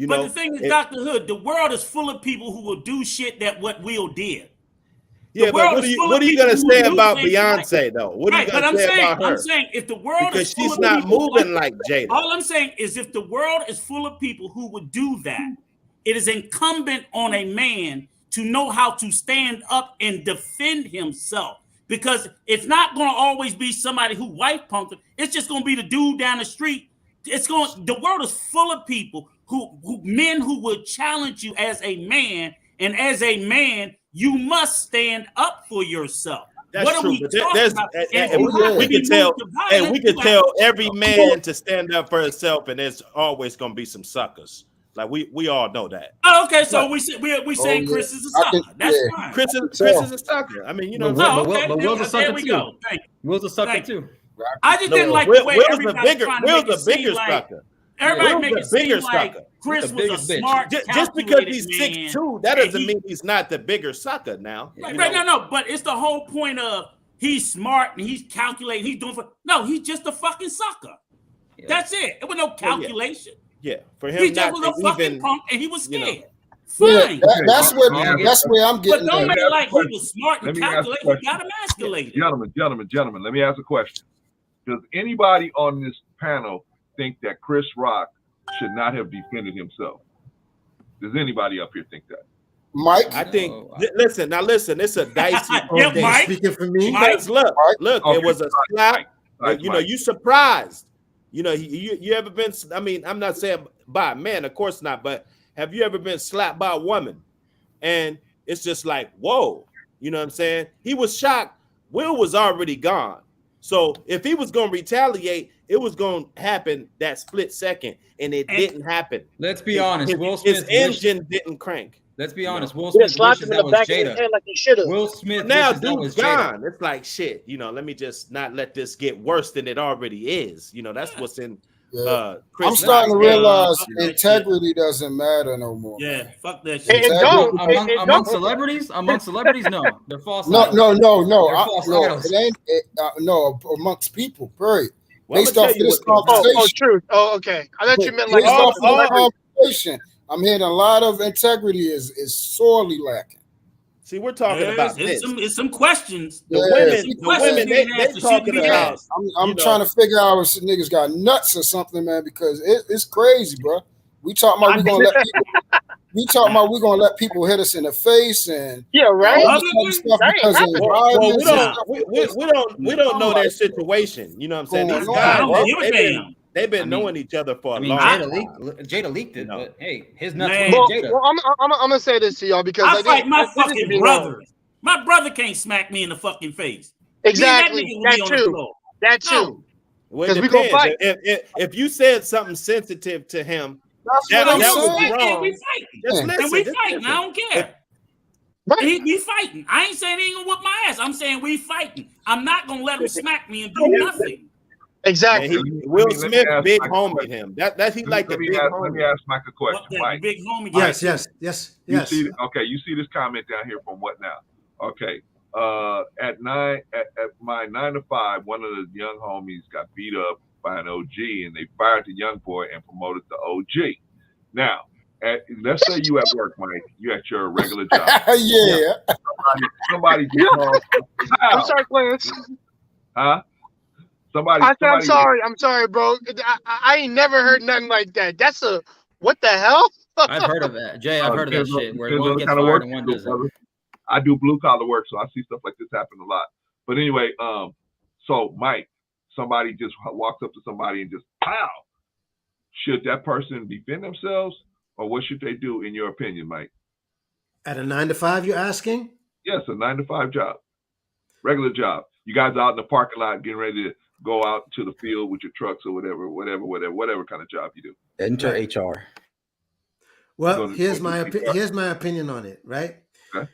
But the thing is, Dr. Hood, the world is full of people who will do shit that what Will did. Yeah, but what are you going to say about Beyonce, though? What are you going to say about her? I'm saying if the world because she's not moving like Jada. All I'm saying is if the world is full of people who would do that, it is incumbent on a man to know how to stand up and defend himself. Because it's not going to always be somebody who wife punked him. It's just going to be the dude down the street. The world is full of people men who will challenge you as a man, and as a man, you must stand up for yourself. That's what true. Are we talking about? We can tell every man to stand up for himself, and there's always going to be some suckers. Like we all know that. Oh, okay, so we saying Chris is a sucker. That's fine. Chris is a sucker. I mean, but Will's a sucker too. Will's a sucker too. I just didn't like the way everybody trying to make it seem like sucker. everybody make it seem like Chris was a smart, just because calculated he's man. 6'2", that doesn't mean he's not the bigger sucker now. Right, no, but it's the whole point of he's smart and he's calculating, he's doing he's just a fucking sucker. Yeah. That's it. It was no calculation. Yeah, for him, he just was a fucking punk and he was scared. Fine. That's where I'm getting. But don't make it like he was smart and calculated. He got emasculated. Gentlemen, let me ask a question. Does anybody on this panel think that Chris Rock should not have defended himself? Does anybody up here think that? Mike, I think. Listen, it's a dicey. Mike. Speaking for me, look, Okay. it was a slap. Mike. You surprised. You ever been? I mean, I'm not saying by a man, of course not, but have you ever been slapped by a woman? And it's just like, whoa, you know what I'm saying? He was shocked. Will was already gone. So if he was going to retaliate, it was going to happen that split second, and it didn't happen. Let's be honest. His engine didn't crank. Let's be honest. Will Smith slapped wishes him in that the was back of his Jada. head like he should have. Will Smith Now wishes that was dude's Jada. gone. It's like shit. Let me just not let this get worse than it already is. That's what's in. Chris I'm starting to realize Yeah. integrity doesn't matter no more. Yeah, fuck that shit. Among celebrities, no, they're false. No. They're false No, idols. it ain't. No, amongst people. Period. Well, Based off this conversation. Truth. Oh, okay. I thought you meant like Based off the conversation, I'm hearing a lot of integrity is sorely lacking. See, we're talking about this. It's some questions. The women, they talking about. I'm trying to figure out if niggas got nuts or something, man, because it's crazy, bro. We talking about we're gonna let people hit us in the face and right. all this other stuff because of we don't know their situation. You know what I'm saying? These guys, they've been knowing each other for a long time. Jada leaked it, but hey, his nuts Man. were Jada. Well, I'm gonna say this to y'all because I fight my fucking brother. My brother can't smack me in the fucking face. Exactly. That too. Well, it we gonna fight. If you said something sensitive to him, that was wrong. We fighting. I don't care. We fighting. I ain't saying he ain't gonna whoop my ass. I'm saying we fighting. I'm not gonna let him smack me and do nothing. Exactly. Will Smith big homie him. That he like the big homie. Let me ask Mike a question. Mike. Big homie. Yes. You see this comment down here from what now? Okay. At my 9 to 5, one of the young homies got beat up by an OG, and they fired the young boy and promoted the OG. Now, let's say you at work, Mike. You at your regular job. Yeah. Somebody just called. I'm sorry, Clarence. Huh? I'm sorry, bro. I ain't never heard nothing like that. That's what the hell? I've heard of that, Jay. I've heard of that shit where one gets fired and one doesn't. I do blue collar work, so I see stuff like this happen a lot. But anyway, so Mike, somebody just walks up to somebody and just pow. Should that person defend themselves, or what should they do in your opinion, Mike? At a 9 to 5, you're asking? Yes, a 9 to 5 job, regular job. You guys out in the parking lot getting ready to go out to the field with your trucks or whatever kind of job you do. Enter HR. Well, here's my opinion on it, right? Okay.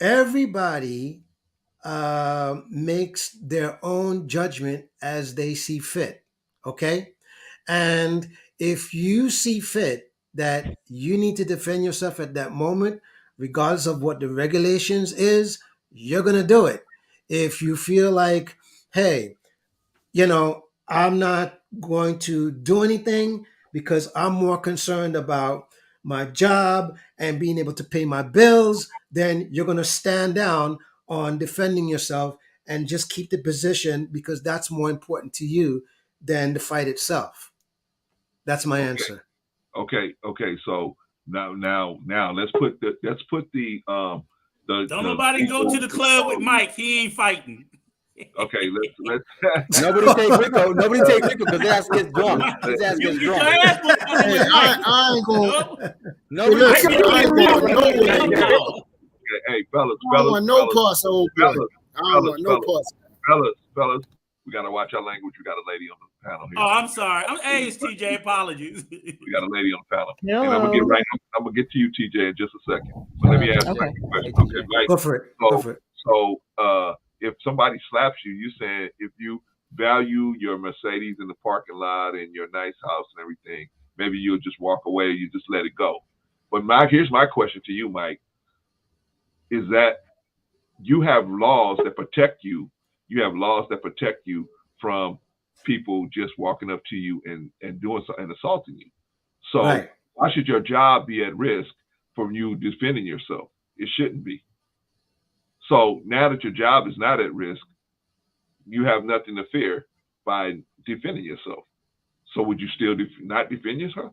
Everybody makes their own judgment as they see fit, okay? And if you see fit that you need to defend yourself at that moment, regardless of what the regulations is, you're going to do it. If you feel like, hey, I'm not going to do anything because I'm more concerned about my job and being able to pay my bills, then you're going to stand down on defending yourself and just keep the position because that's more important to you than the fight itself. That's my answer. Okay. So now let's put the Don't nobody go to the club with Mike. He ain't fighting. Okay, let's Nobody take Rico because his ass gets drunk. His ass gets drunk. I ain't going. Nobody Hey, fellas. I don't want no parts of old boy. I don't want no parts. Fellas, we gotta watch our language. We got a lady on the panel here. Oh, I'm sorry. It's TJ. Apologies. We got a lady on the panel. Hello. And I'm gonna get to you, TJ, in just a second. But let me ask you a question. Okay, Mike. Go for it. So if somebody slaps you, you saying if you value your Mercedes in the parking lot and your nice house and everything, maybe you'll just walk away. You just let it go. But here's my question to you, Mike, is that you have laws that protect you. You have laws that protect you from people just walking up to you and doing something and assaulting you. So Right. why should your job be at risk from you defending yourself? It shouldn't be. So now that your job is not at risk, you have nothing to fear by defending yourself. So would you still not defend yourself?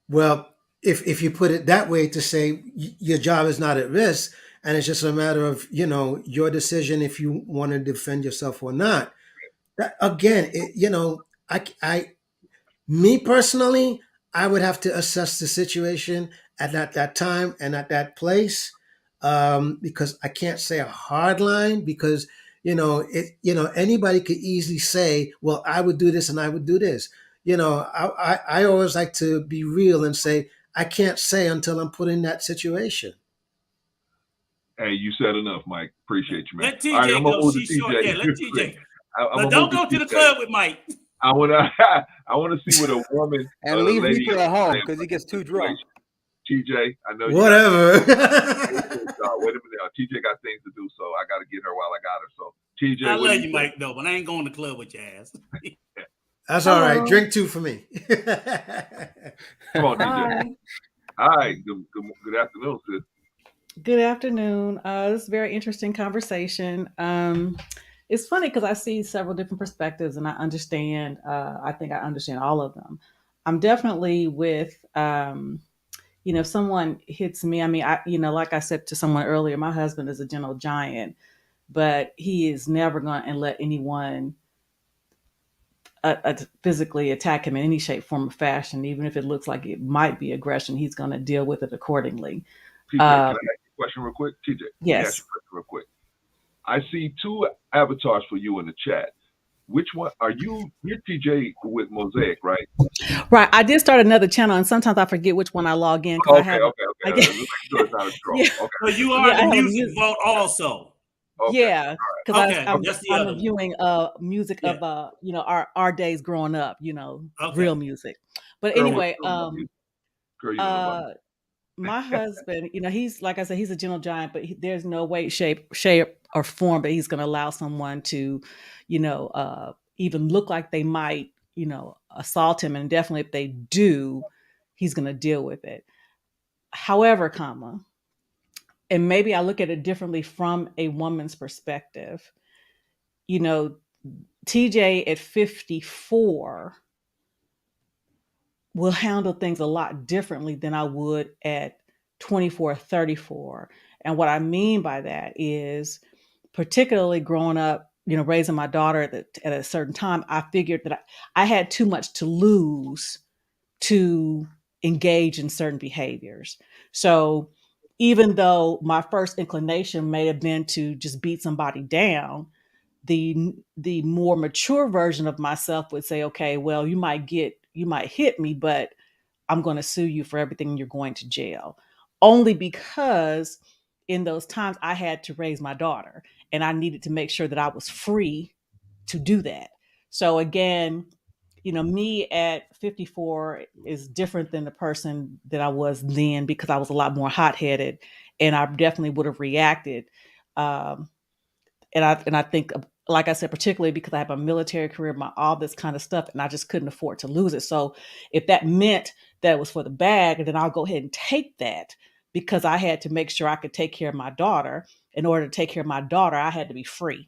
Well, if you put it that way, to say your job is not at risk, and it's just a matter of your decision if you want to defend yourself or not. That, again, me personally, I would have to assess the situation at that time and at that place, because I can't say a hard line, because anybody could easily say, well, I would do this and I would do this. I always like to be real and say I can't say until I'm put in that situation. Hey, you said enough, Mike. Appreciate you, man. Let TJ go. She's short. Yeah, let TJ. But don't go to the club with Mike. I want to see what a woman and leave Nico at home because he gets too drunk. TJ, I know. Whatever. Wait a minute. TJ got things to do, so I got to get her while I got her. So TJ, I love you, Mike, though, but I ain't going to the club with your ass. That's all right. Drink 2 for me. Come on, TJ. Hi. Good afternoon, sis. Good afternoon. This is a very interesting conversation. It's funny because I see several different perspectives and I understand, I think I understand all of them. I'm definitely with, if someone hits me, I mean, like I said to someone earlier, my husband is a gentle giant, but he is never going to let anyone physically attack him in any shape, form, or fashion. Even if it looks like it might be aggression, he's going to deal with it accordingly. TJ, can I ask you a question real quick? TJ, yes. Let me ask you a question real quick. I see 2 avatars for you in the chat. Which one are you? You're TJ with Mosaic, right? Right. I did start another channel, and sometimes I forget which one I log in. Okay. Okay. Sure it's not a troll. Yeah. Okay. So you are the music vault also. Okay. Yeah, because Okay. I'm reviewing music of our days growing up, real music. But anyway, my husband, he's, like I said, he's a gentle giant, but there's no way, shape or form that he's going to allow someone to, even look like they might, assault him. And definitely if they do, he's going to deal with it. However, and maybe I look at it differently from a woman's perspective. TJ at 54 will handle things a lot differently than I would at 24, 34. And what I mean by that is, particularly growing up, raising my daughter at a certain time, I figured that I had too much to lose to engage in certain behaviors. So even though my first inclination may have been to just beat somebody down, the more mature version of myself would say, okay, well, you might hit me, but I'm going to sue you for everything. You're going to jail. Only because in those times I had to raise my daughter and I needed to make sure that I was free to do that. So again, me at 54 is different than the person that I was then, because I was a lot more hot-headed and I definitely would have reacted. And I think, like I said, particularly because I have a military career, all this kind of stuff, and I just couldn't afford to lose it. So if that meant that it was for the bag, then I'll go ahead and take that, because I had to make sure I could take care of my daughter. In order to take care of my daughter, I had to be free.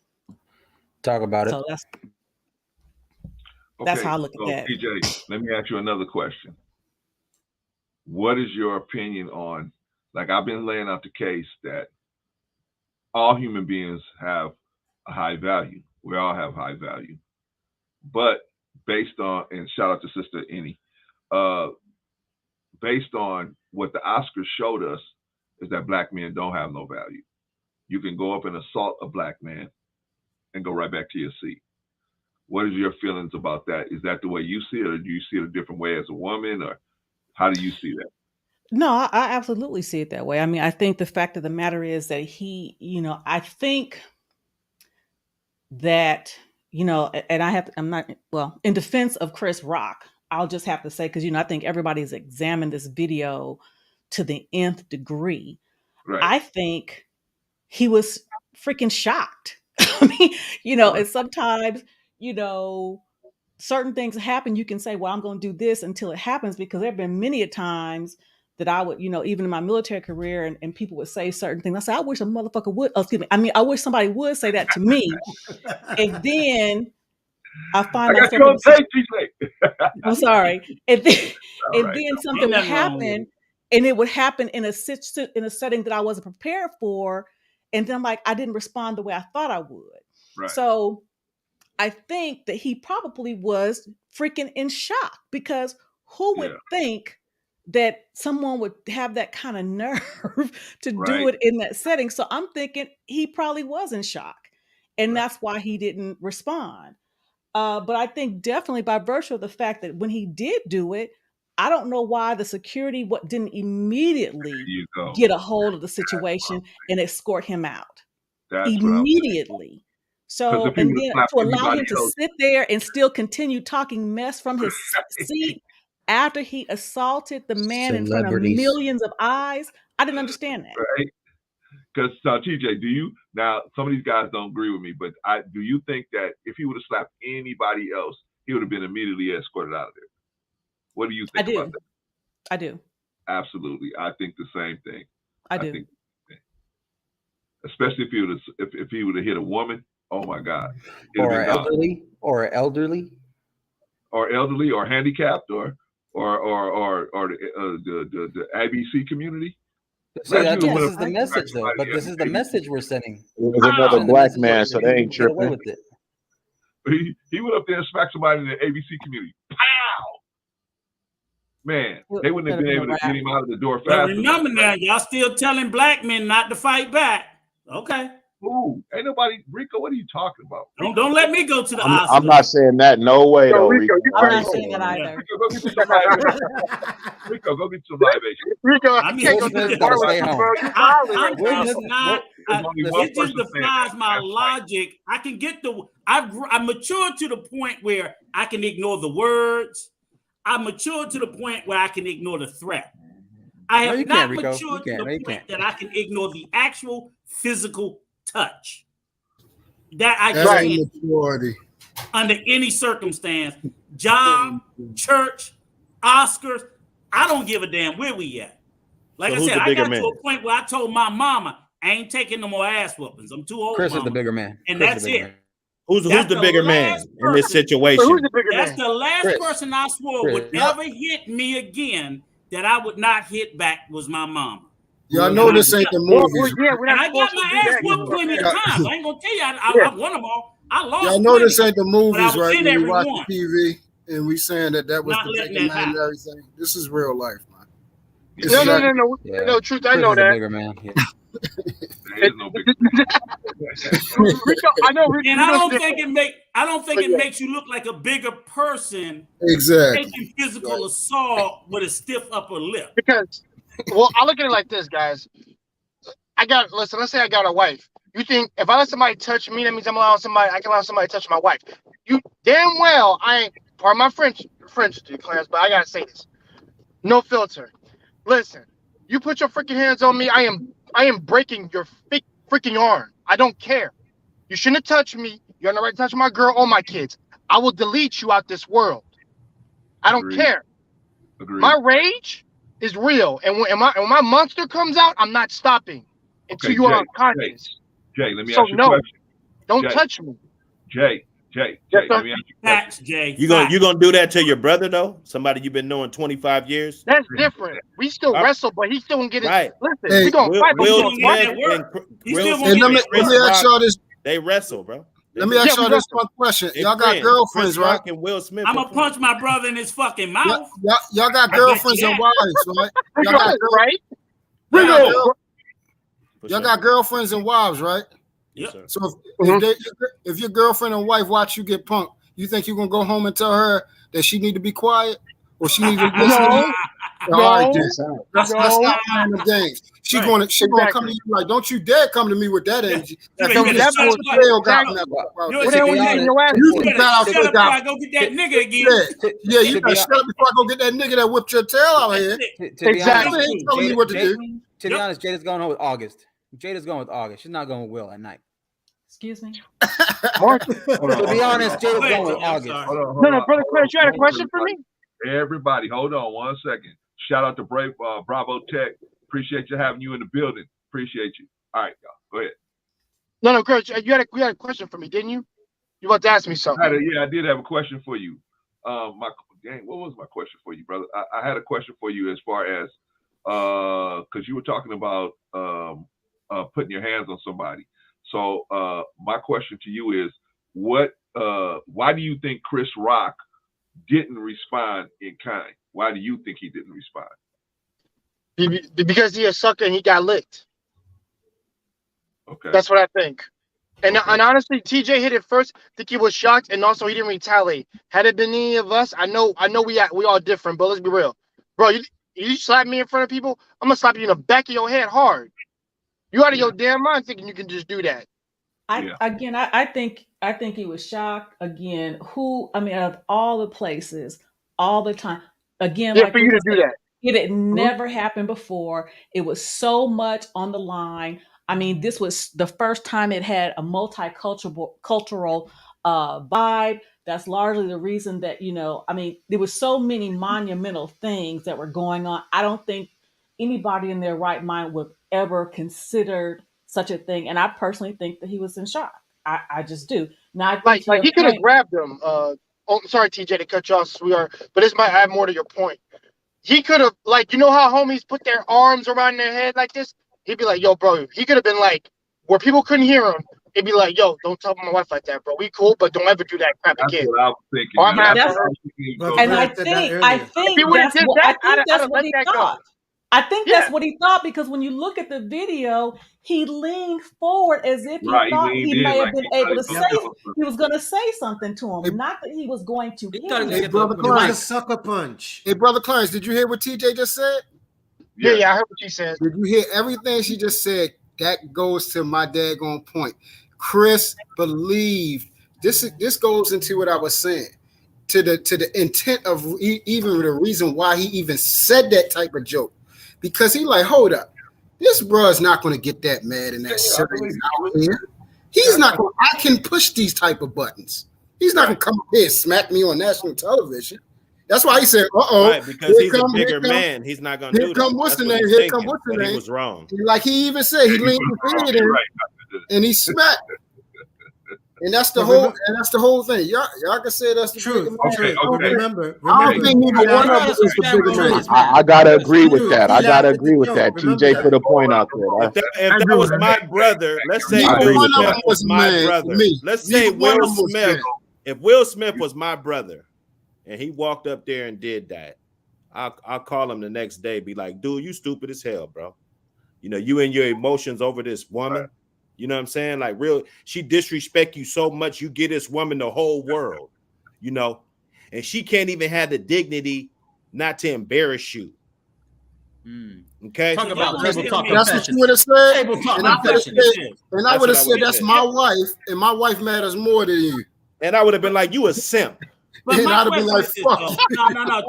Talk about it. So that's how I look at that. TJ, let me ask you another question. What is your opinion on, like I've been laying out the case that all human beings have a high value. We all have high value. But based on, and shout out to Sister Annie, based on what the Oscars showed us, is that black men don't have no value. You can go up and assault a black man and go right back to your seat. What is your feelings about that? Is that the way you see it, or do you see it a different way as a woman, or how do you see that? No, I absolutely see it that way. I mean, I think the fact of the matter is that I think that you know, and I'm not, well, in defense of Chris Rock, I'll just have to say, because, you know, I think everybody's examined this video to the nth degree. Right. I think he was freaking shocked. I mean, you know, and sometimes, you know, certain things happen. You can say, well, I'm going to do this until it happens, because there have been many a times that I would, you know, even in my military career, and people would say certain things. I say, I wish a motherfucker would, excuse me. I mean, I wish somebody would say that to me. And then I find got myself you on tape, TJ. I'm sorry. And then, Right. then something would happen, and it would happen in a setting that I wasn't prepared for. And then I'm like, I didn't respond the way I thought I would. Right. So I think that he probably was freaking in shock, because who would think that someone would have that kind of nerve to do it in that setting? So I'm thinking he probably was in shock, and that's why he didn't respond. But I think definitely by virtue of the fact that when he did do it, I don't know why the security didn't immediately get a hold of the situation and escort him out immediately. So, and then to allow him to sit there and still continue talking mess from his seat after he assaulted the man in front of millions of eyes, I didn't understand that. Right. Because TJ, now some of these guys don't agree with me, but do you think that if he would have slapped anybody else, he would have been immediately escorted out of there? What do you think about that? I do. Absolutely. I think the same thing. I do. Think especially if he would have hit a woman. Oh my God. Or elderly, or handicapped, or the ABC community. See, I think this is the message, though. But this is the message we're sending. It was another black man, so they ain't tripping. Get away with it. He went up there and smacked somebody in the ABC community. Pow! Man, they wouldn't have been able to get him out of the door fast. But remember now, y'all still telling black men not to fight back. Okay. Ooh, ain't nobody, Rico, what are you talking about? Don't let me go to the Oscars. I'm not saying that. No way, though, Rico. I'm not saying that either. Rico, go get some libation. Rico, go get some libation. Rico, I can't go to the bar with you, bro. I'm just not. It just defies my logic. I can get I'm matured to the point where I can ignore the words. I'm matured to the point where I can ignore the threat. I have not matured to the point that I can ignore the actual physical touch. That I can't under any circumstance. Job, church, Oscars, I don't give a damn where we at. Like I said, I got to a point where I told my mama, I ain't taking no more ass whoopings. I'm too old. Chris is the bigger man. And that's it. Who's the bigger man in this situation? That's the last person I swore would ever hit me again that I would not hit back was my mama. Y'all know this ain't the movies. And I got my ass whooped plenty of times. I ain't gonna tell you I won them all. I lost. Y'all know this ain't the movies, right? When you watch one. TV and we saying that was Not the letting bigger that man and happen. everything. This is real life, man. No. Yeah. No, truth, I Chris know is the that. bigger man. Yeah. There is no bigger Rico, I know. Rico, And I don't think it makes you look like a bigger person. Exactly. Taking physical assault with a stiff upper lip. Because, well, I look at it like this, guys. Let's say I got a wife. You think if I let somebody touch me, that means I can allow somebody to touch my wife. You damn well, I ain't, pardon my French, Clarence, but I gotta say this. No filter. Listen, you put your freaking hands on me, I am breaking your freaking arm. I don't care. You shouldn't have touched me. You have no right to touch my girl or my kids. I will delete you out this world. I don't care. Agreed. My rage is real, and when my monster comes out, I'm not stopping until you are unconscious. Jay, let me ask you a question. Don't touch me. Jay, let me ask you a question. Jay. You gonna do that to your brother though? Somebody you've been knowing 25 years? That's different. We still wrestle, but he still won't get it. Right. Listen, we gonna fight. Will Smith and let me ask y'all this. They wrestle, bro. Let me ask y'all this one question. Y'all got girlfriends, right? And Will Smith. I'm gonna punch my brother in his fucking mouth. Y'all got girlfriends and wives, right? Y'all got Y'all got girlfriends and wives, right? Yep. So if your girlfriend and wife watch you get punked, you think you're gonna go home and tell her that she need to be quiet or she need to listen? All right, then. No, Let's stop playing the games. She Right. gonna come to you like, don't you dare come to me with that energy. You If better you shut get up, Chantel got you me know, about what the hell that. you getting your ass You for? can better flat out shut say up before that. I go get that nigga again. Yeah, you to better be shut up before I go get that nigga that whipped your tail out here. to be honest, Come in telling me what to do. to be honest, Jada's going on with August. Jada's going with August. She's not going with Will at night. Excuse me. To be honest, Jada's Go ahead, going with Jay, I'm August. sorry. Hold No, on, brother Chris, you had a question for everybody. me? Everybody, hold on 1 second. Shout out to Bravo Tech. Appreciate you having you in the building. Appreciate you. All right, y'all. Go ahead. No, Chris, you had a question for me, didn't you? You about to ask me something? I did have a question for you. What was my question for you, brother? I had a question for you as far as because you were talking about putting your hands on somebody. So my question to you is, why do you think Chris Rock didn't respond in kind? Why do you think he didn't respond? Because he a sucker and he got licked. Okay. That's what I think. And honestly, TJ hit it first. I think he was shocked, and also he didn't retaliate. Had it been any of us, I know we all different, but let's be real, bro. You slap me in front of people, I'm gonna slap you in the back of your head hard. You out of your damn mind thinking you can just do that. I think he was shocked again. Out of all the places, all the time, again, Yeah, like for you to do that. it had never happened before. It was so much on the line. I mean, this was the first time it had a cultural vibe. That's largely the reason that, there was so many monumental things that were going on. I don't think anybody in their right mind would ever considered such a thing. And I personally think that he was in shock. I just do. Now, I think like he could have grabbed him. Sorry, TJ, to cut you off, sweetheart, but this might add more to your point. He could have, like, you know how homies put their arms around their head like this? He'd be like, yo, bro, he could have been like, where people couldn't hear him, he'd be like, yo, don't talk to my wife like that, bro. We cool, but don't ever do that crap again. That's what I was thinking. Or I'm gonna have to That's- hurt And I think that's what he thought. I think that's what he thought, because when you look at the video, he leaned forward as if he thought he may have been able to say he was going to say something to him, not that he was going to hit him. Hey, brother Clarence, sucker punch. Hey, brother Clarence, did you hear what TJ just said? Yeah, I heard what she said. Did you hear everything she just said? That goes to my daggone point. Chris believed this. This goes into what I was saying, to the intent of even the reason why he even said that type of joke, because he like, hold up, this bruh's not going to get that mad and that serious out here. He's not going. I can push these type of buttons. He's not going to come up here and smack me on national television. That's why he said, Right, because he's a bigger man. He's not going to do that. Here come what's the name? Here come what's the name? He was wrong. Like he even said, he leaned his head in and he smacked. And that's the whole thing. Y'all can say that's the truth. Okay. Remember, I don't think neither one of us is the bigger man. I gotta agree with that. I gotta agree with that. TJ put a point out there. If that was my brother, let's say Will Smith was my brother. Let's say Will Smith. If Will Smith was my brother, and he walked up there and did that, I'll call him the next day, be like, dude, you stupid as hell, bro. You and your emotions over this woman. You know what I'm saying? Like, she disrespect you so much, you get this woman the whole world, and she can't even have the dignity not to embarrass you. Okay? Talk about that's what you would have said. And I would have said, that's my wife, and my wife matters more than you. And I would have been like, you a simp. And I'd have been like, fuck. No.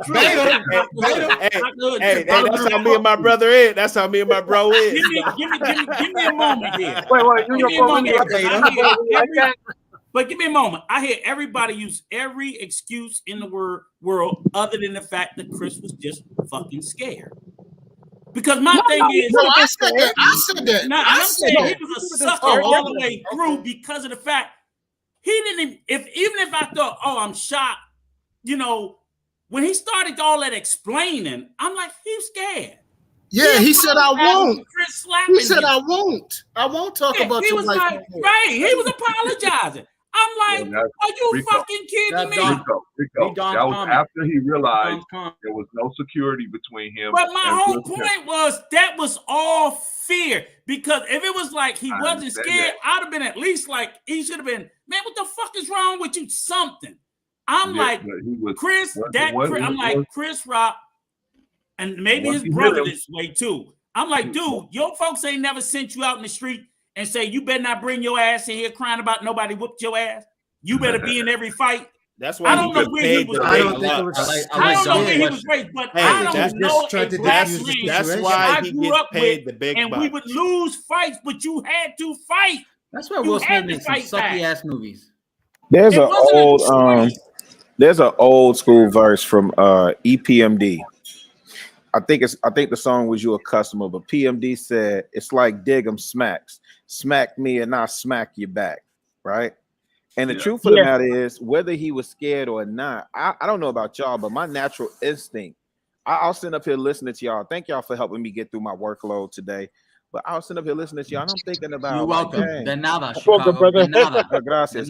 Hey, that's how me and my brother is. That's how me and my bro is. Give me a moment here. Wait, But give me a moment. I hear everybody use every excuse in the world other than the fact that Chris was just fucking scared. Because my thing is, I said that. I'm saying he was a sucker all the way through because of the fact he didn't. Even if I thought, I'm shocked, when he started all that explaining, I'm like, he's scared. Yeah, he said, I won't. He said, him. I won't. I won't talk about He your was life. like, right. He was apologizing. I'm like, are you fucking kidding me? Rico. That was after he realized there was no security between him. But my whole point was that was all fear. Because if it was like he wasn't scared, I'd have been at least like, he should have been, man, what the fuck is wrong with you? Something. I'm like, Chris Rock, And maybe his brother this way too. I'm like, dude, your folks ain't never sent you out in the street and say, you better not bring your ass in here crying about nobody whooped your ass. You better be in every fight. That's why I don't know where he was raised. I don't know where he was raised, but I don't know a black man. That's why he gets paid the big and bucks. we would lose fights, but you had to fight. That's why Will Smith makes some sucky ass movies. There's an old school verse from EPMD. I think the song was You a Customer, but PMD said it's like dig 'em smacks. Smack me and I'll smack you back. Right? And the truth of the matter is, whether he was scared or not, I don't know about y'all, but my natural instinct, I'll sit up here listening to y'all. Thank y'all for helping me get through my workload today. But I'll sit up here listening to y'all, and I'm thinking about. You're welcome. Like, De nada, Chicago. brother. De nada. Gracias.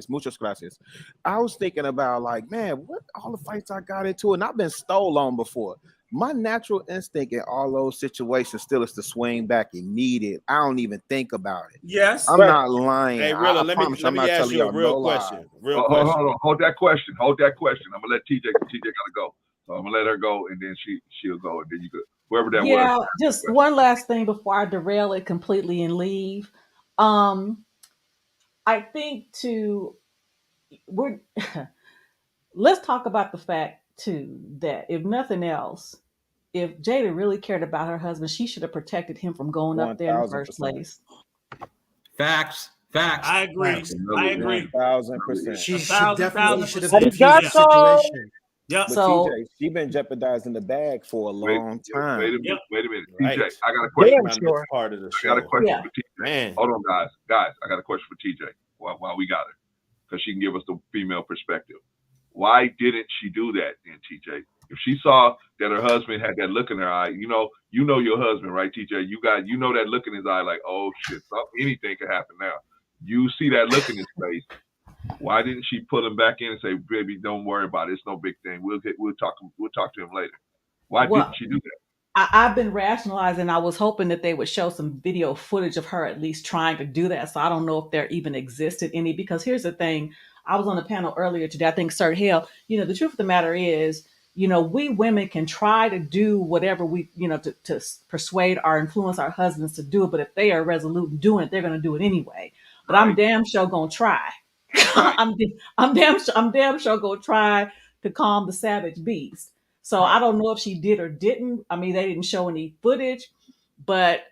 Muchas gracias. I was thinking about, like, man, what all the fights I got into, and I've been stole on before. My natural instinct in all those situations still is to swing back immediate. I don't even think about it. Yes. I'm not lying. Hey, Rilla, let me ask you a real question. Hold on. Hold that question. I'm gonna let TJ gotta go. So I'm gonna let her go, and then she'll go, and then you could whoever that was. Yeah, just one last thing before I derail it completely and leave. I think let's talk about the fact too that if nothing else, if Jada really cared about her husband, she should have protected him from going up there in the first place. Facts. I agree. 1,000%. She should definitely should have Arigato. defused the situation. Yeah. But So- TJ, she been jeopardizing the bag for a long time. Wait a minute. Right. TJ, I got a question. Part of the show. I got a question for TJ. Man. Hold on, guys. I got a question for TJ while we got her, because she can give us the female perspective. Why didn't she do that then, TJ? If she saw that her husband had that look in her eye, you know your husband, right, TJ? You know that look in his eye, like, oh shit, anything could happen now. You see that look in his face. Why didn't she put him back in and say, baby, don't worry about it. It's no big thing. We'll talk to him later. Why didn't she do that? I've been rationalizing. I was hoping that they would show some video footage of her at least trying to do that. So I don't know if there even existed any, because here's the thing. I was on a panel earlier today. I think Sir Hill, the truth of the matter is, we women can try to do whatever we, to persuade or influence our husbands to do it. But if they are resolute in doing it, they're going to do it anyway. But I'm damn sure going to try. I'm damn sure going to try to calm the savage beast. So I don't know if she did or didn't. I mean, they didn't show any footage, but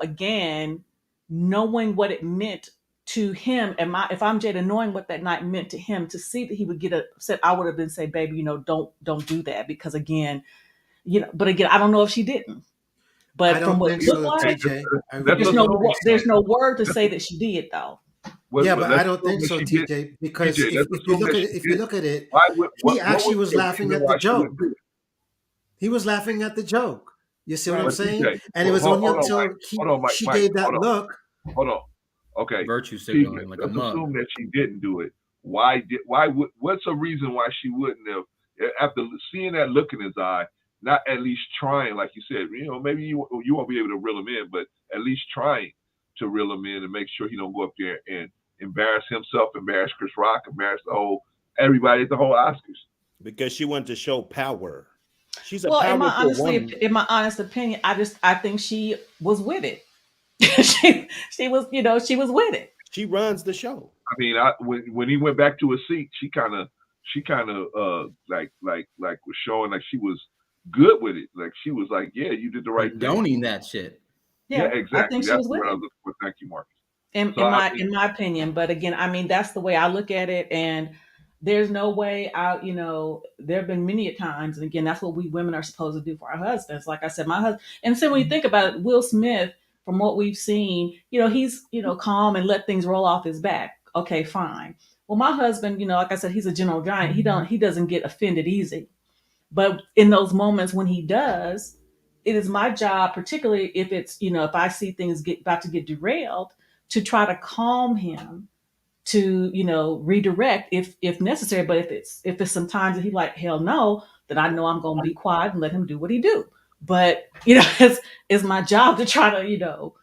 again, knowing what it meant to him, if I'm Jada, knowing what that night meant to him, to see that he would get upset, I would have been say, baby, don't do that, because again, but again, I don't know if she didn't. But from what it looked like, there's no word to say that she did though. Yeah, but I don't think so, TJ, because if you look at it, he actually was laughing at the joke. He was laughing at the joke. You see what I'm saying? And it was only until she gave that look. Hold on. Okay. Virtue signaling like a mug. Assume that she didn't do it. What's a reason why she wouldn't have, after seeing that look in his eye, not at least trying, like you said, maybe you won't be able to reel him in, but at least trying to reel him in and make sure he don't go up there and embarrass himself, embarrass Chris Rock, embarrass everybody at the whole Oscars. Because she wanted to show power. She's a in powerful woman. In my honest opinion, I think she was with it. she was with it. She runs the show. I mean, when he went back to his seat, she kind of like was showing like she was good with it. Like she was like, yeah, you did the right thing. Condoning that shit. Yeah, exactly. I think she was with it. Thank you, Marcus. In my opinion, but again, I mean, that's the way I look at it, and there's no way out. There have been many times, and again, that's what we women are supposed to do for our husbands. Like I said, my husband, and so when you think about it, Will Smith, from what we've seen, he's calm and let things roll off his back. Okay, fine. Well, my husband, like I said, he's a gentle giant. He doesn't get offended easy, but in those moments when he does, it is my job, particularly if it's if I see things about to get derailed, to try to calm him, to redirect if necessary. But if it's sometimes that he like, hell no, then I know I'm going to be quiet and let him do what he do. But it's my job to try to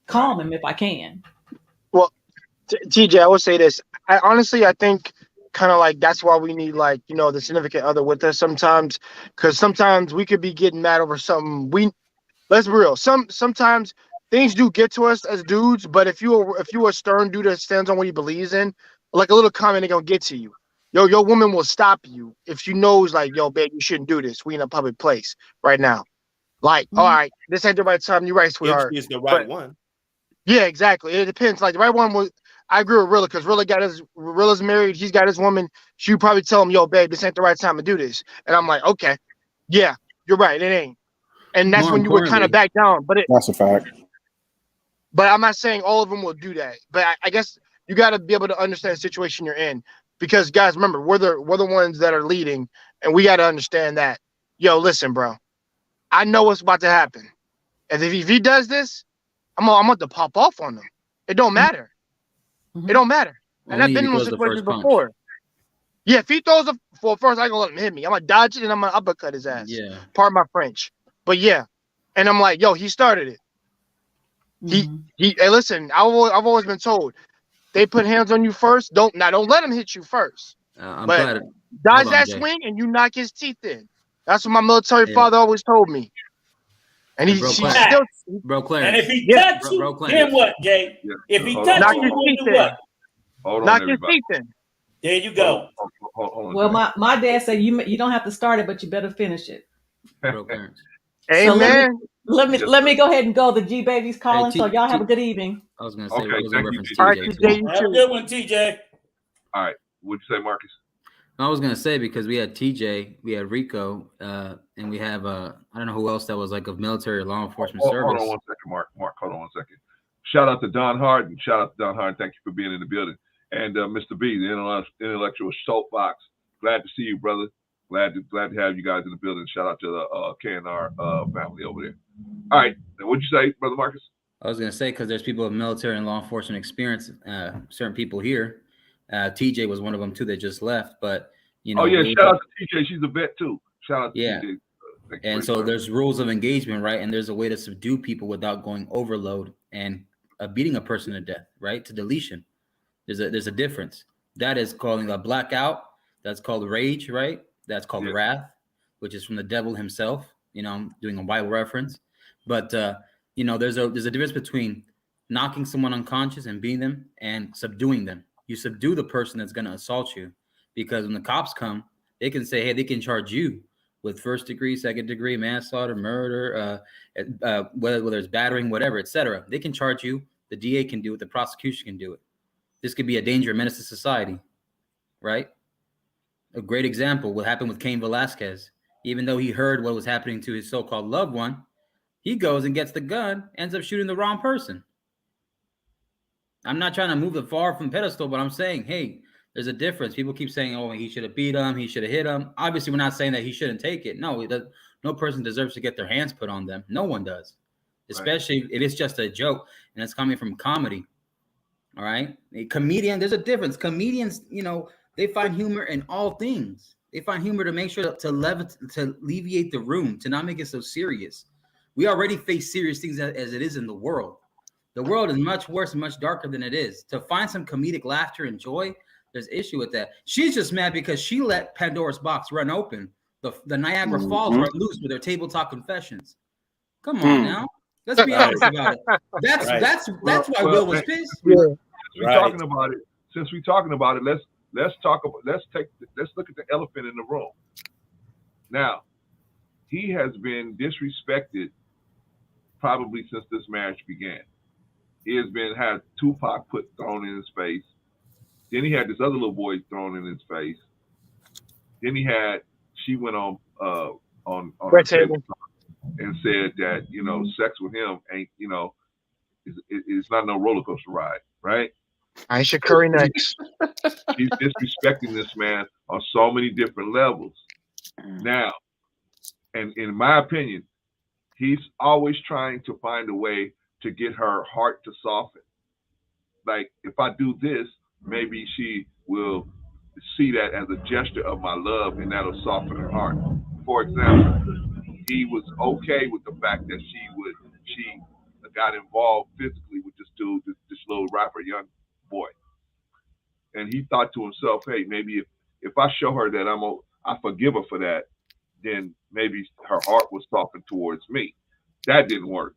calm him if I can. Well, TJ, I will say this. I think kind of like that's why we need like, you know, the significant other with us sometimes, because sometimes we could be getting mad over something. Let's be real. Sometimes things do get to us as dudes, but if you're a stern dude that stands on what he believes in, like a little comment ain't gonna get to you. Your woman will stop you if she knows like, yo, babe, you shouldn't do this. We in a public place right now. Like, all right, this ain't the right time. You're right, If sweetheart. she's the right one. Yeah, exactly. It depends. Like the right one was. I agree with Rilla because Rilla's married. He's got his woman. She would probably tell him, "Yo, babe, this ain't the right time to do this." And I'm like, okay, yeah, you're right. It ain't. And that's More when you would kind of importantly, back down. But That's a fact. But I'm not saying all of them will do that. But I guess you got to be able to understand the situation you're in, because guys, remember, we're the ones that are leading, and we got to understand that. Yo, listen, bro, I know what's about to happen, and if he does this, I'm going to pop off on him. It don't matter. It don't matter. And only I've if been he in those throws the situations first punch. before. Yeah, if he throws first, I ain't gonna let him hit me. I'm gonna dodge it and I'm gonna uppercut his ass. Yeah. Pardon my French. But yeah. And I'm like, yo, he started it. Hey, listen, I've always been told they put hands on you first. Don't let him hit you first. I'm But glad. dodge Hold on, that Jay. swing and you knock his teeth in. That's what my military Yeah. father always told me. And Hey, bro, Clarence. Bro, Clarence. And if he Yeah. touch you, then what, Jay? If he Hold touch on, you, his you teeth gonna do in. what? Hold on, Knock his everybody. teeth in. There you go. Hold on. Well, my dad said you don't have to start it, but you better finish it. Bro, Clarence. So Amen. let me go ahead and go. The G baby's calling. T- so y'all have T- a good evening. I was gonna say Okay, I was thank gonna you, reference TJ. All right, TJ TJ, too. you Have a too. good one, TJ. All right. What'd you say, Marcus? I was gonna say because we had TJ, we had Rico, and we have I don't know who else that was like of military or law enforcement service. Hold on one second, Mark. Hold on one second. Shout out to Don Harden. Thank you for being in the building. And Mr. B, the intellectual soapbox. Glad to see you, brother. Glad to have you guys in the building. Shout out to the KNR family over there. All right. Now, what'd you say, Brother Marcus? I was gonna say because there's people with military and law enforcement experience. Certain people here. TJ was one of them too that just left, but you know. Oh yeah, shout out to TJ. She's a vet too. Shout out to TJ. And so there's rules of engagement, right? And there's a way to subdue people without going overload and beating a person to death, right? To deletion. There's a difference. That is calling a blackout. That's called rage, right? That's called wrath, which is from the devil himself. You know, I'm doing a Bible reference. But you know, there's a difference between knocking someone unconscious and beating them and subduing them. You subdue the person that's going to assault you, because when the cops come, they can say, hey, they can charge you with first degree, second degree, manslaughter, murder, whether it's battering, whatever, etc. They can charge you. The DA can do it. The prosecution can do it. This could be a danger, a menace to society, right? A great example, what happened with Cain Velasquez. Even though he heard what was happening to his so-called loved one, he goes and gets the gun, ends up shooting the wrong person. I'm not trying to move it far from pedestal, but I'm saying, hey, there's a difference. People keep saying, oh, he should have beat him. He should have hit him. Obviously, we're not saying that he shouldn't take it. No, no person deserves to get their hands put on them. No one does, especially if it's just a joke and it's coming from comedy. All right. A comedian, there's a difference. Comedians, you know, they find humor in all things. They find humor to make sure to alleviate the room, to not make it so serious. We already face serious things as it is in the world. The world is much worse and much darker than it is. To find some comedic laughter and joy, there's issue with that. She's just mad because she let Pandora's box run open. The Niagara Falls run loose with her table talk confessions. Come on now. Let's be honest about it. That's why Will was pissed. Since we're talking about it, let's look at the elephant in the room. Now, he has been disrespected probably since this marriage began. He has had Tupac thrown in his face. Then he had this other little boy thrown in his face. Then she went on her table and said that, you know, sex with him ain't, you know, it's not no roller coaster ride, right? I should curry next. She's disrespecting this man on so many different levels. Now, and in my opinion, he's always trying to find a way to get her heart to soften. Like, if I do this, maybe she will see that as a gesture of my love, and that'll soften her heart. For example, he was okay with the fact that she got involved physically with this dude, this little rapper, young boy. and he thought to himself, hey, maybe if I show her that I forgive her for that, then maybe her heart will soften towards me. That didn't work.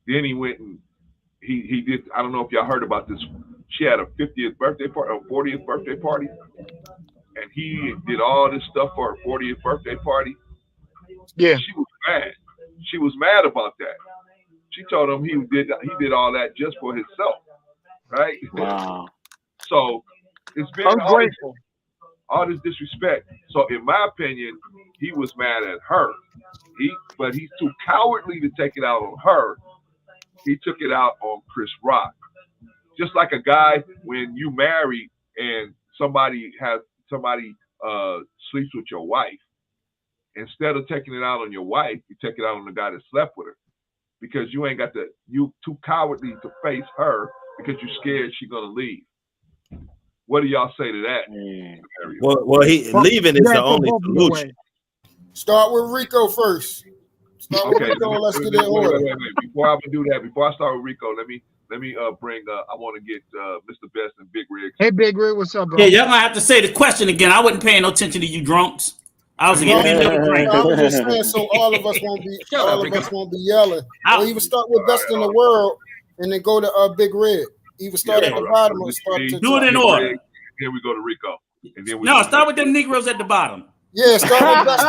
Then he went and he did. I don't know if y'all heard about this. She had a 50th birthday party, a 40th birthday party, and he did all this stuff for her 40th birthday party. Yeah, she was mad. She was mad about that. She told him he did all that just for himself, right? Wow. So it's been all this disrespect. So in my opinion, he was mad at her. But he's too cowardly to take it out on her. He took it out on Chris Rock. Just like a guy, when you marry and somebody sleeps with your wife, instead of taking it out on your wife, you take it out on the guy that slept with her, because you too cowardly to face her because you're scared she's gonna leave. What do y'all say to that? Well, leaving is the only solution. Start with Rico first. Okay, let's get in order. Wait. Before I do that, before I start with Rico, let me bring. I want to get Mr. Best and Big Rig. Hey, Big Rig, what's up, bro? Yeah, y'all gonna have to say the question again. I wasn't paying no attention to you drunks. I was getting me a little drink. I was just saying, so all of us won't be yelling. Or even start with Best in the World, and then go to Big Rig. Either start at the bottom or start to do it in order. Then we go to Rico. And then start with them Negroes at the bottom. Yeah, start with Best.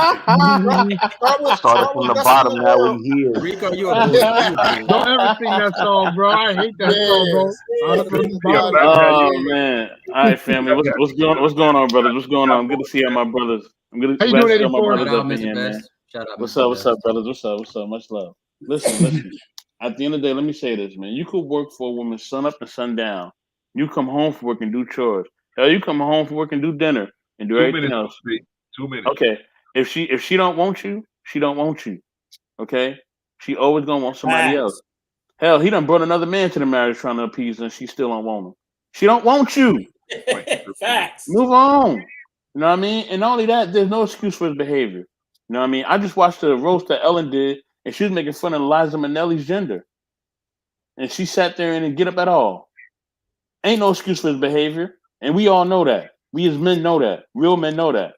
Start from the bottom. Now we here. Rico, you Don't ever sing that song, bro. I hate that song, bro. Oh man! All right, family. What's going on, brothers? What's going on? Good to see all my brothers. I'm good to see all my brothers up in here, man. What's up, brothers? What's up? Much love. Listen. At the end of the day, let me say this, man. You could work for a woman sun up and sun down. You come home from work and do chores. Hell, you come home from work and do dinner and do everything else. 2 minutes. Okay. If she don't want you, she don't want you. Okay. She always gonna want somebody else. Hell, he done brought another man to the marriage trying to appease her, and she still don't want him. She don't want you. Facts. Move on. You know what I mean? And not only that, there's no excuse for his behavior. You know what I mean? I just watched the roast that Ellen did, and she was making fun of Liza Minnelli's gender. And she sat there and didn't get up at all. Ain't no excuse for his behavior. And we all know that. We as men know that. Real men know that.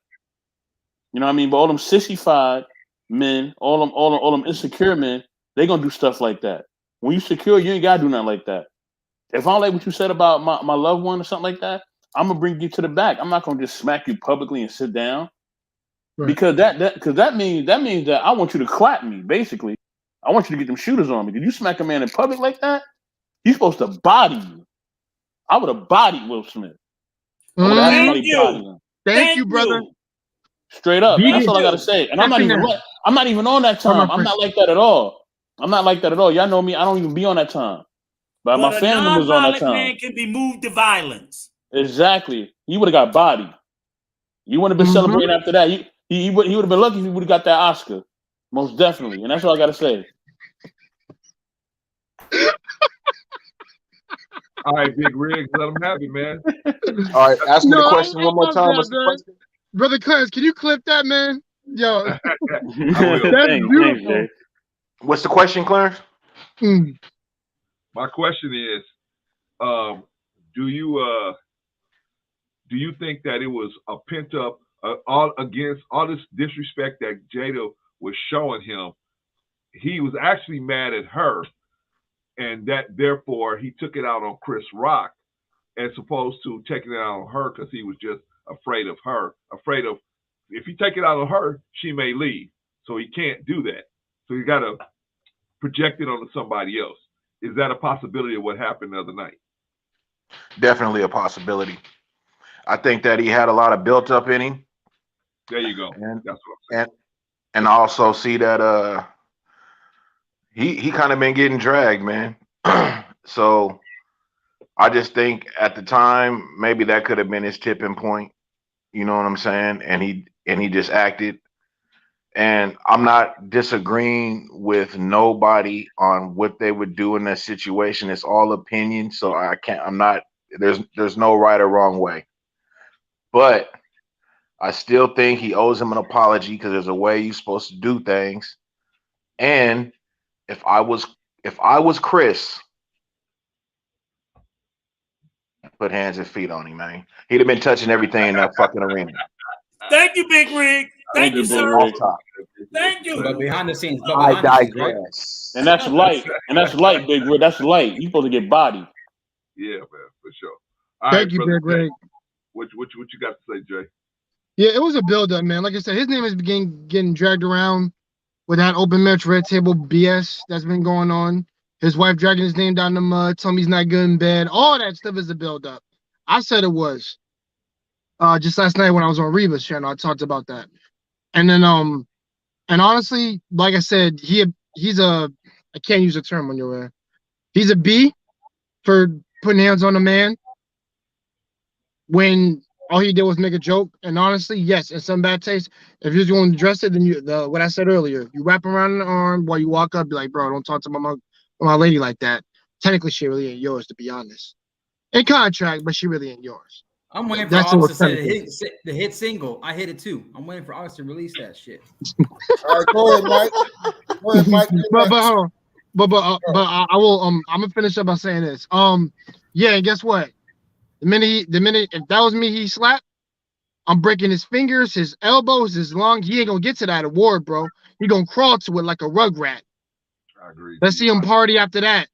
You know what I mean? But all them sissified men, all them insecure men, they gonna do stuff like that. When you secure, you ain't gotta do nothing like that. If I don't like what you said about my loved one or something like that, I'm gonna bring you to the back. I'm not gonna just smack you publicly and sit down. Right. Because that means that I want you to clap me, basically. I want you to get them shooters on me. Did you smack a man in public like that? He's supposed to body you. I would have bodied Will Smith. Thank you, brother. Straight up. That's all I gotta say. And I'm not even on that time. I'm not like that at all. Y'all know me. I don't even be on that time. But my family members on that time. Man can be moved to violence. Exactly. He would have got bodied. You would have been celebrating after that. He would have been lucky if he would have got that Oscar. Most definitely. And that's all I gotta say. All right, Big Rig, let him have it, man. All right, ask me the question one more time. What's the question? Brother Clarence, can you clip that, man? Yo, that's beautiful. What's the question, Clarence? My question is, do you think that it was a pent up against all this disrespect that Jada was showing him? He was actually mad at her, and that therefore he took it out on Chris Rock, as opposed to taking it out on her because he was just afraid of her, afraid of if he take it out on her, she may leave. So he can't do that. So he got to project it onto somebody else. Is that a possibility of what happened the other night? Definitely a possibility. I think that he had a lot of built up in him. There you go. And, that's what I'm saying. And also see that he kind of been getting dragged, man. So I just think at the time maybe that could have been his tipping point. You know what I'm saying? And he just acted. And I'm not disagreeing with nobody on what they would do in that situation. It's all opinion. So there's no right or wrong way. But I still think he owes him an apology because there's a way you're supposed to do things. And if I was Chris, put hands and feet on him, man. He'd have been touching everything in that fucking arena. Thank you, Big Rig. Thank you, sir. Off top. Thank you. But behind the scenes, I digress. And that's light. And that's light, Big Rig. That's light. You supposed to get bodied. Yeah, man, for sure. All Thank right, you, brother Big Rig. What you got to say, Jay? Yeah, it was a build-up, man. Like I said, his name is getting dragged around with that open match red table BS that's been going on. His wife dragging his name down the mud, telling me he's not good in bed. All that stuff is a build-up. I said it was. Just last night when I was on Reva's channel, I talked about that. And then and honestly, like I said, he's a, I can't use a term on your air. He's a B for putting hands on a man when all he did was make a joke. And honestly, yes, in some bad taste, if you're going to address it, then what I said earlier, you wrap around the arm while you walk up, be like, bro, don't talk to my lady like that. Technically, she really ain't yours, to be honest. In contract, but she really ain't yours. I'm waiting for That's August to say technical. the hit single. I hit it too. I'm waiting for August to release that shit. All right, go ahead, Mike. Go ahead, Mike. but I will I'm gonna finish up by saying this. Yeah, and guess what? The minute if that was me, he slapped. I'm breaking his fingers, his elbows, his lung. He ain't gonna get to that award, bro. He gonna crawl to it like a rugrat. I agree. Let's see him party after that,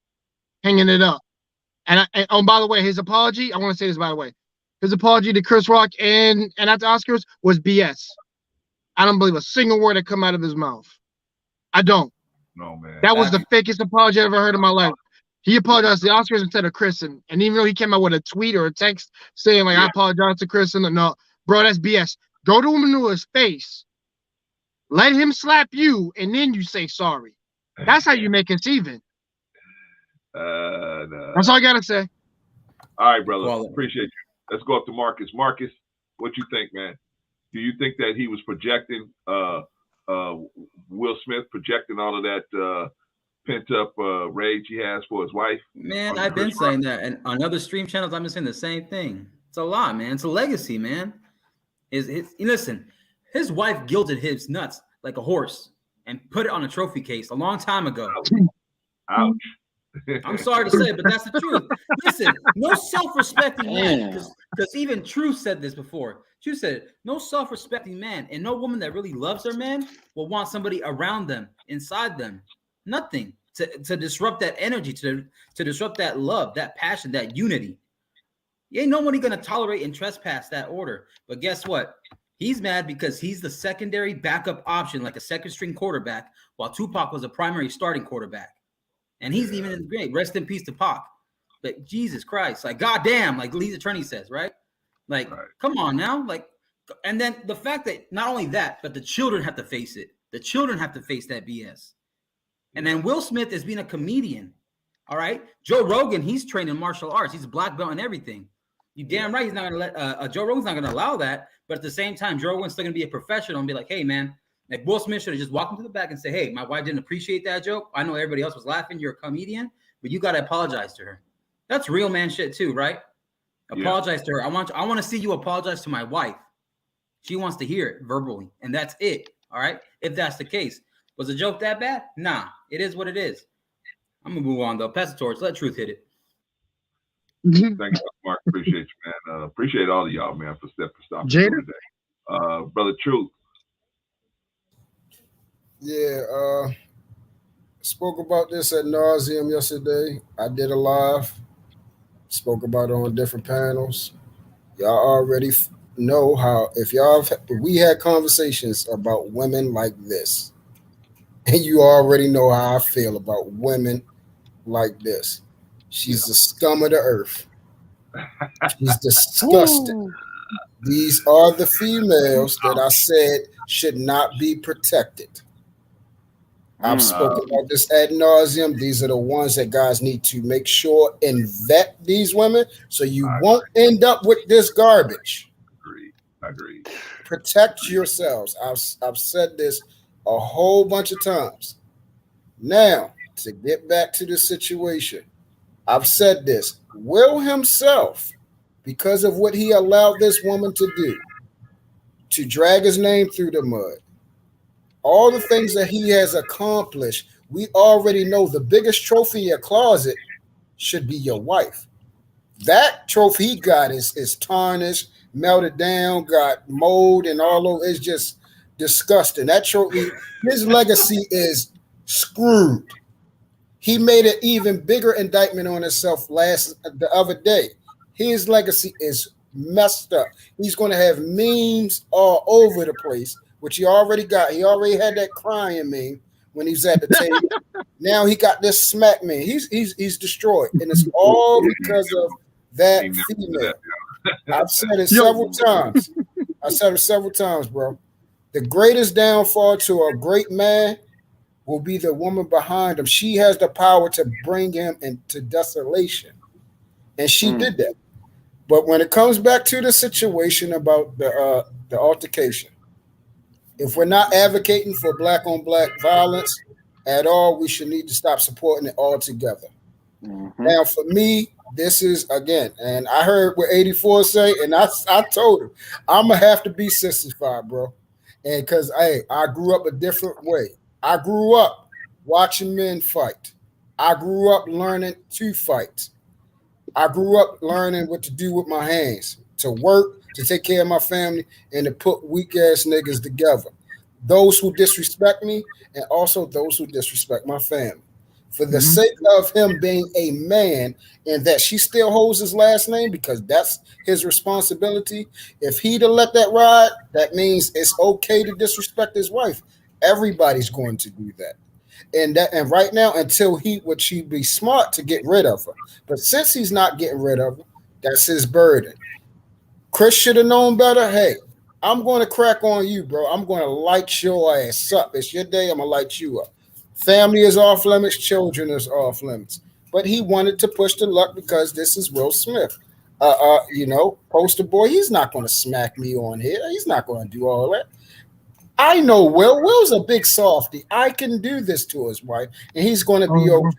hanging it up. And by the way, his apology. I want to say this by the way. His apology to Chris Rock and at the Oscars was BS. I don't believe a single word that come out of his mouth. I don't. No, man. That was the fakest apology I ever heard in my life. He apologized to the Oscars instead of Chris, and even though he came out with a tweet or a text saying like I apologize to Chris, and no, bro, that's BS. Go to him into his face, let him slap you, and then you say sorry. That's how you make it even. No. That's all I gotta say. All right, brother. Appreciate you. Let's go up to Marcus. Marcus, what you think, man? Do you think that he was projecting Will Smith projecting all of that pent up rage he has for his wife? Man, I've been saying that, and on other stream channels, I've been saying the same thing. It's a lot, man. It's a legacy, man. Listen, his wife gilded his nuts like a horse and put it on a trophy case a long time ago. Ouch. I'm sorry to say it, but that's the truth. Listen, no self-respecting man, because even Truth said this before. Truth said, no self-respecting man and no woman that really loves her man will want somebody around them, inside them. Nothing to disrupt that energy, to disrupt that love, that passion, that unity. Ain't nobody gonna tolerate and trespass that order. But guess what? He's mad because he's the secondary backup option, like a second-string quarterback, while Tupac was a primary starting quarterback. And he's even in the grave. Rest in peace to Pac. But Jesus Christ, like goddamn, like Lee's attorney says, right? Like, come on now. Like, and then the fact that not only that, but the children have to face it. The children have to face that BS. And then Will Smith is being a comedian. All right. Joe Rogan, he's trained in martial arts. He's a black belt and everything. You damn right he's not gonna let Joe Rogan's not gonna allow that. But at the same time, Joe Rogan's still gonna be a professional and be like, hey man. Like Will Smith should have just walked him to the back and say, hey, my wife didn't appreciate that joke. I know everybody else was laughing. You're a comedian, but you got to apologize to her. That's real man shit too, right? Apologize to her. I want to see you apologize to my wife. She wants to hear it verbally, and that's it. All right? If that's the case. Was the joke that bad? Nah. It is what it is. I'm going to move on, though. Pass the torch. Let Truth hit it. Thank you, Mark. Appreciate you, man. Appreciate all of y'all, man, for stopping through today. Brother Truth. Yeah, spoke about this ad nauseum yesterday. I did a live, spoke about it on different panels. Y'all already know how, if we had conversations about women like this, and you already know how I feel about women like this. She's the scum of the earth. She's disgusting. These are the females that I said should not be protected. I've spoken about this ad nauseum. These are the ones that guys need to make sure and vet these women so you won't end up with this garbage. Agreed. Protect yourselves. I've said this a whole bunch of times. Now, to get back to the situation, I've said this. Will himself, because of what he allowed this woman to do, to drag his name through the mud, all the things that he has accomplished, we already know the biggest trophy in your closet should be your wife. That trophy he got is tarnished, melted down, got mold and all over. It's just disgusting. That trophy, his legacy is screwed. He made an even bigger indictment on himself the other day. His legacy is messed up. He's going to have memes all over the place, which he already got. He already had that crying meme when he was at the table. Now he got this smack meme. He's destroyed, and it's all because of that female. I've said it several times. I said it several times, bro. The greatest downfall to a great man will be the woman behind him. She has the power to bring him into desolation. And she did that. But when it comes back to the situation about the altercation, if we're not advocating for black on black violence at all, we should need to stop supporting it altogether. Now, for me, this is again, and I heard what 84 say, and I told him I'm gonna have to be 65, bro. And because I grew up a different way. I grew up watching men fight. I grew up learning to fight. I grew up learning what to do with my hands, to work, to take care of my family, and to put weak ass niggas together. Those who disrespect me, and also those who disrespect my family. For the sake of him being a man, and that she still holds his last name because that's his responsibility. If he'd have let that ride, that means it's okay to disrespect his wife. Everybody's going to do that. And right now, until she'd be smart to get rid of her. But since he's not getting rid of her, that's his burden. Chris should have known better. Hey, I'm going to crack on you, bro. I'm going to light your ass up. It's your day. I'm going to light you up. Family is off limits. Children is off limits. But he wanted to push the luck because this is Will Smith. Poster boy, he's not going to smack me on here. He's not going to do all that. I know Will. Will's a big softy. I can do this to his wife, and he's going to be okay.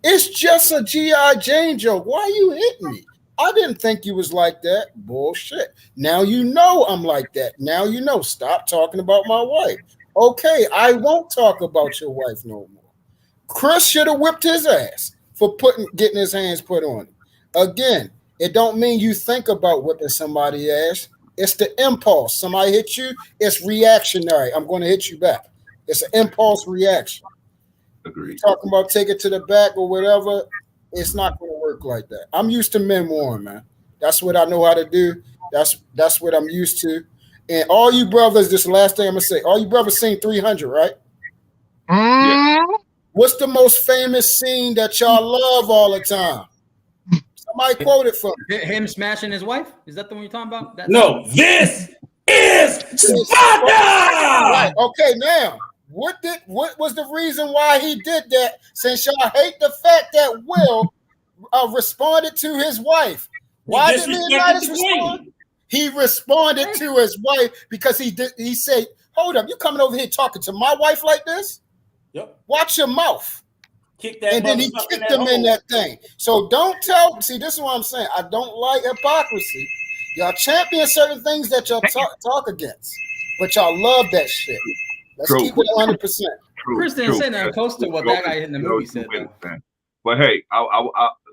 It's just a G.I. Jane joke. Why you hitting me? I didn't think you was like that. Bullshit. Now you know I'm like that. Now you know. Stop talking about my wife. Okay, I won't talk about your wife no more. Chris should have whipped his ass for getting his hands put on him. Again, it don't mean you think about whipping somebody's ass. It's the impulse. Somebody hit you, it's reactionary. I'm going to hit you back. It's an impulse reaction. Agreed. Talking about take it to the back or whatever, it's not going to work like that. I'm used to men warring, man. That's what I know how to do. That's what I'm used to. And all you brothers, this last thing I'm going to say, all you brothers seen 300, right? Yeah. What's the most famous scene that y'all love all the time? Somebody quote it for me. Him smashing his wife? Is that the one you're talking about? No, this is Sparta! Right. Okay, now, what was the reason why he did that? Since y'all hate the fact that Will responded to his wife. Why did Leonidas respond? He responded to his wife because he said, hold up, you coming over here talking to my wife like this? Yep. Watch your mouth. Kick that, and then he kicked him in that thing. So don't see, this is what I'm saying. I don't like hypocrisy. Y'all champion certain things that y'all talk against, but y'all love that shit. Let's keep it 100%. Chris didn't say nothing close to what that guy in the movie said. But hey,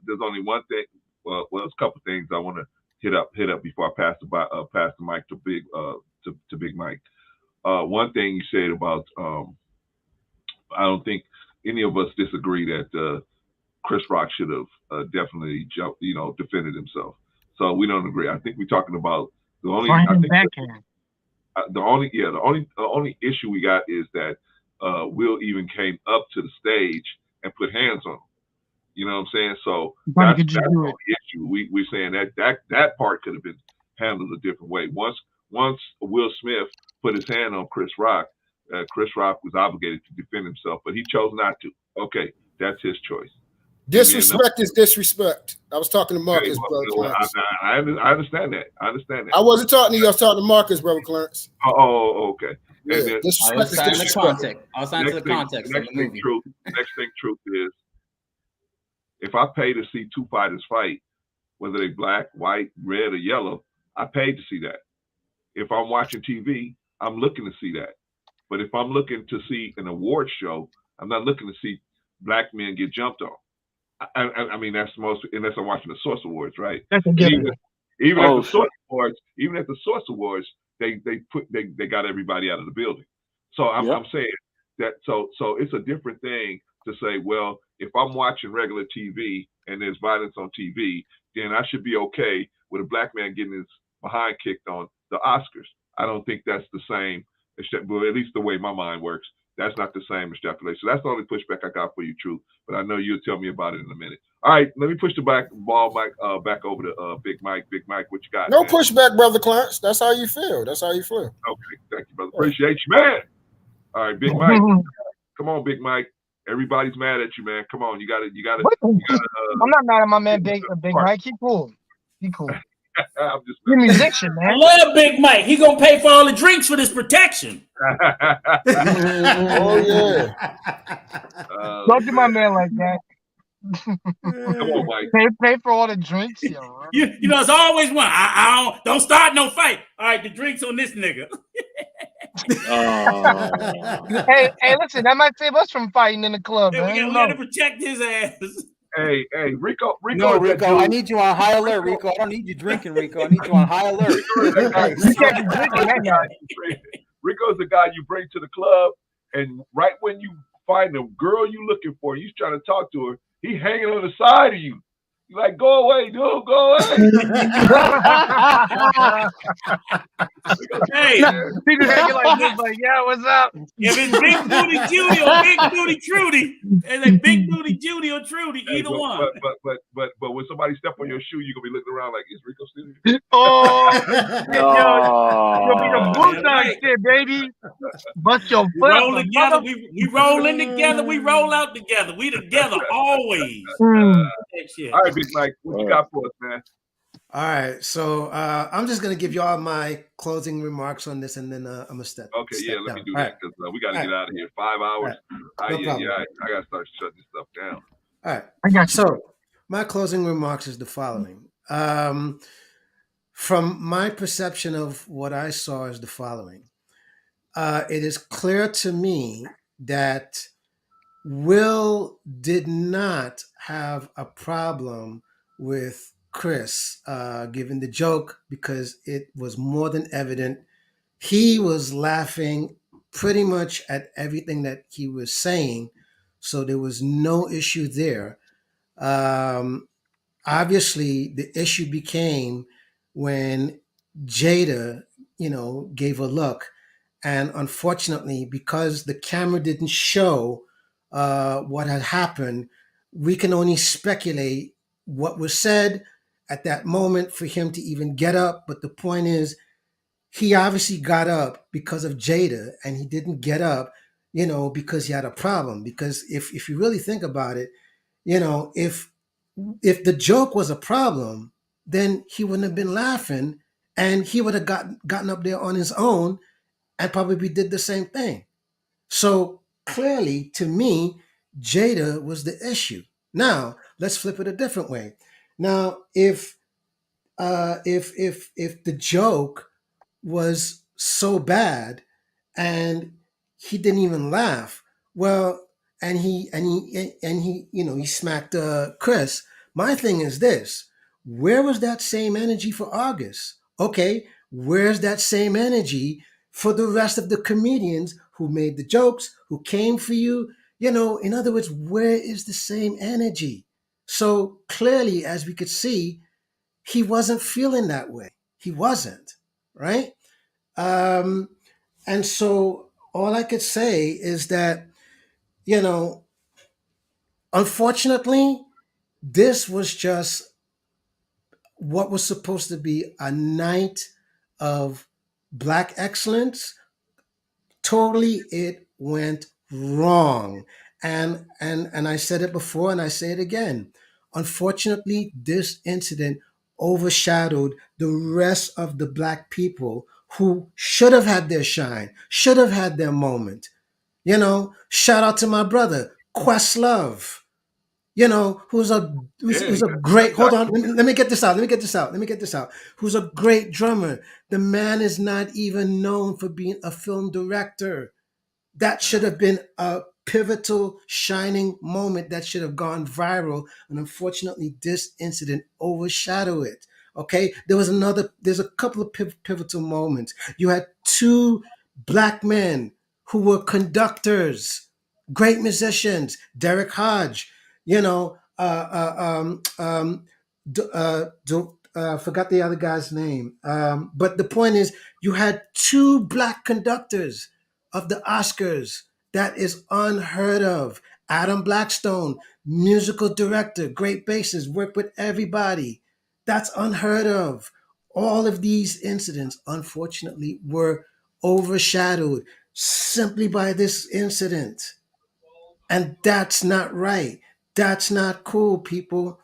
there's only one thing. Well, there's a couple things I want to hit up before I pass the mic to Big Mike. One thing you said about I don't think any of us disagree that Chris Rock should have definitely defended himself. So we don't agree. I think we're talking about the only issue we got is that Will even came up to the stage and put hands on him. You know what I'm saying? So that's the only issue. We're saying that part could have been handled a different way. Once Will Smith put his hand on Chris Rock was obligated to defend himself, but he chose not to. Okay, that's his choice. Disrespect is disrespect. I was talking to Marcus, brother Clarence. I understand that. I wasn't talking to you. I was talking to Marcus, brother Clarence. Oh, okay. Yeah, and then, disrespect is disrespect. Outside of the context of the movie. Next thing, truth is, if I pay to see two fighters fight, whether they black, white, red, or yellow, I paid to see that. If I'm watching TV, I'm looking to see that. But if I'm looking to see an award show, I'm not looking to see black men get jumped on. I mean, that's most, unless I'm watching the Source Awards, right? That's a And given. even at the Source Awards, they got everybody out of the building. So I'm saying that so it's a different thing to say, well, if I'm watching regular TV and there's violence on TV, then I should be okay with a black man getting his behind kicked on the Oscars. I don't think that's the same, well, at least the way my mind works. That's not the same extrapolation. So that's the only pushback I got for you, Truth. But I know you'll tell me about it in a minute. All right, let me push the ball mic back over to Big Mike. Big Mike, what you got? No man? pushback, brother Clarence. That's how you feel. That's how you feel. Okay, thank you, brother. Appreciate you, man. All right, Big Mike. Come on, Big Mike. Everybody's mad at you, man. Come on, you gotta. I'm not mad at my man, Big Mike. He cool. He cool. I'm just You're a musician, man. I love Big Mike. He gonna pay for all the drinks for this protection. Oh yeah. Don't do my man like that. Come on, Mike. Pay for all the drinks, yo. You know, it's always one. I don't start no fight. All right, the drinks on this nigga. Hey, listen, that might save us from fighting in the club, man. We gotta protect his ass. Hey, Rico. No, Rico, I need you on high alert, Rico. I don't need you drinking, Rico. I need you on high alert. Rico's the guy you bring to the club, and right when you find the girl you looking for, you trying to talk to her, he hanging on the side of you. You're like, go away, dude, go away. Hey, he just hanging like this, like, yeah, what's up? If it's Big Booty Judy or Big Booty Trudy, it's like Big Booty Judy or Trudy, either one. But when somebody step on your shoe, you're gonna be looking around like, is Rico still here? You'll be the bulldog shit, baby. Bust your We foot. roll together, we roll in together, we roll out together. We together always. All right, Big Mike, what you got for us, man? All right, so I'm just gonna give y'all my closing remarks on this, and then I'm gonna step. Okay, step let me down. do All that because we got to get out of here. 5 hours. No problem. I got to start shutting this stuff down. All right, I got you. So my closing remarks is the following. From my perception of what I saw is the following. It is clear to me that Will did not have a problem with Chris giving the joke because it was more than evident. He was laughing pretty much at everything that he was saying, so there was no issue there. Obviously, the issue became when Jada, gave a look. And unfortunately, because the camera didn't show what had happened, we can only speculate what was said at that moment for him to even get up. But the point is, he obviously got up because of Jada, and he didn't get up, because he had a problem. Because if you really think about it, if the joke was a problem, then he wouldn't have been laughing, and he would have gotten up there on his own and probably did the same thing. So clearly, to me, Jada was the issue. Now let's flip it a different way. Now, if the joke was so bad and he didn't even laugh, well, and he he smacked Chris. My thing is this: where was that same energy for August? Okay, where's that same energy for the rest of the comedians who made the jokes, who came for you? In other words, where is the same energy? So clearly, as we could see, he wasn't feeling that way. He wasn't, right? And so all I could say is that, unfortunately, this was just what was supposed to be a night of Black excellence. Totally, it went wrong. And I said it before and I say it again. Unfortunately, this incident overshadowed the rest of the Black people who should have had their shine, should have had their moment. Shout out to my brother, Questlove, who's a great, hold on, let me get this out. Who's a great drummer. The man is not even known for being a film director. That should have been a pivotal, shining moment that should have gone viral. And unfortunately, this incident overshadowed it. Okay, there's a couple of pivotal moments. You had two black men who were conductors, great musicians, Derek Hodge, you know, forgot the other guy's name. But the point is, you had two black conductors of the Oscars. That is unheard of. Adam Blackstone, musical director, great bassist, worked with everybody. That's unheard of. All of these incidents, unfortunately, were overshadowed simply by this incident. And that's not right. That's not cool, people.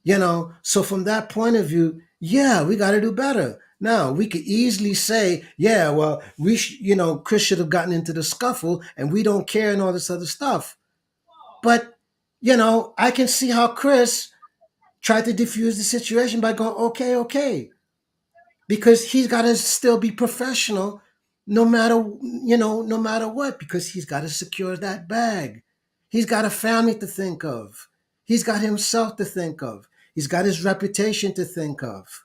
So from that point of view, yeah, we got to do better. Now, we could easily say, yeah, well, Chris should have gotten into the scuffle and we don't care and all this other stuff. But, I can see how Chris tried to diffuse the situation by going, okay. Because he's got to still be professional no matter what, because he's got to secure that bag. He's got a family to think of. He's got himself to think of. He's got his reputation to think of.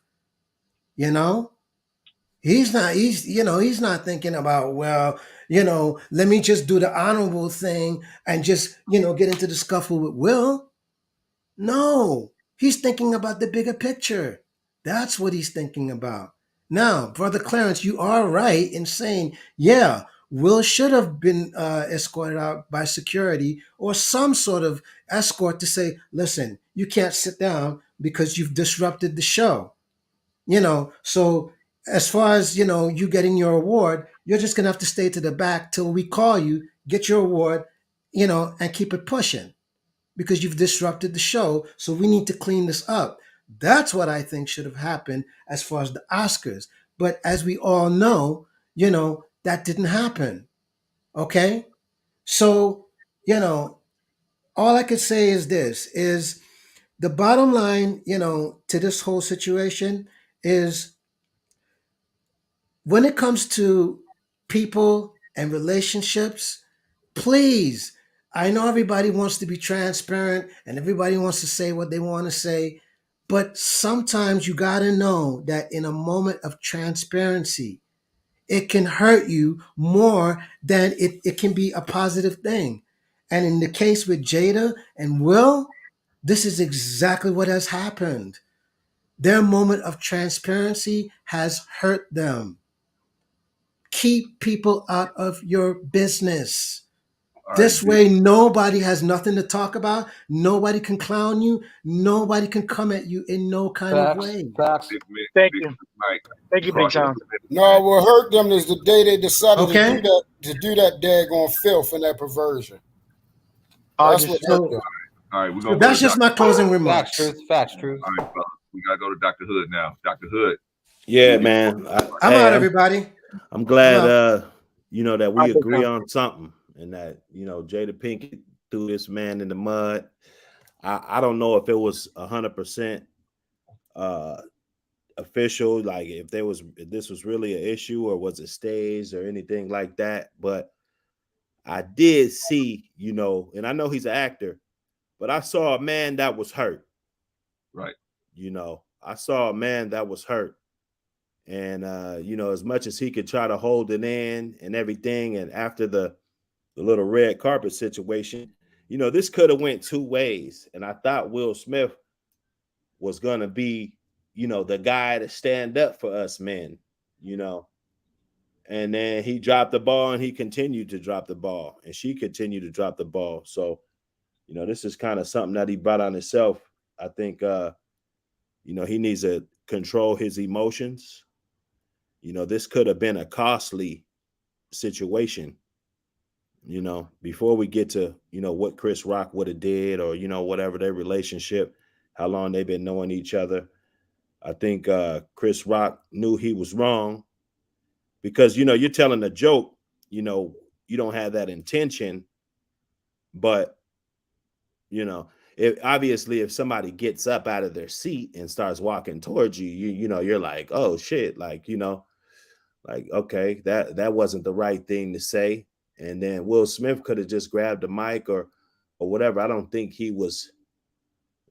He's not thinking about, well, let me just do the honorable thing and just, get into the scuffle with Will. No, he's thinking about the bigger picture. That's what he's thinking about. Now, Brother Clarence, you are right in saying, yeah, Will should have been escorted out by security or some sort of escort to say, listen, you can't sit down because you've disrupted the show. So as far as, you getting your award, you're just going to have to stay to the back till we call you, get your award, and keep it pushing because you've disrupted the show. So we need to clean this up. That's what I think should have happened as far as the Oscars. But as we all know, that didn't happen. Okay? So, all I could say is this is the bottom line, to this whole situation is when it comes to people and relationships, please, I know everybody wants to be transparent and everybody wants to say what they want to say, but sometimes you got to know that in a moment of transparency, it can hurt you more than it can be a positive thing. And in the case with Jada and Will, this is exactly what has happened. Their moment of transparency has hurt them. Keep people out of your business. This way, nobody has nothing to talk about. Nobody can clown you. Nobody can come at you in no kind of way. Thank you. Thank you, Big Tom. No, what hurt them is the day they decided to do that daggone filth and that perversion. That's what hurt them. All right, we're gonna. That's just my closing remarks. Facts, truth. All right, brother. We gotta go to Dr. Hood now. Dr. Hood. Yeah, man. I'm out, everybody. I'm glad that we agree on something, and that Jada Pinkett threw this man in the mud. I don't know if it was 100% official, like if this was really an issue or was it staged or anything like that. But I did see, and I know he's an actor, but I saw a man that was hurt. Right. I saw a man that was hurt. And, as much as he could try to hold it in and everything, and after the little red carpet situation, this could have went two ways. And I thought Will Smith was going to be, the guy to stand up for us men, and then he dropped the ball and he continued to drop the ball and she continued to drop the ball. So, this is kind of something that he brought on himself. I think, he needs to control his emotions. This could have been a costly situation, before we get to, what Chris Rock would have did or, whatever their relationship, how long they've been knowing each other. I think Chris Rock knew he was wrong because, you're telling a joke, you don't have that intention, but, if somebody gets up out of their seat and starts walking towards you, you're like, oh shit, like, like, okay, that wasn't the right thing to say. And then Will Smith could have just grabbed the mic or whatever. I don't think he was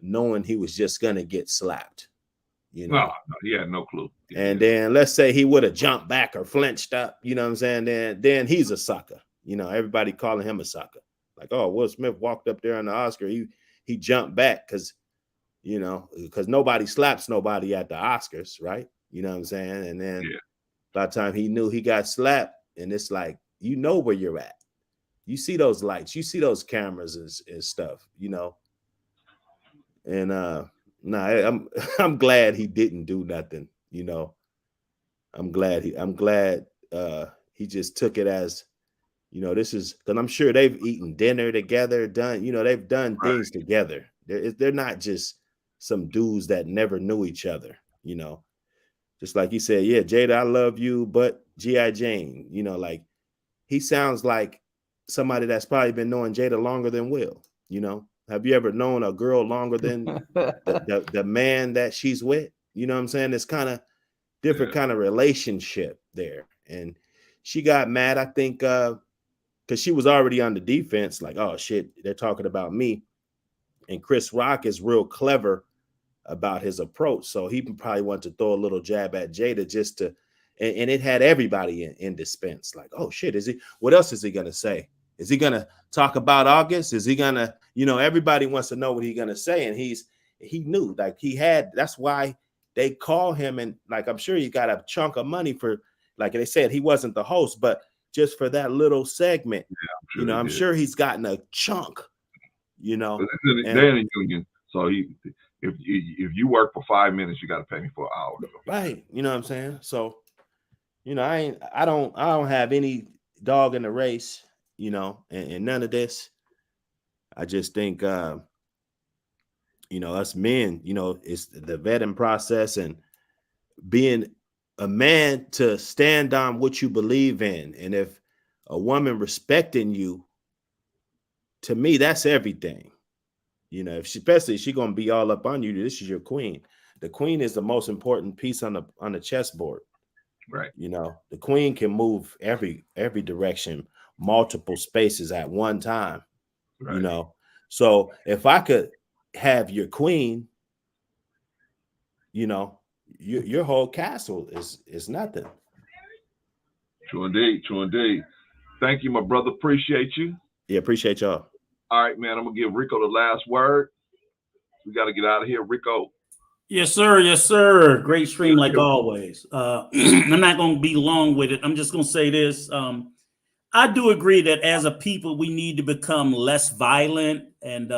knowing he was just gonna get slapped. You know, no, he had no clue. And then let's say he would have jumped back or flinched up, you know what I'm saying? Then he's a sucker. You know, everybody calling him a sucker. Like, oh, Will Smith walked up there on the Oscar. He jumped back because nobody slaps nobody at the Oscars, right? You know what I'm saying? And then by the time he knew he got slapped, and it's like, you know where you're at. You see those lights, you see those cameras and stuff, you know. And I'm glad he didn't do nothing, you know. I'm glad he just took it as, you know, this is, because I'm sure they've eaten dinner together, they've done things together. They're not just some dudes that never knew each other, you know. Just like he said, yeah, Jada, I love you, but G.I. Jane, you know, like he sounds like somebody that's probably been knowing Jada longer than Will, you know. Have you ever known a girl longer than the man that she's with? You know what I'm saying? It's kind of different kind of relationship there. And she got mad, I think, because she was already on the defense, like, oh shit, they're talking about me. And Chris Rock is real clever about his approach. So he probably wanted to throw a little jab at Jada just to, and it had everybody in dispense. Like, oh shit, what else is he gonna say? Is he gonna talk about August? Is he gonna, you know, everybody wants to know what he's gonna say. And he knew, like that's why they call him, and like I'm sure he got a chunk of money for, like they said, he wasn't the host, but just for that little segment, I'm sure he's gotten a chunk, you know. They're in a union, so if you work for 5 minutes, you got to pay me for an hour. Right, you know what I'm saying? So, you know, I don't have any dog in the race, you know, and none of this. I just think, you know, us men, you know, it's the vetting process and being a man to stand on what you believe in. And if a woman respecting you, to me, that's everything. You know, especially if she's going to be all up on you, this is your queen. The queen is the most important piece on the chessboard. Right. You know, the queen can move every direction, multiple spaces at one time. Right. You know, so if I could have your queen, you know, your whole castle is nothing. True indeed. True indeed. Thank you, my brother. Appreciate you. Yeah, appreciate y'all. All right, man. I'm gonna give Rico the last word. We got to get out of here, Rico. Yes, sir. Yes, sir. Great stream like always. I'm not gonna be long with it. I'm just gonna say this. I do agree that as a people, we need to become less violent and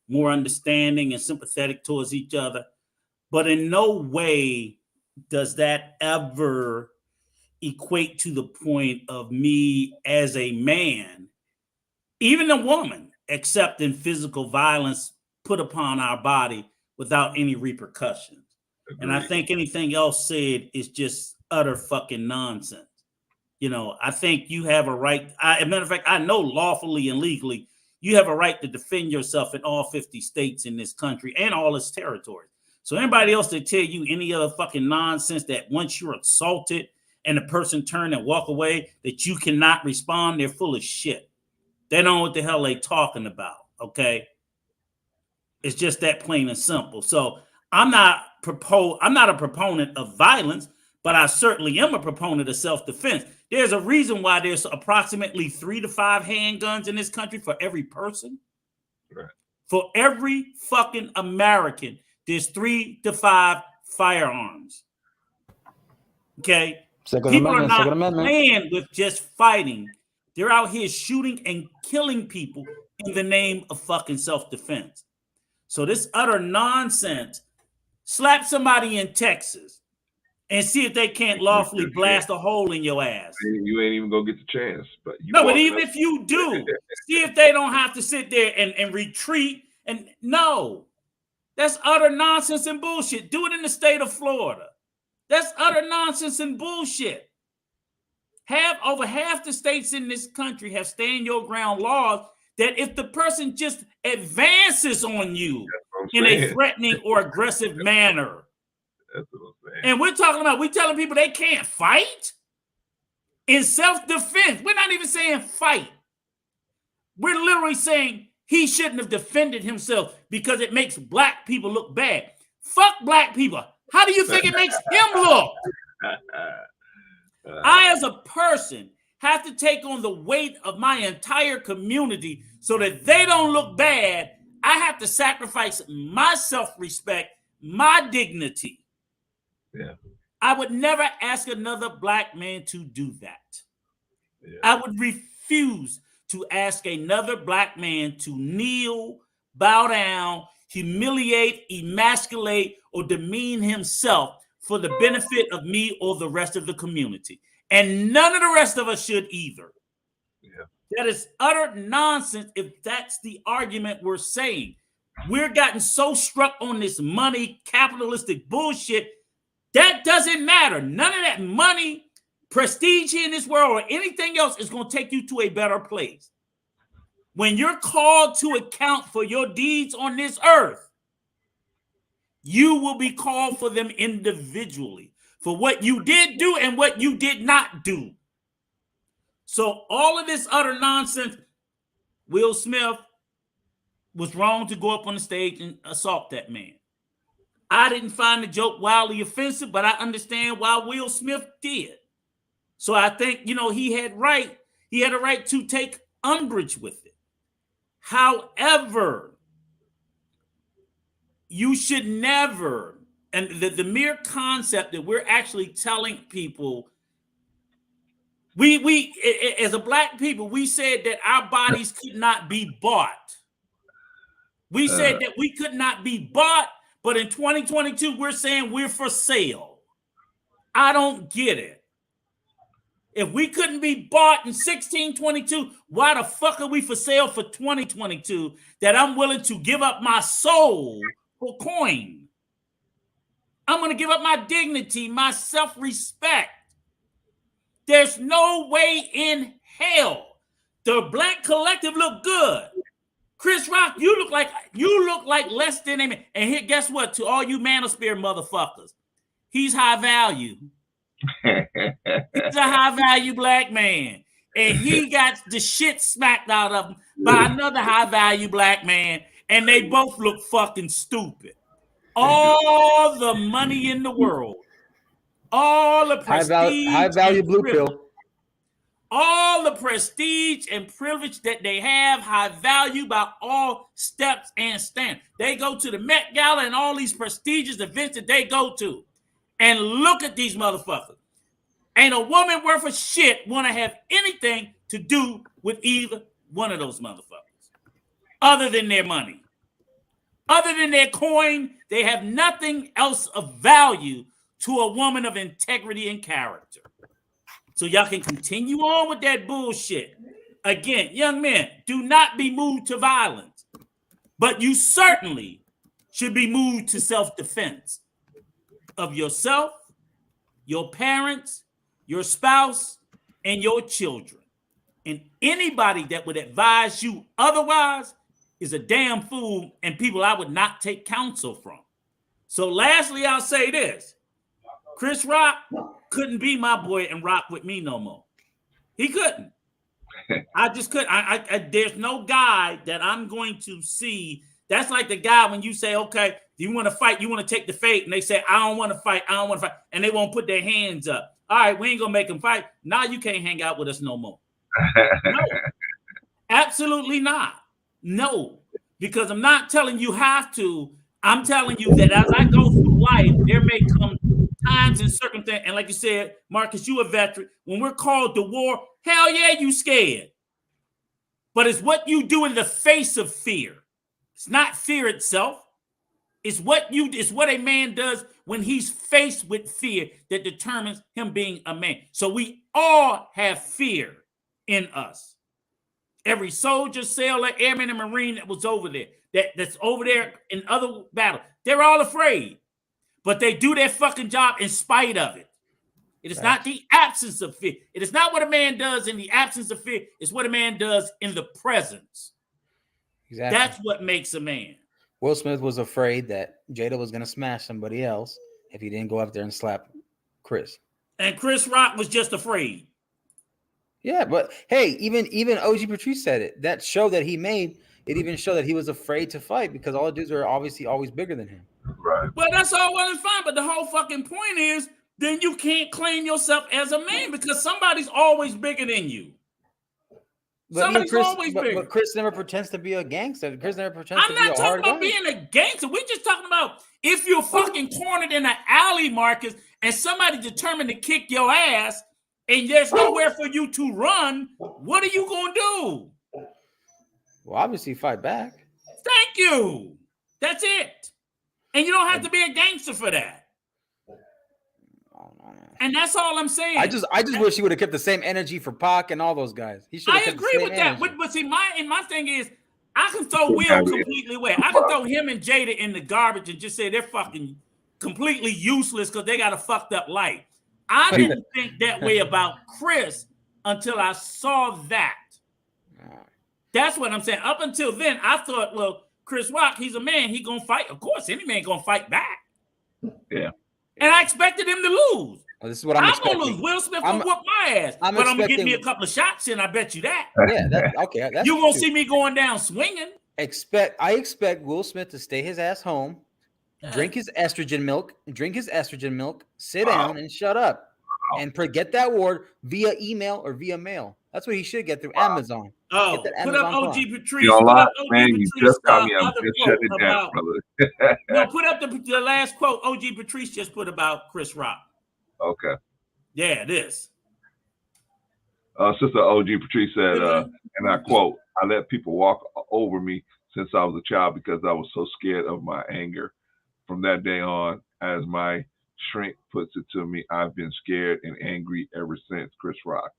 more understanding and sympathetic towards each other. But in no way does that ever equate to the point of me as a man, even a woman, accepting physical violence put upon our body without any repercussions. Agreed. And I think anything else said is just utter fucking nonsense. You know, I think you have a right. As a matter of fact, I know lawfully and legally, you have a right to defend yourself in all 50 states in this country and all its territories. So anybody else that tell you any other fucking nonsense that once you're assaulted and the person turn and walk away, that you cannot respond, they're full of shit. They don't know what the hell they talking about, okay? It's just that plain and simple. So I'm not a proponent of violence, but I certainly am a proponent of self-defense. There's a reason why there's approximately 3 to 5 handguns in this country for every person. Right. For every fucking American, there's 3 to 5 firearms. Okay? People are not playing with just fighting. They're out here shooting and killing people in the name of fucking self-defense. So this utter nonsense, slap somebody in Texas and see if they can't lawfully blast a hole in your ass. You ain't even gonna get the chance. But even if you do, see if they don't have to sit there and retreat. And no, that's utter nonsense and bullshit. Do it in the state of Florida. That's utter nonsense and bullshit. Over half the states in this country have stand your ground laws that if the person just advances on you in a threatening or aggressive manner, that's what I'm saying. and we're telling people they can't fight in self-defense. We're not even saying fight. We're literally saying he shouldn't have defended himself because it makes black people look bad. Fuck black people. How do you think it makes him look? I, as a person, have to take on the weight of my entire community so that they don't look bad. I have to sacrifice my self-respect, my dignity. Yeah. I would never ask another black man to do that. Yeah. I would refuse to ask another black man to kneel, bow down, humiliate, emasculate, or demean himself for the benefit of me or the rest of the community. And none of the rest of us should either. Yeah. That is utter nonsense if that's the argument we're saying. We're gotten so struck on this money, capitalistic bullshit. That doesn't matter. None of that money, prestige here in this world, or anything else is going to take you to a better place. When you're called to account for your deeds on this earth, you will be called for them individually, for what you did do and what you did not do. So all of this utter nonsense, Will Smith was wrong to go up on the stage and assault that man. I didn't find the joke wildly offensive, but I understand why Will Smith did. So I think, he had a right to take umbrage with it. However, you should never, and the mere concept that we're actually telling people, we as a black people, we said that our bodies could not be bought. We said that we could not be bought, but in 2022, we're saying we're for sale. I don't get it. If we couldn't be bought in 1622, why the fuck are we for sale for 2022 that I'm willing to give up my soul for coin? I'm going to give up my dignity, my self-respect. There's no way in hell. The black collective look good. Chris Rock, you look like less than a man. And here, guess what? To all you manosphere motherfuckers, he's high value. He's a high value black man. And he got the shit smacked out of him by another high value black man. And they both look fucking stupid. All the money in the world. All the prestige. High value blue pill. All the prestige and privilege that they have, high value by all steps and standards. They go to the Met Gala and all these prestigious events that they go to. And look at these motherfuckers. Ain't a woman worth a shit want to have anything to do with either one of those motherfuckers. Other than their money. Other than their coin, they have nothing else of value to a woman of integrity and character. So y'all can continue on with that bullshit. Again, young men, do not be moved to violence. But you certainly should be moved to self-defense of yourself, your parents, your spouse, and your children. And anybody that would advise you otherwise is a damn fool and people I would not take counsel from. So lastly, I'll say this. Chris Rock couldn't be my boy and rock with me no more. He couldn't. I just couldn't. There's no guy that I'm going to see. That's like the guy when you say, okay, do you want to fight? You want to take the fate? And they say, I don't want to fight. I don't want to fight. And they won't put their hands up. All right, we ain't going to make them fight. Now you can't hang out with us no more. No, absolutely not. No, because I'm not telling you have to. I'm telling you that as I go through life, there may come times and circumstances. And like you said, Marcus, you a veteran. When we're called to war, hell yeah, you scared. But it's what you do in the face of fear. It's not fear itself. It's what a man does when he's faced with fear that determines him being a man. So we all have fear in us. Every soldier, sailor, airman, and marine that was over there, that's over there in other battles, they're all afraid. But they do their fucking job in spite of it. It is not the absence of fear. It is not what a man does in the absence of fear. It's what a man does in the presence. Exactly. That's what makes a man. Will Smith was afraid that Jada was going to smash somebody else if he didn't go up there and slap Chris. And Chris Rock was just afraid. Yeah, but hey, even OG Patrice said it. That show that he made, it even showed that he was afraid to fight because all the dudes are obviously always bigger than him. Right. Well, that's all well and fine, but the whole fucking point is then you can't claim yourself as a man because somebody's always bigger than you. But Somebody's always bigger. But Chris never pretends to be a gangster. Chris never pretends to be a I'm not hard talking about guy. being a gangster. We're just talking about if you're fucking cornered in an alley, Marcus, and somebody determined to kick your ass and there's nowhere for you to run, what are you going to do? Well, obviously fight back. Thank you. That's it. And you don't have to be a gangster for that. And that's all I'm saying. I just wish he would have kept the same energy for Pac and all those guys. He should have kept agree the same with that. energy. But see, my thing is, I can throw Will completely away. I can throw him and Jada in the garbage and just say they're fucking completely useless because they got a fucked up life. I didn't think that way about Chris until I saw that. That's what I'm saying. Up until then, I thought, well, Chris Rock, he's a man. He gonna fight. Of course, any man gonna fight back. Yeah. And I expected him to lose. Well, this is what I'm expecting. Gonna lose. Will Smith gonna whoop my ass. But I'm gonna get me a couple of shots in. I bet you that. Yeah, okay. That's you gonna see me going down swinging. I expect Will Smith to stay his ass home, drink his estrogen milk, sit down and shut up, and get that award via email or via mail. That's what he should get through Amazon. Oh, put up OG Patrice. You man, you just got me. I'm just shutting it down, brother. No, put up the last quote OG Patrice just put about Chris Rock. Okay. Yeah, it is. Sister OG Patrice said, and I quote, "I let people walk over me since I was a child because I was so scared of my anger. From that day on, as my shrink puts it to me, I've been scared and angry ever since." Chris Rock.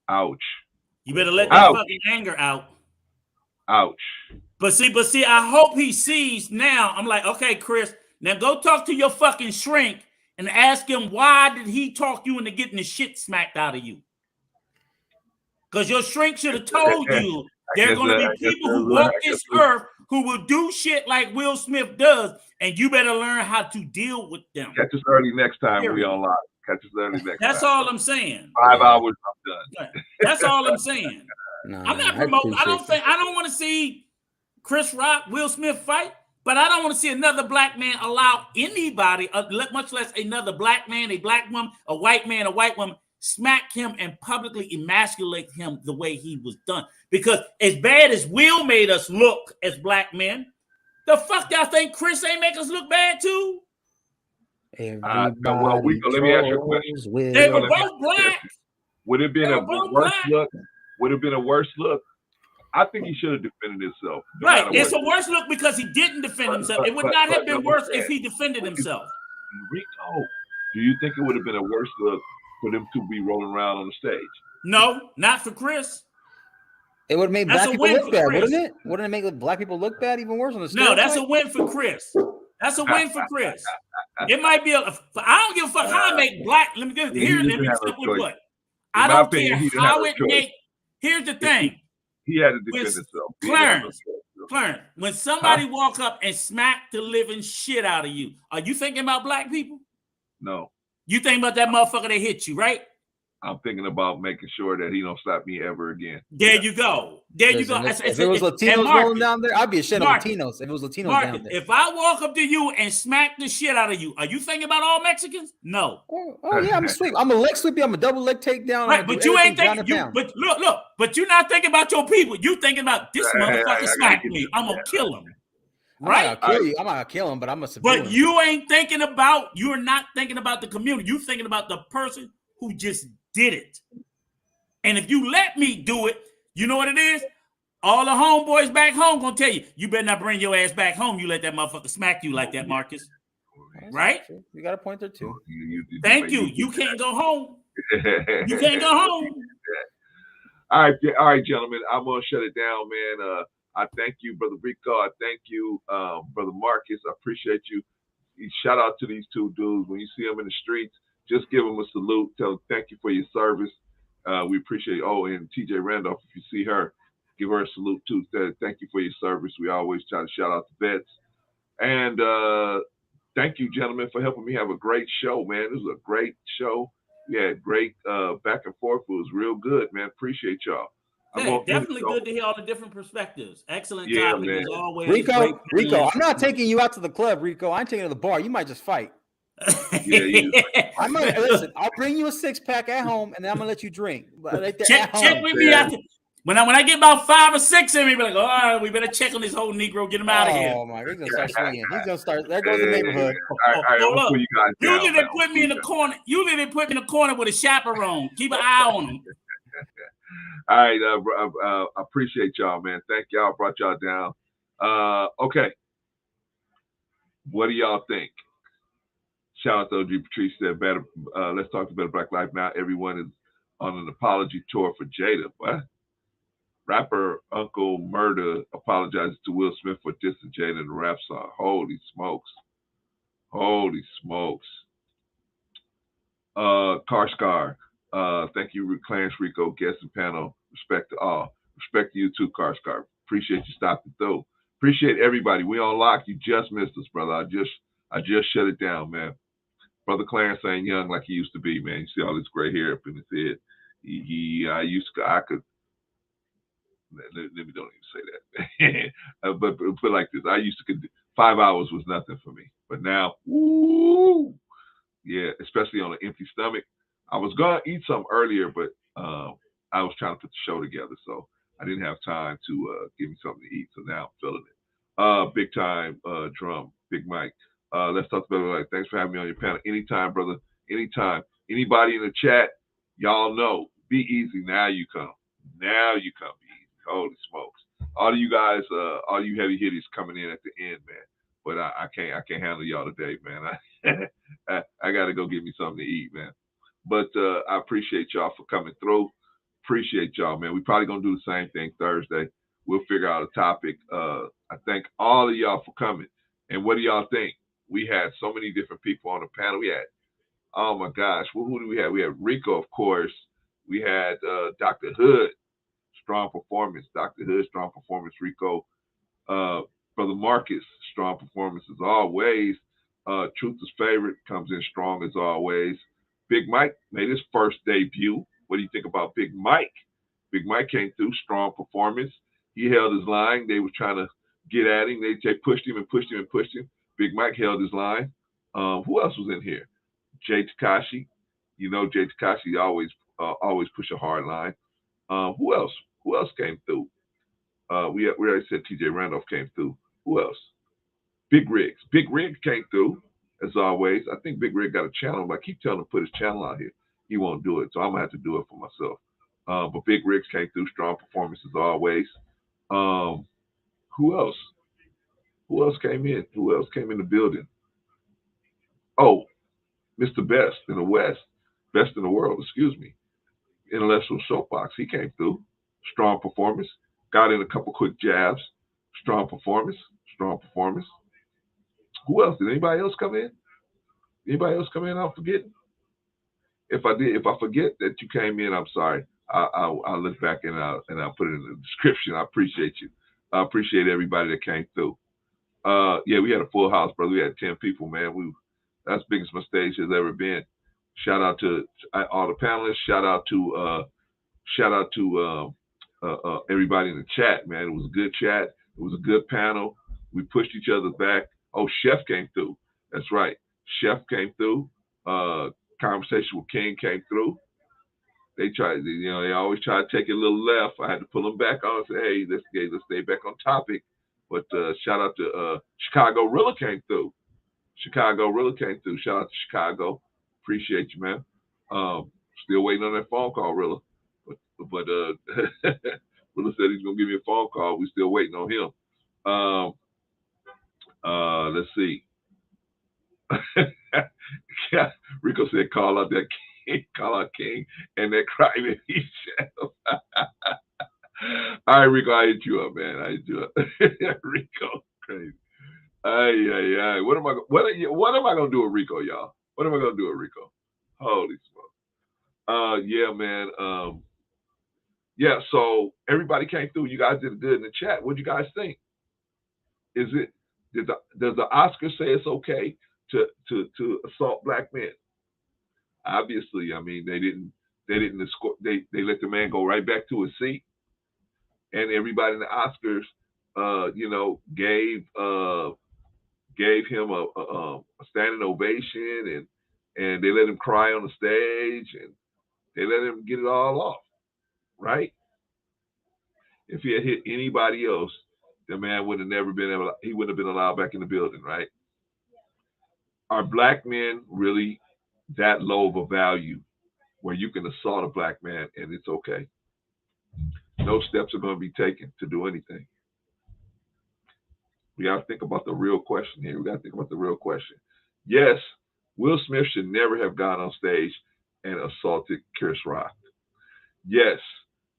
Ouch. You better let that fucking anger out. Ouch. But see, I hope he sees now. I'm like, okay, Chris, now go talk to your fucking shrink and ask him why did he talk you into getting the shit smacked out of you? Because your shrink should have told you there are going to be people who walk this earth who will do shit like Will Smith does, and you better learn how to deal with them. Catch us early next time we on live. Catch us early next time. That's all I'm saying. 5 hours, I'm done. That's all I'm saying. I'm not promoting. I don't want to see Chris Rock, Will Smith fight, but I don't want to see another black man allow anybody, much less another black man, a black woman, a white man, a white woman, smack him and publicly emasculate him the way he was done. Because as bad as Will made us look as black men, the fuck y'all think Chris ain't make us look bad too? Well, let me ask you a question. They were both black. Would it have been a worse look? Would it have been a worse look? I think he should have defended himself. Right. It's a worse look because he didn't defend himself. It would not have been worse if he defended himself. Rico, do you think it would have been a worse look for them to be rolling around on the stage? No, not for Chris. It would have made black people look bad, wouldn't it? Wouldn't it make black people look bad even worse on the stage? No, that's a win for Chris. That's a win for Chris. It might be I don't give a fuck how I make black. Let me simply put. I don't care how it make. Here's the thing. He had to defend himself. Clarence, when somebody walk up and smack the living shit out of you, are you thinking about black people? No. You think about that motherfucker that hit you, right? I'm thinking about making sure that he don't slap me ever again. There you go. There you go. If it was Latinos rolling down there, I'd be ashamed of Latinos. If it was Latinos down there. If I walk up to you and smack the shit out of you, are you thinking about all Mexicans? No. Oh yeah, I'm a sweep. I'm a leg sweepy. I'm a double leg takedown. Right, but you ain't thinking. But look. But you're not thinking about your people. You thinking about this motherfucker smacked me. I'm gonna kill him. Right? I'm not gonna kill him, but I'm gonna subdue him. But you're not thinking about the community. You're thinking about the person who just did it. And if you let me do it, you know what it is? All the homeboys back home gonna tell you, you better not bring your ass back home. You let that motherfucker smack you like that, Marcus. Right? You got a point there too. Thank you. You can't go home. You can't go home. All right, gentlemen. I'm gonna shut it down, man. I thank you, Brother Rico. I thank you, Brother Marcus. I appreciate you. Shout out to these two dudes. When you see them in the streets, just give them a salute. Tell them thank you for your service. We appreciate it. Oh, and TJ Randolph, if you see her, give her a salute too. Thank you for your service. We always try to shout out the vets. And thank you, gentlemen, for helping me have a great show, man. This was a great show. We had great back and forth. It was real good, man. Appreciate y'all. Yeah, definitely good to hear all the different perspectives. Excellent Yeah, topic man. as always. Rico, I'm not taking you out to the club, Rico. I'm taking you to the bar. You might just fight. I might listen. I'll bring you a 6-pack at home, and then I'm gonna let you drink. Check with me after. When I get about 5 or 6 in me, be like, all right, we better check on this whole Negro, get him out of here. Oh my, he's gonna start swinging. He's gonna start. There goes the neighborhood. Pull you guys down, usually they put me in the corner. Usually they put me in the corner with a chaperone. Keep an eye on him. All right, I appreciate y'all, man. Thank y'all. Brought y'all down. Okay, what do y'all think? Shout out to OG Patrice said, "Better." Let's talk to Better Black Life now. Everyone is on an apology tour for Jada. What? Rapper Uncle Murda apologizes to Will Smith for dissing Jada in the rap song. Holy smokes! Holy smokes! Karskar, thank you, Clarence, Rico, guest and panel. Respect to all. Respect to you too, Karskar. Appreciate you stopping through. Appreciate everybody. We on lock. You just missed us, brother. I just shut it down, man. Brother Clarence ain't young like he used to be, man. You see all this gray hair up in his head. I could. Let me don't even say that. But put it like this: I used to 5 hours was nothing for me, but now, woo, yeah, especially on an empty stomach. I was gonna eat something earlier, but I was trying to put the show together, so I didn't have time to give me something to eat. So now I'm feeling it. Big time drum, Big Mike. Let's talk about it. Like, thanks for having me on your panel. Anytime, brother. Anytime. Anybody in the chat, y'all know. Be easy. Now you come. Now you come. Be easy. Holy smokes! All of you guys, all you heavy hitters coming in at the end, man. But I can't handle y'all today, man. I gotta go get me something to eat, man. But I appreciate y'all for coming through. Appreciate y'all, man. We probably gonna do the same thing Thursday. We'll figure out a topic. I thank all of y'all for coming. And what do y'all think? We had so many different people on the panel. We had, oh my gosh, who do we have? We had Rico, of course. We had Dr. Hood, strong performance. Dr. Hood, strong performance. Rico, Brother Marcus, strong performance as always. Truth is favorite, comes in strong as always. Big Mike made his first debut. What do you think about Big Mike? Big Mike came through, strong performance. He held his line. They were trying to get at him. They pushed him and pushed him and pushed him. Big Mike held his line. Who else was in here? Jay Takashi. You know Jay Takashi always push a hard line. Who else? Who else came through? We already said T.J. Randolph came through. Who else? Big Riggs. Big Riggs came through, as always. I think Big Rig got a channel, but I keep telling him to put his channel out here. He won't do it, so I'm going to have to do it for myself. But Big Riggs came through, strong performance as always. Who else? Who else came in? Who else came in the building? Oh, Mr. Best in the West. Best in the world, excuse me. Intellectual Soapbox. He came through, strong performance. Got in a couple quick jabs. Strong performance. Strong performance. Who else? Did anybody else come in? Anybody else come in? I'm forgetting. If I forget that you came in, I'm sorry. I'll look back and I'll put it in the description. I appreciate you. I appreciate everybody that came through. Yeah, we had a full house, brother. We had 10 people, man. That's the biggest my stage has ever been. Shout out to all the panelists. Shout out to everybody in the chat, man. It was a good chat. It was a good panel. We pushed each other back. Oh, Chef came through. That's right. Chef came through. Conversation with King came through. They tried, they always try to take it a little left. I had to pull them back on and say, hey, let's stay back on topic. But shout out to Chicago Rilla came through. Chicago Rilla came through. Shout out to Chicago. Appreciate you, man. Still waiting on that phone call, Rilla. But Rilla said he's gonna give me a phone call. We still waiting on him. Let's see. Yeah, Rico said, call out that King, call out King and that crybaby chef. All right, Rico, I hit you up, man. I hit you up. Rico, crazy. Ay. What am I gonna do with Rico, y'all? What am I gonna do with Rico? Holy smoke. Yeah, man. Yeah, so everybody came through. You guys did good in the chat. What do you guys think? Does the Oscars say it's okay to assault black men? Obviously, I mean, they didn't escort, they let the man go right back to his seat, and everybody in the Oscars, you know, gave him a standing ovation, and they let him cry on the stage, and they let him get it all off, right? If he had hit anybody else, the man would have never been able. He wouldn't have been allowed back in the building, right? Are black men really that low of a value where you can assault a black man and it's okay? No steps are going to be taken to do anything. We got to think about the real question here. We got to think about the real question. Yes, Will Smith should never have gone on stage and assaulted Chris Rock. Yes,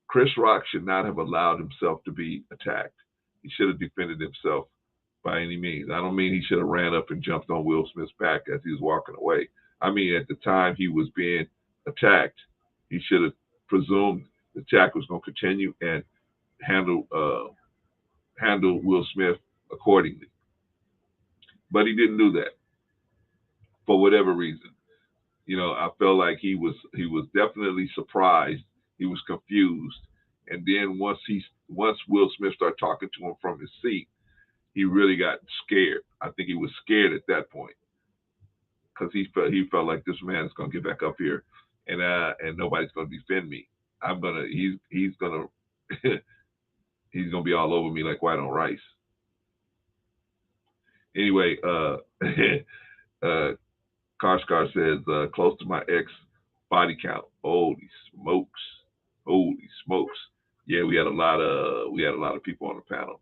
Chris Rock should not have allowed himself to be attacked. He should have defended himself by any means. I don't mean he should have ran up and jumped on Will Smith's back as he was walking away. I mean, at the time he was being attacked, he should have presumed the attack was going to continue and handle Will Smith accordingly. But he didn't do that for whatever reason. You know, I felt like he was definitely surprised. He was confused, and then once Will Smith started talking to him from his seat, he really got scared. I think he was scared at that point because he felt like this man is going to get back up here, and nobody's going to defend me. He's gonna he's gonna be all over me like white on rice. Anyway, Kashkar says close to my ex body count. Holy smokes! Holy smokes! Yeah, we had a lot of people on the panel.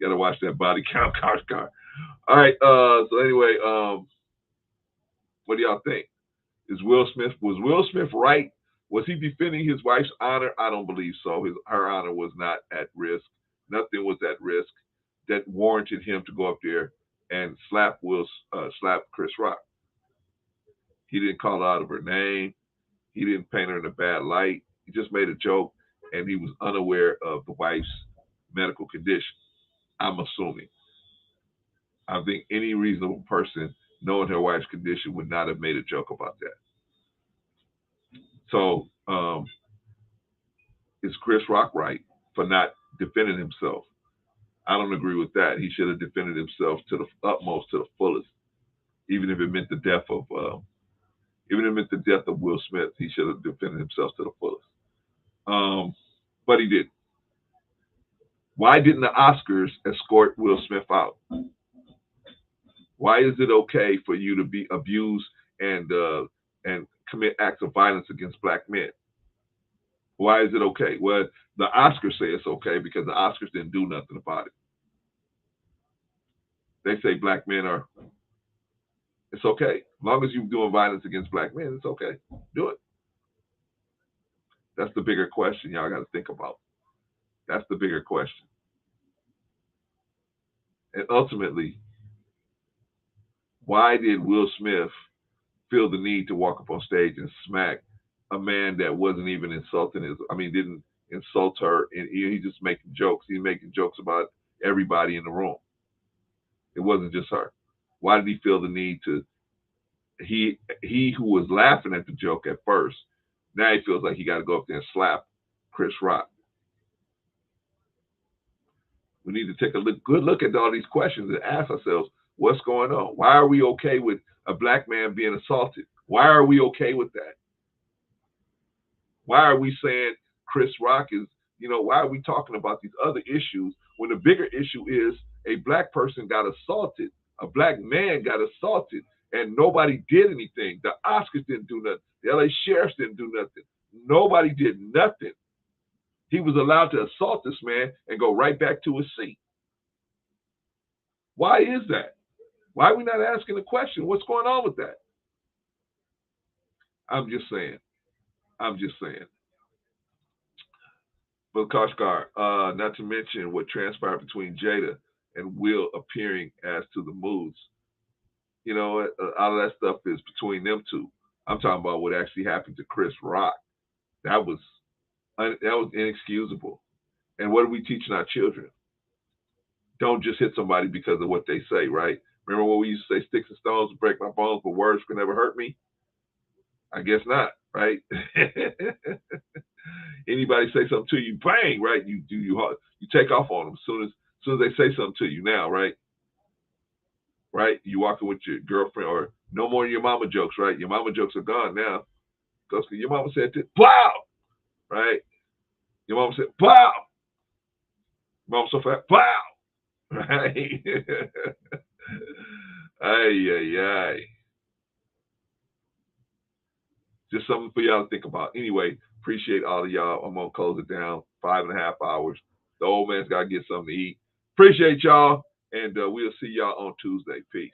Got to watch that body count, Kashkar. All right. So anyway, what do y'all think? Was Will Smith right? Was he defending his wife's honor? I don't believe so. Her honor was not at risk. Nothing was at risk that warranted him to go up there and slap Chris Rock. He didn't call out of her name. He didn't paint her in a bad light. He just made a joke, and he was unaware of the wife's medical condition. I'm assuming. I think any reasonable person knowing her wife's condition would not have made a joke about that. So, is Chris Rock right for not defending himself? I don't agree with that. He should have defended himself to the utmost, to the fullest, even if it meant the death of Will Smith. He should have defended himself to the fullest. But he didn't. Why didn't the Oscars escort Will Smith out? Why is it okay for you to be abused and commit acts of violence against black men? Why is it okay? Well, the Oscars say it's okay because the Oscars didn't do nothing about it. They say black men it's okay. As long as you're doing violence against black men, it's okay. Do it. That's the bigger question y'all got to think about. That's the bigger question. And ultimately, why did Will Smith feel the need to walk up on stage and smack a man that wasn't even insulting didn't insult her, and he's just making jokes. He's making jokes about everybody in the room. It wasn't just her. Why did he feel the need to, he who was laughing at the joke at first, now he feels like he got to go up there and slap Chris Rock? We need to take a good look at all these questions and ask ourselves, what's going on? Why are we okay with a black man being assaulted? Why are we okay with that? Why are we saying Chris Rock is, why are we talking about these other issues when the bigger issue is a black person got assaulted, a black man got assaulted, and nobody did anything? The Oscars didn't do nothing. The LA sheriffs didn't do nothing. Nobody did nothing. He was allowed to assault this man and go right back to his seat. Why is that? Why are we not asking the question? What's going on with that? I'm just saying. But Kashkar, not to mention what transpired between Jada and Will appearing as to the moods. All of that stuff is between them two. I'm talking about what actually happened to Chris Rock. That was inexcusable. And what are we teaching our children? Don't just hit somebody because of what they say, right? Remember when we used to say sticks and stones break my bones, but words can never hurt me? I guess not, right? Anybody say something to you, bang, right? You take off on them as soon as they say something to you now, right? Right? You walking with your girlfriend, or no more of your mama jokes, right? Your mama jokes are gone now. Because your mama said, "Wow," right? Your mama said, "Wow." Mama so fat, "Wow," right? Ay. Just something for y'all to think about. Anyway, appreciate all of y'all. I'm gonna close it down. 5.5 hours. The old man's gotta get something to eat. Appreciate y'all, and we'll see y'all on Tuesday. Peace.